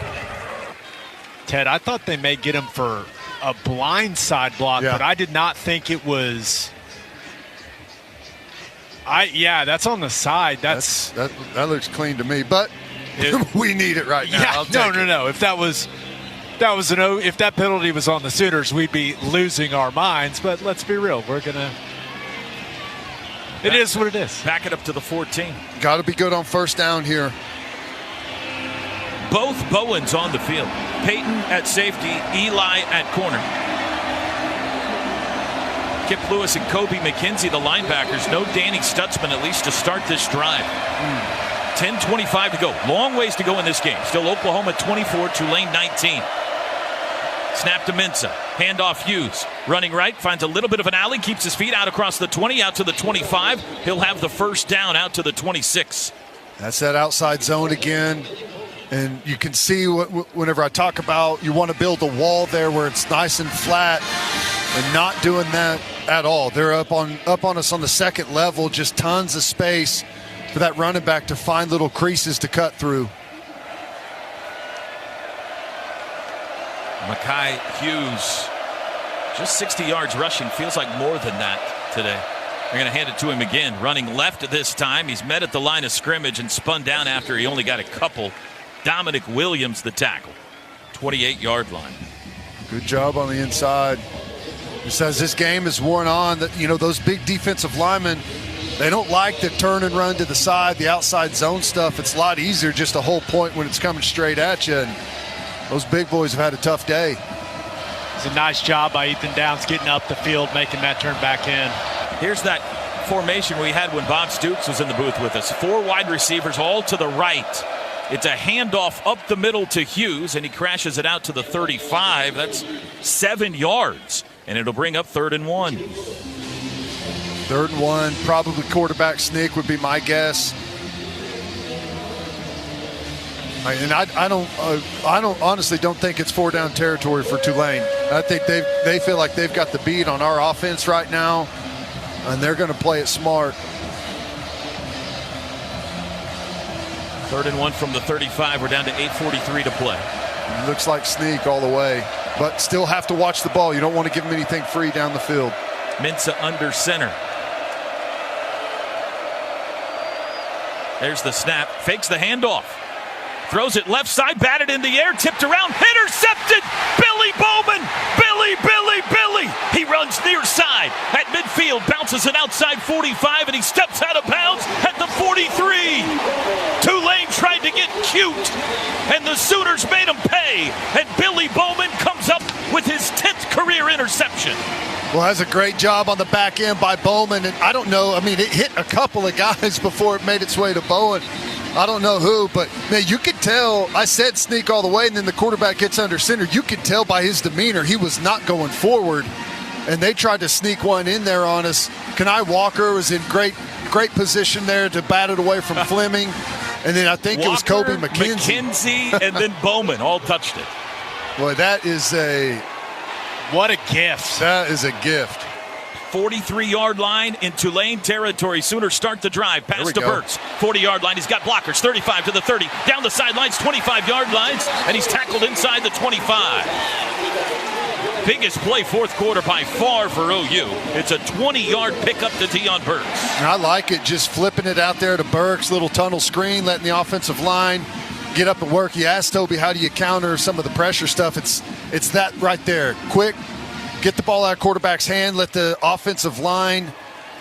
Ted, I thought they may get him for a blindside block, but I did not think it was. That's on the side. That looks clean to me, but we need it right now. No. If if that penalty was on the Sooners, we'd be losing our minds. But let's be real, it is what it is. Back it up to the 14. Got to be good on first down here. Both Bowens on the field. Peyton at safety, Eli at corner. Kip Lewis and Kobe McKenzie, the linebackers. No Danny Stutzman, at least to start this drive. 10:25 to go. Long ways to go in this game. Still Oklahoma 24, Tulane 19. Snap to Mensah. Handoff Hughes. Running right, finds a little bit of an alley, keeps his feet out across the 20, out to the 25. He'll have the first down out to the 26. That's that outside zone again. And you can see whenever I talk about you want to build a wall there where it's nice and flat, and not doing that at all. They're up on us on the second level, just tons of space for that running back to find little creases to cut through. Mekhi Hughes, just 60 yards rushing. Feels like more than that today. They're going to hand it to him again. Running left this time. He's met at the line of scrimmage and spun down after he only got a couple. Dominic Williams, the tackle. 28-yard line. Good job on the inside. It says this game is worn on. That those big defensive linemen, They don't like the turn and run to the side, the outside zone stuff. It's a lot easier just to hold point when it's coming straight at you. And those big boys have had a tough day. It's a nice job by Ethan Downs getting up the field, making that turn back in. Here's that formation we had when Bob Stoops was in the booth with us. 4 wide receivers all to the right. It's a handoff up the middle to Hughes, and he crashes it out to the 35. That's 7 yards, and it'll bring up 3rd and 1. 3rd and 1, probably quarterback sneak would be my guess. And I don't honestly don't think it's 4-down territory for Tulane. I think they feel like they've got the beat on our offense right now, and they're going to play it smart. 3rd and 1 from the 35. We're down to 8:43 to play. Looks like sneak all the way, but still have to watch the ball. You don't want to give them anything free down the field. Mensah under center. There's the snap. Fakes the handoff. Throws it left side, batted in the air, tipped around, intercepted. Billy Bowman. Billy. He runs near side at midfield, bounces it outside 45, and he steps out of bounds at the 43. Tulane tried to get cute, and the Sooners made him pay. And Billy Bowman comes up with his 10th career interception. Well, that's a great job on the back end by Bowman. And I don't know, I mean, it hit a couple of guys before it made its way to Bowen. I don't know who, but man, you could tell. I said sneak all the way, and then the quarterback gets under center. You could tell by his demeanor he was not going forward, and they tried to sneak one in there on us. Kenai Walker was in great position there to bat it away from Fleming, and then I think Walker, it was Kobe McKenzie, and then Bowman all touched it. Boy, that is what a gift. That is a gift. 43-yard line in Tulane territory. Sooners start the drive. Pass to Burks. 40-yard line. He's got blockers. 35 to the 30. Down the sidelines, 25-yard lines, and he's tackled inside the 25. Biggest play fourth quarter by far for OU. It's a 20-yard pickup to Deion Burks. And I like it, just flipping it out there to Burks, little tunnel screen, letting the offensive line get up and work. You asked Toby, how do you counter some of the pressure stuff? It's that right there. Quick. Get the ball out of quarterback's hand, let the offensive line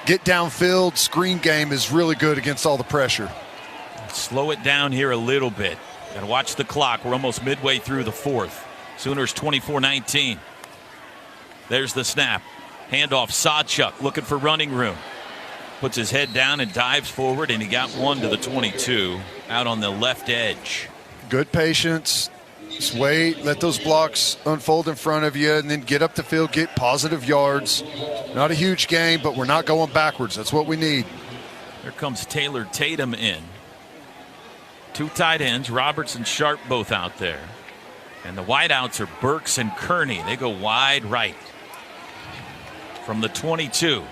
get downfield. Screen game is really good against all the pressure. Slow it down here a little bit. Got to watch the clock. We're almost midway through the 4th. Sooners 24-19. There's the snap. Handoff, Sawchuk looking for running room. Puts his head down and dives forward, and he got one to the 22 out on the left edge. Good patience. Just wait, let those blocks unfold in front of you, and then get up the field, get positive yards. Not a huge game, but we're not going backwards. That's what we need. Here comes Taylor Tatum in. 2 tight ends, Roberts and Sharp both out there. And the wideouts are Burks and Kearney. They go wide right. From the 22.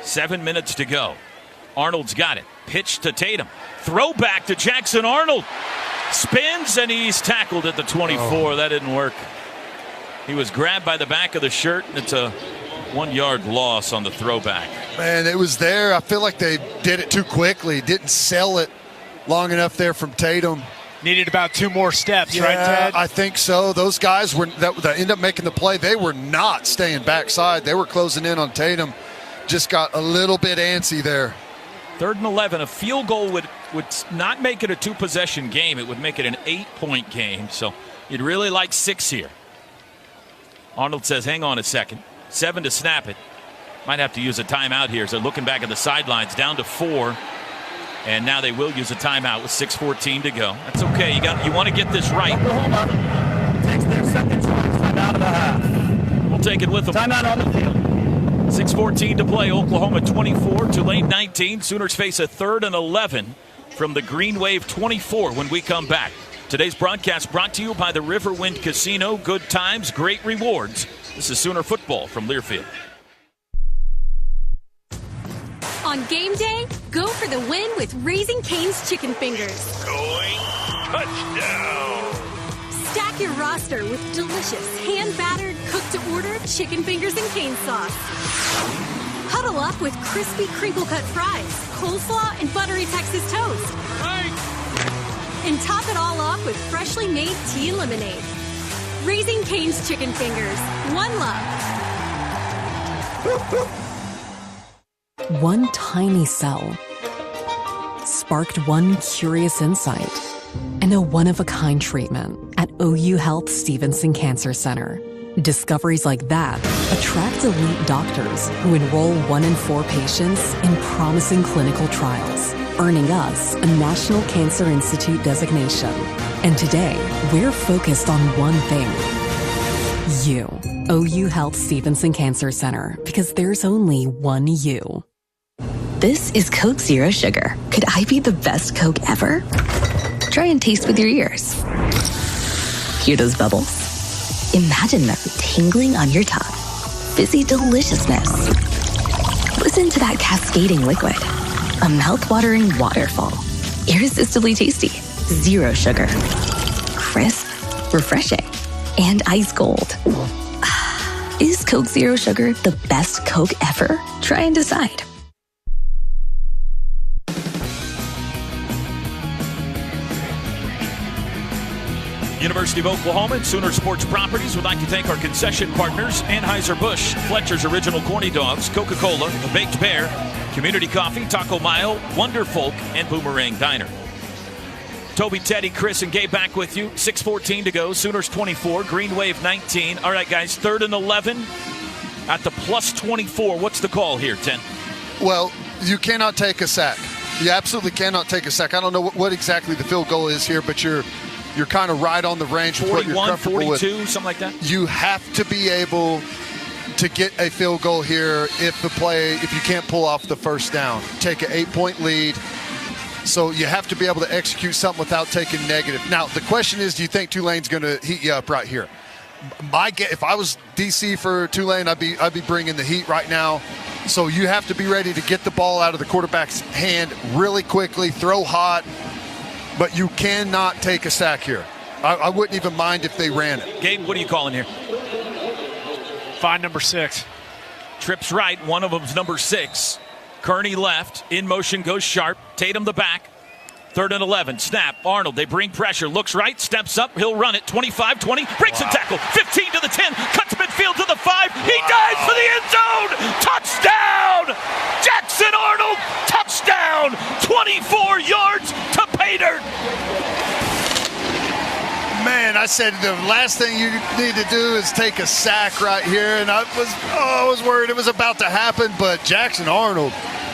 7 minutes to go. Arnold's got it. Pitch to Tatum. Throw back to Jackson Arnold. Spins, and he's tackled at the 24. That didn't work. He was grabbed by the back of the shirt, and it's a 1-yard loss on the throwback. Man, it was there. I feel like they did it too quickly. Didn't sell it long enough there from Tatum. Needed about 2 more steps, right, Ted? I think so. Those guys that ended up making the play, they were not staying backside. They were closing in on Tatum. Just got a little bit antsy there. 3rd and 11. A field goal would not make it a 2-possession game. It would make it an 8-point game. So you'd really like 6 here. Arnold says, hang on a second. 7 to snap it. Might have to use a timeout here as they're looking back at the sidelines. Down to 4. And now they will use a timeout with 6:14 to go. That's okay. You want to get this right. Oklahoma takes their second timeout of the half. We'll take it with them. Timeout on the field. 6:14 to play. Oklahoma 24, Tulane 19. Sooners face a 3rd and 11 from the Green Wave 24 when we come back. Today's broadcast brought to you by the Riverwind Casino. Good times, great rewards. This is Sooner football from Learfield. On game day, go for the win with Raising Cane's Chicken Fingers. Going touchdown. Stack your roster with delicious, hand-battered, cooked-to-order chicken fingers and cane sauce. Huddle up with crispy crinkle-cut fries, coleslaw, and buttery Texas toast. And top it all off with freshly made tea and lemonade. Raising Cane's Chicken Fingers. One love. One tiny cell sparked one curious insight and a one-of-a-kind treatment at OU Health Stevenson Cancer Center. Discoveries like that attract elite doctors who enroll 1 in 4 patients in promising clinical trials, earning us a National Cancer Institute designation. And today, we're focused on one thing. You. OU Health Stevenson Cancer Center, because there's only one you. This is Coke Zero Sugar. Could I be the best Coke ever? Try and taste with your ears. Hear those bubbles? Imagine them tingling on your tongue. Fizzy deliciousness. Listen to that cascading liquid. A mouth-watering waterfall. Irresistibly tasty. Zero sugar. Crisp, refreshing, and ice cold. Is Coke Zero Sugar the best Coke ever? Try and decide. University of Oklahoma and Sooner Sports Properties would like to thank our concession partners, Anheuser-Busch, Fletcher's Original Corny Dogs, Coca-Cola, The Baked Bear, Community Coffee, Taco Mile, Wonder Folk, and Boomerang Diner. Toby, Teddy, Chris, and Gabe back with you. 6:14 to go. Sooners 24, Green Wave 19. All right, guys, 3rd and 11 at the plus 24. What's the call here, 10? Well, you cannot take a sack. You absolutely cannot take a sack. I don't know what exactly the field goal is here, but you're kind of right on the range with what you're comfortable 42, with. Something like that? You have to be able to get a field goal here if you can't pull off the first down. Take an 8-point lead. So you have to be able to execute something without taking negative. Now, the question is, do you think Tulane's going to heat you up right here? If I was DC for Tulane, I'd be bringing the heat right now. So you have to be ready to get the ball out of the quarterback's hand really quickly, throw hot, but you cannot take a sack here. I wouldn't even mind if they ran it. Gabe, what are you calling here? Find number 6. Trips right. One of them's number 6. Kearney left. In motion goes Sharp. Tatum the back. 3rd and 11. Snap. Arnold. They bring pressure. Looks right. Steps up. He'll run it. 25, 20. Breaks a tackle. 15 to the 10. Cuts midfield to the 5. He dives for the end zone. Touchdown! Jackson Arnold. Touchdown. 24 yards to pay dirt. Man, I said the last thing you need to do is take a sack right here, and I was worried it was about to happen, but Jackson Arnold,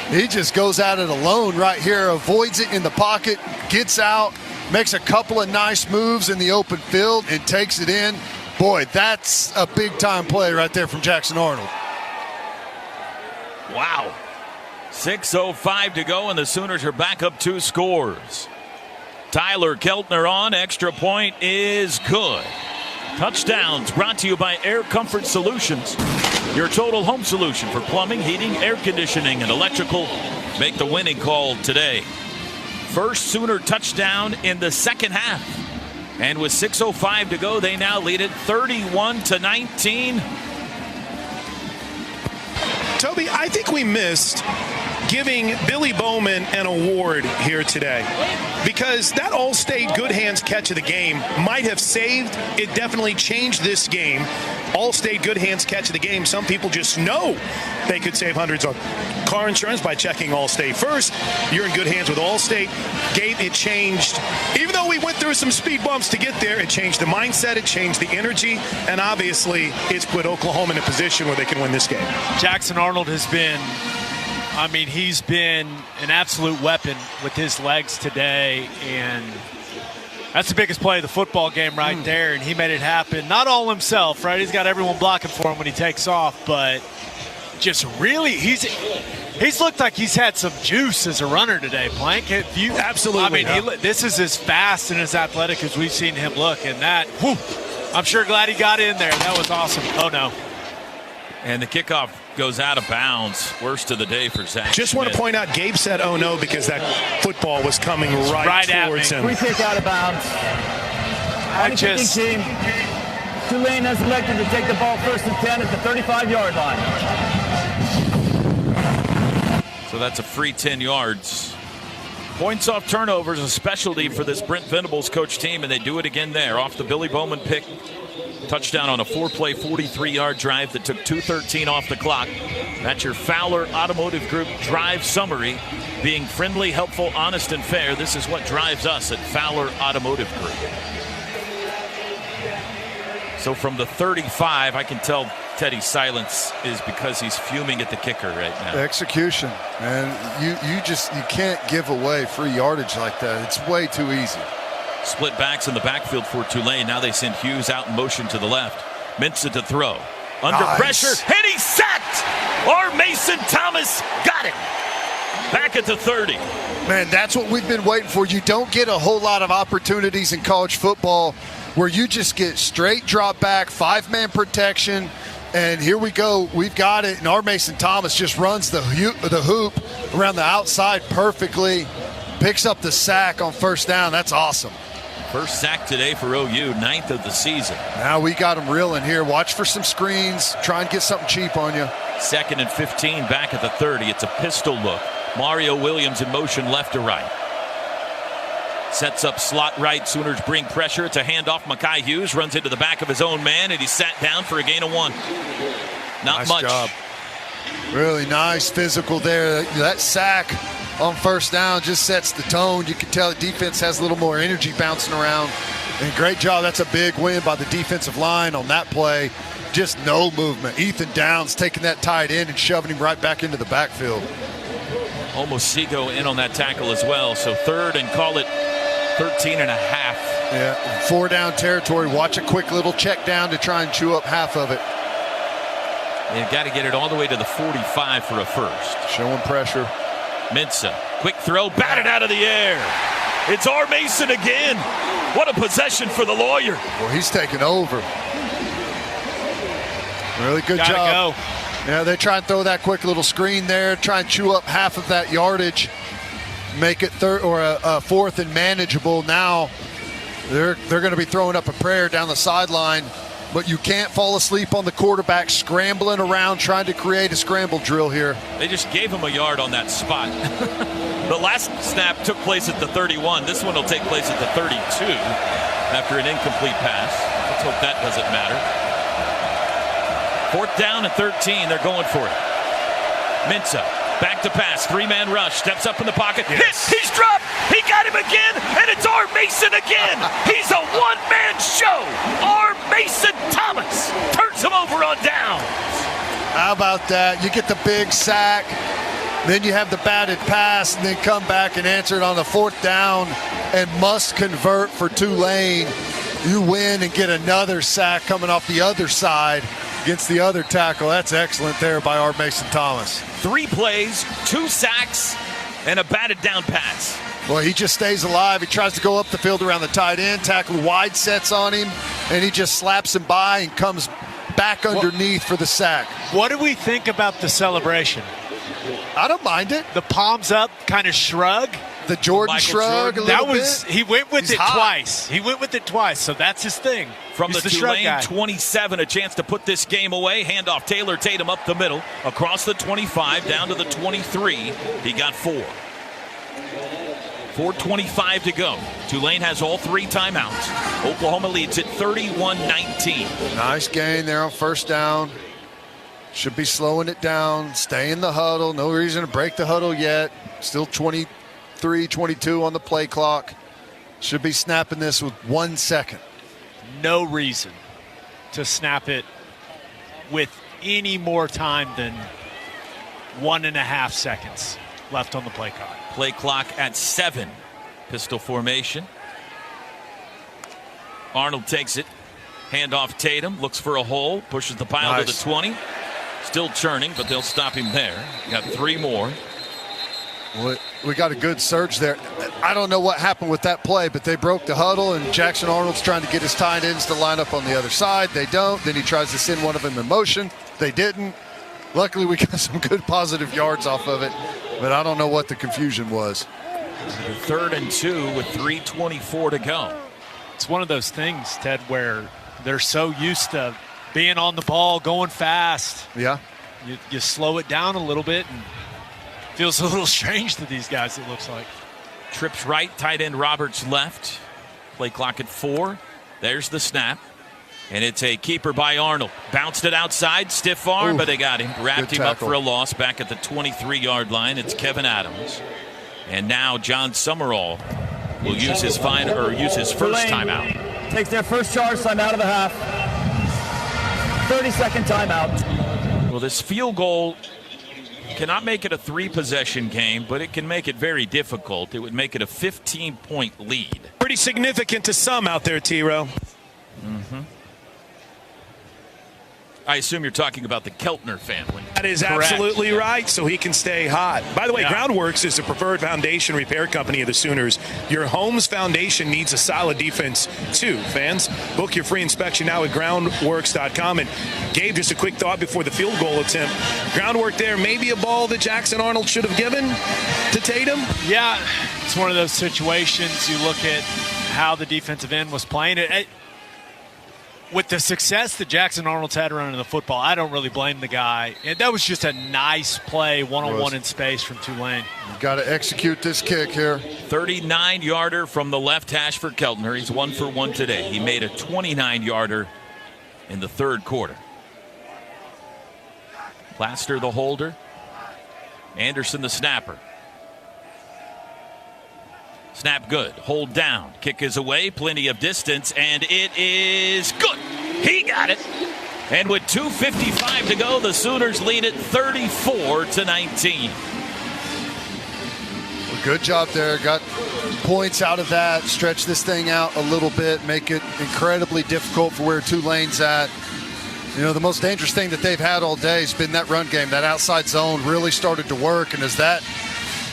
he just goes at it alone right here, avoids it in the pocket, gets out, makes a couple of nice moves in the open field, and takes it in. Boy, that's a big-time play right there from Jackson Arnold. Wow. 6:05 to go, and the Sooners are back up 2 scores. Tyler Keltner on. Extra point is good. Touchdowns brought to you by Air Comfort Solutions. Your total home solution for plumbing, heating, air conditioning, and electrical. Make the winning call today. First Sooner touchdown in the second half. And with 6:05 to go, they now lead it 31-19. Toby, I think we missed giving Billy Bowman an award here today, because that All-State good hands catch of the game might have saved, it definitely changed this game. All-State good hands catch of the game. Some people just know they could save hundreds on car insurance by checking All-State first. You're in good hands with All-State. Gabe, it changed. Even though we went through some speed bumps to get there, it changed the mindset, it changed the energy, and obviously it's put Oklahoma in a position where they can win this game. Jackson Arnold has been, he's been an absolute weapon with his legs today, and that's the biggest play of the football game right there, and he made it happen. Not all himself, right? He's got everyone blocking for him when he takes off, but just really, he's looked like he's had some juice as a runner today, Plank. Absolutely. This is as fast and as athletic as we've seen him look, and that, I'm sure glad he got in there. That was awesome. Oh, no. And the kickoff goes out of bounds. Worst of the day for Zach Just Schmidt. want to point out, Gabe said, oh, no, because that football was coming right towards him. Free kick out of bounds. Team. Tulane has elected to take the ball 1st and 10 at the 35-yard line. So that's a free 10 yards. Points off turnovers, a specialty for this Brent Venables coach team, and they do it again there. Off the Billy Bowman pick Touchdown on a 4-play, 43-yard drive that took 2:13 off the clock. That's your Fowler Automotive Group drive summary. Being friendly, helpful, honest, and fair. This is what drives us at Fowler Automotive Group. So from the 35, I can tell Teddy's silence is because he's fuming at the kicker right now. Execution, and you can't give away free yardage like that. It's way too easy. Split backs in the backfield for Tulane. Now they send Hughes out in motion to the left. Minsa to throw. Under pressure, and he's sacked! Or Mason Thomas got him. Back at the 30. Man, that's what we've been waiting for. You don't get a whole lot of opportunities in college football where you just get straight drop back, 5-man protection, and here we go. We've got it, and our Mason Thomas just runs the hoop around the outside perfectly, picks up the sack on first down. That's awesome. First sack today for OU, 9th of the season. Now we got him reeling here. Watch for some screens. Try and get something cheap on you. 2nd and 15 back at the 30. It's a pistol look. Mario Williams in motion left to right. Sets up slot right. Sooners bring pressure. It's a handoff. Mekhi Hughes runs into the back of his own man, and he's sat down for a gain of 1. Not nice much. Job. Really nice physical there. That sack on first down just sets the tone. You can tell the defense has a little more energy bouncing around. And great job. That's a big win by the defensive line on that play. Just no movement. Ethan Downs taking that tight end and shoving him right back into the backfield. Almost Seago in on that tackle as well. So 3rd and call it 13 and a half. Yeah, 4-down territory. Watch a quick little check down to try and chew up half of it. They've got to get it all the way to the 45 for a first. Showing pressure. Minsa, quick throw, batted out of the air. It's R. Mason again. What a possession for the lawyer. Well, he's taking over. Really good job. Go. Yeah, they try and throw that quick little screen there, try and chew up half of that yardage, make it third or a 4th and manageable. Now they're going to be throwing up a prayer down the sideline, but you can't fall asleep on the quarterback scrambling around trying to create a scramble drill here. They just gave him a yard on that spot. The last snap took place at the 31. This one will take place at the 32 after an incomplete pass. Let's hope that doesn't matter. 4th down and 13. They're going for it. Minsa, back to pass. 3-man rush. Steps up in the pocket. Yes. He's dropped. He got him again. And it's R. Mason again. He's a one-man show. R. Mason Thomas turns him over on down. How about that? You get the big sack. Then you have the batted pass, and then come back and answer it on the 4th down and must convert for Tulane. You win and get another sack coming off the other side against the other tackle. That's excellent there by R. Mason Thomas. 3 plays, 2 sacks, and a batted down pass. Well, he just stays alive. He tries to go up the field around the tight end, tackle wide sets on him, and he just slaps him by and comes back underneath for the sack. What do we think about the celebration? I don't mind it. The palms up kind of shrug. The Jordan Michael shrug Jordan. a little That was bit. he went with He's it hot. twice. He went with it twice, so that's his thing. From He's the shrug Tulane guy. 27, a chance to put this game away. Handoff Taylor Tatum up the middle, across the 25, down to the 23. He got 4. 4:25 to go. Tulane has all 3 timeouts. Oklahoma leads it 31-19. Nice gain there on first down. Should be slowing it down. Stay in the huddle. No reason to break the huddle yet. Still 23-22 on the play clock. Should be snapping this with 1 second. No reason to snap it with any more time than 1.5 seconds left on the play clock. Play clock at 7. Pistol formation. Arnold takes it. Handoff Tatum. Looks for a hole. Pushes the pile to the 20. Still churning, but they'll stop him there. Got 3 more. We got a good surge there. I don't know what happened with that play, but they broke the huddle, and Jackson Arnold's trying to get his tight ends to line up on the other side. They don't. Then he tries to send one of them in motion. They didn't. Luckily, we got some good positive yards off of it, but I don't know what the confusion was. 3rd and 2 with 3:24 to go. It's one of those things, Ted, where they're so used to being on the ball, going fast. Yeah. You slow it down a little bit, and feels a little strange to these guys, it looks like. Trips right, tight end Roberts left. Play clock at 4. There's the snap. And it's a keeper by Arnold. Bounced it outside, stiff arm, but they got him. Wrapped him up for a loss back at the 23-yard line. It's Kevin Adams. And now John Summerall will use his first timeout. Takes their first charge timeout of the half. 30-second timeout. Well, this field goal cannot make it a 3-possession game, but it can make it very difficult. It would make it a 15-point lead. Pretty significant to some out there, T-Row. Mm-hmm. I assume you're talking about the Keltner family. That is Correct. absolutely right, so he can stay hot. By the way, Groundworks is the preferred foundation repair company of the Sooners. Your home's foundation needs a solid defense, too, fans. Book your free inspection now at groundworks.com. And Gabe, just a quick thought before the field goal attempt. Groundwork there, maybe a ball that Jackson Arnold should have given to Tatum? Yeah, it's one of those situations. You look at how the defensive end was playing it. With the success that Jackson Arnold's had running the football, I don't really blame the guy. And that was just a nice play, one-on-one in space from Tulane. You've got to execute this kick here. 39-yarder from the left hash for Keltner. He's 1 for 1 today. He made a 29-yarder in the third quarter. Plaster the holder. Anderson the snapper. Snap good. Hold down. Kick is away. Plenty of distance. And it is good. He got it. And with 2:55 to go, the Sooners lead it 34-19. Well, good job there. Got points out of that. Stretch this thing out a little bit. Make it incredibly difficult for where Tulane's at. You know, the most dangerous thing that they've had all day has been that run game. That outside zone really started to work. And as that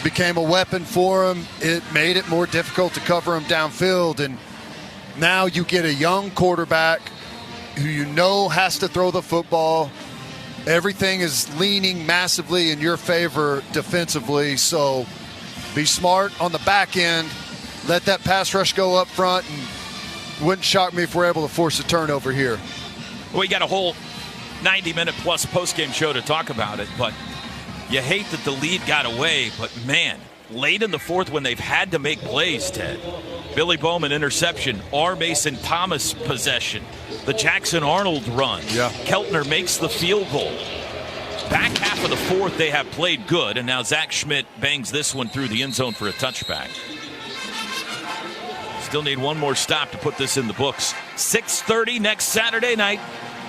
became a weapon for him, it made it more difficult to cover him downfield. And now you get a young quarterback who you know has to throw the football. Everything is leaning massively in your favor defensively, so be smart on the back end. Let that pass rush go up front, and wouldn't shock me if we're able to force a turnover here. We got a whole 90-minute plus postgame show to talk about it, but you hate that the lead got away, but man, late in the fourth when they've had to make plays, Ted. Billy Bowman interception, R. Mason Thomas possession, the Jackson Arnold run. Yeah. Keltner makes the field goal. Back half of the fourth, they have played good, and now Zach Schmidt bangs this one through the end zone for a touchback. Still need one more stop to put this in the books. 6:30 next Saturday night.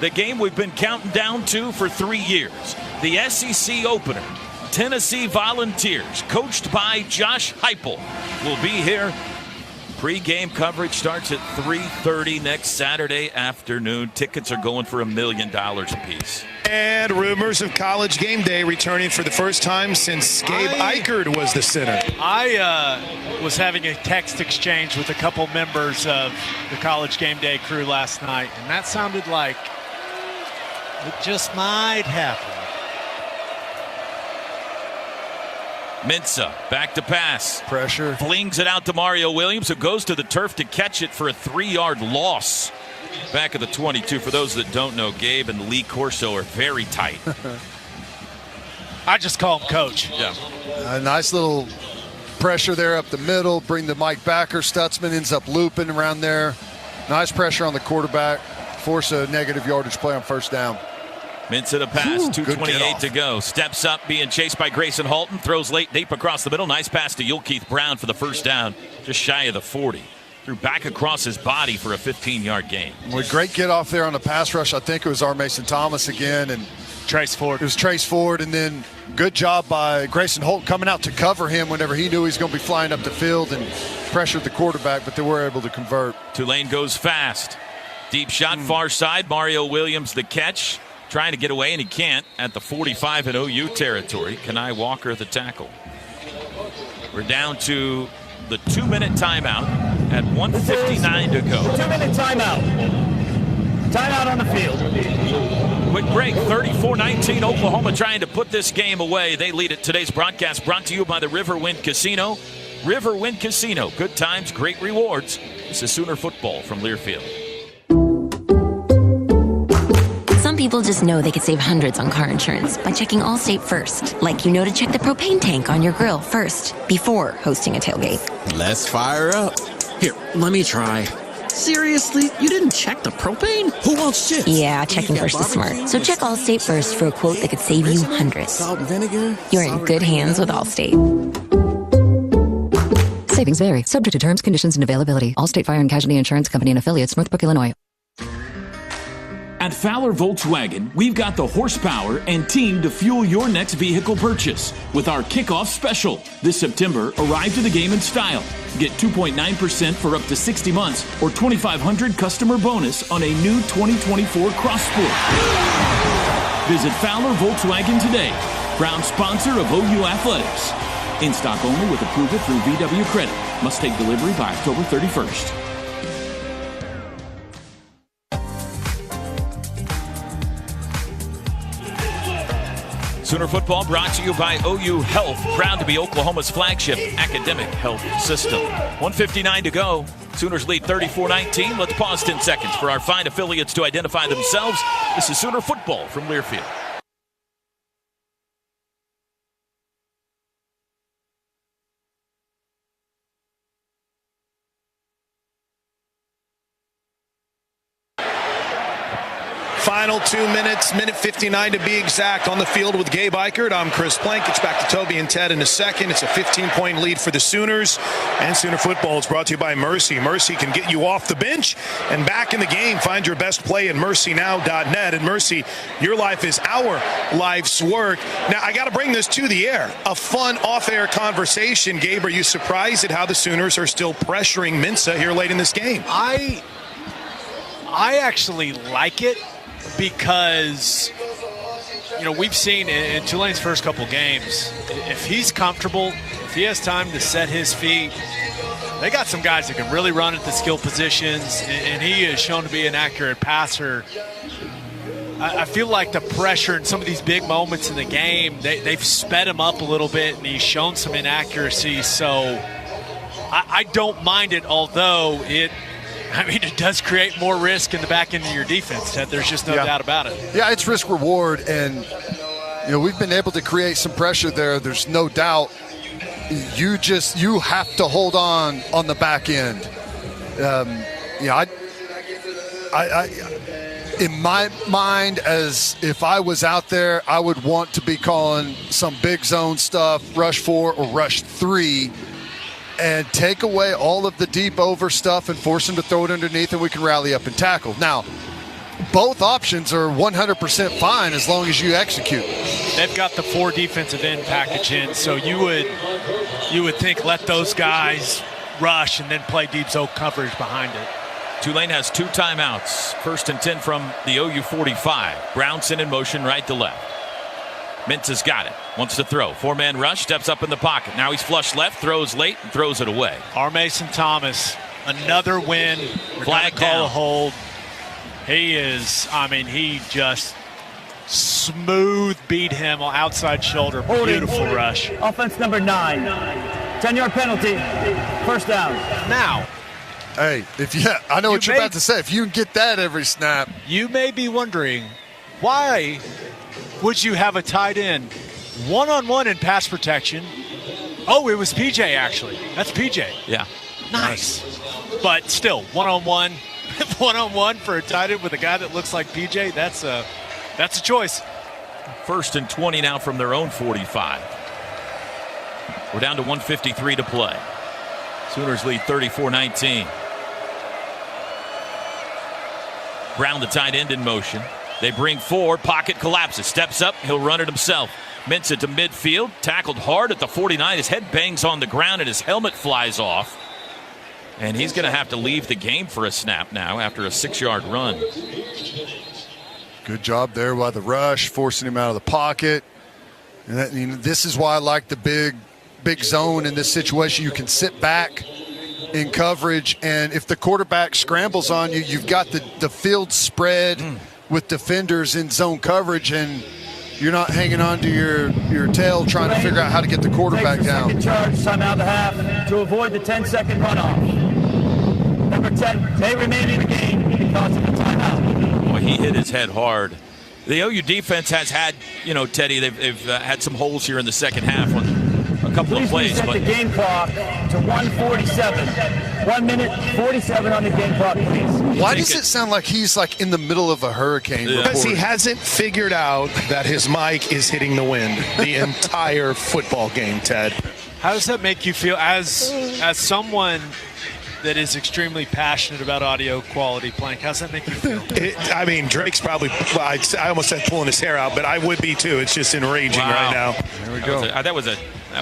The game we've been counting down to for 3 years. The SEC opener. Tennessee Volunteers, coached by Josh Heupel, will be here. Pre-game coverage starts at 3:30 next Saturday afternoon. Tickets are going for $1 million apiece. And rumors of College Game Day returning for the first time since Gabe Eichert was the center. I was having a text exchange with a couple members of the College Game Day crew last night, and that sounded like it just might happen. Mensah back to pass. Pressure. Flings it out to Mario Williams, who goes to the turf to catch it for a 3-yard loss. Back at the 22. For those that don't know, Gabe and Lee Corso are very tight. I just call him Coach. Yeah. A nice little pressure there up the middle. Bring the Mike backer. Stutzman ends up looping around there. Nice pressure on the quarterback. Force a negative yardage play on first down. Mensah to pass, 2:28 to go. Steps up, being chased by Grayson Halton. Throws late, deep across the middle. Nice pass to Yulkeith Brown for the first down, just shy of the 40. Threw back across his body for a 15-yard gain. Well, great get off there on the pass rush. I think it was R. Mason Thomas again. And Trace Ford. It was Trace Ford, and then good job by Grayson Holt coming out to cover him whenever he knew he was going to be flying up the field and pressured the quarterback, but they were able to convert. Tulane goes fast. Deep shot, far side. Mario Williams the catch. Trying to get away, and he can't at the 45 in OU territory. Kenai Walker the tackle. We're down to the 2-minute timeout at 1:59 to go. 2-minute timeout. Timeout on the field. Quick break, 34-19, Oklahoma trying to put this game away. They lead it. Today's broadcast brought to you by the Riverwind Casino. Riverwind Casino, good times, great rewards. This is Sooner football from Learfield. Some people just know they could save hundreds on car insurance by checking Allstate first. Like you know to check the propane tank on your grill first before hosting a tailgate. Let's fire up. Here, let me try. Seriously? You didn't check the propane? Who wants chips? Yeah, checking first is smart. So check Allstate first for a quote that could save you hundreds. Salt and vinegar? You're in good hands with Allstate. Savings vary. Subject to terms, conditions, and availability. Allstate Fire and Casualty Insurance Company and Affiliates, Northbrook, Illinois. At Fowler Volkswagen, we've got the horsepower and team to fuel your next vehicle purchase with our kickoff special. This September, arrive to the game in style. Get 2.9% for up to 60 months or $2,500 customer bonus on a new 2024 Cross Sport. Visit Fowler Volkswagen today. Proud sponsor of OU Athletics. In stock only with approval through VW Credit. Must take delivery by October 31st. Sooner football brought to you by OU Health, proud to be Oklahoma's flagship academic health system. 1:59 to go. Sooners lead 34-19. Let's pause 10 seconds for our fine affiliates to identify themselves. This is Sooner football from Learfield. Final 2 minutes, minute 59 to be exact, on the field with Gabe Eichert. I'm Chris Plank. It's back to Toby and Ted in a second. It's a 15-point lead for the Sooners. And Sooner football is brought to you by Mercy. Mercy can get you off the bench and back in the game. Find your best play at mercynow.net. And Mercy, your life is our life's work. Now, I got to bring this to the air. A fun off-air conversation. Gabe, are you surprised at how the Sooners are still pressuring Mensa here late in this game? I actually like it. Because, we've seen in Tulane's first couple games, if he's comfortable, if he has time to set his feet, they got some guys that can really run at the skill positions, and he is shown to be an accurate passer. I feel like the pressure in some of these big moments in the game, they've sped him up a little bit, and he's shown some inaccuracy. So I don't mind it, although it does create more risk in the back end of your defense, Ted. There's just no doubt about it. Yeah, it's risk reward, and we've been able to create some pressure there. There's no doubt. You have to hold on the back end. In my mind, as if I was out there, I would want to be calling some big zone stuff, rush 4 or rush 3. And take away all of the deep over stuff and force him to throw it underneath, and we can rally up and tackle. Now, both options are 100% fine as long as you execute. They've got the 4 defensive end package in, so you would think let those guys rush and then play deep zone coverage behind it. Tulane has 2 timeouts. 1st and 10 from the OU 45. Brownson in motion right to left. Mintz has got it. Wants to throw. 4-man rush. Steps up in the pocket. Now he's flush left. Throws late and throws it away. R. Mason Thomas, another win. Flag call down. a hold. He just smooth beat him on outside shoulder. Beautiful rush. Offense number 9. 10-yard penalty. First down. Now. Hey, I know what you're about to say. If you can get that every snap. You may be wondering, why would you have a tight end one-on-one in pass protection? Oh, it was PJ, actually. That's PJ. Yeah. Nice. But still, one-on-one for a tight end with a guy that looks like PJ, that's a choice. 1st and 20 now from their own 45. We're down to 1:53 to play. Sooners lead 34-19. Brown, the tight end, in motion. They bring 4. Pocket collapses. Steps up. He'll run it himself. Mintz to midfield. Tackled hard at the 49. His head bangs on the ground and his helmet flies off. And he's going to have to leave the game for a snap now after a 6-yard run. Good job there by the rush, forcing him out of the pocket. And this is why I like the big zone in this situation. You can sit back in coverage, and if the quarterback scrambles on you, you've got the field spread with defenders in zone coverage, and you're not hanging on to your tail trying to figure out how to get the quarterback down. Second charge, timeout and a half to avoid the 10-second runoff. Number 10 may remain in the game because of the timeout. Boy, he hit his head hard. The OU defense has had, Teddy, they've had some holes here in the second half on couple Please of plays. reset But the game clock to 1:47. 1 minute 47 on the game clock, please. Why does it sound like he's like in the middle of a hurricane? Because he hasn't figured out that his mic is hitting the wind the entire football game, Ted. How does that make you feel as someone that is extremely passionate about audio quality, Plank? How's that make you feel? Drake's probably, I almost said pulling his hair out, but I would be too. It's just enraging right now. There we go. That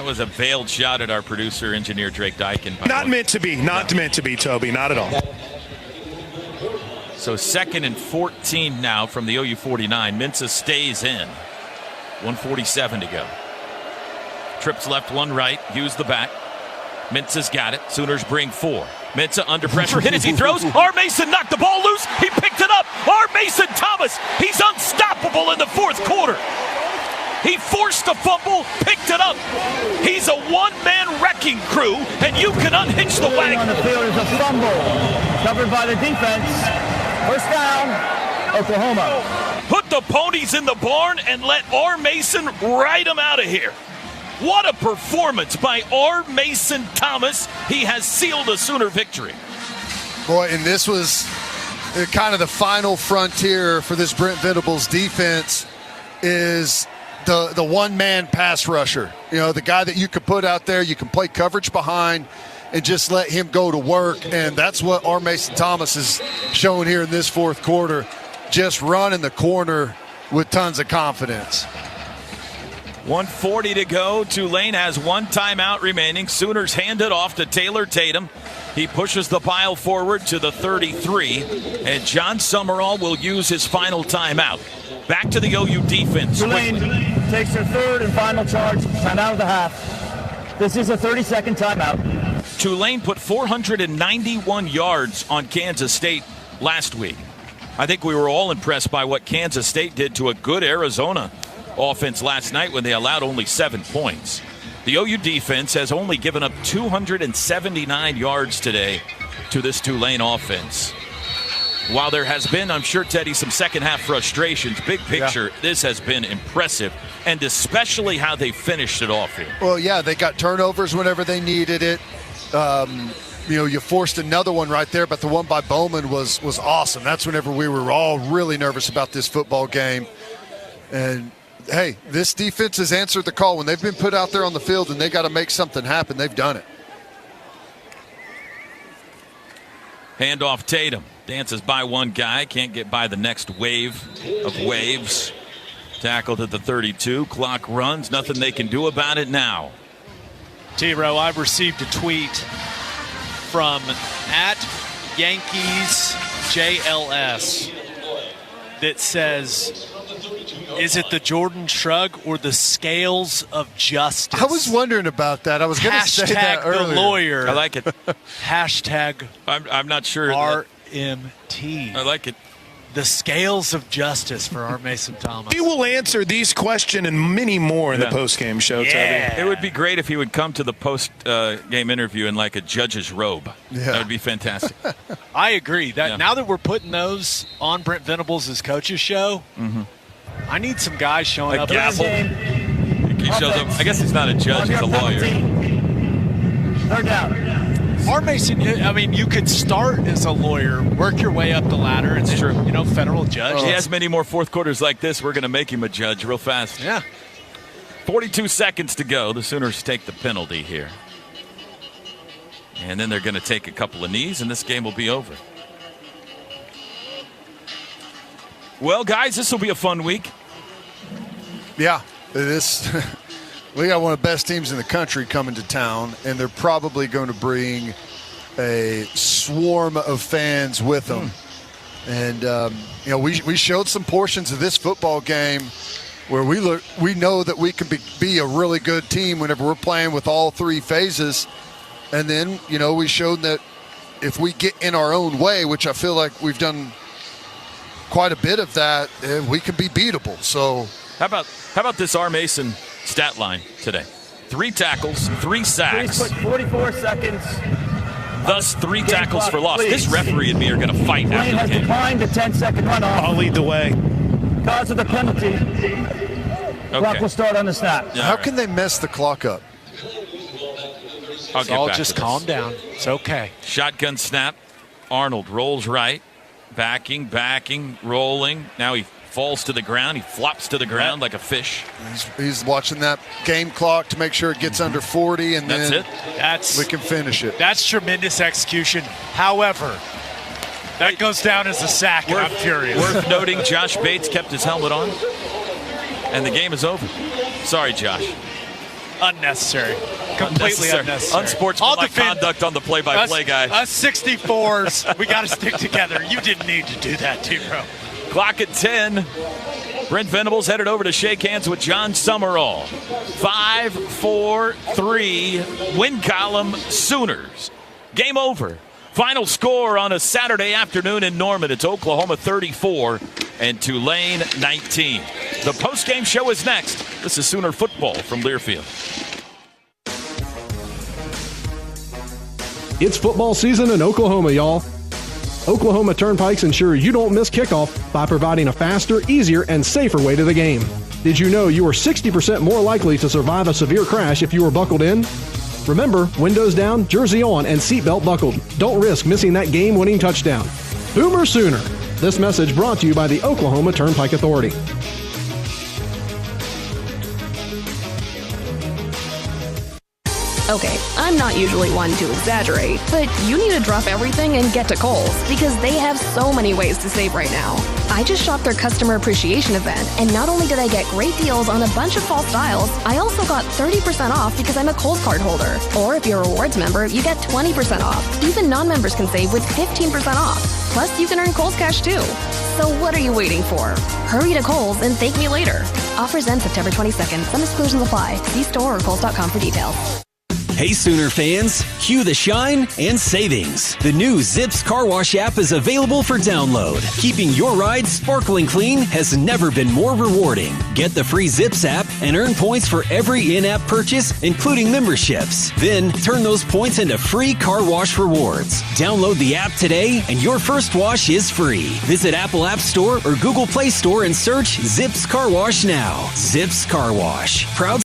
was a veiled shot at our producer, engineer Drake Dykin. Not meant to be. Not meant to be, Toby. Not at all. So 2nd and 14 now from the OU 49. Mensah stays in. 1:47 to go. Trips left, one right. Hughes the back. Mensah's got it. Sooners bring 4. Mensah under pressure. Hit as he throws. R. Mason knocked the ball loose. He picked it up. R. Mason Thomas. He's unstoppable in the 4th quarter. He forced a fumble, picked it up. He's a one-man wrecking crew, and you can unhitch the wagon. On the field is a fumble, covered by the defense. First down, Oklahoma. Put the ponies in the barn and let R. Mason ride them out of here. What a performance by R. Mason Thomas. He has sealed a Sooner victory. Boy, and this was kind of the final frontier for this Brent Venables defense is the one-man pass rusher. You know, the guy that you could put out there, you can play coverage behind and just let him go to work. And that's what R. Mason Thomas is showing here in this 4th quarter, just running the corner with tons of confidence. 1:40 to go. Tulane has 1 timeout remaining. Sooners hand it off to Taylor Tatum. He pushes the pile forward to the 33, and John Summerall will use his final timeout. Back to the OU defense. Tulane takes their 3rd and final charge. Timeout of the half. This is a 30-second timeout. Tulane put 491 yards on Kansas State last week. I think we were all impressed by what Kansas State did to a good Arizona offense last night when they allowed only 7 points. The OU defense has only given up 279 yards today to this Tulane offense. While there has been, I'm sure, Teddy, some second-half frustrations, big picture, this has been impressive, and especially how they finished it off here. Well, yeah, they got turnovers whenever they needed it. You forced another one right there, but the one by Bowman was awesome. That's whenever we were all really nervous about this football game. And, hey, this defense has answered the call. When they've been put out there on the field and they got to make something happen, they've done it. Handoff Tatum. Dances by one guy. Can't get by the next wave of waves. Tackled at the 32. Clock runs. Nothing they can do about it now. T-Row, I've received a tweet from @YankeesJLS that says, is it the Jordan Shrug or the scales of justice? I was wondering about that. I was going to say that earlier. The lawyer. I like it. Hashtag I'm not sure. RMT. I like it. The scales of justice for R. Mason Thomas. He will answer these questions and many more in the post-game show, Toby. It would be great if he would come to the post-game interview in like a judge's robe. Yeah. That would be fantastic. I agree. Now that we're putting those on Brent Venables' coach's show, I need some guys showing up. He shows up. I guess he's not a judge, he's a lawyer. 3rd down. R. Mason, I mean, you could start as a lawyer, work your way up the ladder, and then, federal judge. He has many more 4th quarters like this. We're going to make him a judge real fast. Yeah. 42 seconds to go. The Sooners take the penalty here. And then they're going to take a couple of knees, and this game will be over. Well, guys, this will be a fun week. Yeah, we got one of the best teams in the country coming to town, and they're probably going to bring a swarm of fans with them. And we showed some portions of this football game where we know that we can be a really good team whenever we're playing with all 3 phases. And then we showed that if we get in our own way, which I feel like we've done quite a bit of that, we can be beatable. So how about this R. Mason stat line today? 3 tackles, 3 sacks. 44 seconds. Thus 3 tackles for loss. This referee and me are going to fight after the has game. declined a 10-second runoff. I'll lead the way. Because of the penalty. Clock will start on the snap. How can they mess the clock up? Just calm down. It's okay. Shotgun snap. Arnold rolls right. Backing, rolling. Now he falls to the ground. He flops to the ground like a fish. He's watching that game clock to make sure it gets under 40, and then we can finish it. That's tremendous execution. However, that goes down as a sack, and I'm furious. Worth noting, Josh Bates kept his helmet on, and the game is over. Sorry, Josh. Unnecessary. Completely unnecessary. Unsportsmanlike conduct on the play-by-play guy. Us 64s, we got to stick together. You didn't need to do that, T-Bro. Clock at 10. Brent Venables headed over to shake hands with John Summerall. 5-4-3 win column Sooners. Game over. Final score on a Saturday afternoon in Norman. It's Oklahoma 34 and Tulane 19. The postgame show is next. This is Sooner football from Learfield. It's football season in Oklahoma, y'all. Oklahoma Turnpikes ensure you don't miss kickoff by providing a faster, easier, and safer way to the game. Did you know you are 60% more likely to survive a severe crash if you are buckled in? Remember, windows down, jersey on, and seatbelt buckled. Don't risk missing that game-winning touchdown. Boomer Sooner. This message brought to you by the Oklahoma Turnpike Authority. Okay, I'm not usually one to exaggerate, but you need to drop everything and get to Kohl's because they have so many ways to save right now. I just shopped their customer appreciation event, and not only did I get great deals on a bunch of fall styles, I also got 30% off because I'm a Kohl's card holder. Or if you're a rewards member, you get 20% off. Even non-members can save with 15% off. Plus, you can earn Kohl's cash too. So what are you waiting for? Hurry to Kohl's and thank me later. Offers end September 22nd. Some exclusions apply. See store or Kohl's.com for details. Hey Sooner fans, cue the shine and savings. The new Zips Car Wash app is available for download. Keeping your ride sparkling clean has never been more rewarding. Get the free Zips app and earn points for every in-app purchase, including memberships. Then turn those points into free car wash rewards. Download the app today and your first wash is free. Visit Apple App Store or Google Play Store and search Zips Car Wash now. Zips Car Wash. Proud